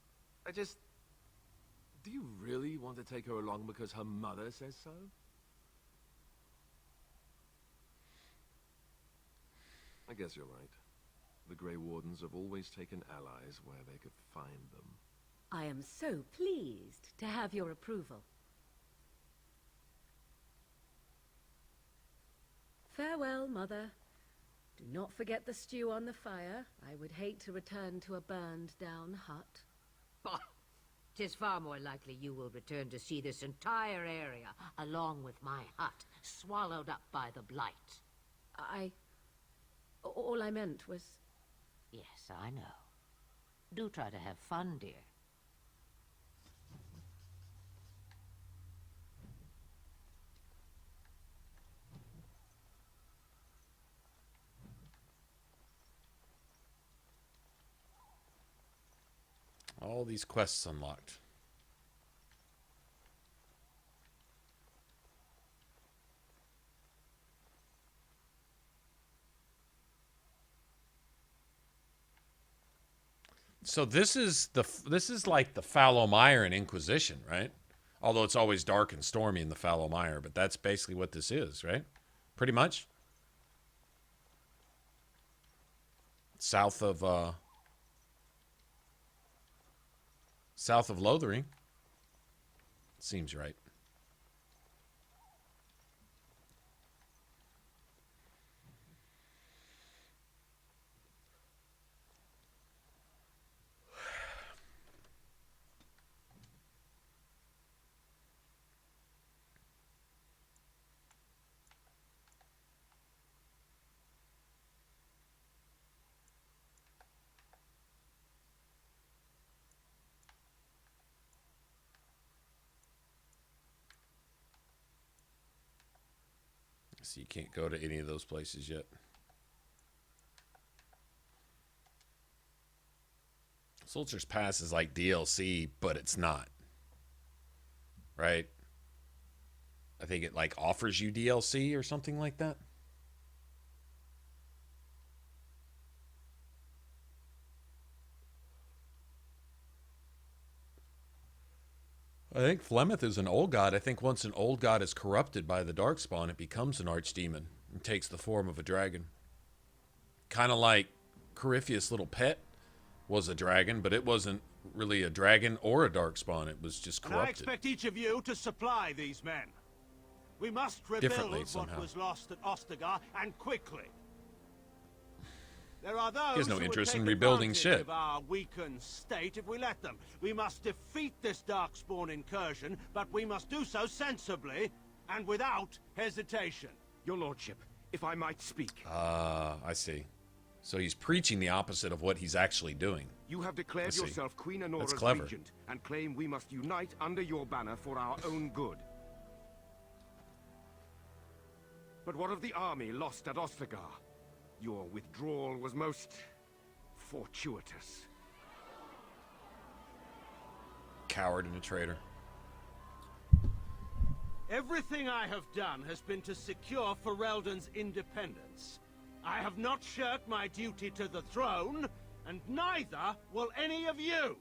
Do you really want to take her along because her mother says so? I guess you're right. The Grey Wardens have always taken allies where they could find them. I am so pleased to have your approval. Farewell, Mother. Do not forget the stew on the fire. I would hate to return to a burned-down hut. Bah! 'Tis far more likely you will return to see this entire area, along with my hut, swallowed up by the blight. All I meant was... Yes, I know. Do try to have fun, dear. All these quests unlocked. So this is like the fallow mire in Inquisition, right? Although it's always dark and stormy in the fallow mire, but that's basically what this is, right? Pretty much. South of Lothering. Seems right. So you can't go to any of those places yet. Soldier's Pass is like DLC, but it's not. Right? I think it like offers you DLC or something like that. I think Flemeth is an old god. I think once an old god is corrupted by the Darkspawn, it becomes an archdemon and takes the form of a dragon. Kind of like Corypheus' little pet was a dragon, but it wasn't really a dragon or a Darkspawn. It was just corrupted. And I expect each of you to supply these men. We must rebuild what was lost at Ostagar, and quickly. There are those he has no who interest would in take rebuilding advantage shit. of our weakened state if we let them. We must defeat this Darkspawn incursion, but we must do so sensibly and without hesitation. Your lordship, if I might speak. I see. So he's preaching the opposite of what he's actually doing. You have declared yourself Queen Anora's clever. regent and claim we must unite under your banner for our own good. But what of the army lost at Ostagar? Your withdrawal was most fortuitous. Coward and a traitor. Everything I have done has been to secure Ferelden's independence. I have not shirked my duty to the throne, and neither will any of you.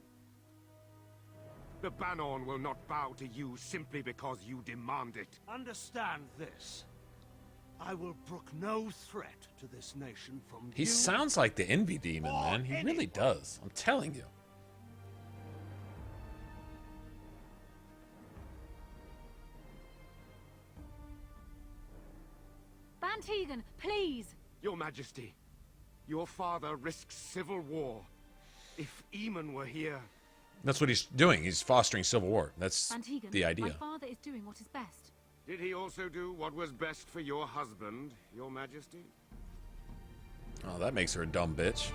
The Banorn will not bow to you simply because you demand it. Understand this. I will brook no threat to this nation from He you. sounds like the Envy Demon, man. He really does. I'm telling you. Antigon, please! Your Majesty, your father risks civil war. If Eamon were here... That's what he's doing. He's fostering civil war. That's Antigon, the idea. my father is doing what is best. Did he also do what was best for your husband, your Majesty? Oh, that makes her a dumb bitch.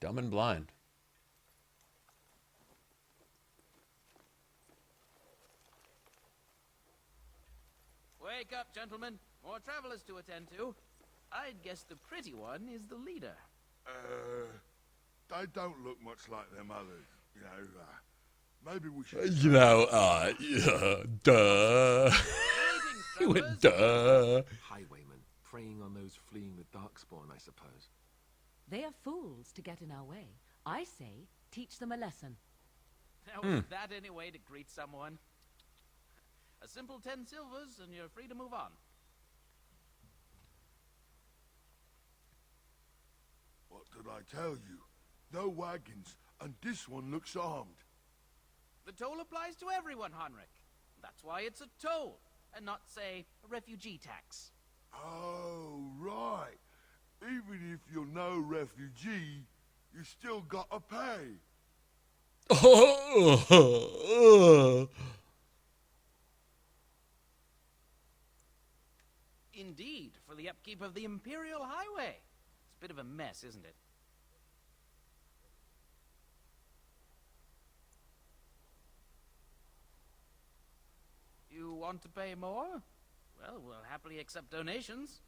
Dumb and blind. Wake up, gentlemen. More travelers to attend to. I'd guess the pretty one is the leader. They don't look much like them others. You know, maybe we should... You know, yeah, duh. He went, duh. Highwaymen, preying on those fleeing the Darkspawn, I suppose. They are fools to get in our way. I say, teach them a lesson. Now, is that any way to greet someone? A simple 10 silvers and you're free to move on. What did I tell you? No wagons, and this one looks armed. The toll applies to everyone, Heinrich. That's why it's a toll, and not, say, a refugee tax. Oh, right. Even if you're no refugee, you still gotta pay. Indeed, for the upkeep of the Imperial Highway. It's a bit of a mess, isn't it? You want to pay more? Well, we'll happily accept donations.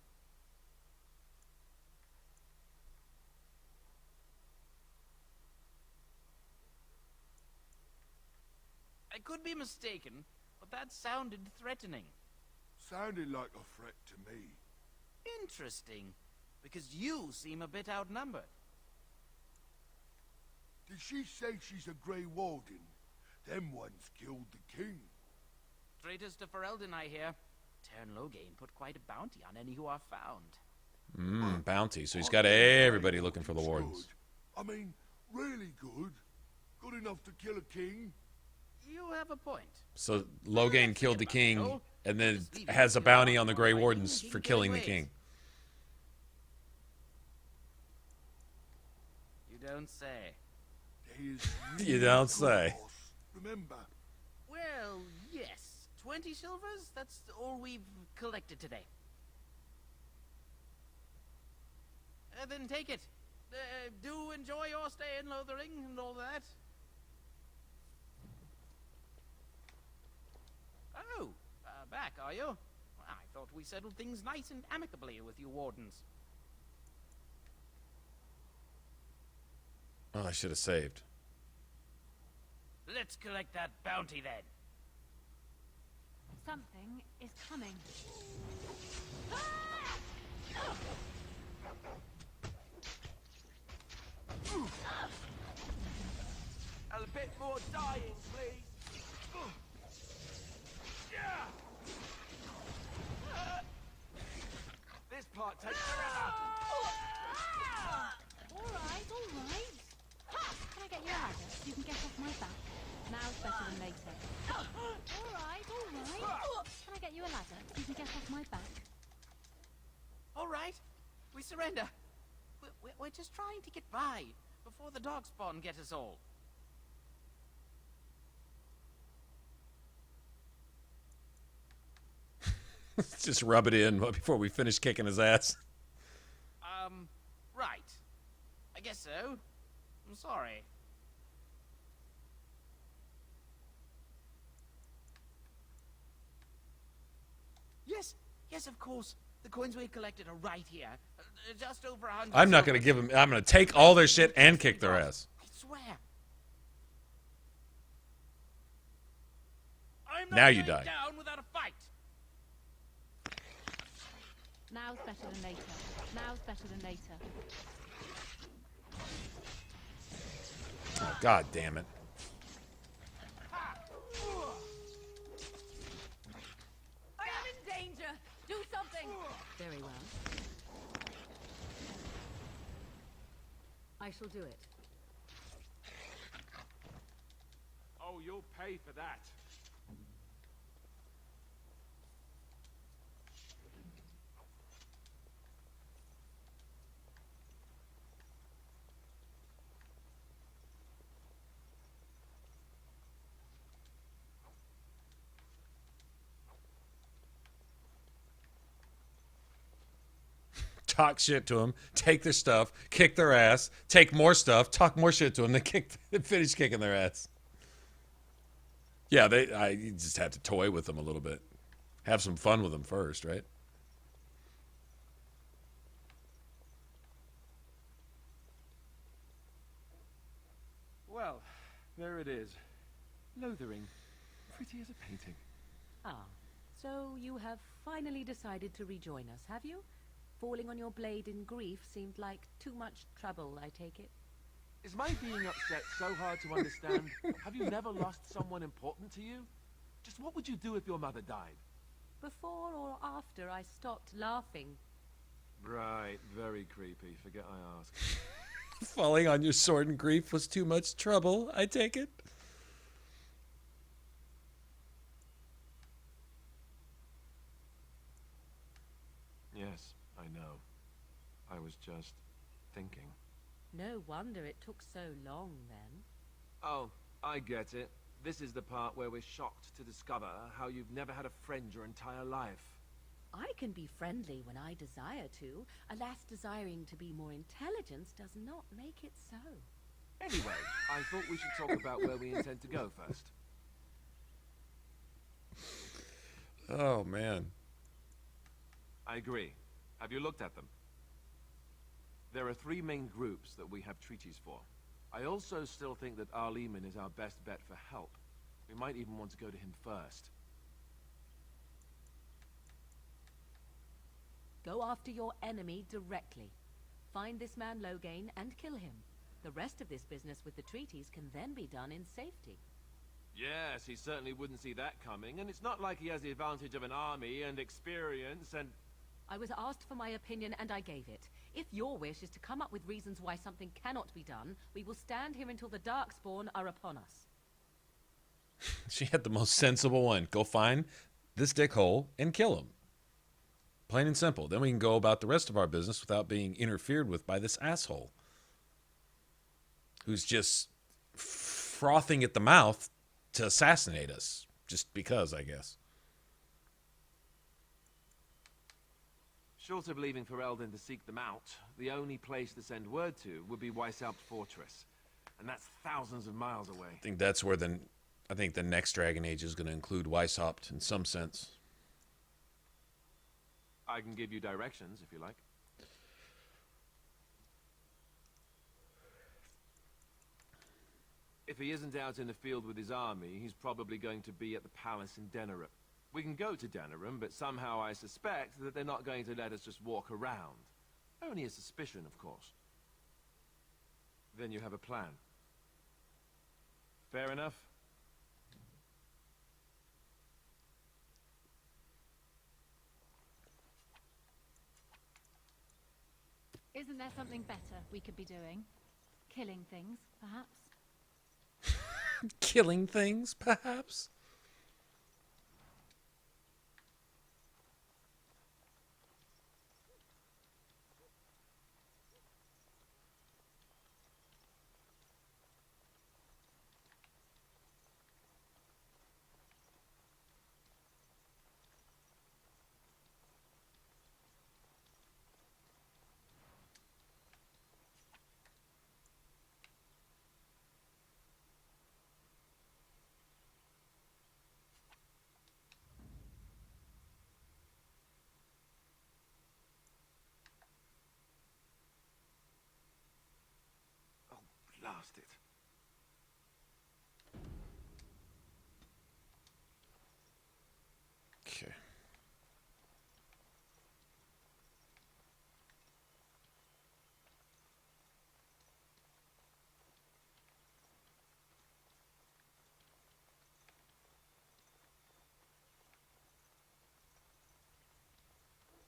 I could be mistaken, but that sounded threatening. Sounded like a threat to me. Interesting, because you seem a bit outnumbered. Did she say she's a Grey Warden? Them ones killed the king. Traitors to Ferelden, I hear. Tern Loghain put quite a bounty on any who are found. Bounty. So he's got everybody looking for the wardens. I mean, really good. Good enough to kill a king. You have a point. So Loghain killed the king, and then has a bounty on the Grey Wardens for killing the king. You don't say. You don't say. Remember. Well, yes. 20 silvers? That's all we've collected today. Then take it. Do enjoy your stay in Lothering and all that. Oh, back, are you? I thought we settled things nice and amicably with you wardens. Oh, I should have saved. Let's collect that bounty then. Something is coming. A bit more dying, please. This part takes forever. All right. Can I get you a ladder so you can get off my back? Now's better than later. All right. Can I get you a ladder so you can get off my back? All right, we surrender. We're just trying to get by before the Darkspawn get us all. Let's just rub it in before we finish kicking his ass. Right. I guess so. I'm sorry. Yes, of course. The coins we collected are right here. Just over 100. I'm not going to give them. I'm going to take all their shit and kick their ass. I swear. Now you die. Down without a fight. Now's better than later. Oh, God damn it. I am in danger. Do something. Very well. I shall do it. you'll pay for that. Talk shit to them, take their stuff, kick their ass, take more stuff, talk more shit to them, then finish kicking their ass. Yeah, you just have to toy with them a little bit. Have some fun with them first, right? Well, there it is. Lothering. Pretty as a painting. Ah, so you have finally decided to rejoin us, have you? Falling on your blade in grief seemed like too much trouble, I take it. Is my being upset so hard to understand? Have you never lost someone important to you? Just what would you do if your mother died? Before or after I stopped laughing. Right, very creepy. Forget I asked. Falling on your sword in grief was too much trouble, I take it. Yes, I know. I was just thinking. No wonder it took so long, then. Oh, I get it. This is the part where we're shocked to discover how you've never had a friend your entire life. I can be friendly when I desire to. Alas, desiring to be more intelligent does not make it so. Anyway, I thought we should talk about where we intend to go first. Oh, man. I agree. Have you looked at them? There are 3 main groups that we have treaties for. I also still think that Arliman is our best bet for help. We might even want to go to him first. Go after your enemy directly. Find this man Loghain and kill him. The rest of this business with the treaties can then be done in safety. Yes, he certainly wouldn't see that coming, and it's not like he has the advantage of an army and experience and... I was asked for my opinion and I gave it. If your wish is to come up with reasons why something cannot be done, we will stand here until the Darkspawn are upon us. She had the most sensible one. Go find this dickhole and kill him. Plain and simple. Then we can go about the rest of our business without being interfered with by this asshole. Who's just frothing at the mouth to assassinate us. Just because, I guess. Short of leaving Ferelden to seek them out, the only place to send word to would be Weishaupt Fortress. And that's thousands of miles away. I think that's where I think the next Dragon Age is going to include Weishaupt in some sense. I can give you directions if you like. If he isn't out in the field with his army, he's probably going to be at the palace in Denerim. We can go to Denerim, but somehow I suspect that they're not going to let us just walk around. Only a suspicion, of course. Then you have a plan. Fair enough? Isn't there something better we could be doing? Killing things, perhaps? Killing things, perhaps? Blast it. Okay.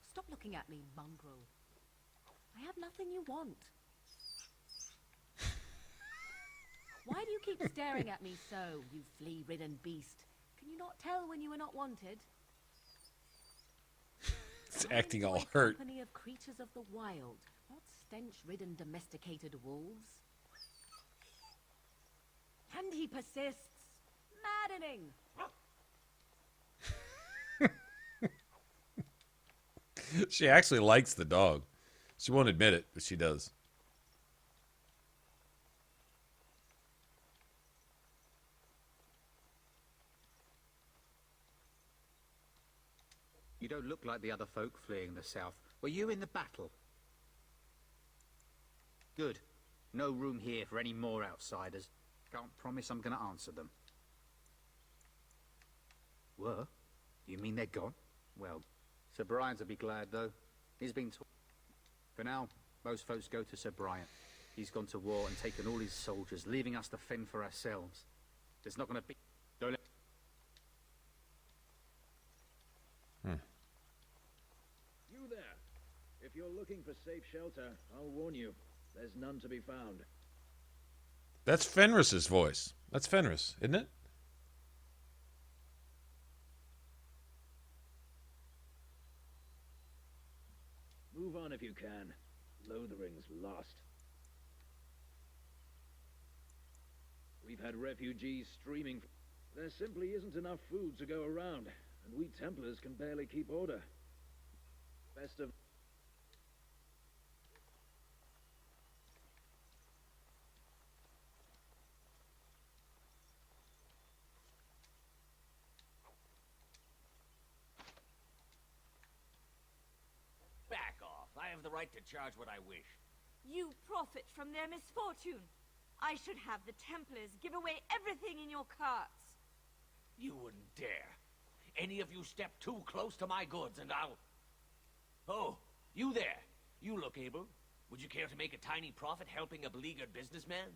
Stop looking at me, mongrel. I have nothing you want. Why do you keep staring at me so, you flea-ridden beast? Can you not tell when you are not wanted? It's acting all I enjoy hurt. Company of creatures of the wild, not stench-ridden domesticated wolves. And he persists. Maddening. She actually likes the dog. She won't admit it, but she does. You don't look like the other folk fleeing the south. Were you in the battle? Good. No room here for any more outsiders. Can't promise I'm going to answer them. Were? You mean they're gone? Well, Sir Brian's will be glad, though. He's been For now, most folks go to Sir Brian. He's gone to war and taken all his soldiers, leaving us to fend for ourselves. There's not going to be... Don't let... You there. If you're looking for safe shelter, I'll warn you. There's none to be found. That's Fenris's voice. That's Fenris, isn't it? Move on if you can. Lothering's lost. We've had refugees streaming. There simply isn't enough food to go around, and we Templars can barely keep order. Best of... Back off. I have the right to charge what I wish. You profit from their misfortune. I should have the Templars give away everything in your carts. You wouldn't dare. Any of you step too close to my goods and I'll... Oh, you there. You look able. Would you care to make a tiny profit helping a beleaguered businessman?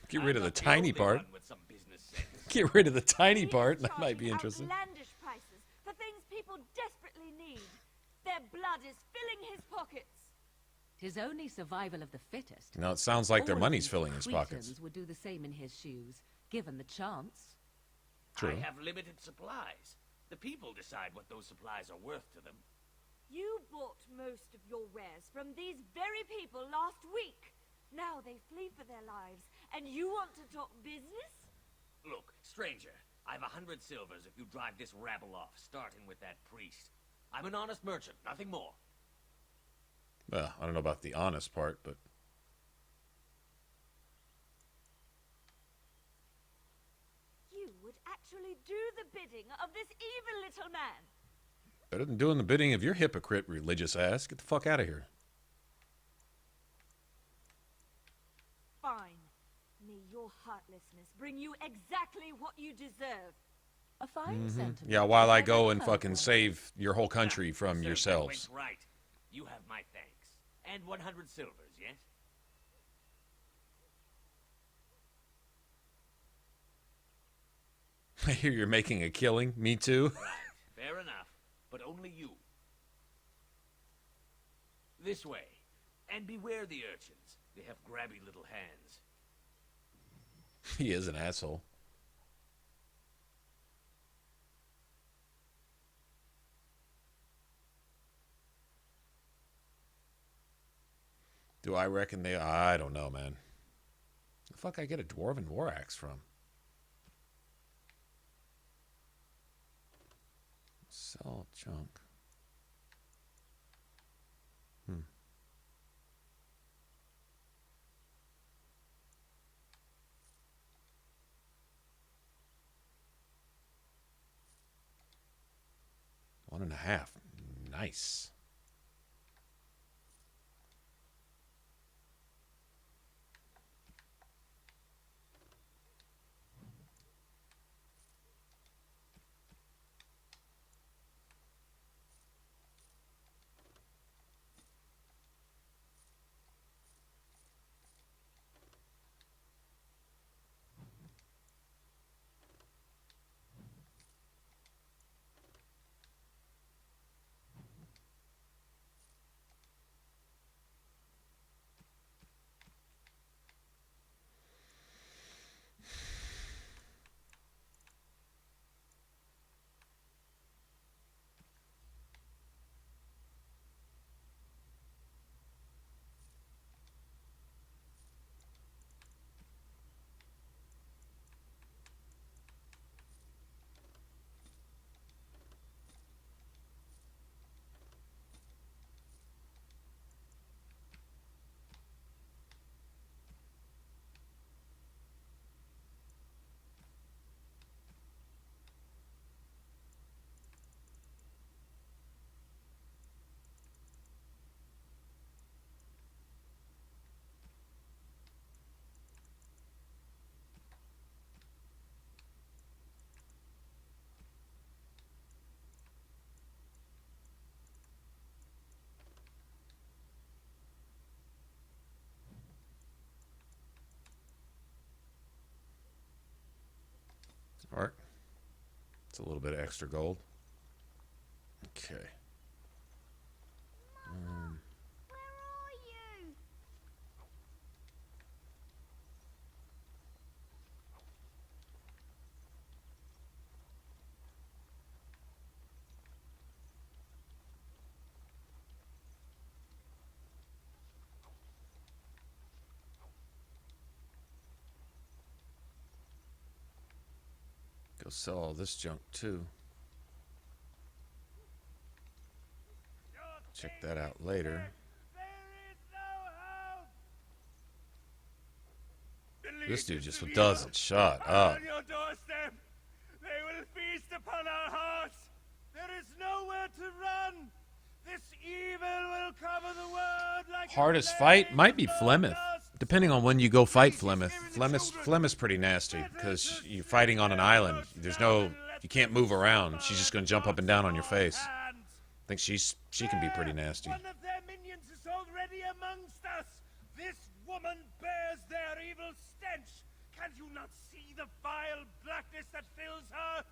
Get rid of the tiny part. With some business sense. Get rid of the tiny part. That might be interesting. Outlandish prices for things people desperately need. Their blood is filling his pockets. 'Tis only survival of the fittest. Now it sounds like their All money's these filling his pockets. Cretans would do the same in his shoes, given the chance. True. I have limited supplies. The people decide what those supplies are worth to them. You bought most of your wares from these very people last week. Now they flee for their lives, and you want to talk business? Look, stranger, I've 100 silvers if you drive this rabble off, starting with that priest. I'm an honest merchant, nothing more. Well, I don't know about the honest part, but... You would actually do the bidding of this evil little man. Better than doing the bidding of your hypocrite religious ass. Get the fuck out of here. Fine. May your heartlessness bring you exactly what you deserve. A fine sentiment. Yeah, while I go and fucking save your whole country from yourselves. Went right. You have my thanks. And 100 silvers, yes? I hear you're making a killing. Me too. Right. Fair enough. But only you. This way. And beware the urchins. They have grabby little hands. He is an asshole. Do I reckon they... I don't know, man. The fuck I get a dwarven war axe from? Sell junk. One and a half. Nice. Smart. It's a little bit of extra gold. Okay. Go sell all this junk too. Check that out later. This dude just doesn't shut up. On your doorstep, they will feast upon our hearts. There is nowhere to run. This evil will cover the world like Hardest fight might be Flemeth, depending on when you go fight Flemeth. Flemeth's pretty nasty because you're fighting on an island. You can't move around. She's just going to jump up and down on your face. I think she can be pretty nasty. One of their minions is already amongst us. This woman bears their evil stench. Can you not see the vile blackness that fills her?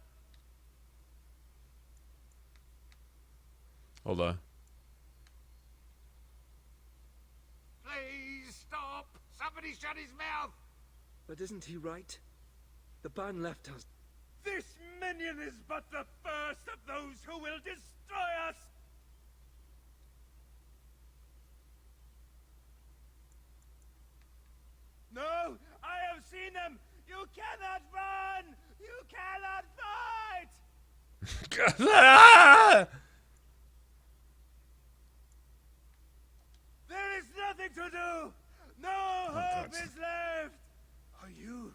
Hold on. Please stop! Somebody shut his mouth! But isn't he right? The ban left us. This minion is but the first of those who will destroy us! No! I have seen them! You cannot run! You cannot fight! There is nothing to do! No hope is left! Are you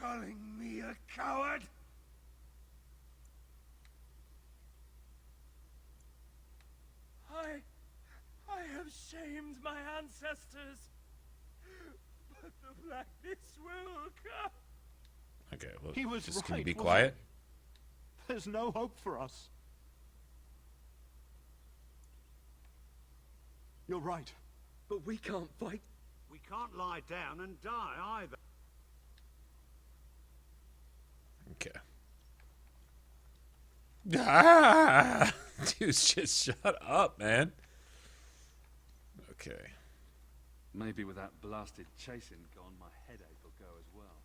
calling me a coward? I have shamed my ancestors, but the blackness will come. Okay, well, He was just can you right, be wasn't quiet? There's no hope for us. You're right. But we can't fight. We can't lie down and die either. Okay. Ah! Dude, just shut up, man. Okay. Maybe with that blasted chasing gone, my headache will go as well.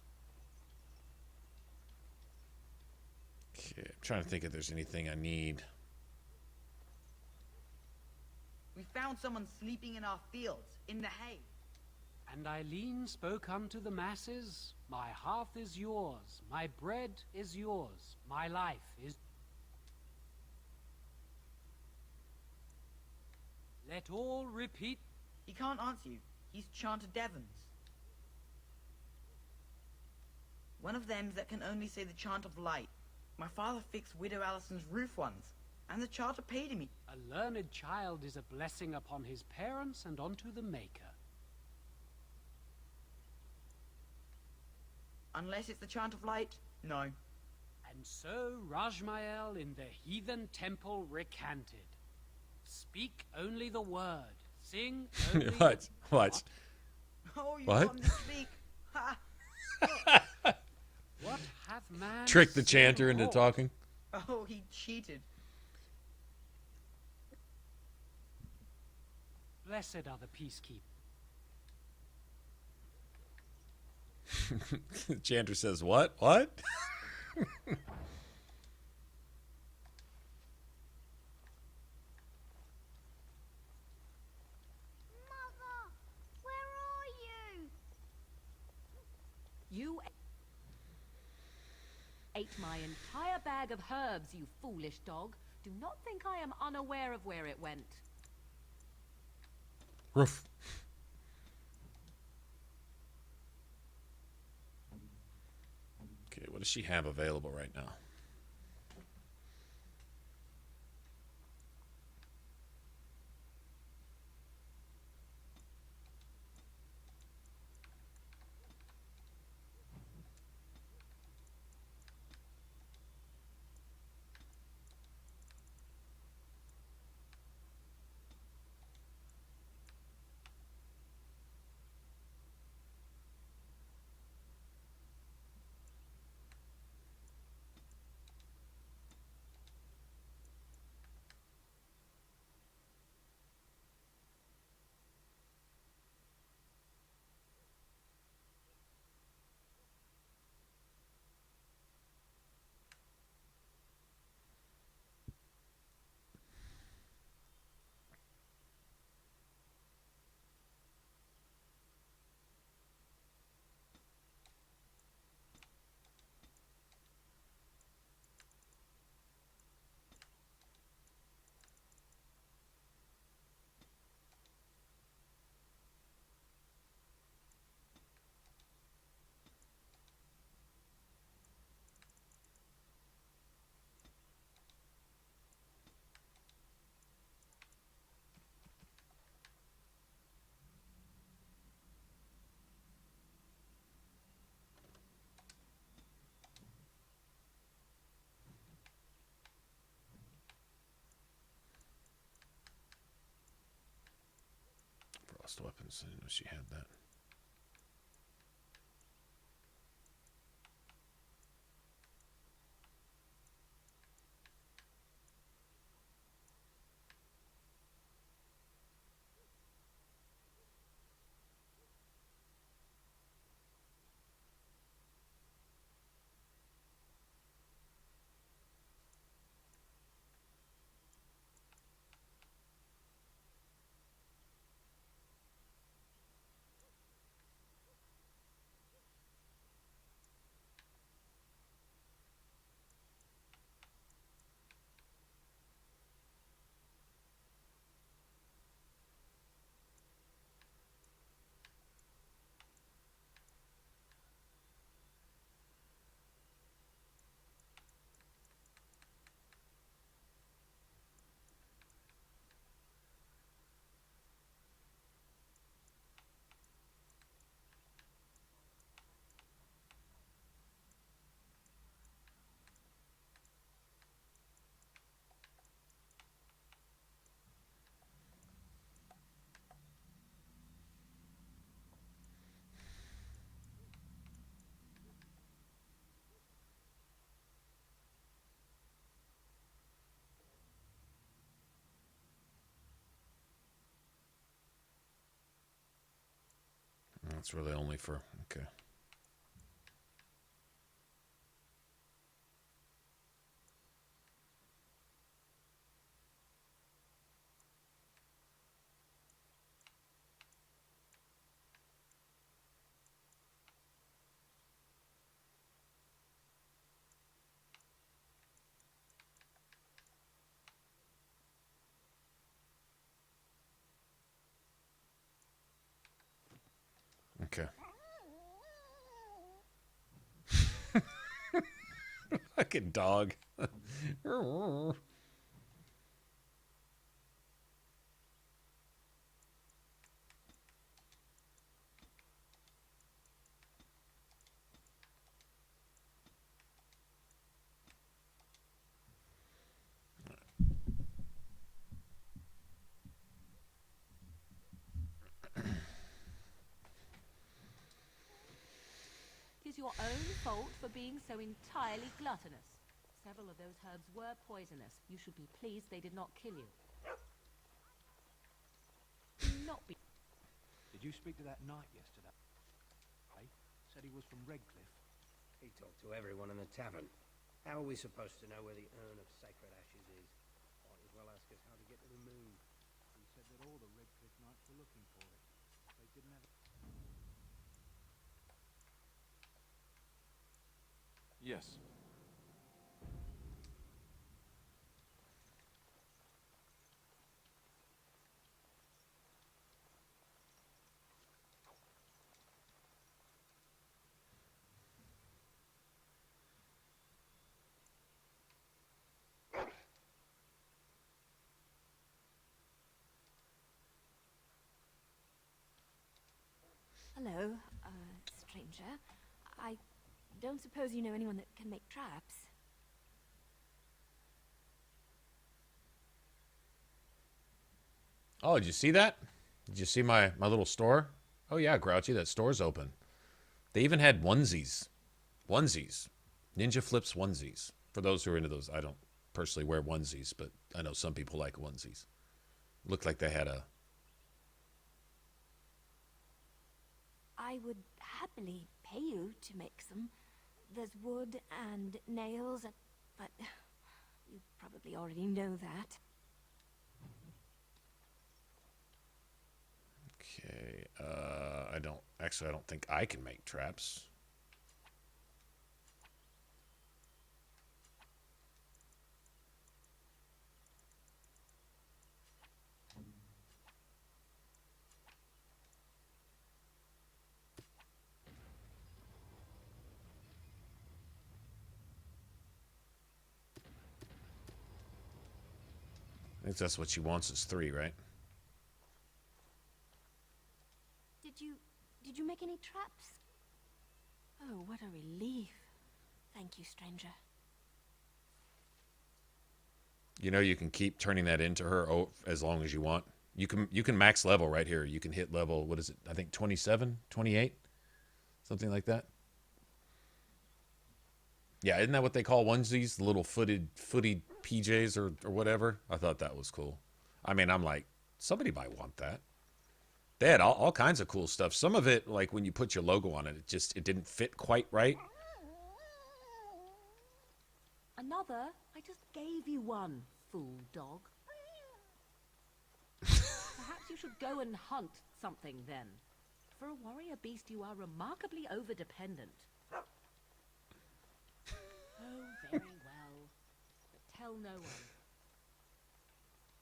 Okay, I'm trying to think if there's anything I need. We found someone sleeping in our fields, in the hay. And Eileen spoke unto the masses, my hearth is yours, my bread is yours, my life is... Let all repeat... He can't answer you. He's Chanter Devons. One of them that can only say the chant of light. My father fixed Widow Allison's roof once, and the charter paid him. A learned child is a blessing upon his parents and onto the Maker. Unless it's the chant of light, no. And so Rajmael in the heathen temple recanted. Speak only the word. Sing only What? What? Oh, you What? want me to speak? Ha! What hath man... Trick the chanter into wrought? talking. Oh, he cheated. Blessed are the peacekeepers. The chanter says, what? What? You ate my entire bag of herbs, you foolish dog. Do not think I am unaware of where it went. Roof. Okay, what does she have available right now? Lost weapons. I didn't know she had that. That's really only for, okay. Okay. Fucking dog. It is your own fault for being so entirely gluttonous. Several of those herbs were poisonous. You should be pleased they did not kill you. Do not be... Did you speak to that knight yesterday? Said he was from Redcliffe. He talked to everyone in the tavern. How are we supposed to know where the urn of sacred ashes is? Might as well ask us how to get to the moon. He said that all the Redcliffe knights were looking for it. They didn't have it. Yes. Hello, stranger. I don't suppose you know anyone that can make traps? Oh, did you see that? Did you see my little store? Oh yeah, Grouchy, that store's open. They even had onesies. Onesies. Ninja Flips onesies. For those who are into those, I don't personally wear onesies, but I know some people like onesies. Looked like they had a... I would happily pay you to make some. There's wood and nails, but you probably already know that. Okay, I don't think I can make traps. I think that's what she wants is 3, right? Did you make any traps? Oh, what a relief. Thank you, stranger. You know you can keep turning that into her as long as you want. You can max level right here. You can hit level, what is it? I think 27, 28, something like that. Yeah, isn't that what they call onesies? The little footy PJs or whatever. I thought that was cool. I mean, I'm like, somebody might want that. They had all kinds of cool stuff. Some of it, like when you put your logo on it, it didn't fit quite right. Another? I just gave you one, fool dog. Perhaps you should go and hunt something then. For a warrior beast, you are remarkably over-dependent. Oh, very well. But tell no one.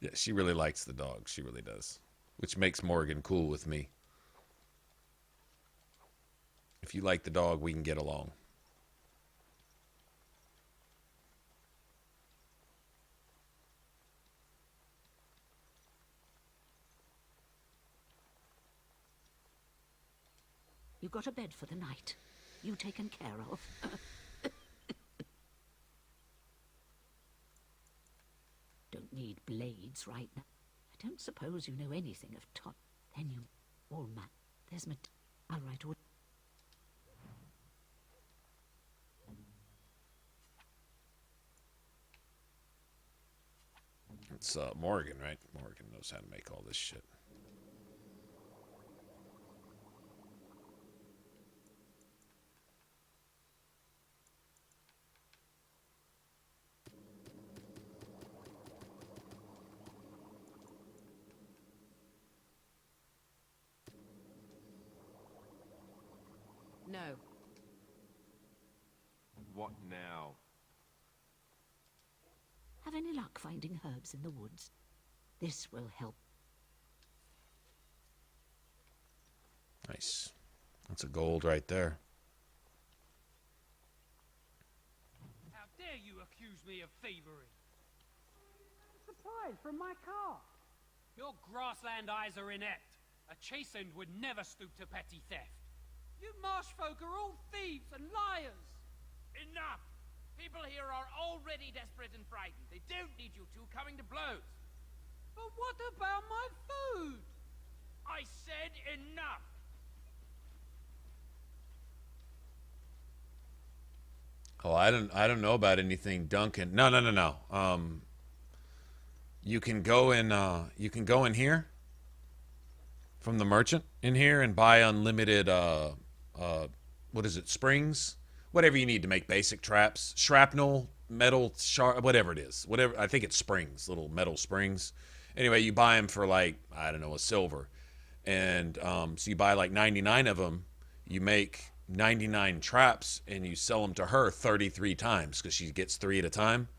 Yeah, she really likes the dog. She really does. Which makes Morrigan cool with me. If you like the dog, we can get along. You got a bed for the night. You taken care of. Don't need blades right now. I don't suppose you know anything of Tot. Then you all man. There's I'll write all. It's Morrigan, right? Morrigan knows how to make all this shit. No. What now? Have any luck finding herbs in the woods? This will help. Nice. That's a gold right there. How dare you accuse me of thievery? Supplies from my car. Your grassland eyes are inept. A chastened would never stoop to petty theft. You marsh folk are all thieves and liars. Enough! People here are already desperate and frightened. They don't need you two coming to blows. But what about my food? I said enough! Oh, I don't know about anything, Duncan. No. You can go in here from the merchant in here and buy unlimited what is it, springs? Whatever you need to make basic traps. Shrapnel, metal, whatever it is. Whatever, I think it's springs, little metal springs. Anyway, you buy them for like, I don't know, a silver. And so you buy like 99 of them. You make 99 traps and you sell them to her 33 times because she gets 3 at a time.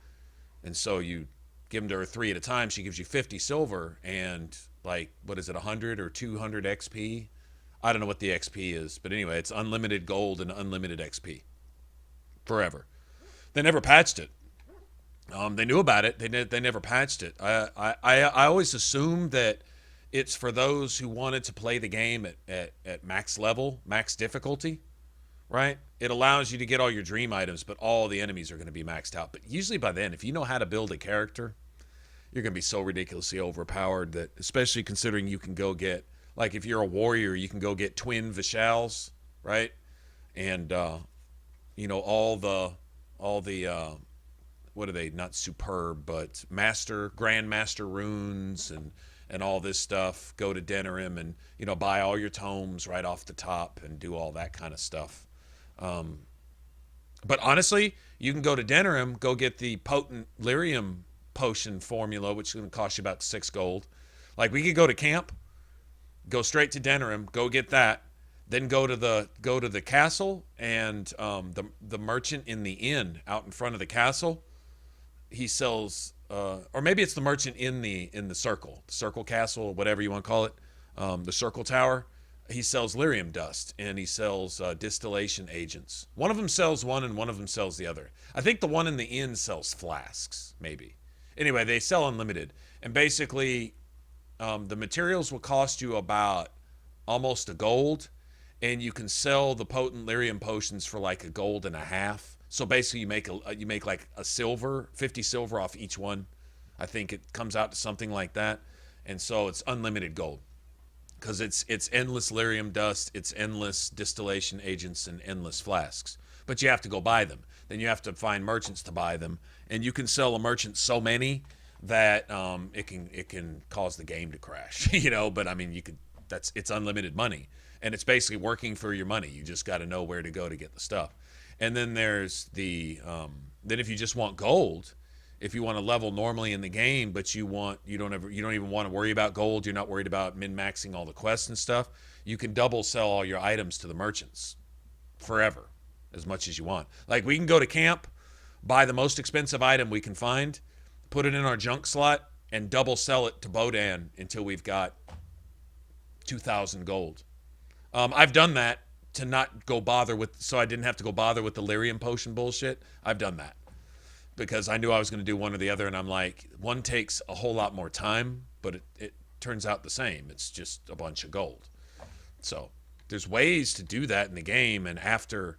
And so you give them to her 3 at a time. She gives you 50 silver and like, what is it, 100 or 200 XP? I don't know what the XP is, but anyway, it's unlimited gold and unlimited XP. Forever. They never patched it. They knew about it. They never patched it. I always assumed that it's for those who wanted to play the game at max level, max difficulty, right? It allows you to get all your dream items, but all the enemies are going to be maxed out. But usually by then, if you know how to build a character, you're going to be so ridiculously overpowered that, especially considering you can go get, like if you're a warrior, you can go get twin Vishals, right? And, you know, all the what are they? Not superb, but grandmaster runes and all this stuff. Go to Denerim and, you know, buy all your tomes right off the top and do all that kind of stuff. But honestly, you can go to Denerim, go get the potent lyrium potion formula, which is going to cost you about 6 gold. Like, we could go to camp, go straight to Denerim, go get that, then go to the castle, and the merchant in the inn out in front of the castle, he sells, or maybe it's the merchant in the circle castle, whatever you want to call it, the circle tower. He sells lyrium dust, and he sells distillation agents. One of them sells one, and one of them sells the other. I think the one in the inn sells flasks, maybe. Anyway, they sell unlimited, and basically, the materials will cost you about almost a gold, and you can sell the potent lyrium potions for like a gold and a half. So basically, you make like a silver, 50 silver off each one. I think it comes out to something like that. And so it's unlimited gold. Because it's endless lyrium dust, it's endless distillation agents, and endless flasks. But you have to go buy them. Then you have to find merchants to buy them. And you can sell a merchant so many that it can cause the game to crash. You know, but I mean, it's unlimited money. And it's basically working for your money. You just got to know where to go to get the stuff. And then there's the then if you just want gold, if you want to level normally in the game, but you don't even want to worry about gold, you're not worried about min-maxing all the quests and stuff, you can double sell all your items to the merchants forever, as much as you want. Like, we can go to camp, buy the most expensive item we can find, put it in our junk slot, and double sell it to Bodan until we've got 2,000 gold. I've done that to not go bother with, so I didn't have to go bother with the lyrium potion bullshit. I've done that because I knew I was going to do one or the other, and I'm like, one takes a whole lot more time, but it turns out the same. It's just a bunch of gold. So there's ways to do that in the game, and after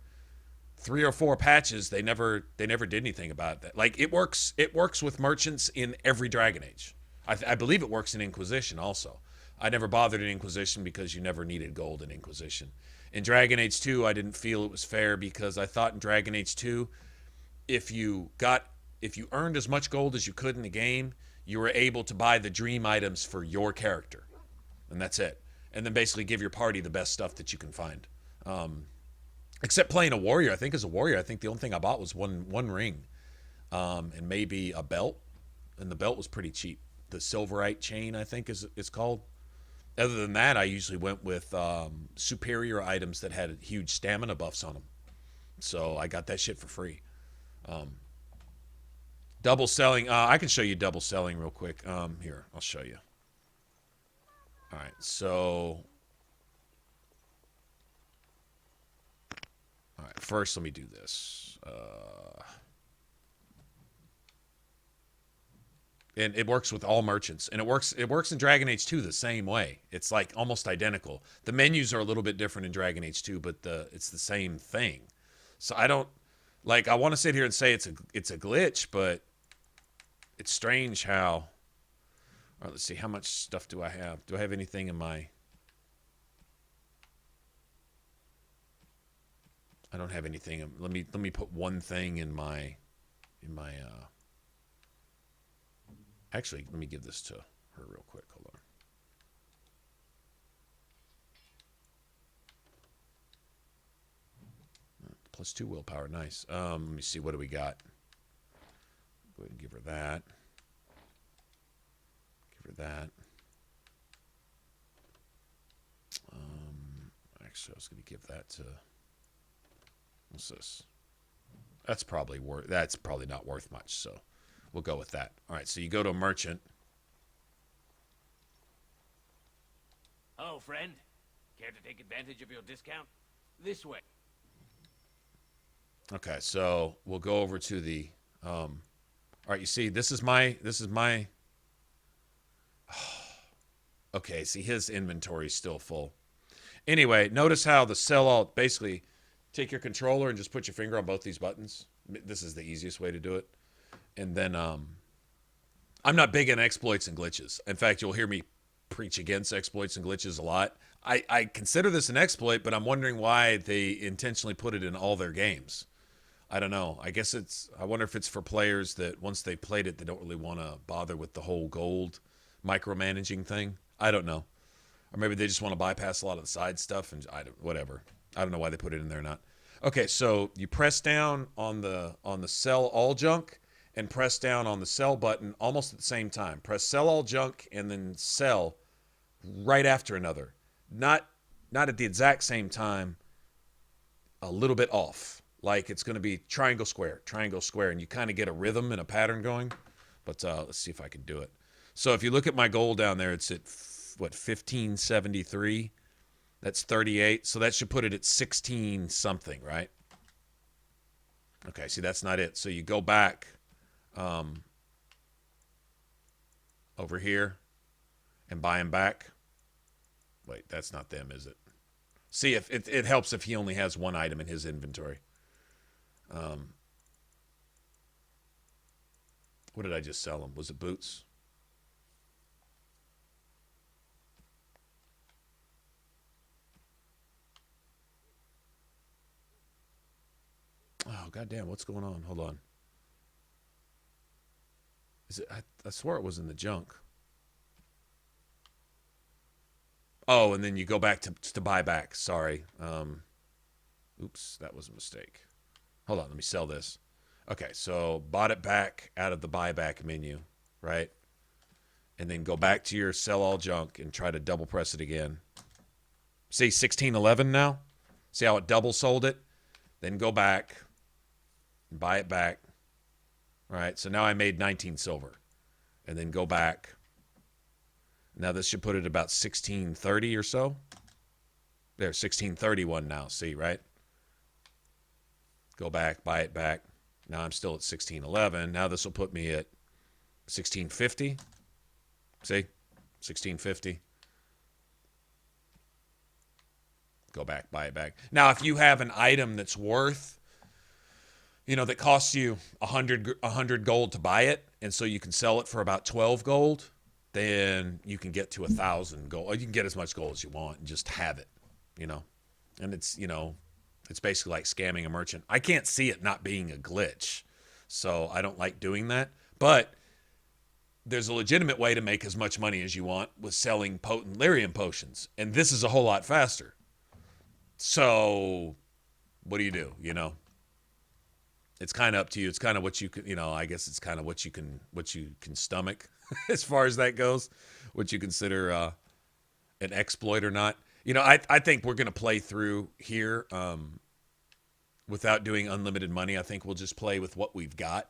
3 or 4 patches, they never did anything about that. Like, it works with merchants in every Dragon Age. I believe it works in Inquisition also. I never bothered in Inquisition because you never needed gold in Inquisition. In Dragon Age 2, I didn't feel it was fair because I thought in Dragon Age 2, if you earned as much gold as you could in the game, you were able to buy the dream items for your character. And that's it. And then basically give your party the best stuff that you can find. Except playing a warrior. I think as a warrior, I think the only thing I bought was one ring. And maybe a belt. And the belt was pretty cheap. The Silverite chain, I think it's called. Other than that, I usually went with superior items that had huge stamina buffs on them. So I got that shit for free. Double selling. I can show you double selling real quick. Here, I'll show you. All right, so... All right, first let me do this. And it works with all merchants. And it works in Dragon Age 2 the same way. It's like almost identical. The menus are a little bit different in Dragon Age 2, but it's the same thing. So I don't... Like, I want to sit here and say it's a glitch, but it's strange how... All right, let's see. How much stuff do I have? Do I have anything in my... I don't have anything. Let me put one thing in my actually, let me give this to her real quick. Hold on. +2 willpower. Nice. Let me see. What do we got? Go ahead and give her that. Give her that. Actually, I was going to give that to... What's this? That's probably not worth much, so we'll go with that. All right, so you go to a merchant. Oh, friend. Care to take advantage of your discount? This way. Okay, so we'll go over to the all right, you see, this is my okay, see, his inventory is still full. Anyway, notice how the sell all, basically take your controller and just put your finger on both these buttons. This is the easiest way to do it. And then I'm not big on exploits and glitches. In fact, you'll hear me preach against exploits and glitches a lot. I consider this an exploit, but I'm wondering why they intentionally put it in all their games. I don't know. I wonder if it's for players that once they've played it, they don't really want to bother with the whole gold micromanaging thing. I don't know. Or maybe they just want to bypass a lot of the side stuff and whatever. I don't know why they put it in there or not. Okay, so you press down on the sell all junk and press down on the sell button almost at the same time. Press sell all junk and then sell right after another. Not at the exact same time, a little bit off. Like it's going to be triangle, square, and you kind of get a rhythm and a pattern going. But let's see if I can do it. So if you look at my goal down there, it's at, 1573? That's 38. So that should put it at 16 something, right? Okay, see, that's not it. So you go back over here and buy them back. Wait, that's not them, is it? See, if it helps if he only has one item in his inventory. What did I just sell him? Was it boots? goddamn, what's going on? Hold on. Is it? I swore it was in the junk. Oh, and then you go back to buy back. Sorry. Oops, that was a mistake. Hold on, let me sell this. Okay, so bought it back out of the buyback menu, right? And then go back to your sell all junk and try to double press it again. See, 1611 now? See how it double sold it? Then go back and buy it back. All right, so now I made 19 silver. And then go back. Now this should put it about 1630 or so. There, 1631 now, see, right? Go back, buy it back. Now I'm still at 1611. Now this will put me at 1650. See? 1650. Go back, buy it back. Now, if you have an item that's worth, you know, that costs you 100 gold to buy it, and so you can sell it for about 12 gold, then you can get to 1,000 gold. Or you can get as much gold as you want and just have it, you know. And it's, you know, it's basically like scamming a merchant. I can't see it not being a glitch, so I don't like doing that. But there's a legitimate way to make as much money as you want with selling potent lyrium potions, and this is a whole lot faster. So what do, you know? It's kind of up to you. It's kind of what you can, you know, I guess it's kind of what you can stomach as far as that goes, what you consider an exploit or not. You know, I think we're going to play through here without doing unlimited money. I think we'll just play with what we've got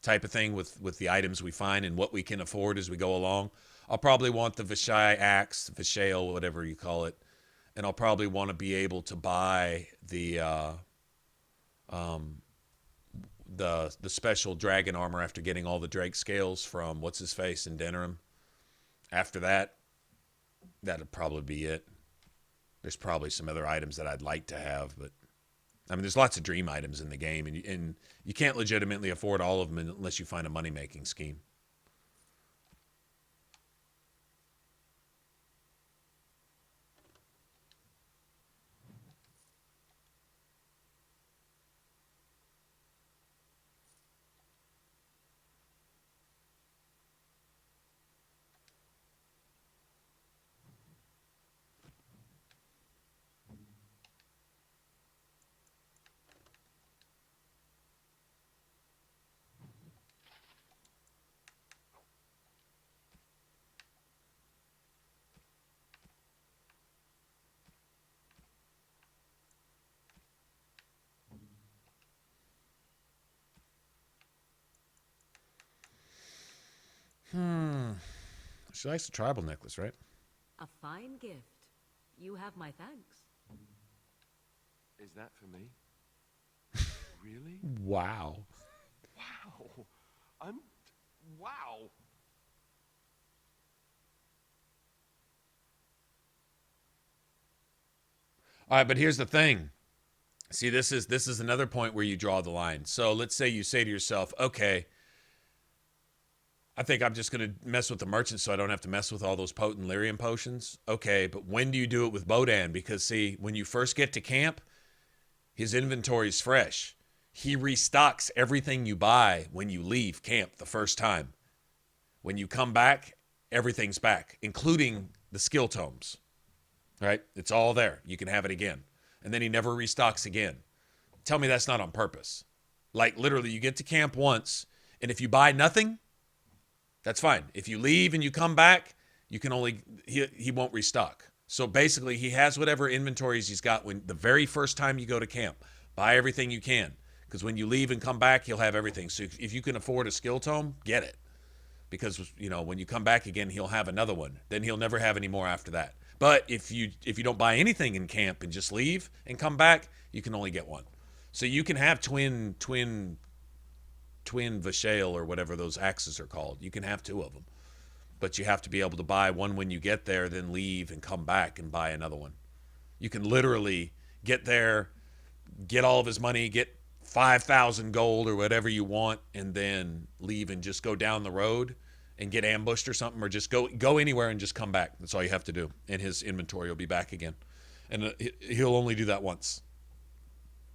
type of thing with the items we find and what we can afford as we go along. I'll probably want the Vishai axe, Vishale, whatever you call it. And I'll probably want to be able to buy the special dragon armor after getting all the Drake scales from what's-his-face in Denerim. After that, that'd probably be it. There's probably some other items that I'd like to have, but I mean, there's lots of dream items in the game, and you can't legitimately afford all of them unless you find a money-making scheme. She likes the tribal necklace, right? A fine gift. You have my thanks. Is that for me? Really? Wow. Wow. Wow. All right, but here's the thing. See, this is another point where you draw the line. So let's say you say to yourself, okay, I think I'm just going to mess with the merchant so I don't have to mess with all those potent lyrium potions. Okay, but when do you do it with Bodan? Because, see, when you first get to camp, his inventory's fresh. He restocks everything you buy when you leave camp the first time. When you come back, everything's back, including the skill tomes. Right? It's all there. You can have it again. And then he never restocks again. Tell me that's not on purpose. Like, literally, you get to camp once, and if you buy nothing, that's fine. If you leave and you come back, you can only, he won't restock. So basically, he has whatever inventories he's got when the very first time you go to camp. Buy everything you can. Because when you leave and come back, he'll have everything. So if you can afford a skill tome, get it. Because, you know, when you come back again, he'll have another one. Then he'll never have any more after that. But if you don't buy anything in camp and just leave and come back, you can only get one. So you can have twin Vishale or whatever those axes are called. You can have two of them. But you have to be able to buy one when you get there, then leave and come back and buy another one. You can literally get there, get all of his money, get 5,000 gold or whatever you want, and then leave and just go down the road and get ambushed or something, or just go anywhere and just come back. That's all you have to do. And his inventory will be back again. And he'll only do that once.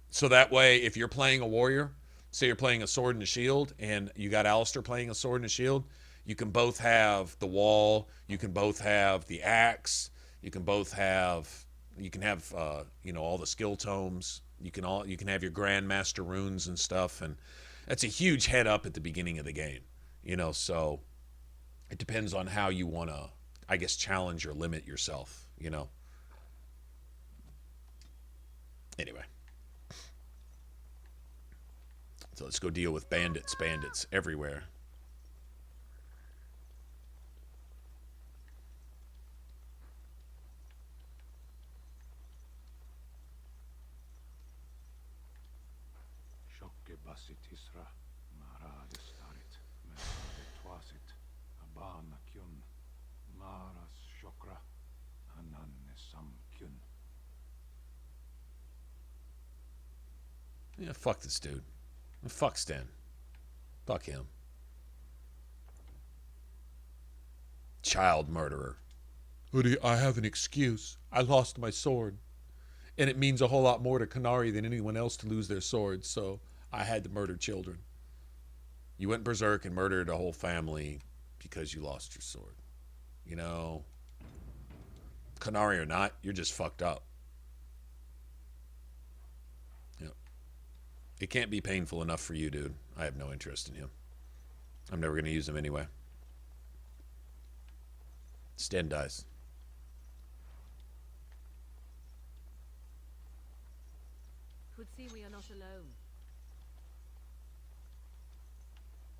So that way, if you're playing a warrior, say you're playing a sword and a shield, and you got Alistair playing a sword and a shield, you can both have the wall, you can both have the axe, you can have all the skill tomes, you can have your grandmaster runes and stuff, and that's a huge head up at the beginning of the game, so it depends on how you want to, I guess, challenge or limit yourself, Anyway. So let's go deal with bandits everywhere. Yeah, fuck this dude. Fuck Stan. Fuck him. Child murderer. I have an excuse. I lost my sword. And it means a whole lot more to Qunari than anyone else to lose their sword, so I had to murder children. You went berserk and murdered a whole family because you lost your sword. Qunari or not, you're just fucked up. It can't be painful enough for you, dude. I have no interest in him. I'm never going to use him anyway. Sten dies. Could see we are not alone.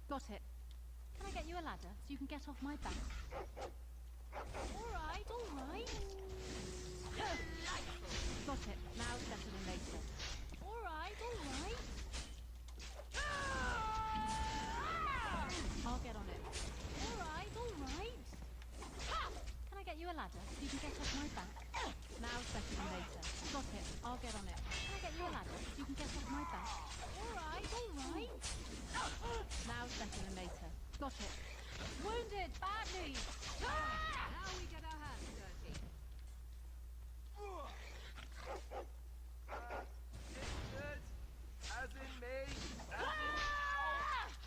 Got it. Can I get you a ladder so you can get off my back? All right, all right. Got it. Now better than later. All right, all right. I'll get on it. All right, all right. Can I get you a ladder so you can get off my back? Now's better than later. Got it. I'll get on it. Can I get you a ladder so you can get off my back? All right, all right. Now's better than later. Got it. Wounded badly. Now we get our hands dirty. As in me.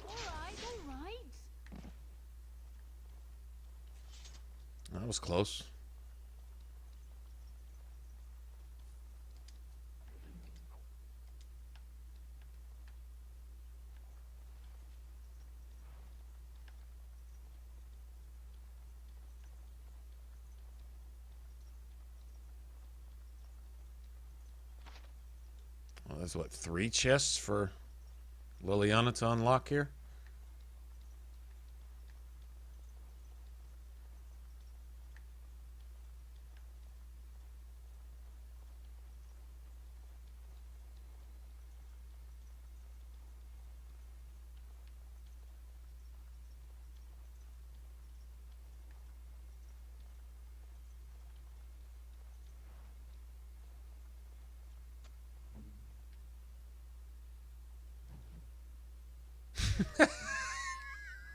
All right, all right. That was close. Well, there's what, 3 chests for Liliana to unlock here?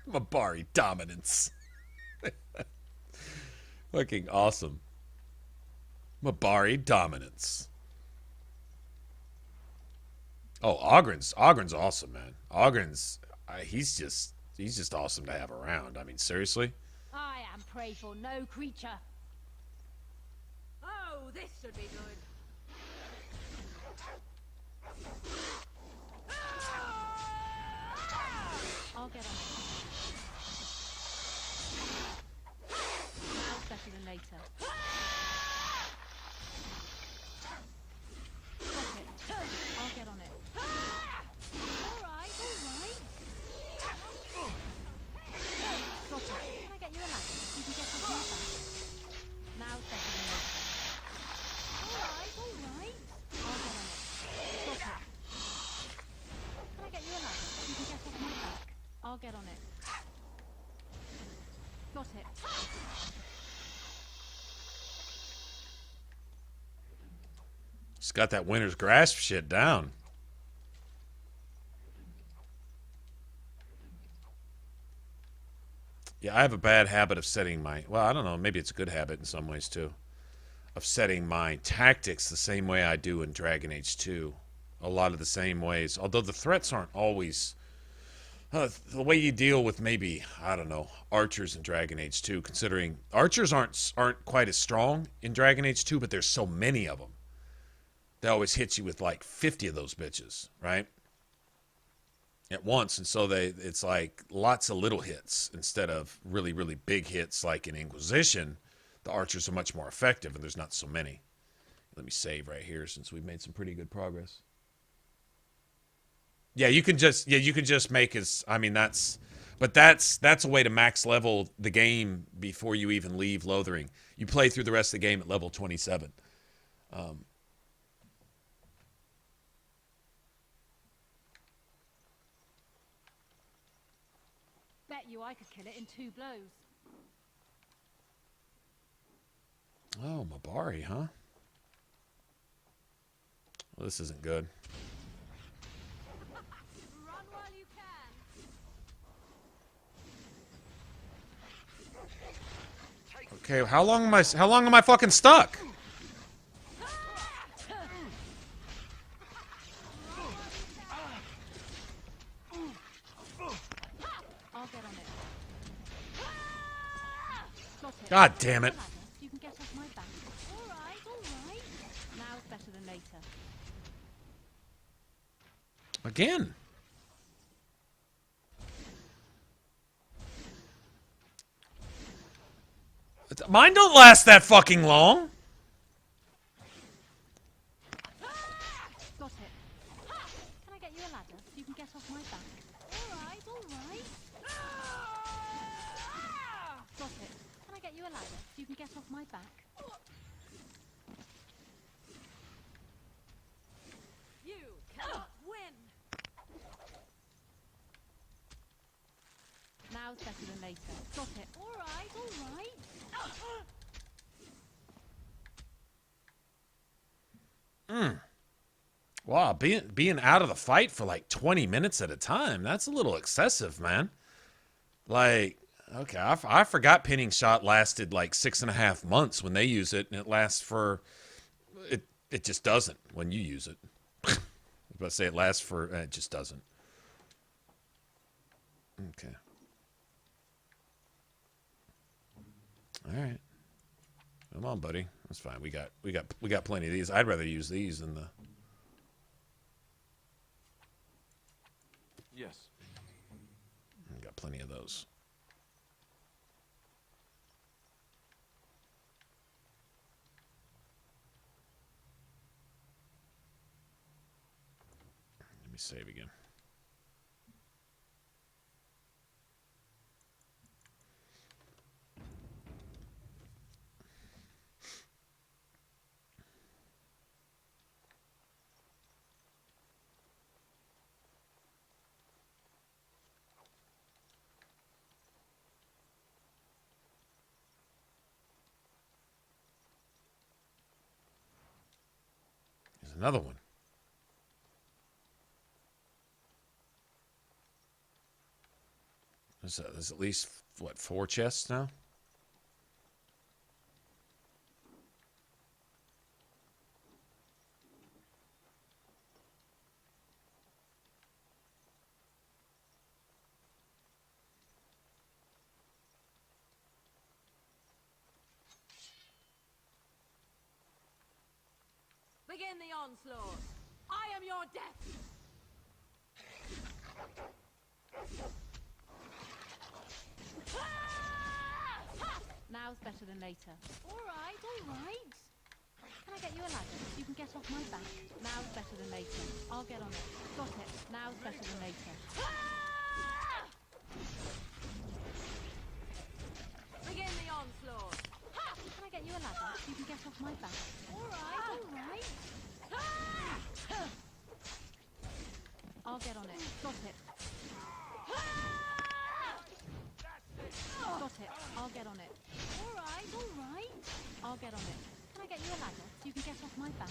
Mabari dominance. Fucking awesome. Mabari dominance. Oh, Ogren's awesome, man. Ogren's he's just awesome to have around. I mean, seriously. I am prey for no creature. Oh, this should be good. I'll get on it. Now's better than later. Got it. I'll get on it. All right, all right. Got it. Can I get you a ladder? You can get off my back. Now's better than later. All right, all right. I'll get on it. Got it. Can I get you a ladder? You can get off my back. I'll get on it. Got it. He's got that winter's grasp shit down. Yeah, I have a bad habit of setting my... Well, I don't know. Maybe it's a good habit in some ways, too. Of setting my tactics the same way I do in Dragon Age 2 a lot of the same ways. Although the threats aren't always the way you deal with maybe, I don't know, archers in Dragon Age 2, considering archers aren't quite as strong in Dragon Age 2, but there's so many of them. They always hit you with like 50 of those bitches, right? At once, and so it's like lots of little hits instead of really, really big hits like in Inquisition. The archers are much more effective, and there's not so many. Let me save right here since we've made some pretty good progress. Yeah, you can just make as, I mean, that's a way to max level the game before you even leave Lothering. You play through the rest of the game at level 27. Bet you I could kill it in 2 blows. Oh, Mabari, huh? Well, this isn't good. Run while you can. Okay, how long am I fucking stuck? I'll get on it. God damn it. You can get off my back. All right. Now's better than later. Again. Mine don't last that fucking long. Got it. Can I get you a ladder so you can get off my back? All right. Got it. Can I get you a ladder so you can get off my back? You cannot win. Now's better than later. Got it. All right. Wow, being out of the fight for like 20 minutes at a time, that's a little excessive, man. Like, okay, I forgot Pinning Shot lasted like 6.5 months when they use it, and it lasts for, it just doesn't when you use it. I was about to say it lasts for, it just doesn't. Okay. All right. Come on, buddy. That's fine. We got plenty of these. I'd rather use these than the. Yes. Got plenty of those. Let me save again. Another one. There's at least, what, 4 chests now? Begin the onslaught. I am your death. Now's better than later. All right. Can I get you a ladder so you can get off my back? Now's better than later. I'll get on it. Got it. Now's better than later. Begin the onslaught. Can I get you a ladder so you can get off my back? All right. I'll get on it. Got it. Got it. I'll get on it. All right. I'll get on it. Can I get you a ladder so you can get off my back?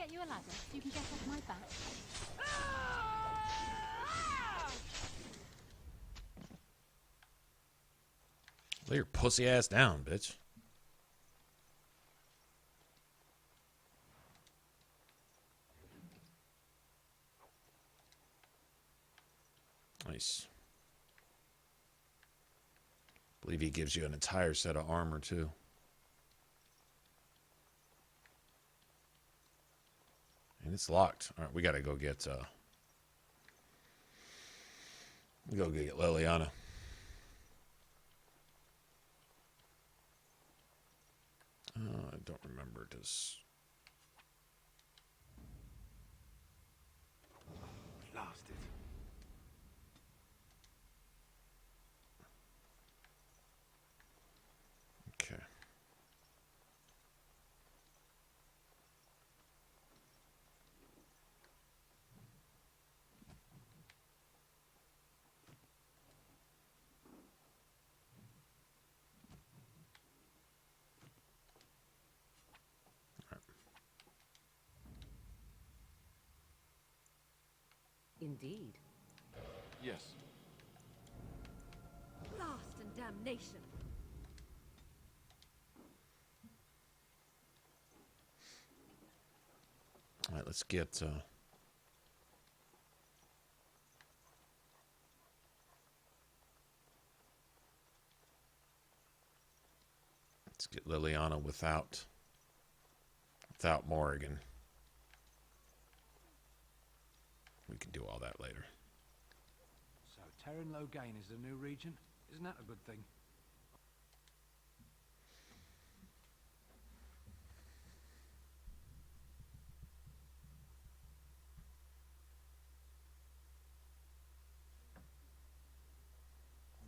I get you a ladder so you can get off my back? Lay your pussy ass down, bitch. Nice. I believe he gives you an entire set of armor, too. And it's locked. All right, we got to go get Liliana. I don't remember. Does Lost it. okay? Indeed. Yes. Blast and damnation. All right, let's get Liliana without Morrigan. We can do all that later. So Terran Logain is the new regent? Isn't that a good thing?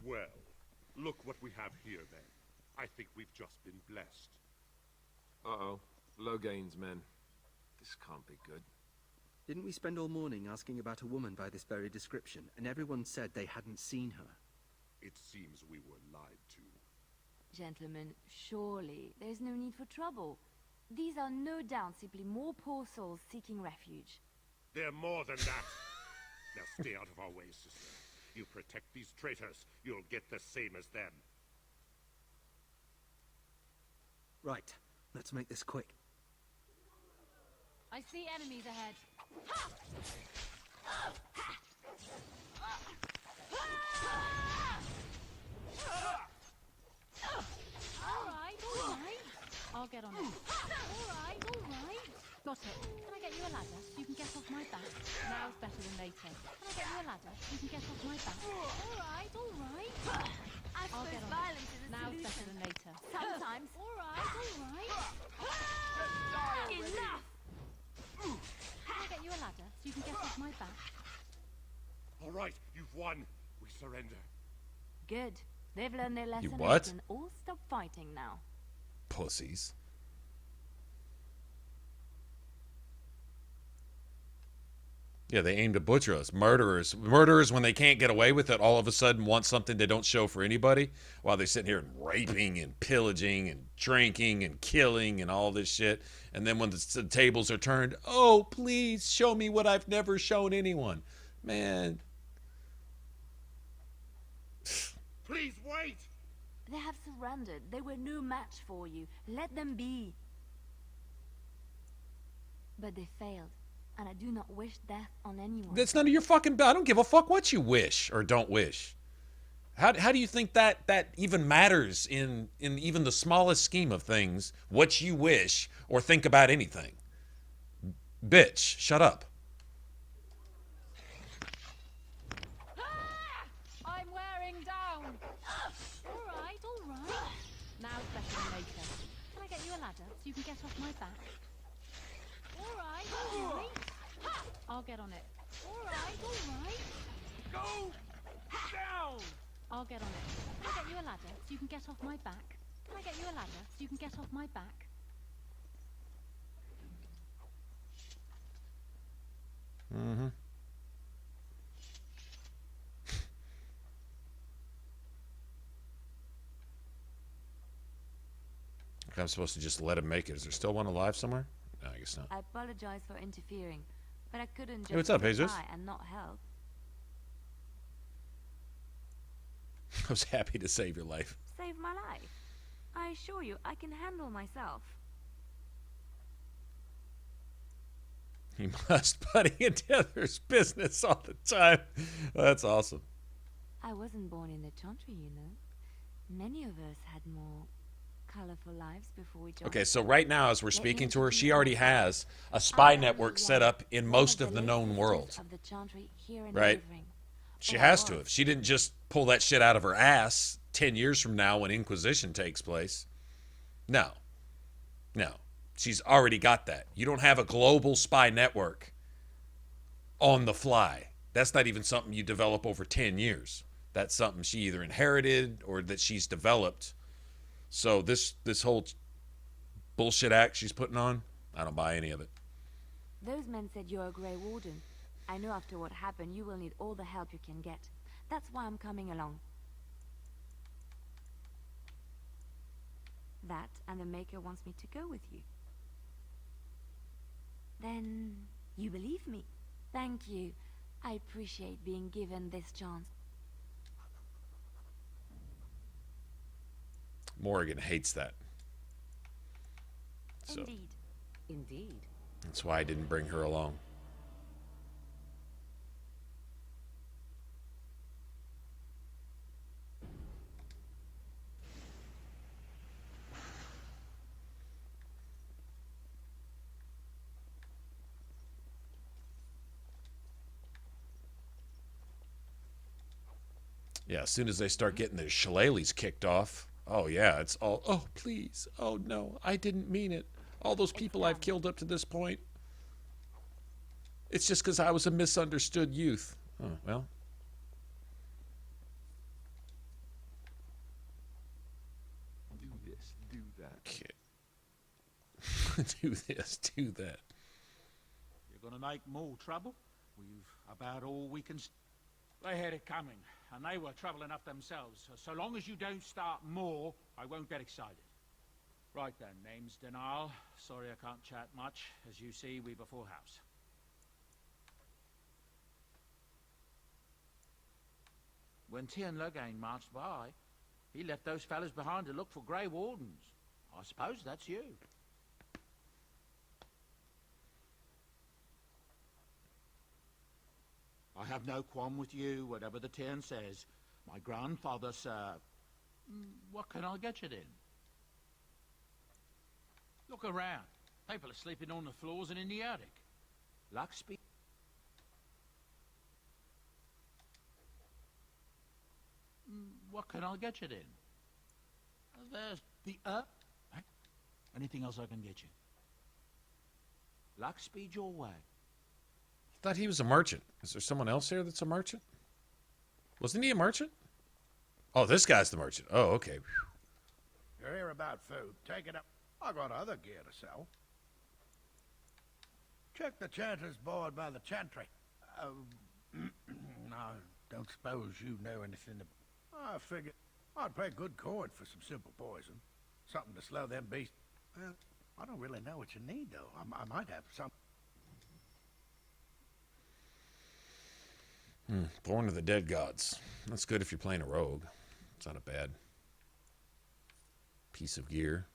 Well, look what we have here then. I think we've just been blessed. Uh-oh. Logain's men. This can't be good. Didn't we spend all morning asking about a woman by this very description, and everyone said they hadn't seen her? It seems we were lied to. Gentlemen, surely there's no need for trouble. These are no doubt simply more poor souls seeking refuge. They're more than that. Now stay out of our way, sister. You protect these traitors, you'll get the same as them. Right, let's make this quick. I see enemies ahead. Alright. I'll get on it. Alright. Got it. Can I get you a ladder so you can get off my back? Now's better than later. Can I get you a ladder so you can get off my back? Alright. I'll get on violence it. is a Now's solution. better than later. Sometimes. Alright. Enough! Can I get you a ladder so you can get off my back? All right, you've won. We surrender. Good. They've learned their lesson. what? And can all stop fighting now. Pussies. Yeah, they aim to butcher us. Murderers. Murderers, when they can't get away with it, all of a sudden want something they don't show for anybody, while they sit here and raping and pillaging and drinking and killing and all this shit. And then when the tables are turned, oh, please show me what I've never shown anyone. Man. Please wait! They have surrendered. They were no match for you. Let them be. But they failed. And I do not wish death on anyone. That's none of your fucking... I don't give a fuck what you wish or don't wish. How do you think that even matters in even the smallest scheme of things, what you wish or think about anything? Bitch, shut up. I'm wearing down. Alright. Now's better than later. Can I get you a ladder so you can get off my back? Alright. I'll get on it. Alright. Go down! I'll get on it. Can I get you a ladder so you can get off my back? Can I get you a ladder so you can get off my back? Mm-hmm. I'm supposed to just let him make it. Is there still one alive somewhere? No, I guess not. I apologize for interfering, but I couldn't just Hey, what's up, sit Jesus? by and not help. I was happy to save your life. Save my life. I assure you, I can handle myself. You must butting into others' business all the time. That's awesome. I wasn't born in the Chantry, you know. Many of us had more colorful lives before we joined. Okay, so right now, as we're speaking to her, she already has a spy network set up in most of the known world. Right? She has to have. She didn't just pull that shit out of her ass 10 years from now when Inquisition takes place. No. No. She's already got that. You don't have a global spy network on the fly. That's not even something you develop over 10 years. That's something she either inherited or that she's developed. So this whole bullshit act she's putting on, I don't buy any of it. Those men said you're a Grey Warden. I know after what happened, you will need all the help you can get. That's why I'm coming along. That and the Maker wants me to go with you. Then you believe me. Thank you. I appreciate being given this chance. Morrigan hates that. So Indeed. Indeed. that's why I didn't bring her along. Yeah, as soon as they start getting their shillelaghs kicked off, oh yeah, it's all, oh please, oh no, I didn't mean it. All those people I've killed up to this point, it's just because I was a misunderstood youth. Oh, well. Do this, do that. Okay. Do this, do that. You're gonna make more trouble? We've about all we can... They had it coming, and they were trouble enough themselves. So long as you don't start more, I won't get excited. Right then, name's Denial. Sorry I can't chat much. As you see, we before house. When Tian Logain marched by, he left those fellas behind to look for Grey Wardens. I suppose that's you. I have no qualm with you, whatever the Tian says. My grandfather, sir... What can I get you then? Look around. People are sleeping on the floors and in the attic. Luxby. What can I get you then? There's the Anything else I can get you? Luck speed your way. I thought he was a merchant. Is there someone else here that's a merchant? Wasn't he a merchant? Oh, this guy's the merchant. Oh, okay. You're here about food. Take it up. I got other gear to sell. Check the chanter's board by the chantry. I don't suppose you know anything about... I figured I'd pay good coin for some simple poison. Something to slow them beasts. Well, I don't really know what you need, though. I might have some... Born of the Dead Gods. That's good if you're playing a rogue. It's not a bad piece of gear.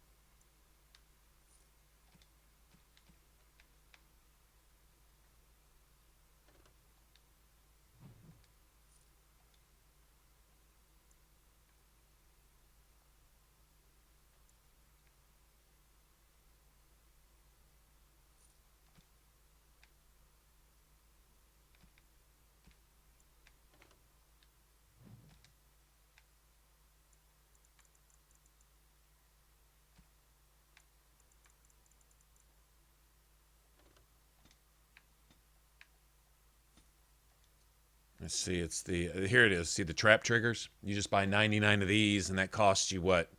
Let's see, it's the, here it is. See the trap triggers? You just buy 99 of these, and that costs you what?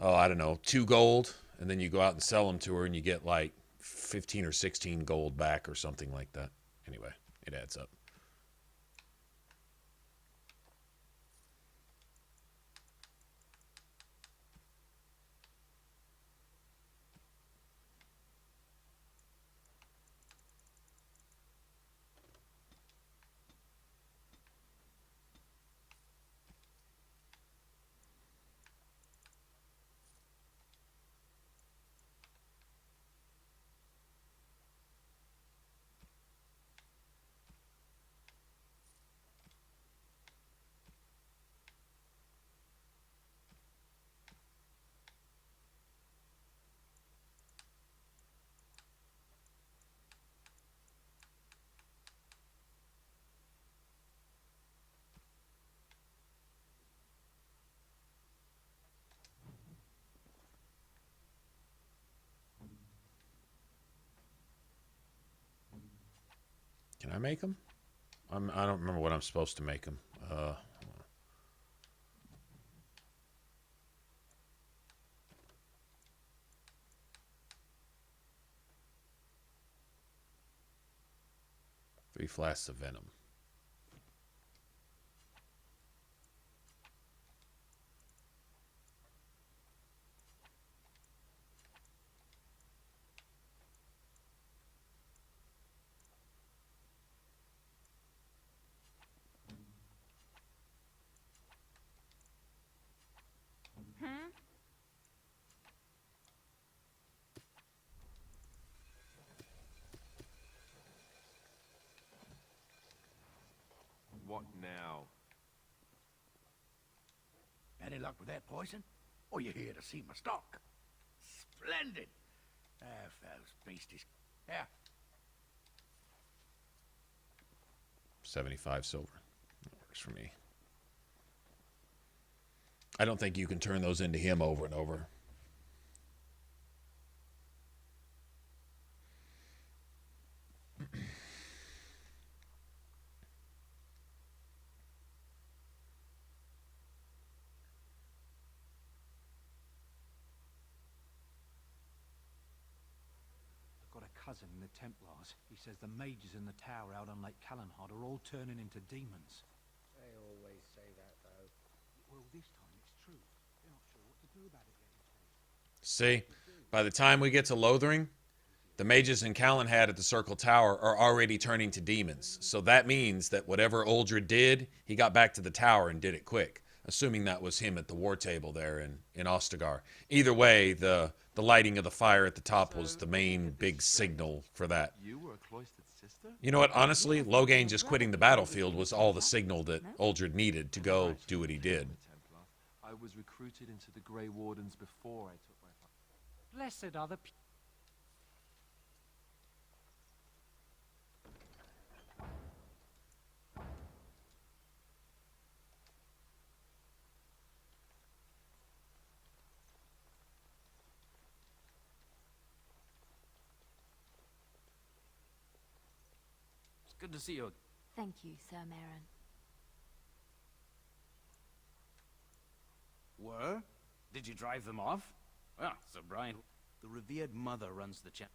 Oh, I don't know, 2 gold, and then you go out and sell them to her, and you get like 15 or 16 gold back or something like that. Anyway, it adds up. I make them? I don't remember what I'm supposed to make them. Three flasks of venom. What now? Any luck with that poison? Or you here to see my stock? Splendid! Ah, those beasties. Yeah. 75 silver. That works for me. I don't think you can turn those into him over and over. Cousin in the Templars. He says the mages in the tower out on Lake Calenhard are all turning into demons. They always say that, though. Well, this time it's true. They're not sure what to do about it yet, he says. See, by the time we get to Lothering, the mages in Calenhad at the Circle Tower are already turning to demons. So that means that whatever Uldred did, he got back to the tower and did it quick. Assuming that was him at the war table there in Ostagar. Either way, the lighting of the fire at the top was the main big signal for that. You were a cloistered sister? You know what? Honestly, Loghain just quitting the battlefield was all the signal that Uldred needed to go do what he did. I was recruited into the Grey Wardens before I took my... Blessed are the... Good to see you. Thank you, Sir Marin. Were? Did you drive them off? Well, Sir Brian, the revered mother runs the champ.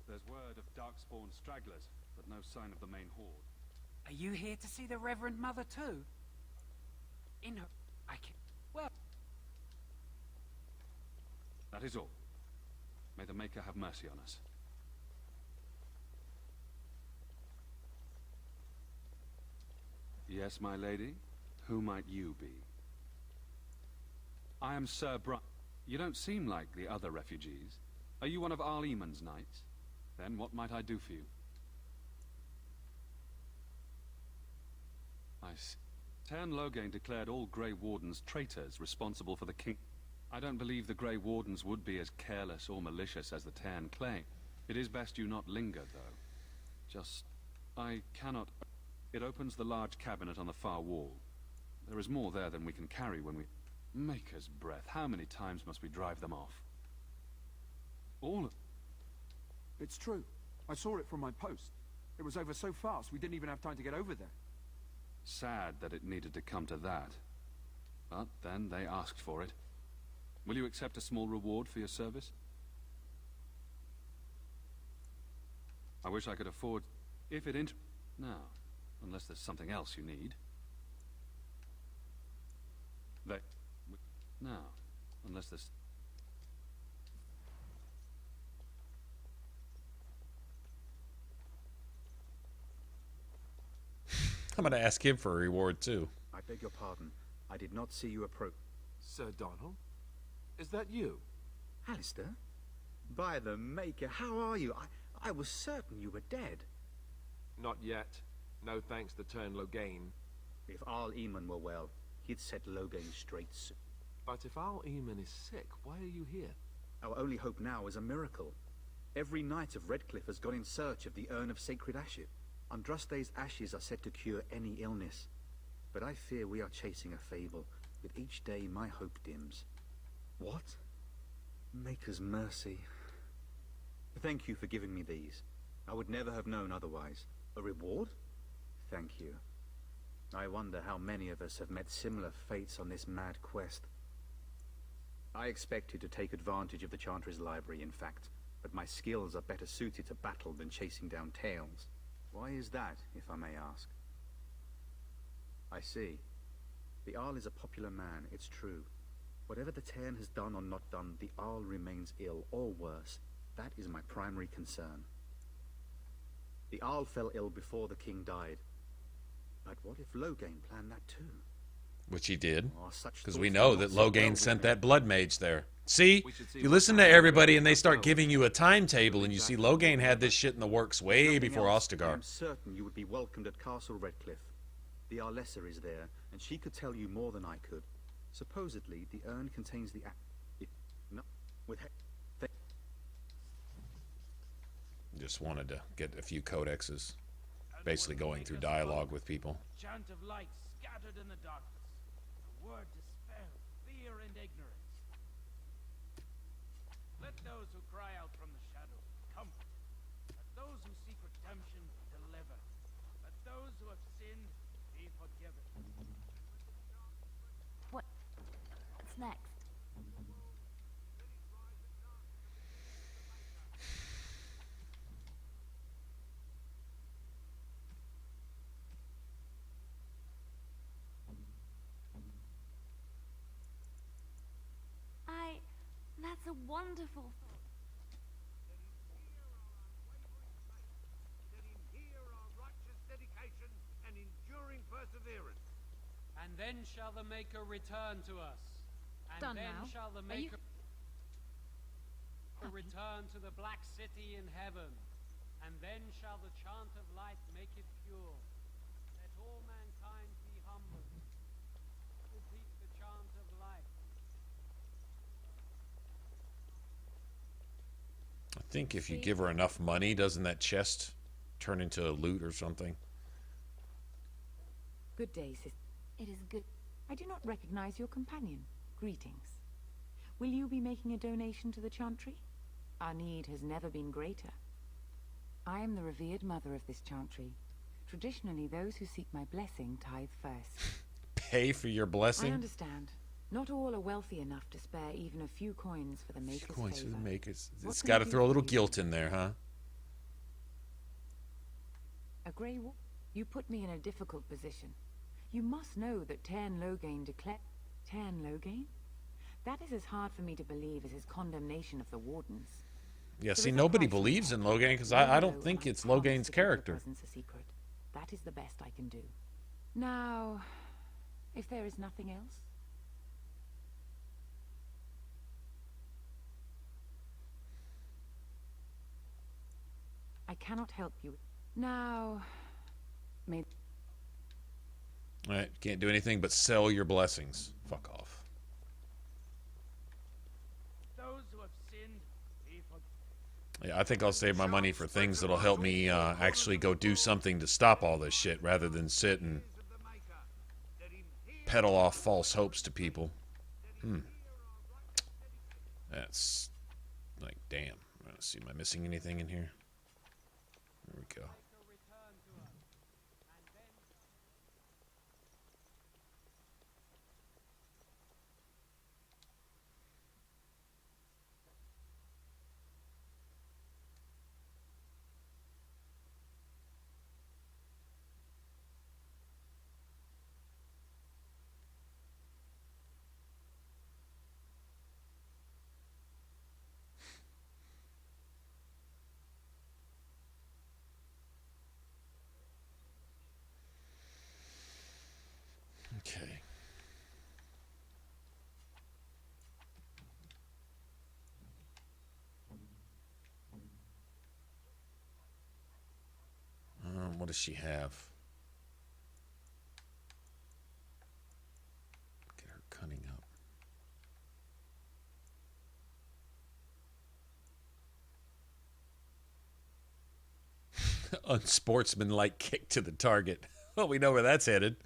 There's word of darkspawn stragglers, but no sign of the main horde. Are you here to see the Reverend Mother too? In her... I can... Well... That is all. May the Maker have mercy on us. Yes, my lady? Who might you be? I am Sir You don't seem like the other refugees. Are you one of Arl Eamon's knights? Then what might I do for you? I see. Tern Loghain declared all Grey Wardens traitors responsible for the king. I don't believe the Grey Wardens would be as careless or malicious as the Tern claim. It is best you not linger, though. Just... I cannot... It opens the large cabinet on the far wall. There is more there than we can carry when we... Maker's breath, how many times must we drive them off? All of... It's true. I saw it from my post. It was over so fast, we didn't even have time to get over there. Sad that it needed to come to that. But then they asked for it. Will you accept a small reward for your service? I wish I could afford... If it No, unless there's something else you need. No, unless there's... I'm going to ask him for a reward, too. I beg your pardon. I did not see you approach. Sir Donald? Is that you? Alistair? By the Maker, how are you? I was certain you were dead. Not yet. No thanks to Tern Loghain. If Arl Eamon were well, he'd set Loghain straight soon. But if our Eamon is sick, why are you here? Our only hope now is a miracle. Every knight of Redcliffe has gone in search of the urn of sacred ashes. Andraste's ashes are said to cure any illness. But I fear we are chasing a fable. With each day, my hope dims. What? Maker's mercy. Thank you for giving me these. I would never have known otherwise. A reward? Thank you. I wonder how many of us have met similar fates on this mad quest. I expected to take advantage of the Chantry's library, in fact, but my skills are better suited to battle than chasing down tales. Why is that, if I may ask? I see. The Arl is a popular man, it's true. Whatever the Tairn has done or not done, the Arl remains ill, or worse. That is my primary concern. The Arl fell ill before the king died. But what if Loghain planned that too? Which he did, Oh, because we know that Loghain sent that blood mage there. See, you listen to everybody and they start giving you a timetable, and you see Loghain had this shit in the works way before Ostagar. I'm certain you would be welcomed at Castle Redcliffe. The Arlessa is there, and she could tell you more than I could. Supposedly, the urn contains the no, with Just wanted to get a few codexes, basically going through dialogue with people. Chant of light scattered in the darkness. A word dispel fear and ignorance. Let those who cry out from the shadows comfort. Let those who seek redemption deliver. Let those who have sinned be forgiven. What's next? That's a wonderful... And then shall the Maker return to us. And Done then now. shall the Maker return to the Black City in heaven. And then shall the chant of light make it pure. Let all mankind be humble. Repeat the chant of light. I think if you give her enough money, doesn't that chest turn into loot or something? Good day, sister. It is good. I do not recognize your companion. Greetings. Will you be making a donation to the Chantry? Our need has never been greater. I am the revered mother of this Chantry. Traditionally, those who seek my blessing tithe first. Pay for your blessing? I understand. Not all are wealthy enough to spare even a few coins for the Maker's Coins for favor. the Makers. What It's can got I to do throw a for little you? guilt in there, huh? A grey wolf? You put me in a difficult position. You must know that Tairn Loghain declared... Tairn Loghain? That is as hard for me to believe as his condemnation of the Wardens. Yeah, There see, is a nobody price believes in for Loghain, because No I don't know think and it's promise Loghain's to keep your character. presence a secret. That is the best I can do. Now, if there is nothing else... I cannot help you. Now, may... Alright, can't do anything but sell your blessings. Fuck off. Those who have sinned be forgiven. Yeah, I think I'll save my money for things that'll help me actually go do something to stop all this shit, rather than sit and peddle off false hopes to people. That's like, damn. Let's see, am I missing anything in here? There we go. Okay. What does she have? Get her cunning up. unsportsmanlike kick to the target. Well, we know where that's headed.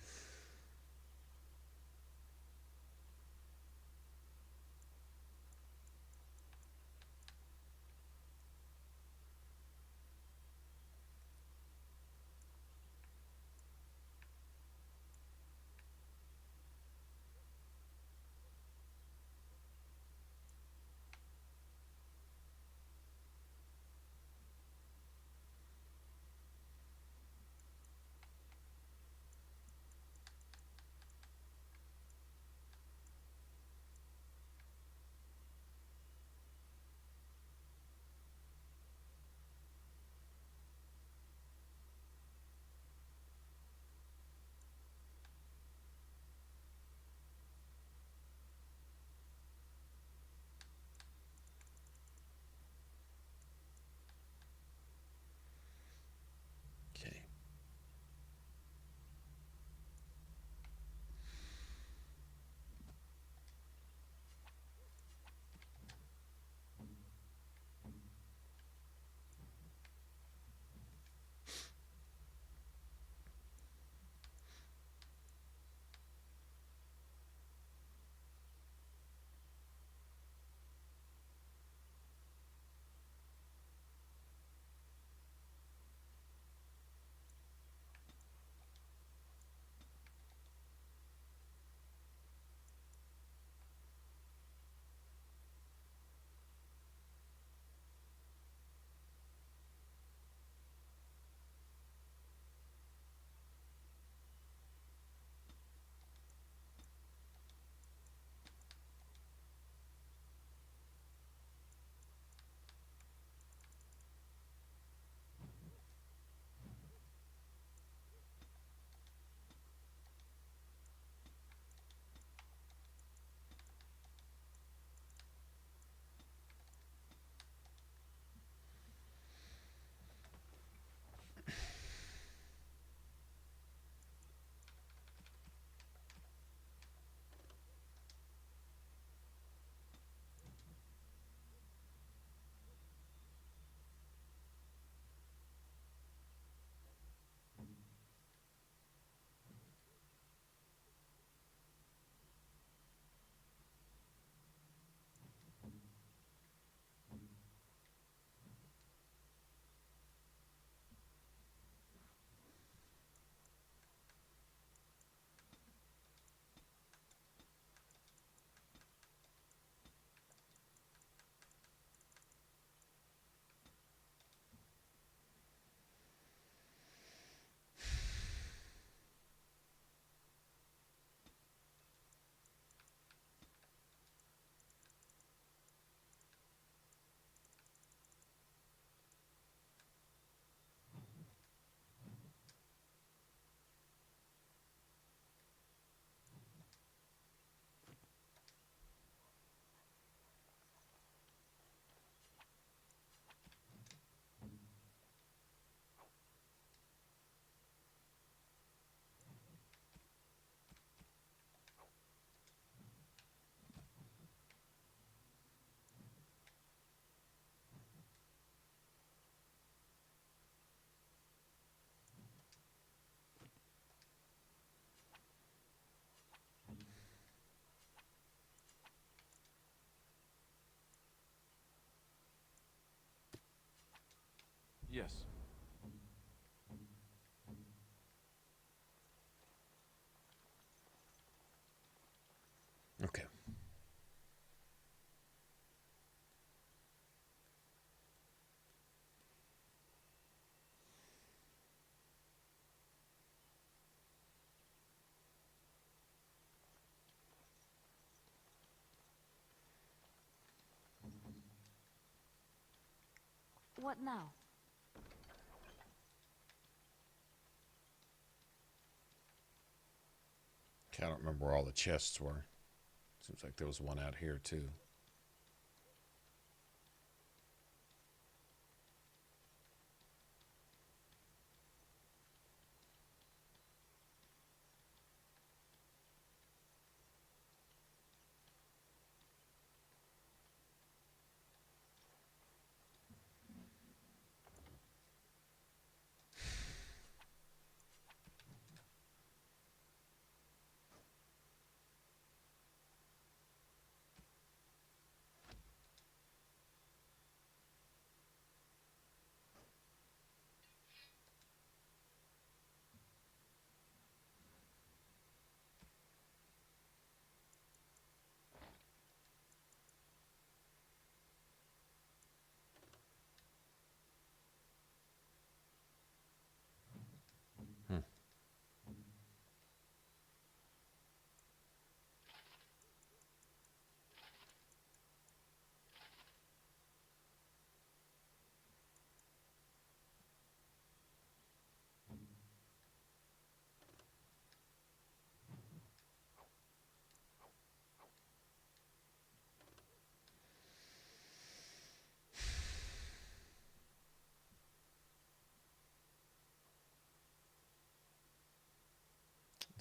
Yes. Okay. What now? Okay, I don't remember where all the chests were. Seems like there was one out here too.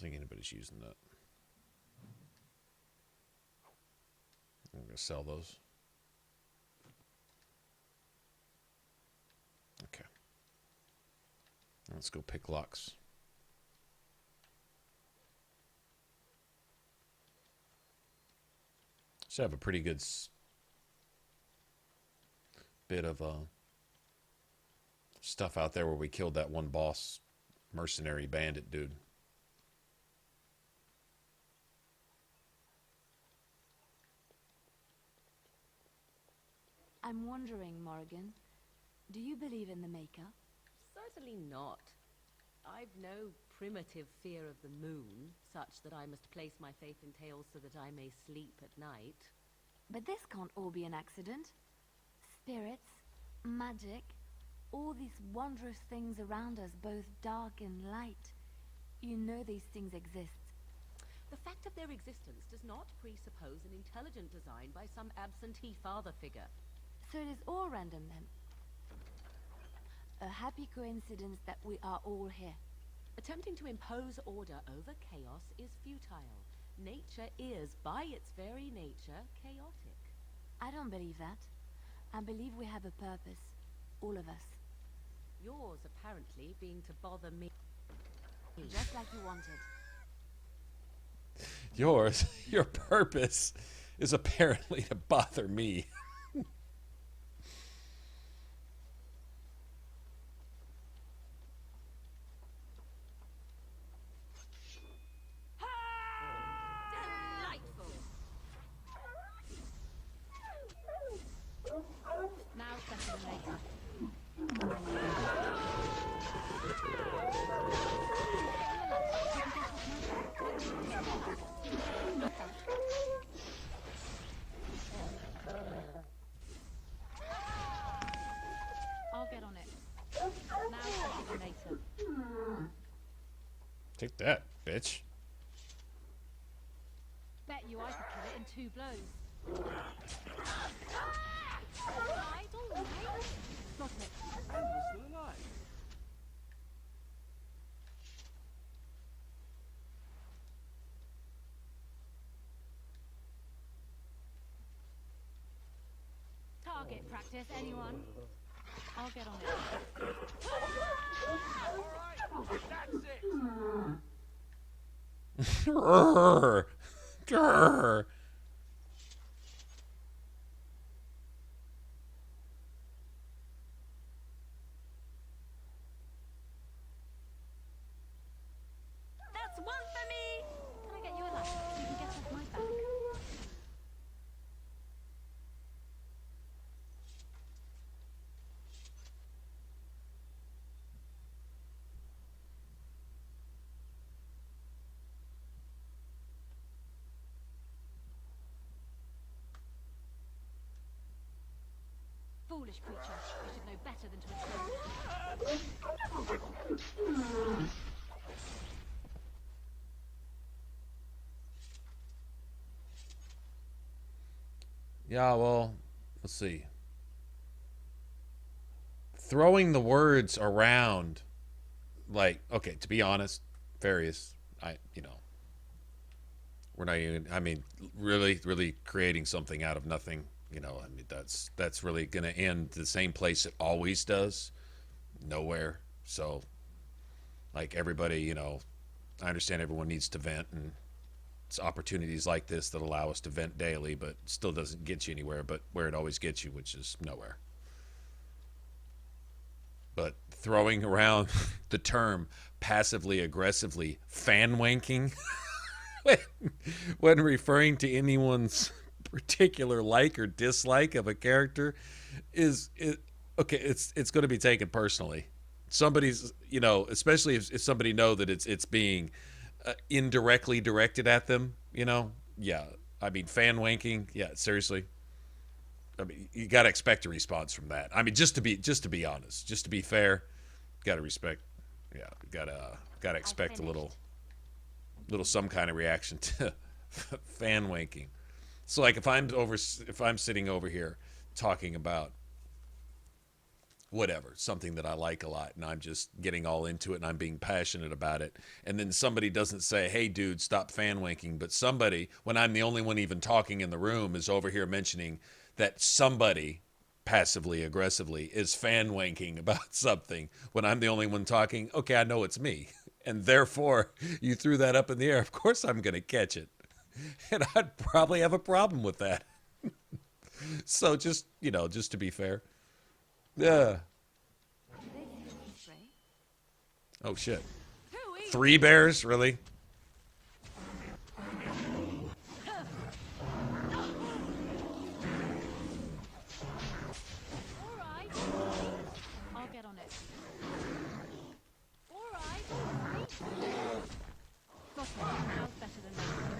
think anybody's using that. I'm going to sell those. Okay. Let's go pick locks. So I have a pretty good bit of stuff out there where we killed that one boss mercenary bandit dude. I'm wondering, Morrigan, do you believe in the Maker? Certainly not. I've no primitive fear of the moon, such that I must place my faith in tales so that I may sleep at night. But this can't all be an accident. Spirits, magic, all these wondrous things around us, both dark and light. You know these things exist. The fact of their existence does not presuppose an intelligent design by some absentee father figure. So it is all random then. A happy coincidence that we are all here. Attempting to impose order over chaos is futile. Nature is, by its very nature, chaotic. I don't believe that. I believe we have a purpose. All of us. Yours, apparently, being to bother me. Just like you wanted. Yours, your purpose is apparently to bother me. Take that, bitch. Bet you I could kill it in 2 blows. Alright, alright. Got it. And we're still alive. Target practice, anyone? I'll get on it. Alright, that's it. Grrr. Grrr. That's one for me! Can I get you a ladder so you can get off my back? Foolish creature. You should know better than to approach. Yeah, well, let's see. Throwing the words around, like, okay, to be honest, Farius, we're not even, really creating something out of nothing, that's really going to end the same place it always does, nowhere. So, like, everybody, I understand everyone needs to vent, and it's opportunities like this that allow us to vent daily, but still doesn't get you anywhere but where it always gets you, which is nowhere. But throwing around the term passively aggressively fan wanking when referring to anyone's particular like or dislike of a character is okay. It's going to be taken personally. Somebody's, especially if somebody know that it's being indirectly directed at them, yeah. I mean, fan wanking, yeah, seriously. I mean, you got to expect a response from that. I mean, just to be honest, just to be fair, got to respect. Yeah, got to expect a little some kind of reaction to fan wanking. So, like, if I'm sitting over here talking about whatever, something that I like a lot, and I'm just getting all into it and I'm being passionate about it. And then somebody doesn't say, hey, dude, stop fan wanking. But somebody, when I'm the only one even talking in the room, is over here mentioning that somebody passively, aggressively is fan wanking about something when I'm the only one talking. Okay, I know it's me. And therefore, you threw that up in the air. Of course I'm going to catch it. And I'd probably have a problem with that. So just, you know, just to be fair. Yeah. Oh, shit. 3 bears? Really? I'll get on it. Got it. Now it's better than later.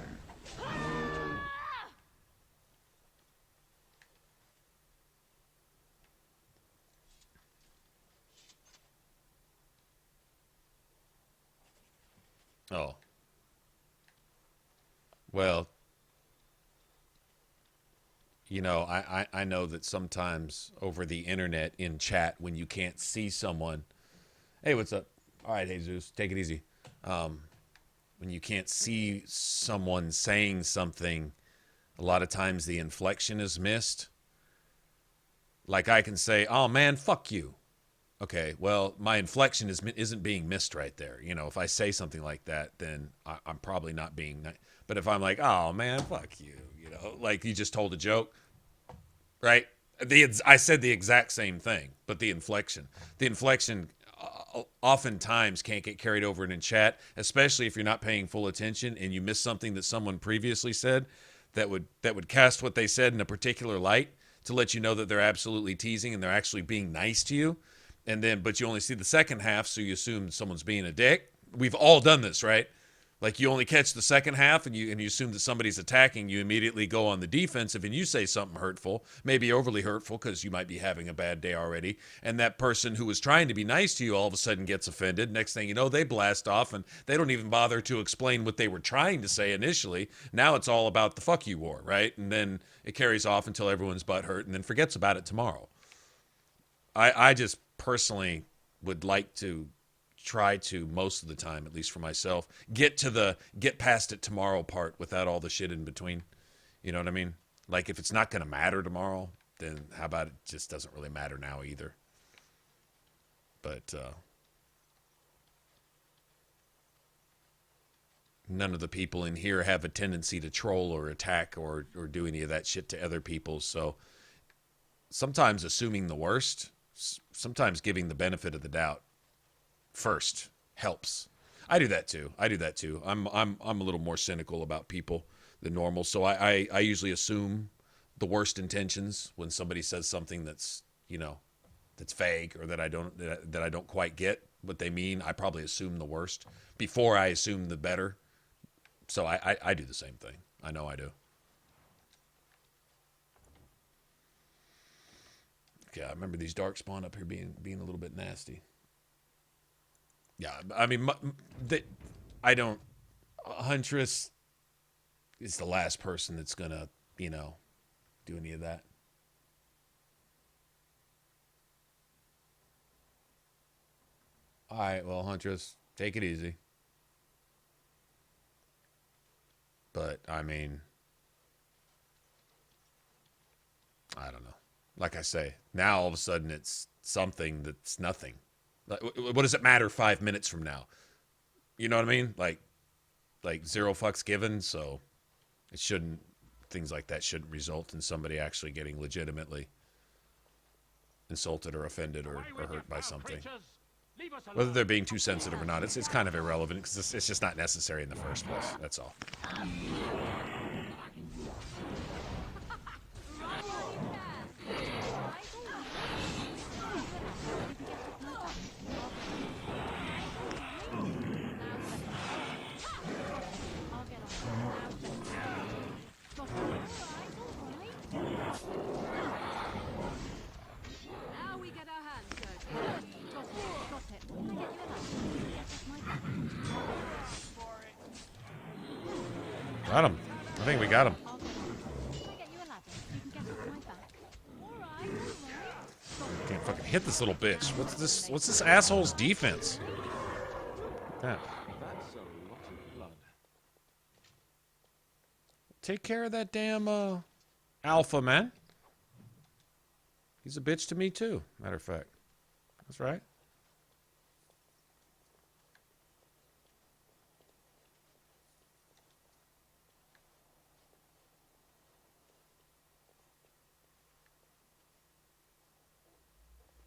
Oh. Well, you know, I know that sometimes over the internet in chat, when you can't see someone, hey, what's up? All right, Jesus, take it easy. When you can't see someone saying something, a lot of times the inflection is missed. Like I can say, oh man, fuck you. Okay, well, my inflection isn't being missed right there. You know, if I say something like that, then I'm probably not being nice. But if I'm like, oh man, fuck you, you know, like you just told a joke, right? I said the exact same thing, but the inflection oftentimes can't get carried over in chat, especially if you're not paying full attention and you miss something that someone previously said that would cast what they said in a particular light to let you know that they're absolutely teasing and they're actually being nice to you. And then, but you only see the second half, so you assume someone's being a dick. We've all done this, right? Like you only catch the second half and you assume that somebody's attacking. You immediately go on the defensive and you say something hurtful, maybe overly hurtful because you might be having a bad day already. And that person who was trying to be nice to you all of a sudden gets offended. Next thing you know, they blast off and they don't even bother to explain what they were trying to say initially. Now it's all about the fuck you war, right? And then it carries off until everyone's butt hurt and then forgets about it tomorrow. I just personally would like to try to, most of the time, at least for myself, get past it tomorrow part without all the shit in between. You know what I mean? Like if it's not going to matter tomorrow, then how about it just doesn't really matter now either. But none of the people in here have a tendency to troll or attack or do any of that shit to other people. So sometimes assuming the worst, sometimes giving the benefit of the doubt first helps. I do that too. I'm a little more cynical about people than normal. So I usually assume the worst intentions when somebody says something that's, you know, that's vague or that I don't quite get what they mean. I probably assume the worst before I assume the better. So I do the same thing. I know I do. Yeah, I remember these darkspawn up here being a little bit nasty. Yeah, I mean, Huntress is the last person that's gonna, you know, do any of that. All right, well, Huntress, take it easy. But, I mean, I don't know. Like I say, now all of a sudden it's something that's nothing. Like, what does it matter 5 minutes from now? You know what I mean? Like 0 fucks given. So things like that shouldn't result in somebody actually getting legitimately insulted or offended or hurt by something. Whether they're being too sensitive or not, it's kind of irrelevant because it's just not necessary in the first place. That's all. Got him. I think we got him. Can't Fucking hit this little bitch. What's this? What's this asshole's defense? Yeah. That's a lot of blood. Take care of that damn alpha, man. He's a bitch to me too. Matter of fact, that's right.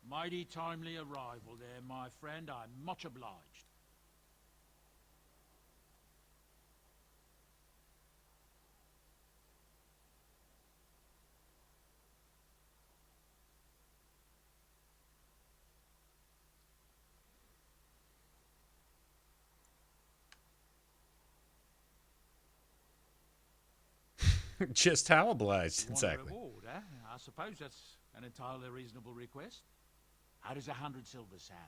Mighty timely arrival there, my friend. I'm much obliged. Just how obliged, exactly. Reward, eh? I suppose that's an entirely reasonable request. How does 100 silver sound?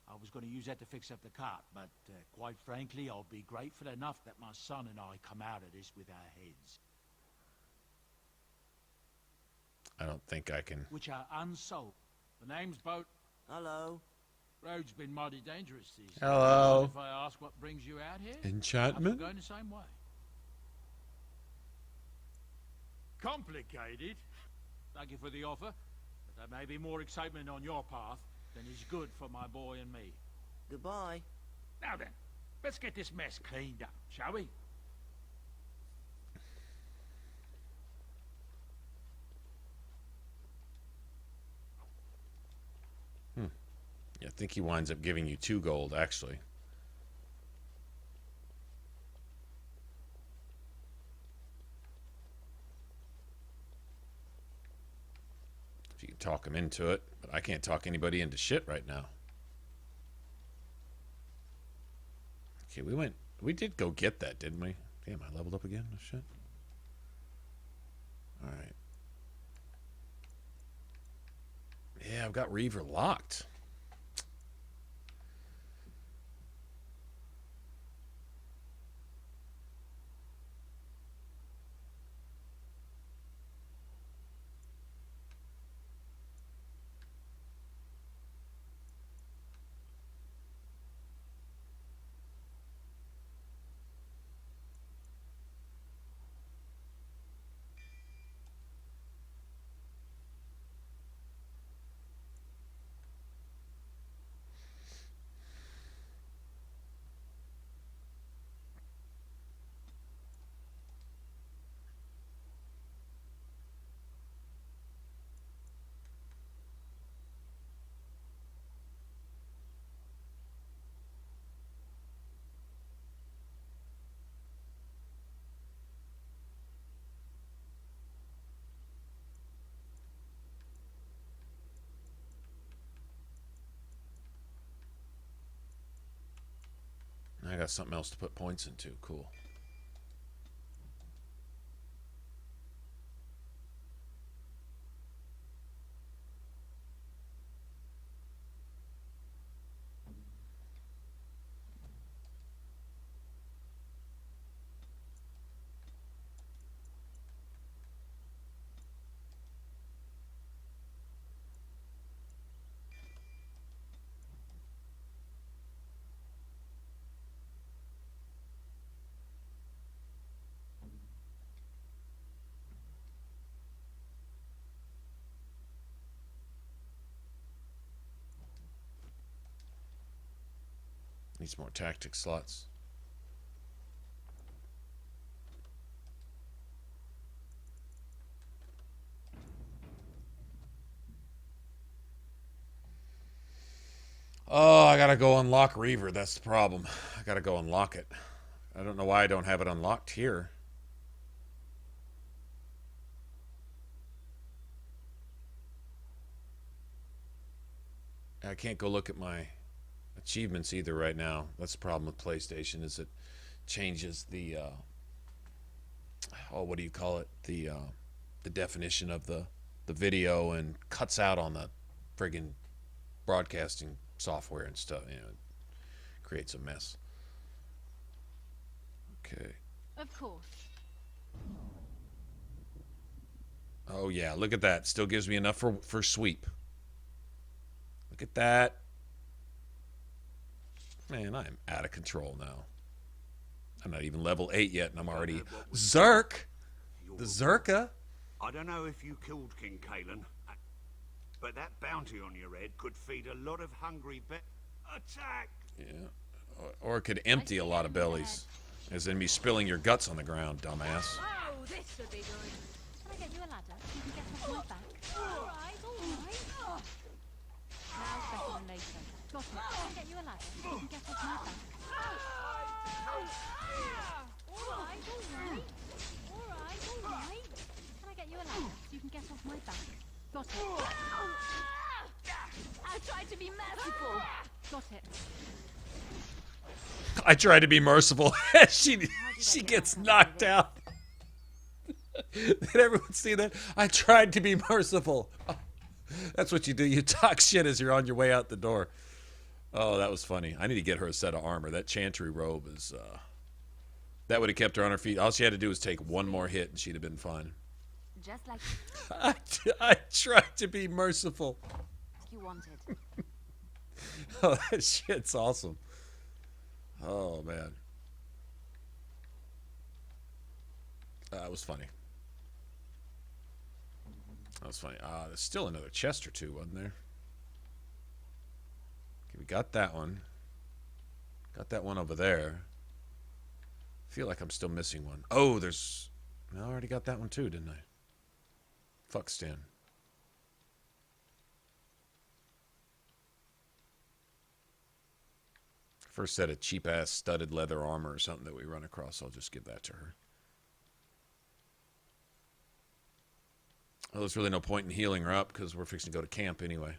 I was going to use that to fix up the cart, but quite frankly, I'll be grateful enough that my son and I come out of this with our heads. I don't think I can. Which are unsold. The name's Boat. Hello. Road's been mighty dangerous these days. Hello. If I ask what brings you out here, Enchantment? I'm going the same way. Complicated. Thank you for the offer, but there may be more excitement on your path than is good for my boy and me. Goodbye. Now then, let's get this mess cleaned up, shall we? Yeah, I think he winds up giving you 2 gold, actually. If you can talk him into it, but I can't talk anybody into shit right now. Okay, we did go get that, didn't we? Damn, I leveled up again? Oh, shit. Alright. Yeah, I've got Reaver locked. I got something else to put points into. Cool. Needs more tactic slots. Oh, I gotta go unlock Reaver. That's the problem. I gotta go unlock it. I don't know why I don't have it unlocked here. I can't go look at my achievements either right now. That's the problem with PlayStation, is it changes the what do you call it, the definition of the video and cuts out on the friggin' broadcasting software and stuff. You know, it creates a mess. Okay. Of course. Oh yeah, look at that. Still gives me enough for sweep. Look at that. Man, I am out of control now. I'm not even level 8 yet, and I'm already... Zerk! The Zerka? I don't know if you killed King Kalen, but that bounty on your head could feed a lot of hungry Attack! Yeah. Or it could empty a lot of bellies. As in me spilling your guts on the ground, dumbass. Oh, this should be good. Can I get you a ladder so you can get off my back? All right, all right. Now's better than later. Got it. Can I get you a ladder so you can get off my back? All right, all right. All right, all right. Can I get you a ladder so you can get off my back? Got it. I tried to be merciful. Got it. I tried to be merciful. she gets knocked out. Did everyone see that? I tried to be merciful. That's what you do. You talk shit as you're on your way out the door. Oh, that was funny. I need to get her a set of armor. That chantry robe is... that would have kept her on her feet. All she had to do was take one more hit and she'd have been fine. Just like I tried to be merciful. you wanted. Oh, that shit's awesome. Oh, man. That was funny. That was funny. There's still another chest or two, wasn't there? Okay, we got that one. Got that one over there. I feel like I'm still missing one. Oh, there's... I already got that one too, didn't I? Fuck Stan. First set of cheap-ass studded leather armor or something that we run across, I'll just give that to her. Well, there's really no point in healing her up because we're fixing to go to camp anyway.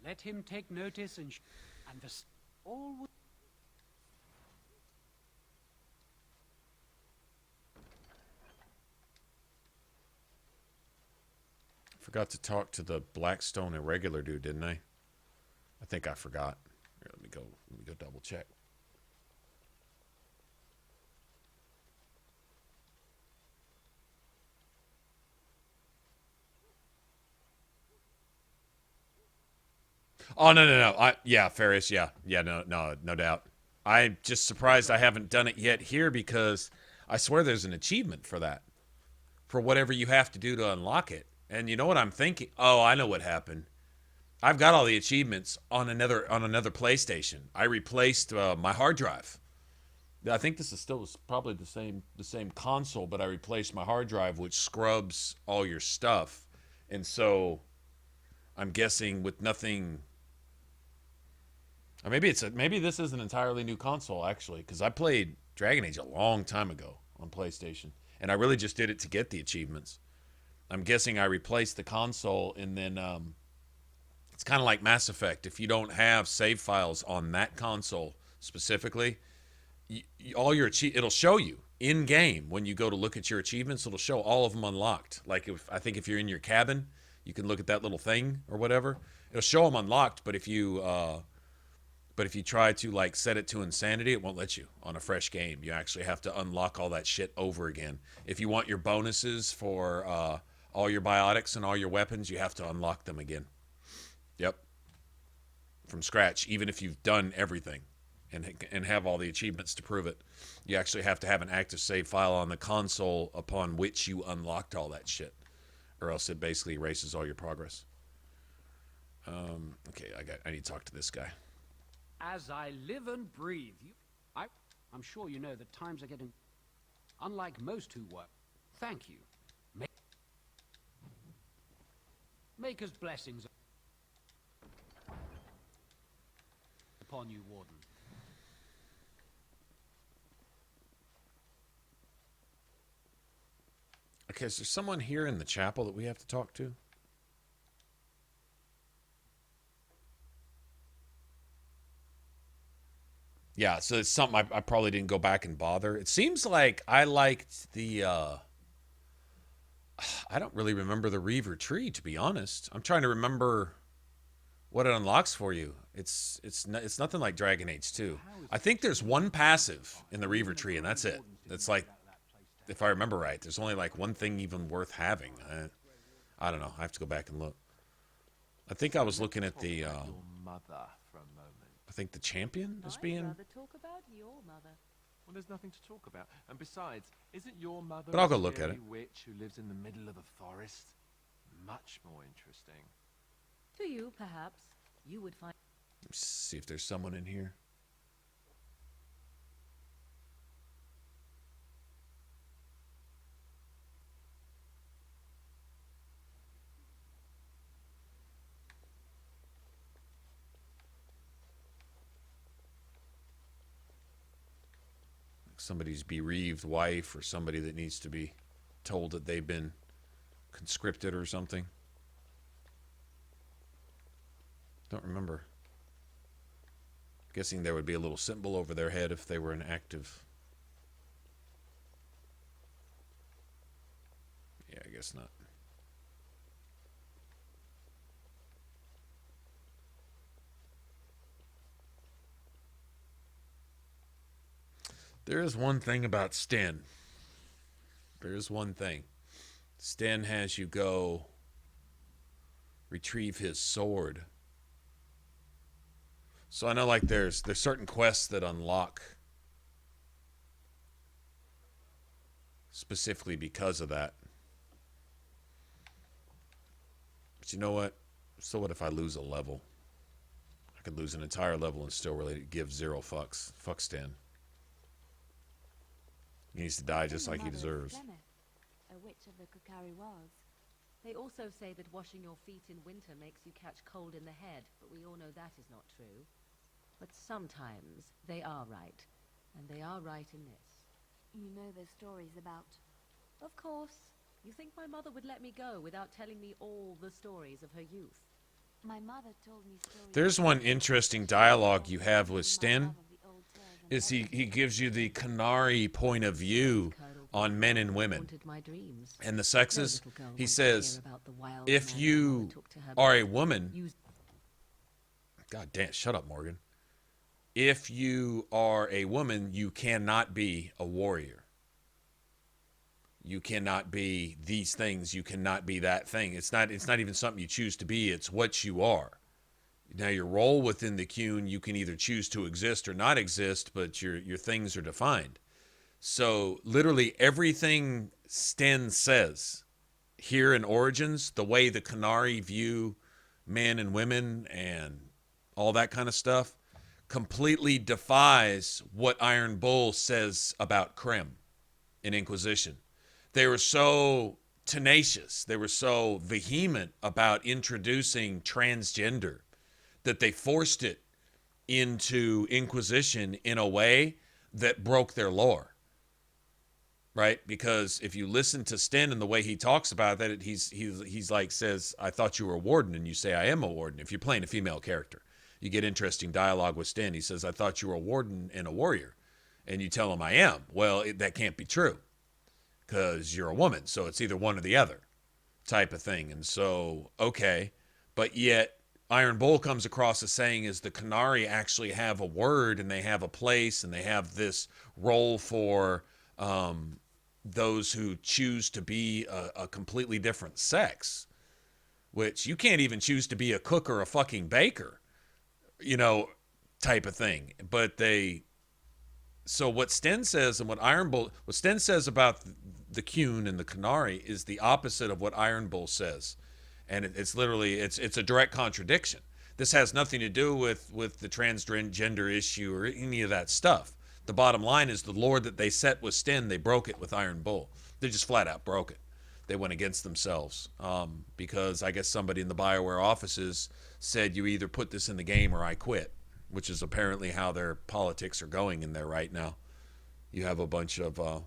Let him take notice and this all will... Forgot to talk to the Blackstone Irregular dude, didn't I? I think I forgot. Here, let me go double check. Oh, no. Yeah, Ferris, yeah. Yeah, no doubt. I'm just surprised I haven't done it yet here because I swear there's an achievement for that. For whatever you have to do to unlock it. And you know what I'm thinking? Oh, I know what happened. I've got all the achievements on another PlayStation. I replaced my hard drive. I think this is still probably the same console, but I replaced my hard drive, which scrubs all your stuff. And so I'm guessing with nothing... Or maybe this is an entirely new console, actually, because I played Dragon Age a long time ago on PlayStation, and I really just did it to get the achievements. I'm guessing I replaced the console, and then it's kind of like Mass Effect. If you don't have save files on that console specifically, all your it'll show you in game when you go to look at your achievements. It'll show all of them unlocked. Like I think if you're in your cabin, you can look at that little thing or whatever. It'll show them unlocked, but if you try to like set it to insanity, it won't let you on a fresh game. You actually have to unlock all that shit over again. If you want your bonuses for all your biotics and all your weapons, you have to unlock them again. Yep. From scratch, even if you've done everything and have all the achievements to prove it. You actually have to have an active save file on the console upon which you unlocked all that shit. Or else it basically erases all your progress. Okay, I need to talk to this guy. As I live and breathe, I'm sure you know that times are getting... Unlike most who work. Thank you. Maker's blessings upon you, Warden. Okay, is there someone here in the chapel that we have to talk to? Yeah, so it's something I probably didn't go back and bother. It seems like I liked the... I don't really remember the Reaver tree, to be honest. I'm trying to remember what it unlocks for you. It's nothing like Dragon Age 2. I think there's one passive in the Reaver tree, and that's it. It's like, if I remember right, there's only like one thing even worth having. I don't know. I have to go back and look. I think I was looking at the. Your mother for a moment. I think the champion is being. I'd rather talk about your mother. Well, there's nothing to talk about. And besides, isn't your mother But I'll go a look at scary it. witch who lives in the middle of the forest? Much more interesting. To you, perhaps. You would find... Let's see if there's someone in here. Somebody's bereaved wife or somebody that needs to be told that they've been conscripted or something. Don't remember. Guessing there would be a little symbol over their head if they were an active. Yeah, I guess not. There is one thing about Sten. There is one thing. Sten has you go retrieve his sword. So I know like there's certain quests that unlock specifically because of that. But you know what? So what if I lose a level? I could lose an entire level and still really give 0 fucks. Fuck Sten. He needs to die just like he deserves. A witch of the Kukari Wilds. They also say that washing your feet in winter makes you catch cold in the head, but we all know that is not true. But sometimes they are right, and they are right in this. You know there's stories about... Of course. You think my mother would let me go without telling me all the stories of her youth? My mother told me stories... There's one interesting dialogue you have with Sten. Is he gives you the Canary point of view on men and women and the sexes. He says, if you are a woman, God damn, shut up, Morgan. If you are a woman, you cannot be a warrior. You cannot be these things. You cannot be that thing. It's not even something you choose to be. It's what you are. Now, your role within the Qun, you can either choose to exist or not exist, but your things are defined. So, literally everything Sten says here in Origins, the way the Canary view men and women and all that kind of stuff, completely defies what Iron Bull says about Krem in Inquisition. They were so tenacious, they were so vehement about introducing transgender that they forced it into Inquisition in a way that broke their lore, right? Because if you listen to Sten and the way he talks about that, he's like says, "I thought you were a warden," and you say, "I am a warden." If you're playing a female character, you get interesting dialogue with Sten. He says, "I thought you were a warden and a warrior," and you tell him, "I am." Well, that can't be true because you're a woman, so it's either one or the other, type of thing. And so, okay, but yet. Iron Bull comes across as saying is the Canary actually have a word and they have a place and they have this role for those who choose to be a completely different sex, which you can't even choose to be a cook or a fucking baker, you know, type of thing. But so what Sten says and what Sten says about the Qun and the Canary is the opposite of what Iron Bull says. And it's literally, it's a direct contradiction. This has nothing to do with the transgender issue or any of that stuff. The bottom line is the lore that they set with Sten, they broke it with Iron Bull. They just flat out broke it. They went against themselves because I guess somebody in the BioWare offices said you either put this in the game or I quit, which is apparently how their politics are going in there right now. You have a bunch of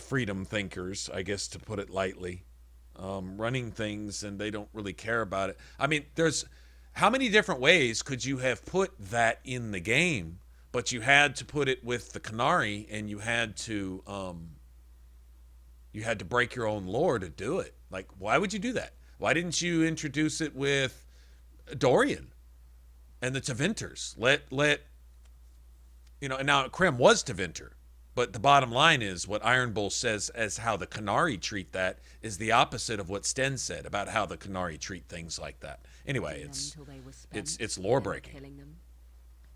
freedom thinkers, I guess to put it lightly, running things, and they don't really care about it. I mean, there's how many different ways could you have put that in the game, but you had to put it with the Canary, and you had to break your own lore to do it. Like, why would you do that? Why didn't you introduce it with Dorian and the Tevinters. Let you know, and now Krem was Tevinter, but the bottom line is what Iron Bull says as how the Qunari treat that is the opposite of what Sten said about how the Qunari treat things like that. Anyway, it's lore breaking.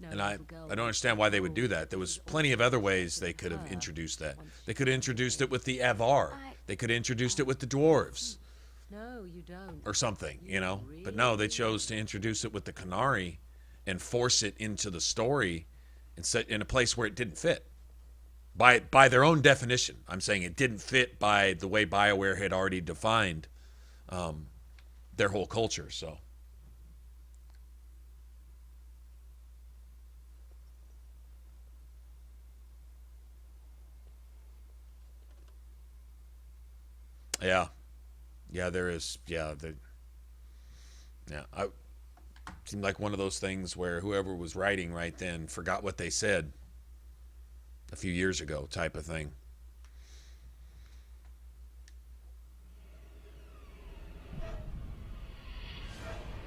And I don't understand why they would do that. There was plenty of other ways they could have introduced that. They could have introduced it with the Avar. They could have introduced it with the dwarves. No, you don't. Or something, you know. But no, they chose to introduce it with the Qunari and force it into the story and set in a place where it didn't fit. By their own definition. I'm saying it didn't fit by the way BioWare had already defined their whole culture, so. Yeah, there is. Yeah, I seemed like one of those things where whoever was writing right then forgot what they said a few years ago, type of thing.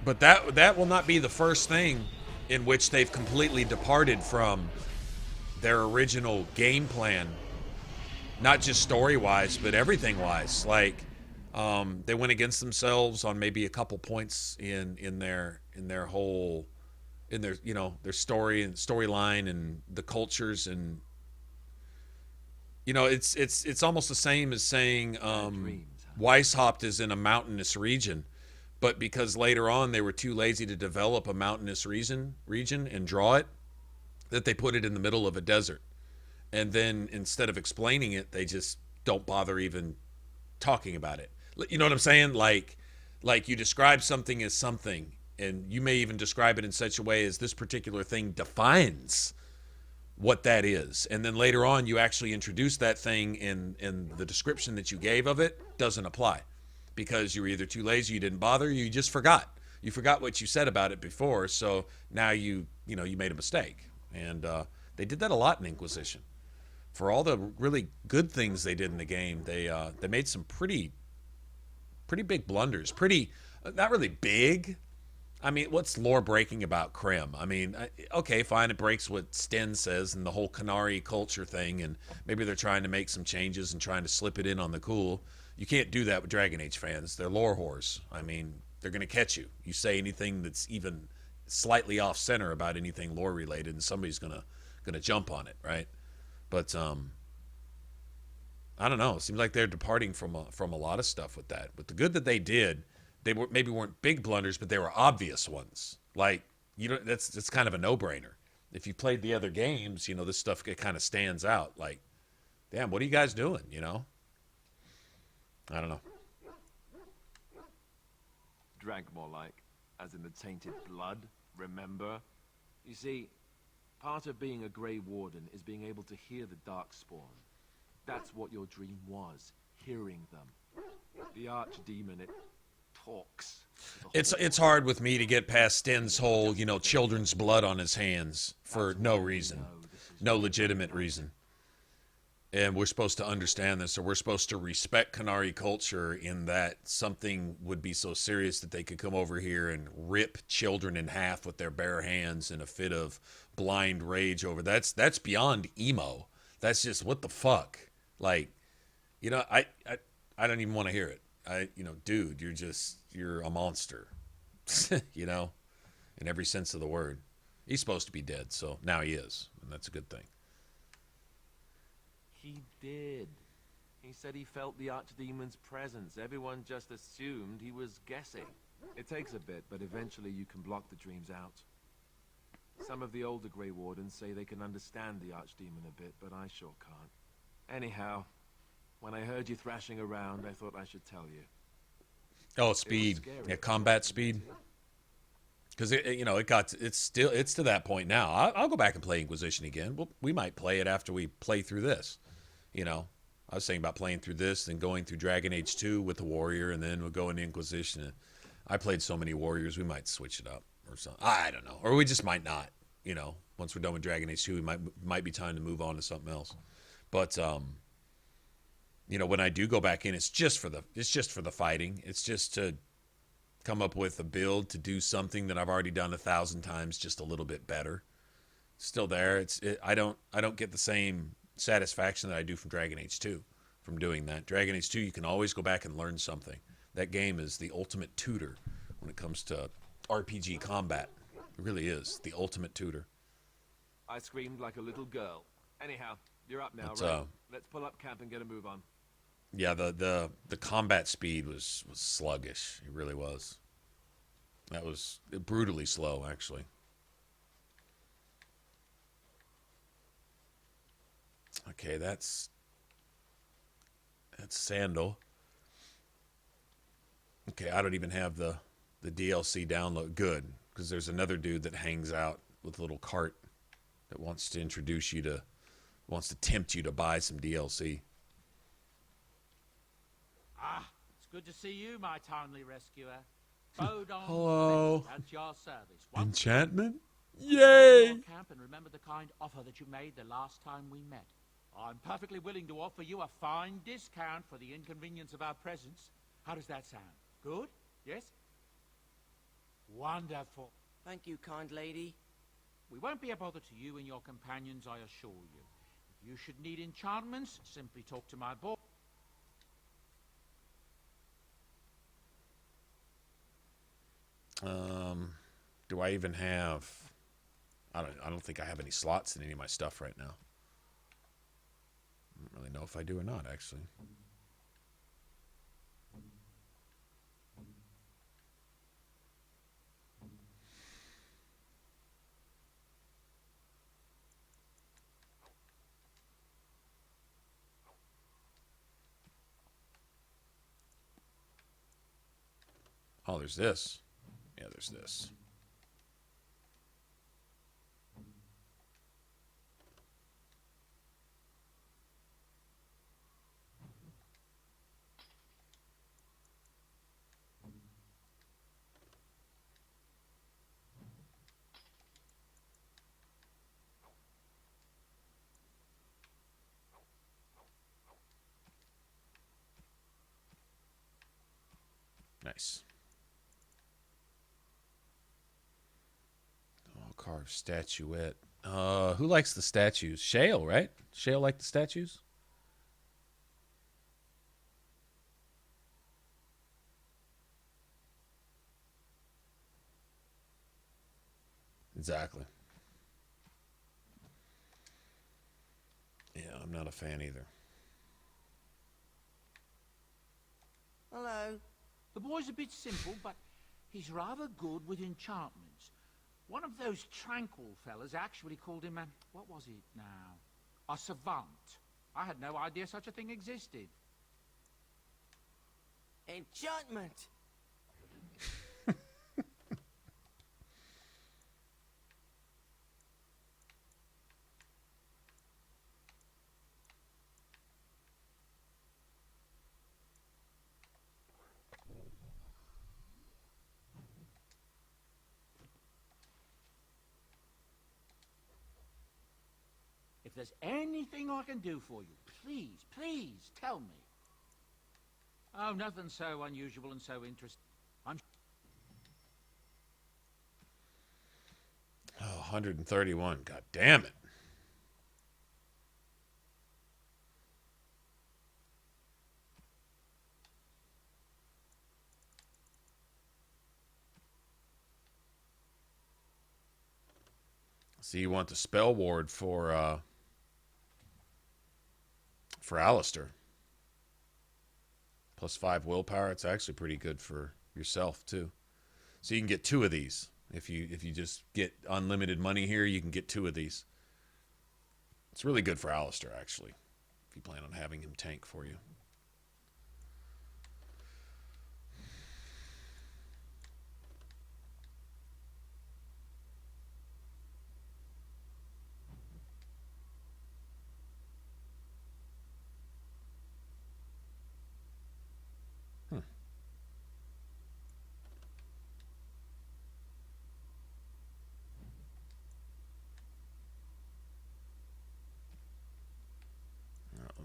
But that will not be the first thing in which they've completely departed from their original game plan. Not just story-wise, but everything-wise. Like, they went against themselves on maybe a couple points in their whole, in their, you know, their story and storyline and the cultures, and you know, it's almost the same as saying Weishaupt is in a mountainous region, but because later on they were too lazy to develop a mountainous region and draw it, that they put it in the middle of a desert. And then instead of explaining it, they just don't bother even talking about it. You know what I'm saying? Like you describe something as something, and you may even describe it in such a way as this particular thing defines what that is. And then later on, you actually introduce that thing, in the description that you gave of it doesn't apply because you were either too lazy, you didn't bother, you just forgot. You forgot what you said about it before, so now you made a mistake. And they did that a lot in Inquisition. For all the really good things they did in the game, they made some pretty big blunders. Not really big. I mean, what's lore breaking about Krem? I mean, okay, fine, it breaks what Sten says and the whole Qunari culture thing, and maybe they're trying to make some changes and trying to slip it in on the cool. You can't do that with Dragon Age fans. They're lore whores. I mean, they're going to catch you. You say anything that's even slightly off center about anything lore related, and somebody's gonna jump on it, right? But I don't know. It seems like they're departing from a lot of stuff with that. But the good that they did, they maybe weren't big blunders, but they were obvious ones. Like, that's kind of a no-brainer. If you played the other games, you know, this stuff it kind of stands out. Like, damn, what are you guys doing? You know, I don't know. Drank more like, as in the tainted blood. Remember, you see. Part of being a Grey Warden is being able to hear the Darkspawn. That's what your dream was, hearing them. The Archdemon, it talks. It's hard with me to get past Sten's whole, you know, children's blood on his hands for no reason. No legitimate reason. And we're supposed to understand this, or we're supposed to respect Qunari culture in that something would be so serious that they could come over here and rip children in half with their bare hands in a fit of blind rage over that's beyond emo. That's just what the fuck. Like, you know, I don't even want to hear it. Dude, you're a monster. You know, in every sense of the word. He's supposed to be dead, so now he is, and that's a good thing. He did. He said he felt the Archdemon's presence. Everyone just assumed he was guessing. It takes a bit, but eventually you can block the dreams out. Some of the older Grey Wardens say they can understand the Archdemon a bit, but I sure can't. Anyhow, when I heard you thrashing around, I thought I should tell you. Oh, speed. Yeah, combat speed. Because it's to that point now. I'll go back and play Inquisition again. We might play it after we play through this. You know, I was thinking about playing through this, then going through Dragon Age 2 with the Warrior, and then we'll go into Inquisition. I played so many Warriors, we might switch it up or something. I don't know, or we just might not. You know, once we're done with Dragon Age 2, we might be time to move on to something else. But you know, when I do go back in, it's just for the fighting. It's just to come up with a build to do something that I've already done 1,000 times, just a little bit better. Still there. I don't get the same satisfaction that I do from Dragon Age 2 from doing that. Dragon Age 2, you can always go back and learn something. That game is the ultimate tutor when it comes to RPG combat. It really is the ultimate tutor. I screamed like a little girl. Anyhow, you're up now, But, right? Let's pull up camp and get a move on. Yeah, the combat speed was sluggish. It really was. That was brutally slow, actually. Okay, that's Sandal. Okay, I don't even have the DLC download. Good, because there's another dude that hangs out with a little cart that wants to tempt you to buy some DLC. Ah, it's good to see you, my timely rescuer. Bodon Hello. at your service. Enchantment? Yay! Yay! Camp and remember the kind offer that you made the last time we met. I'm perfectly willing to offer you a fine discount for the inconvenience of our presence. How does that sound? Good? Yes? Wonderful. Thank you, kind lady. We won't be a bother to you and your companions, I assure you. If you should need enchantments, simply talk to my boy. Do I even have... I don't think I have any slots in any of my stuff right now. I don't really know if I do or not, actually. Oh, there's this. Yeah, there's this. Nice. Oh, carved statuette. Who likes the statues? Shale, right? Shale like the statues? Exactly. Yeah, I'm not a fan either. Hello. The boy's a bit simple, but he's rather good with enchantments. One of those tranquil fellas actually called him a... what was it now? A savant. I had no idea such a thing existed. Enchantment! If there's anything I can do for you, please tell me. Oh, nothing so unusual and so interesting. Oh, 131. God damn it. So you want the spell ward for Alistair. +5 willpower. It's actually pretty good for yourself too. So you can get 2 of these. If you just get unlimited money here, you can get 2 of these. It's really good for Alistair, actually, if you plan on having him tank for you.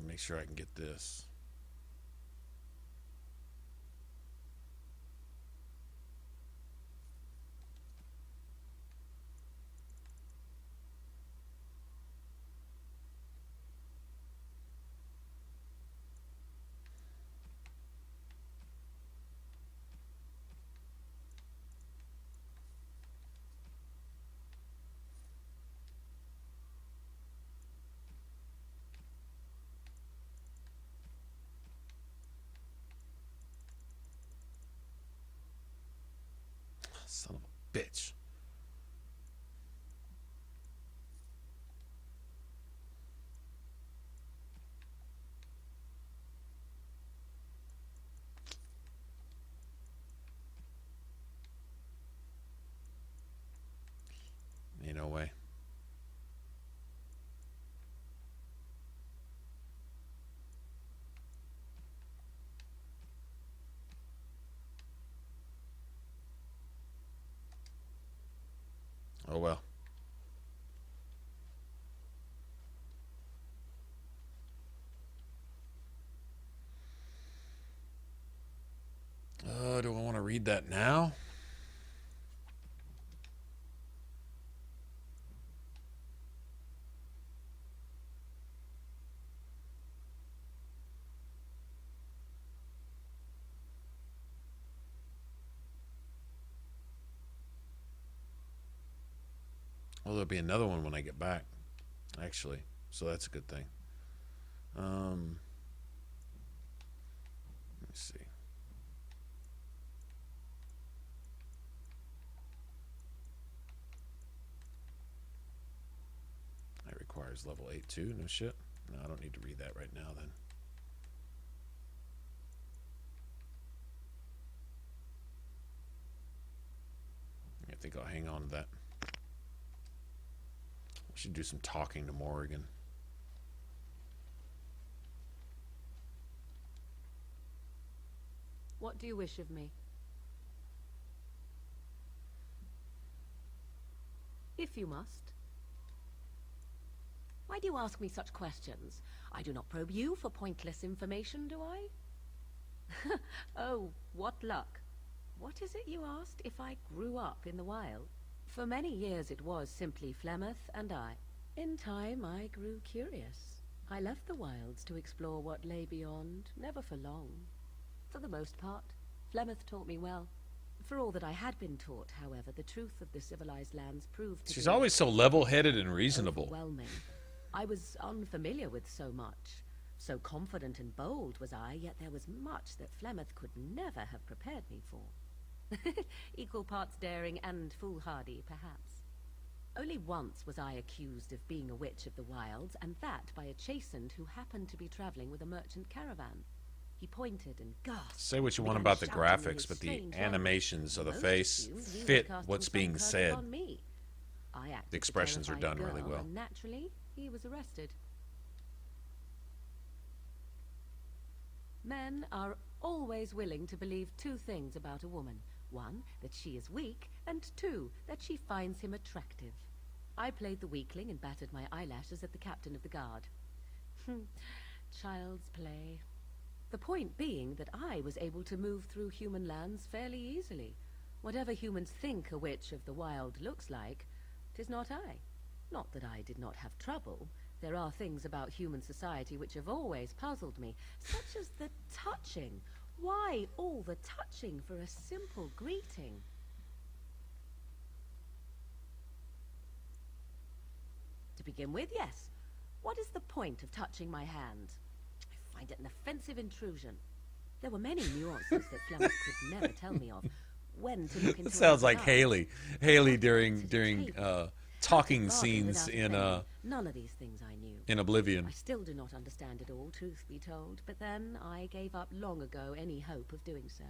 Make sure I can get this. bitch. Ain't no way. Oh well. Do I want to read that now? Well, there'll be another one when I get back, actually. So that's a good thing. Let me see. That requires level 8 too. No shit. No, I don't need to read that right now then. I think I'll hang on to that. I should do some talking to Morrigan. What do you wish of me? If you must. Why do you ask me such questions? I do not probe you for pointless information, do I? Oh, what luck. What is it you asked? If I grew up in the wild? For many years it was simply Flemeth and I. In time I grew curious. I left the wilds to explore what lay beyond, never for long. For the most part, Flemeth taught me well. For all that I had been taught, however, the truth of the civilized lands proved to She's be always so level-headed and reasonable. overwhelming. I was unfamiliar with so much. So confident and bold was I, yet there was much that Flemeth could never have prepared me for. Equal parts daring and foolhardy, perhaps. Only once was I accused of being a witch of the wilds, and that by a chastened who happened to be traveling with a merchant caravan. He pointed and gasped. Say what you and want began about the shouting in graphics, his but the strange animations of the language. face Most assumed he fit was casting what's some being curse said. upon me. I acted The expressions are terrified done really girl, well. And naturally, he was arrested. Men are always willing to believe two things about a woman. One, that she is weak, and two, that she finds him attractive. I played the weakling and battered my eyelashes at the captain of the guard. Child's play. The point being that I was able to move through human lands fairly easily. Whatever humans think a witch of the wild looks like, 'tis not I. Not that I did not have trouble. There are things about human society which have always puzzled me, such as the touching. Why all the touching for a simple greeting? To begin with, yes. What is the point of touching my hand? I find it an offensive intrusion. There were many nuances that Flemeth could never tell me of. When to look into It sounds like another eye. Haley. Haley during talking Bargain scenes without in penny. None of these things I knew. in Oblivion. I still do not understand it all, truth be told, but then I gave up long ago any hope of doing so.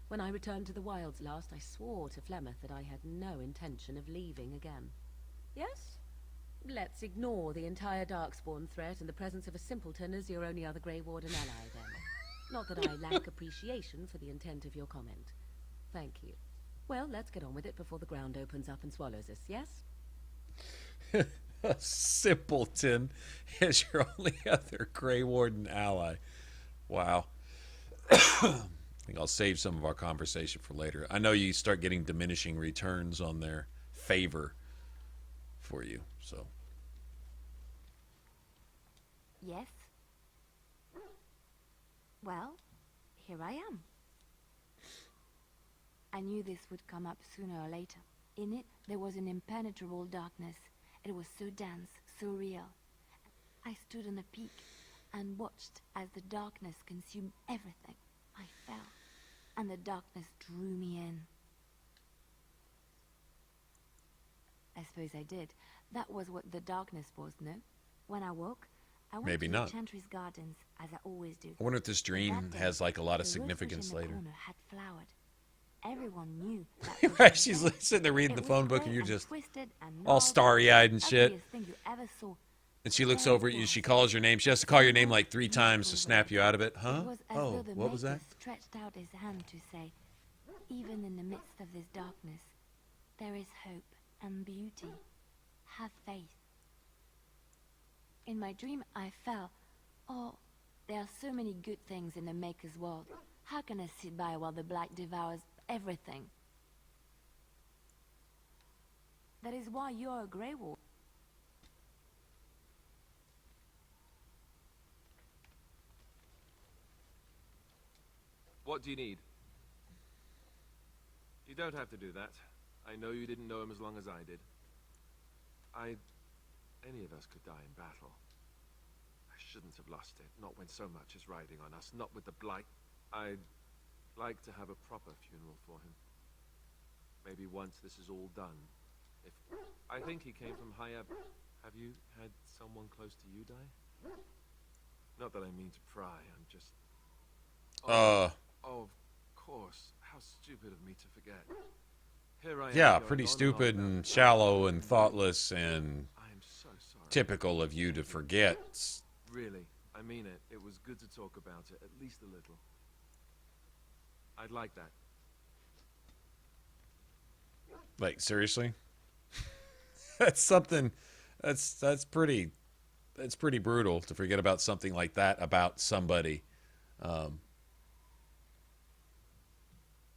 When I returned to the wilds last, I swore to Flemeth that I had no intention of leaving again. Yes? Let's ignore the entire Darkspawn threat and the presence of a simpleton as your only other Grey Warden ally, then. Not that I lack appreciation for the intent of your comment. Thank you. Well, let's get on with it before the ground opens up and swallows us, yes? A simpleton is your only other Grey Warden ally. Wow. I think I'll save some of our conversation for later. I know you start getting diminishing returns on their favor for you, so. Yes? Well, here I am. I knew this would come up sooner or later. In it, there was an impenetrable darkness. It was so dense, so real. I stood on a peak and watched as the darkness consumed everything. I fell, and the darkness drew me in. suppose I did. That was what the darkness was, no? When I woke, I went Maybe to not. the Chantry's gardens, as I always do. I wonder if this dream has like a lot of significance later. Had flowered. Everyone knew that was She's sitting there reading the phone book, and you're just twisted and all gnarled, starry-eyed and shit. ugliest thing you ever saw. And she looks over at you. She calls your name. She has to call your name like 3 times to snap you out of it. Huh? It was as Oh, though the what was Maker that? stretched out his hand to say, even in the midst of this darkness, there is hope and beauty. Have faith. In my dream, I fell. Oh, there are so many good things in the Maker's world. How can I sit by while the Blight devours everything? That is why you are a Grey Wolf. What do you need? You don't have to do that. I know you didn't know him as long as I did. Any of us could die in battle. I shouldn't have lost it, not when so much is riding on us, not with the Blight. I'd like to have a proper funeral for him. Maybe once this is all done. I think he came from high up. Have you had someone close to you die? Not that I mean to pry, I'm just... Oh, of course. How stupid of me to forget. Here I am. Yeah, pretty stupid and shallow and thoughtless and I'm so sorry. typical of you to forget. Really, I mean it. It was good to talk about it, at least a little. I'd like that. Like, seriously? That's something... That's pretty brutal to forget about something like that about somebody.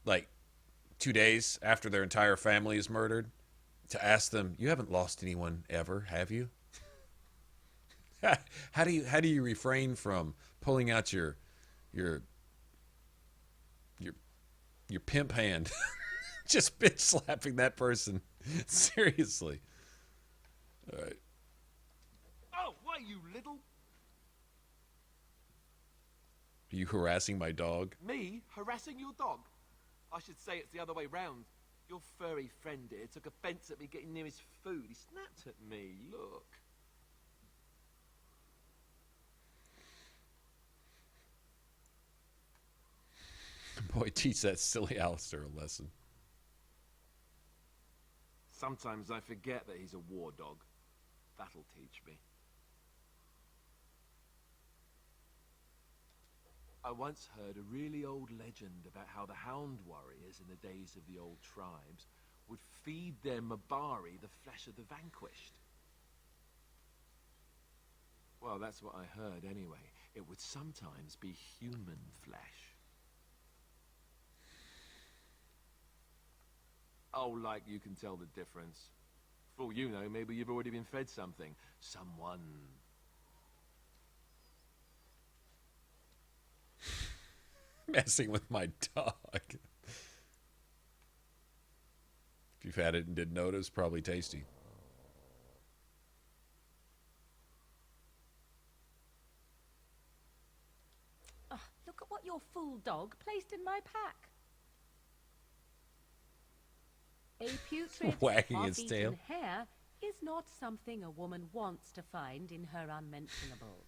Like 2 days after their entire family is murdered, to ask them, you haven't lost anyone ever, have you? How do you refrain from pulling out your pimp hand, just bitch slapping that person? Seriously. All right. Oh, why, you little... Are you harassing my dog? Me? Harassing your dog? I should say it's the other way round. Your furry friend here took offense at me getting near his food. He snapped at me. Look. Boy, teach that silly Alistair a lesson. Sometimes I forget that he's a war dog. That'll teach me. I once heard a really old legend about how the Hound warriors in the days of the old tribes would feed their Mabari the flesh of the vanquished. Well, that's what I heard anyway. It would sometimes be human flesh. Oh, like you can tell the difference. For all you know, maybe you've already been fed something. Someone. Messing with my dog. If you've had it and didn't notice, probably tasty. Oh, look at what your fool dog placed in my pack. A putrid, Wagging its half-eaten tail. hare is not something a woman wants to find in her unmentionables.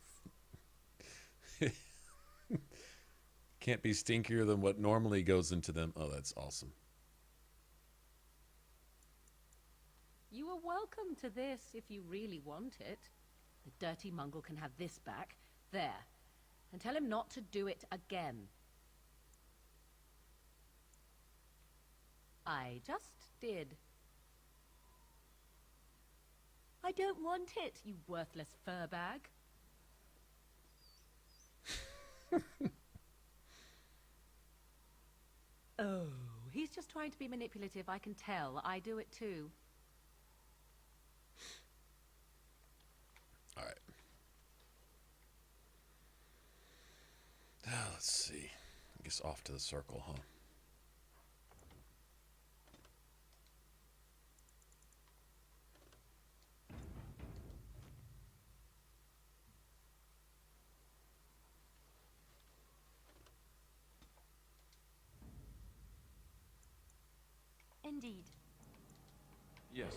Can't be stinkier than what normally goes into them. Oh, that's awesome. You are welcome to this if you really want it. The dirty mongrel can have this back. There. And tell him not to do it again. I just did. I don't want it, you worthless fur bag. Oh, he's just trying to be manipulative, I can tell. I do it too. All right. Let's see. I guess off to the circle, huh? Indeed. Yes.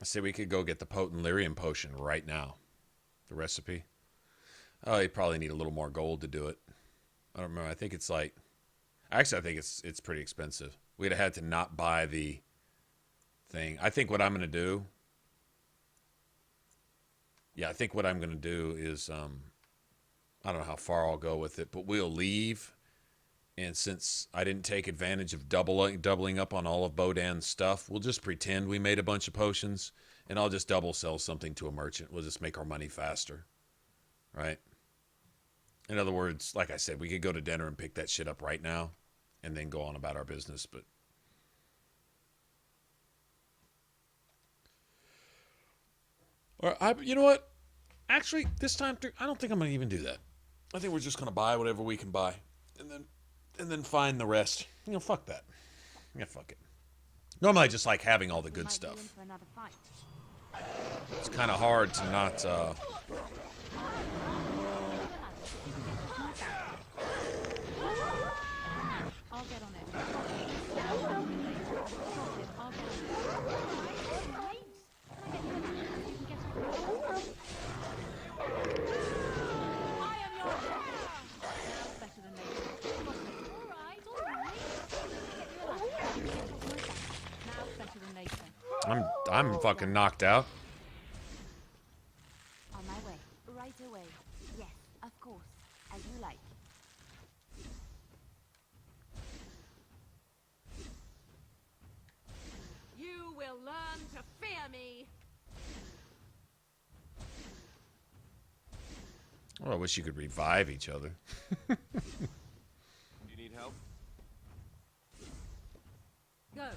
I say we could go get the potent lyrium potion right now. The recipe. Oh, you probably need a little more gold to do it. I don't remember. I think it's like... Actually, I think it's pretty expensive. We'd have had to not buy the thing. I think what I'm going to do... Yeah, I think what I'm going to do is... I don't know how far I'll go with it, but we'll leave. And since I didn't take advantage of doubling up on all of Bodan's stuff, we'll just pretend we made a bunch of potions, and I'll just double sell something to a merchant. We'll just make our money faster. Right? In other words, like I said, we could go to dinner and pick that shit up right now and then go on about our business, but... Or you know what? Actually, this time, I don't think I'm going to even do that. I think we're just going to buy whatever we can buy and then find the rest. You know, fuck that. Yeah, fuck it. Normally I just like having all the good stuff. It's kind of hard to not... I'll get on it. I'm fucking knocked out. On my way. Right away. Yes, of course. As you like. You will learn to fear me. Oh, I wish you could revive each other. Do you need help? Go.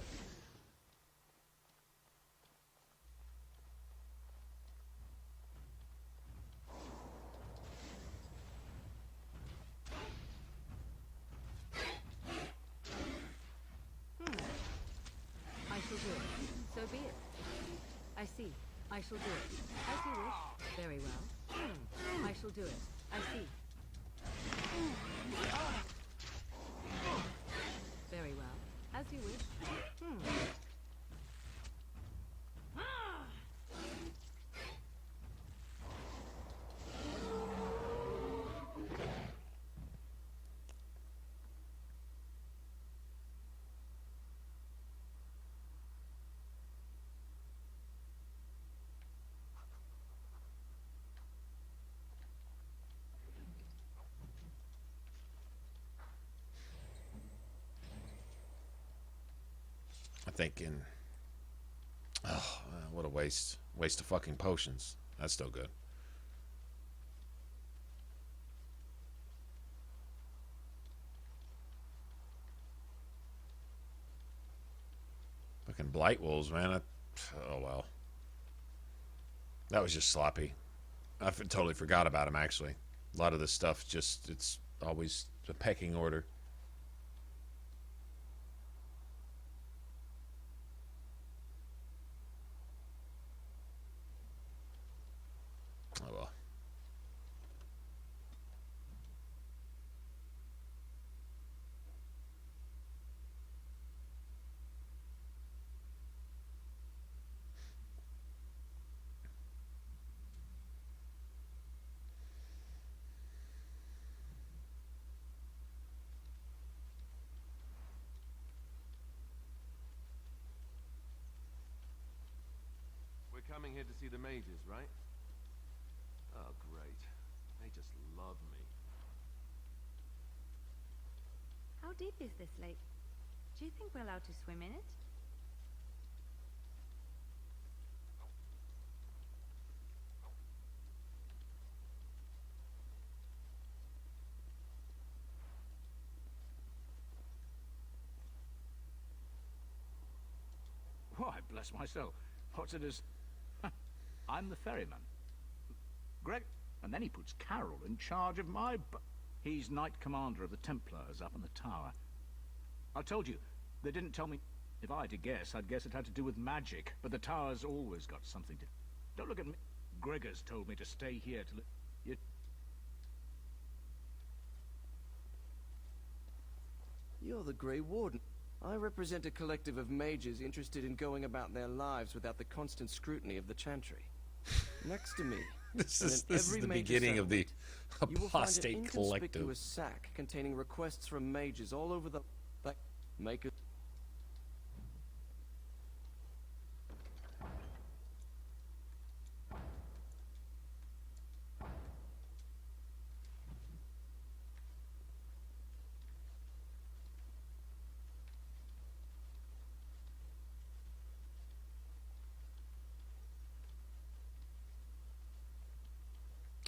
I shall do it. So be it. I see. I shall do it. As you wish. Very well. I shall do it. I see. Very well. As you wish. Thinking, oh, what a waste of fucking potions. That's still good. Fucking blight wolves, man. Oh well, that was just sloppy. I totally forgot about them. Actually, a lot of this stuff it's always a pecking order. Oh well. We're coming here to see the mages, right? Oh, great. They just love me. How deep is this lake? Do you think we're allowed to swim in it? Why, bless myself. What's it as... I'm the ferryman. Greg... And then he puts Carol in charge of my... He's Knight Commander of the Templars up in the tower. I told you, they didn't tell me... If I had to guess, I'd guess it had to do with magic. But the tower's always got something to... Don't look at me. Gregor's told me to stay here till you... You're the Grey Warden. I represent a collective of mages interested in going about their lives without the constant scrutiny of the Chantry. Next to me, This is the beginning of the apostate collective. You will find an inconspicuous sack containing requests from mages all over the make it.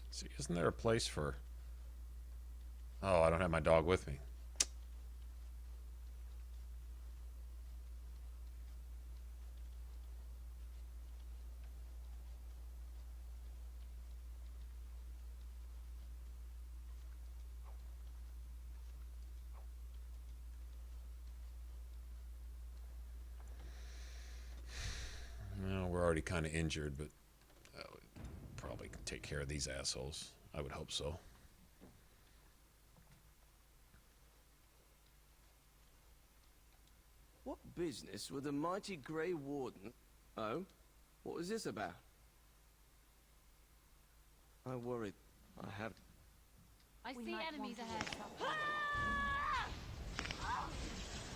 See, isn't there a place for... Oh, I don't have my dog with me. Well, we're already kind of injured, but probably can take care of these assholes. I would hope so. What business would the mighty Grey Warden... Oh? What was this about? I worried. I have... I see enemies ahead.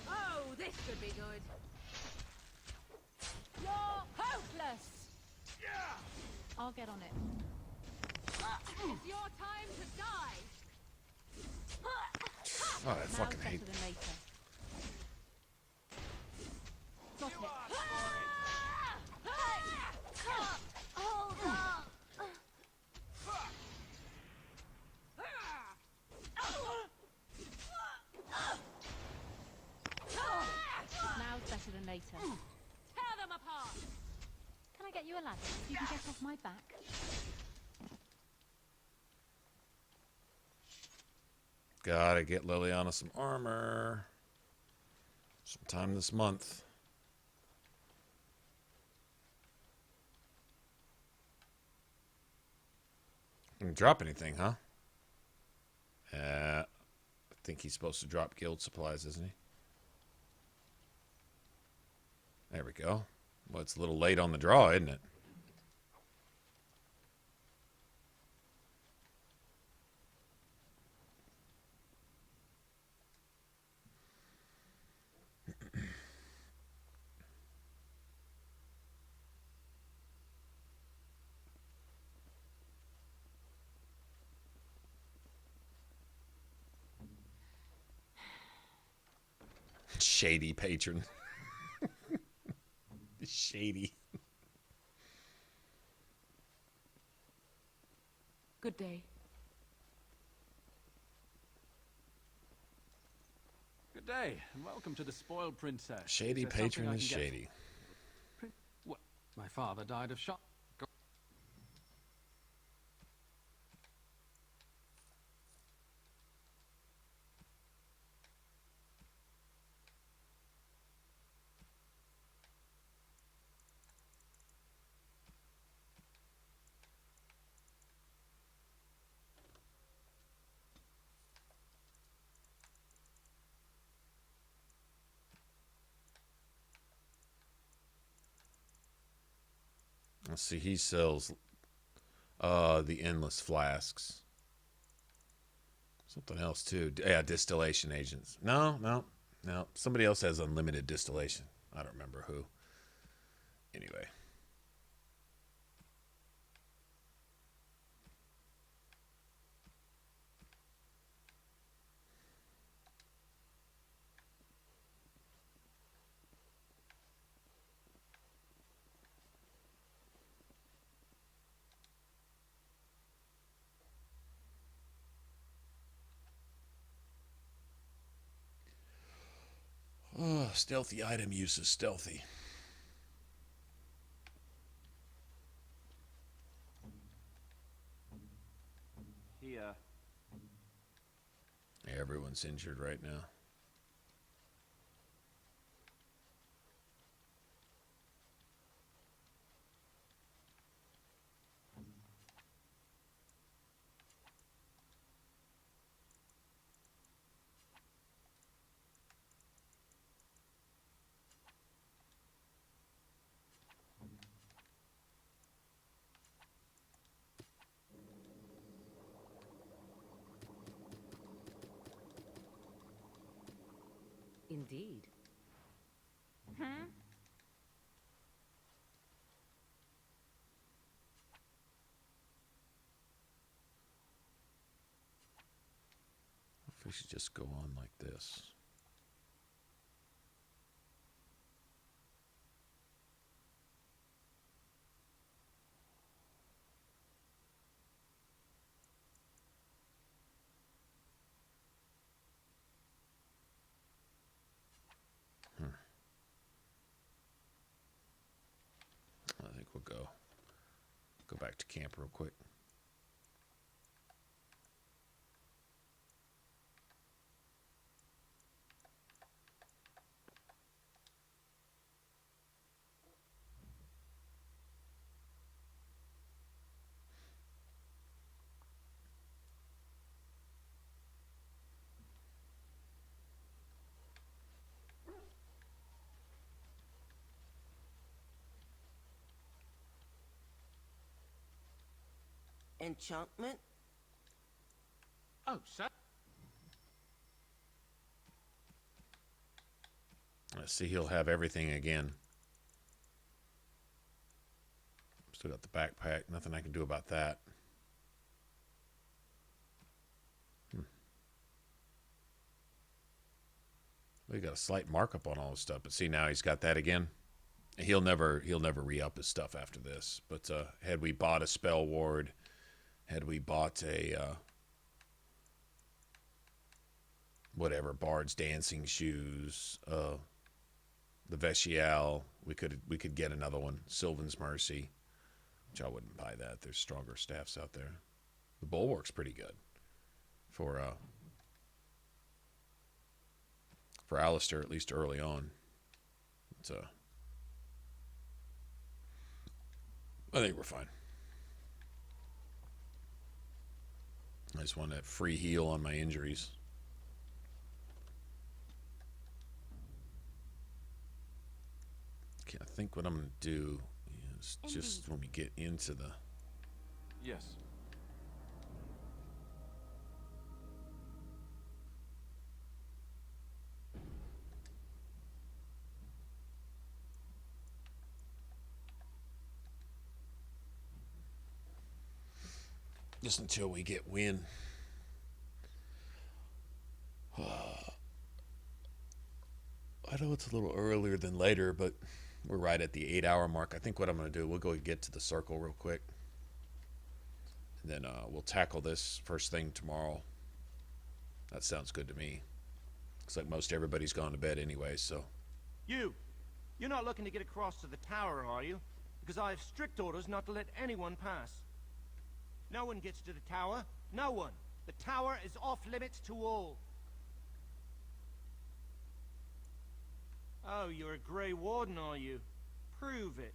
Oh, this could be good. You're hopeless! I'll get on it. It's your time to die. Oh, I fucking hate Better than later. Got it. Hold on. Now's better than later. Tear them apart. Can I get you a ladder so you can get off my back? Gotta get Liliana some armor. Sometime this month. Didn't drop anything, huh? I think he's supposed to drop guild supplies, isn't he? There we go. Well, it's a little late on the draw, isn't it? Shady patron. Shady. Good day. Good day, and welcome to the Spoiled Princess. Shady Is there patron something I is can get shady. What? My father died of shock. Let's see, he sells the endless flasks. Something else too. Yeah, distillation agents. No. Somebody else has unlimited distillation. I don't remember who. Anyway. Oh, stealthy item use is stealthy. Here. Everyone's injured right now. Indeed. Hmm? If we should just go on like this. I think we'll go back to camp real quick. Enchantment? Oh, sir. I see he'll have everything again. Still got the backpack. Nothing I can do about that. We got a slight markup on all his stuff, but see now he's got that again. He'll never re-up his stuff after this. But had we bought a spell ward, had we bought a whatever, Bard's Dancing Shoes, the Veshial, we could get another one, Sylvan's Mercy, which I wouldn't buy that. There's stronger staffs out there. The Bulwark's pretty good for Alistair, at least early on. It's I think we're fine. I just want that free heal on my injuries. Okay, I think what I'm going to do is just when we get into the... Yes. Just until we get wind. I know it's a little earlier than later, but we're right at the 8-hour mark. I think what I'm going to do, we'll go get to the circle real quick. And then we'll tackle this first thing tomorrow. That sounds good to me. Looks like most everybody's gone to bed anyway, so. You're not looking to get across to the tower, are you? Because I have strict orders not to let anyone pass. No one gets to the tower. No one. The tower is off limits to all. Oh, you're a Grey Warden, are you? Prove it.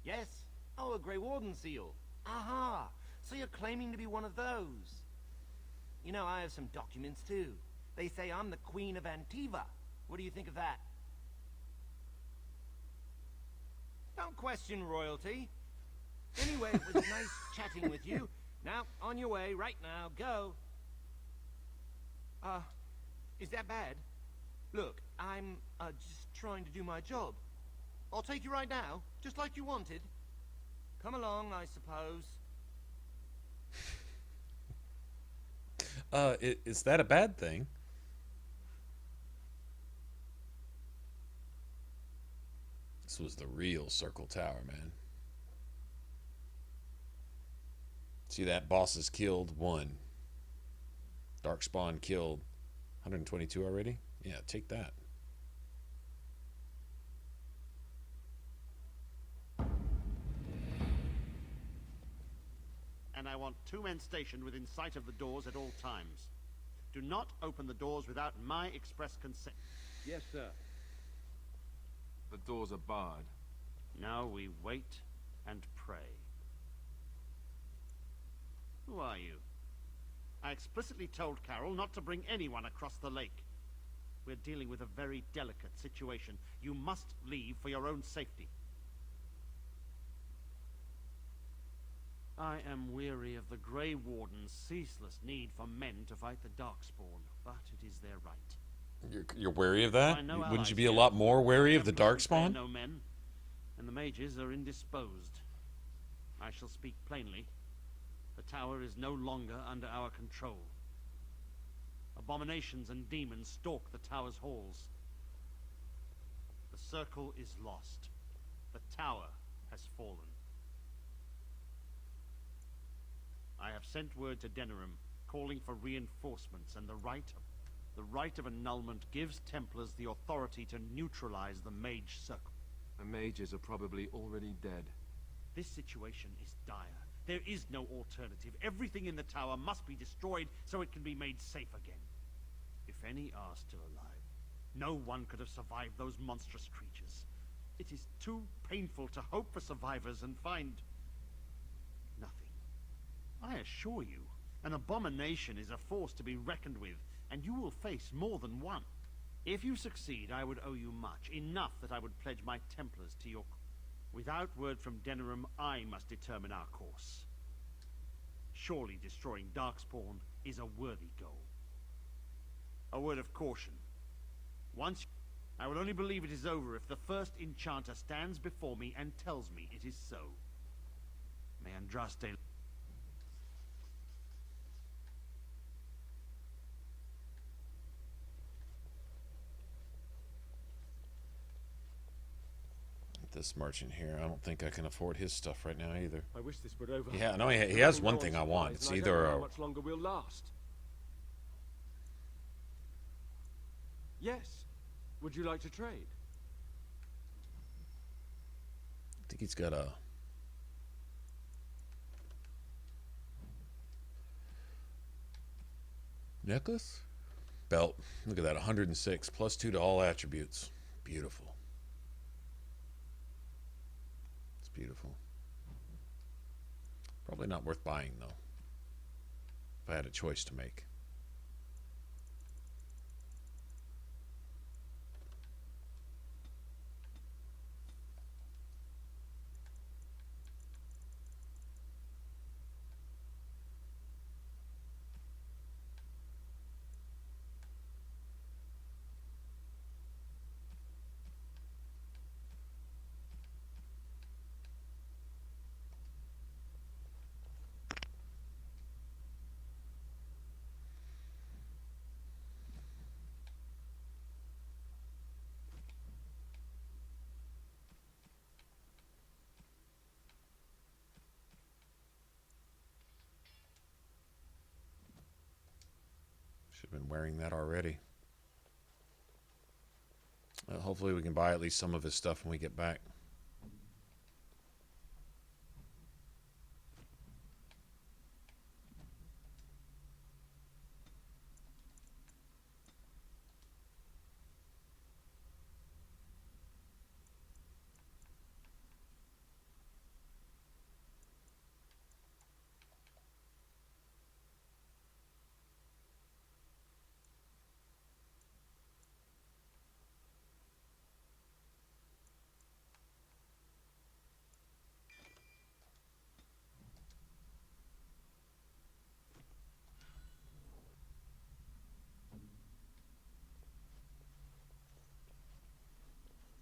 Yes? Oh, a Grey Warden seal. Aha! So you're claiming to be one of those. You know, I have some documents, too. They say I'm the Queen of Antiva. What do you think of that? Don't question royalty. Anyway, it was nice chatting with you. Now, on your way, right now, go. Is that bad? Look, I'm, just trying to do my job. I'll take you right now, just like you wanted. Come along, I suppose. Is that a bad thing? This was the real Circle Tower, man. See that? Bosses killed, 1. Darkspawn killed. 122 already? Yeah, take that. And I want 2 men stationed within sight of the doors at all times. Do not open the doors without my express consent. Yes, sir. The doors are barred. Now we wait and pray. Who are you? I explicitly told Carol not to bring anyone across the lake. We're dealing with a very delicate situation. You must leave for your own safety. I am weary of the Grey Warden's ceaseless need for men to fight the Darkspawn, but it is their right. You're wary of that? Find no Wouldn't allies you be a here. lot more wary of the Templars can spare Darkspawn? No men, and the mages are indisposed. I shall speak plainly. The tower is no longer under our control. Abominations and demons stalk the tower's halls. The circle is lost. The tower has fallen. I have sent word to Denerim, calling for reinforcements, and the right of annulment gives Templars the authority to neutralize the mage circle. The mages are probably already dead. This situation is dire. There is no alternative. Everything in the tower must be destroyed so it can be made safe again. If any are still alive, no one could have survived those monstrous creatures. It is too painful to hope for survivors and find nothing. I assure you, an abomination is a force to be reckoned with, and you will face more than one. If you succeed, I would owe you much, enough that I would pledge my Templars to your... Without word from Denerim, I must determine our course. Surely destroying Darkspawn is a worthy goal. A word of caution. Once... I will only believe it is over if the first enchanter stands before me and tells me it is so. May Andraste... This merchant here, I don't think I can afford his stuff right now either. I wish this were over. Yeah, no, he has one thing I want. It's either how much longer we'll last. Yes. Would you like to trade? I think he's got a... necklace? Belt. Look at that, 106, plus 2 to all attributes. Beautiful. It's beautiful. Probably not worth buying, though, if I had a choice to make. Should have been wearing that already. Hopefully we can buy at least some of his stuff when we get back.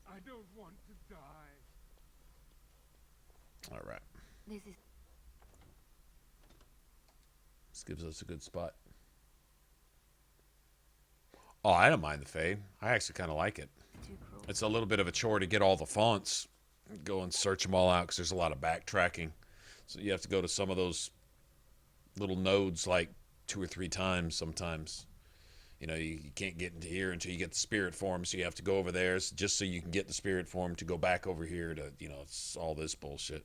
I don't want to die. All right. This is... This gives us a good spot. Oh, I don't mind the fade. I actually kind of like it. It's a little bit of a chore to get all the fonts. Go and search them all out because there's a lot of backtracking. So you have to go to some of those little nodes like 2 or 3 times sometimes. You know, you can't get into here until you get the spirit form, so you have to go over there just so you can get the spirit form to go back over here to, you know, it's all this bullshit.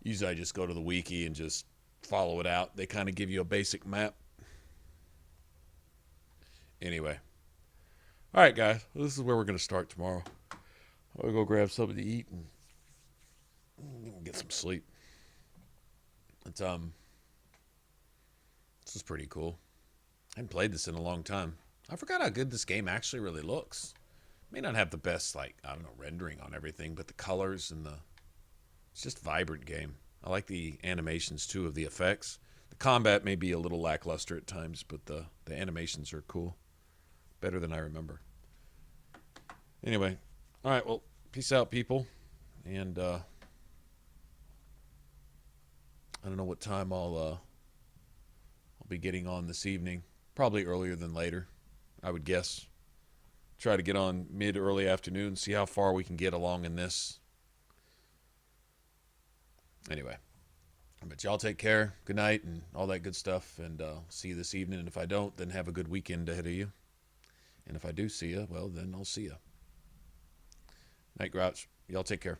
Usually I just go to the wiki and just follow it out. They kind of give you a basic map. Anyway. All right, guys. This is where we're going to start tomorrow. I'm going to go grab something to eat and get some sleep. But, this is pretty cool. I haven't played this in a long time. I forgot how good this game actually really looks. It may not have the best, like, I don't know, rendering on everything, but the colors and the... It's just a vibrant game. I like the animations, too, of the effects. The combat may be a little lackluster at times, but the animations are cool. Better than I remember. Anyway, all right, well, peace out, people. And I don't know what time I'll be getting on this evening. Probably earlier than later, I would guess. Try to get on mid-early afternoon, see how far we can get along in this. Anyway, but y'all take care. Good night and all that good stuff. And see you this evening. And if I don't, then have a good weekend ahead of you. And if I do see you, well, then I'll see you. Night, Grouch. Y'all take care.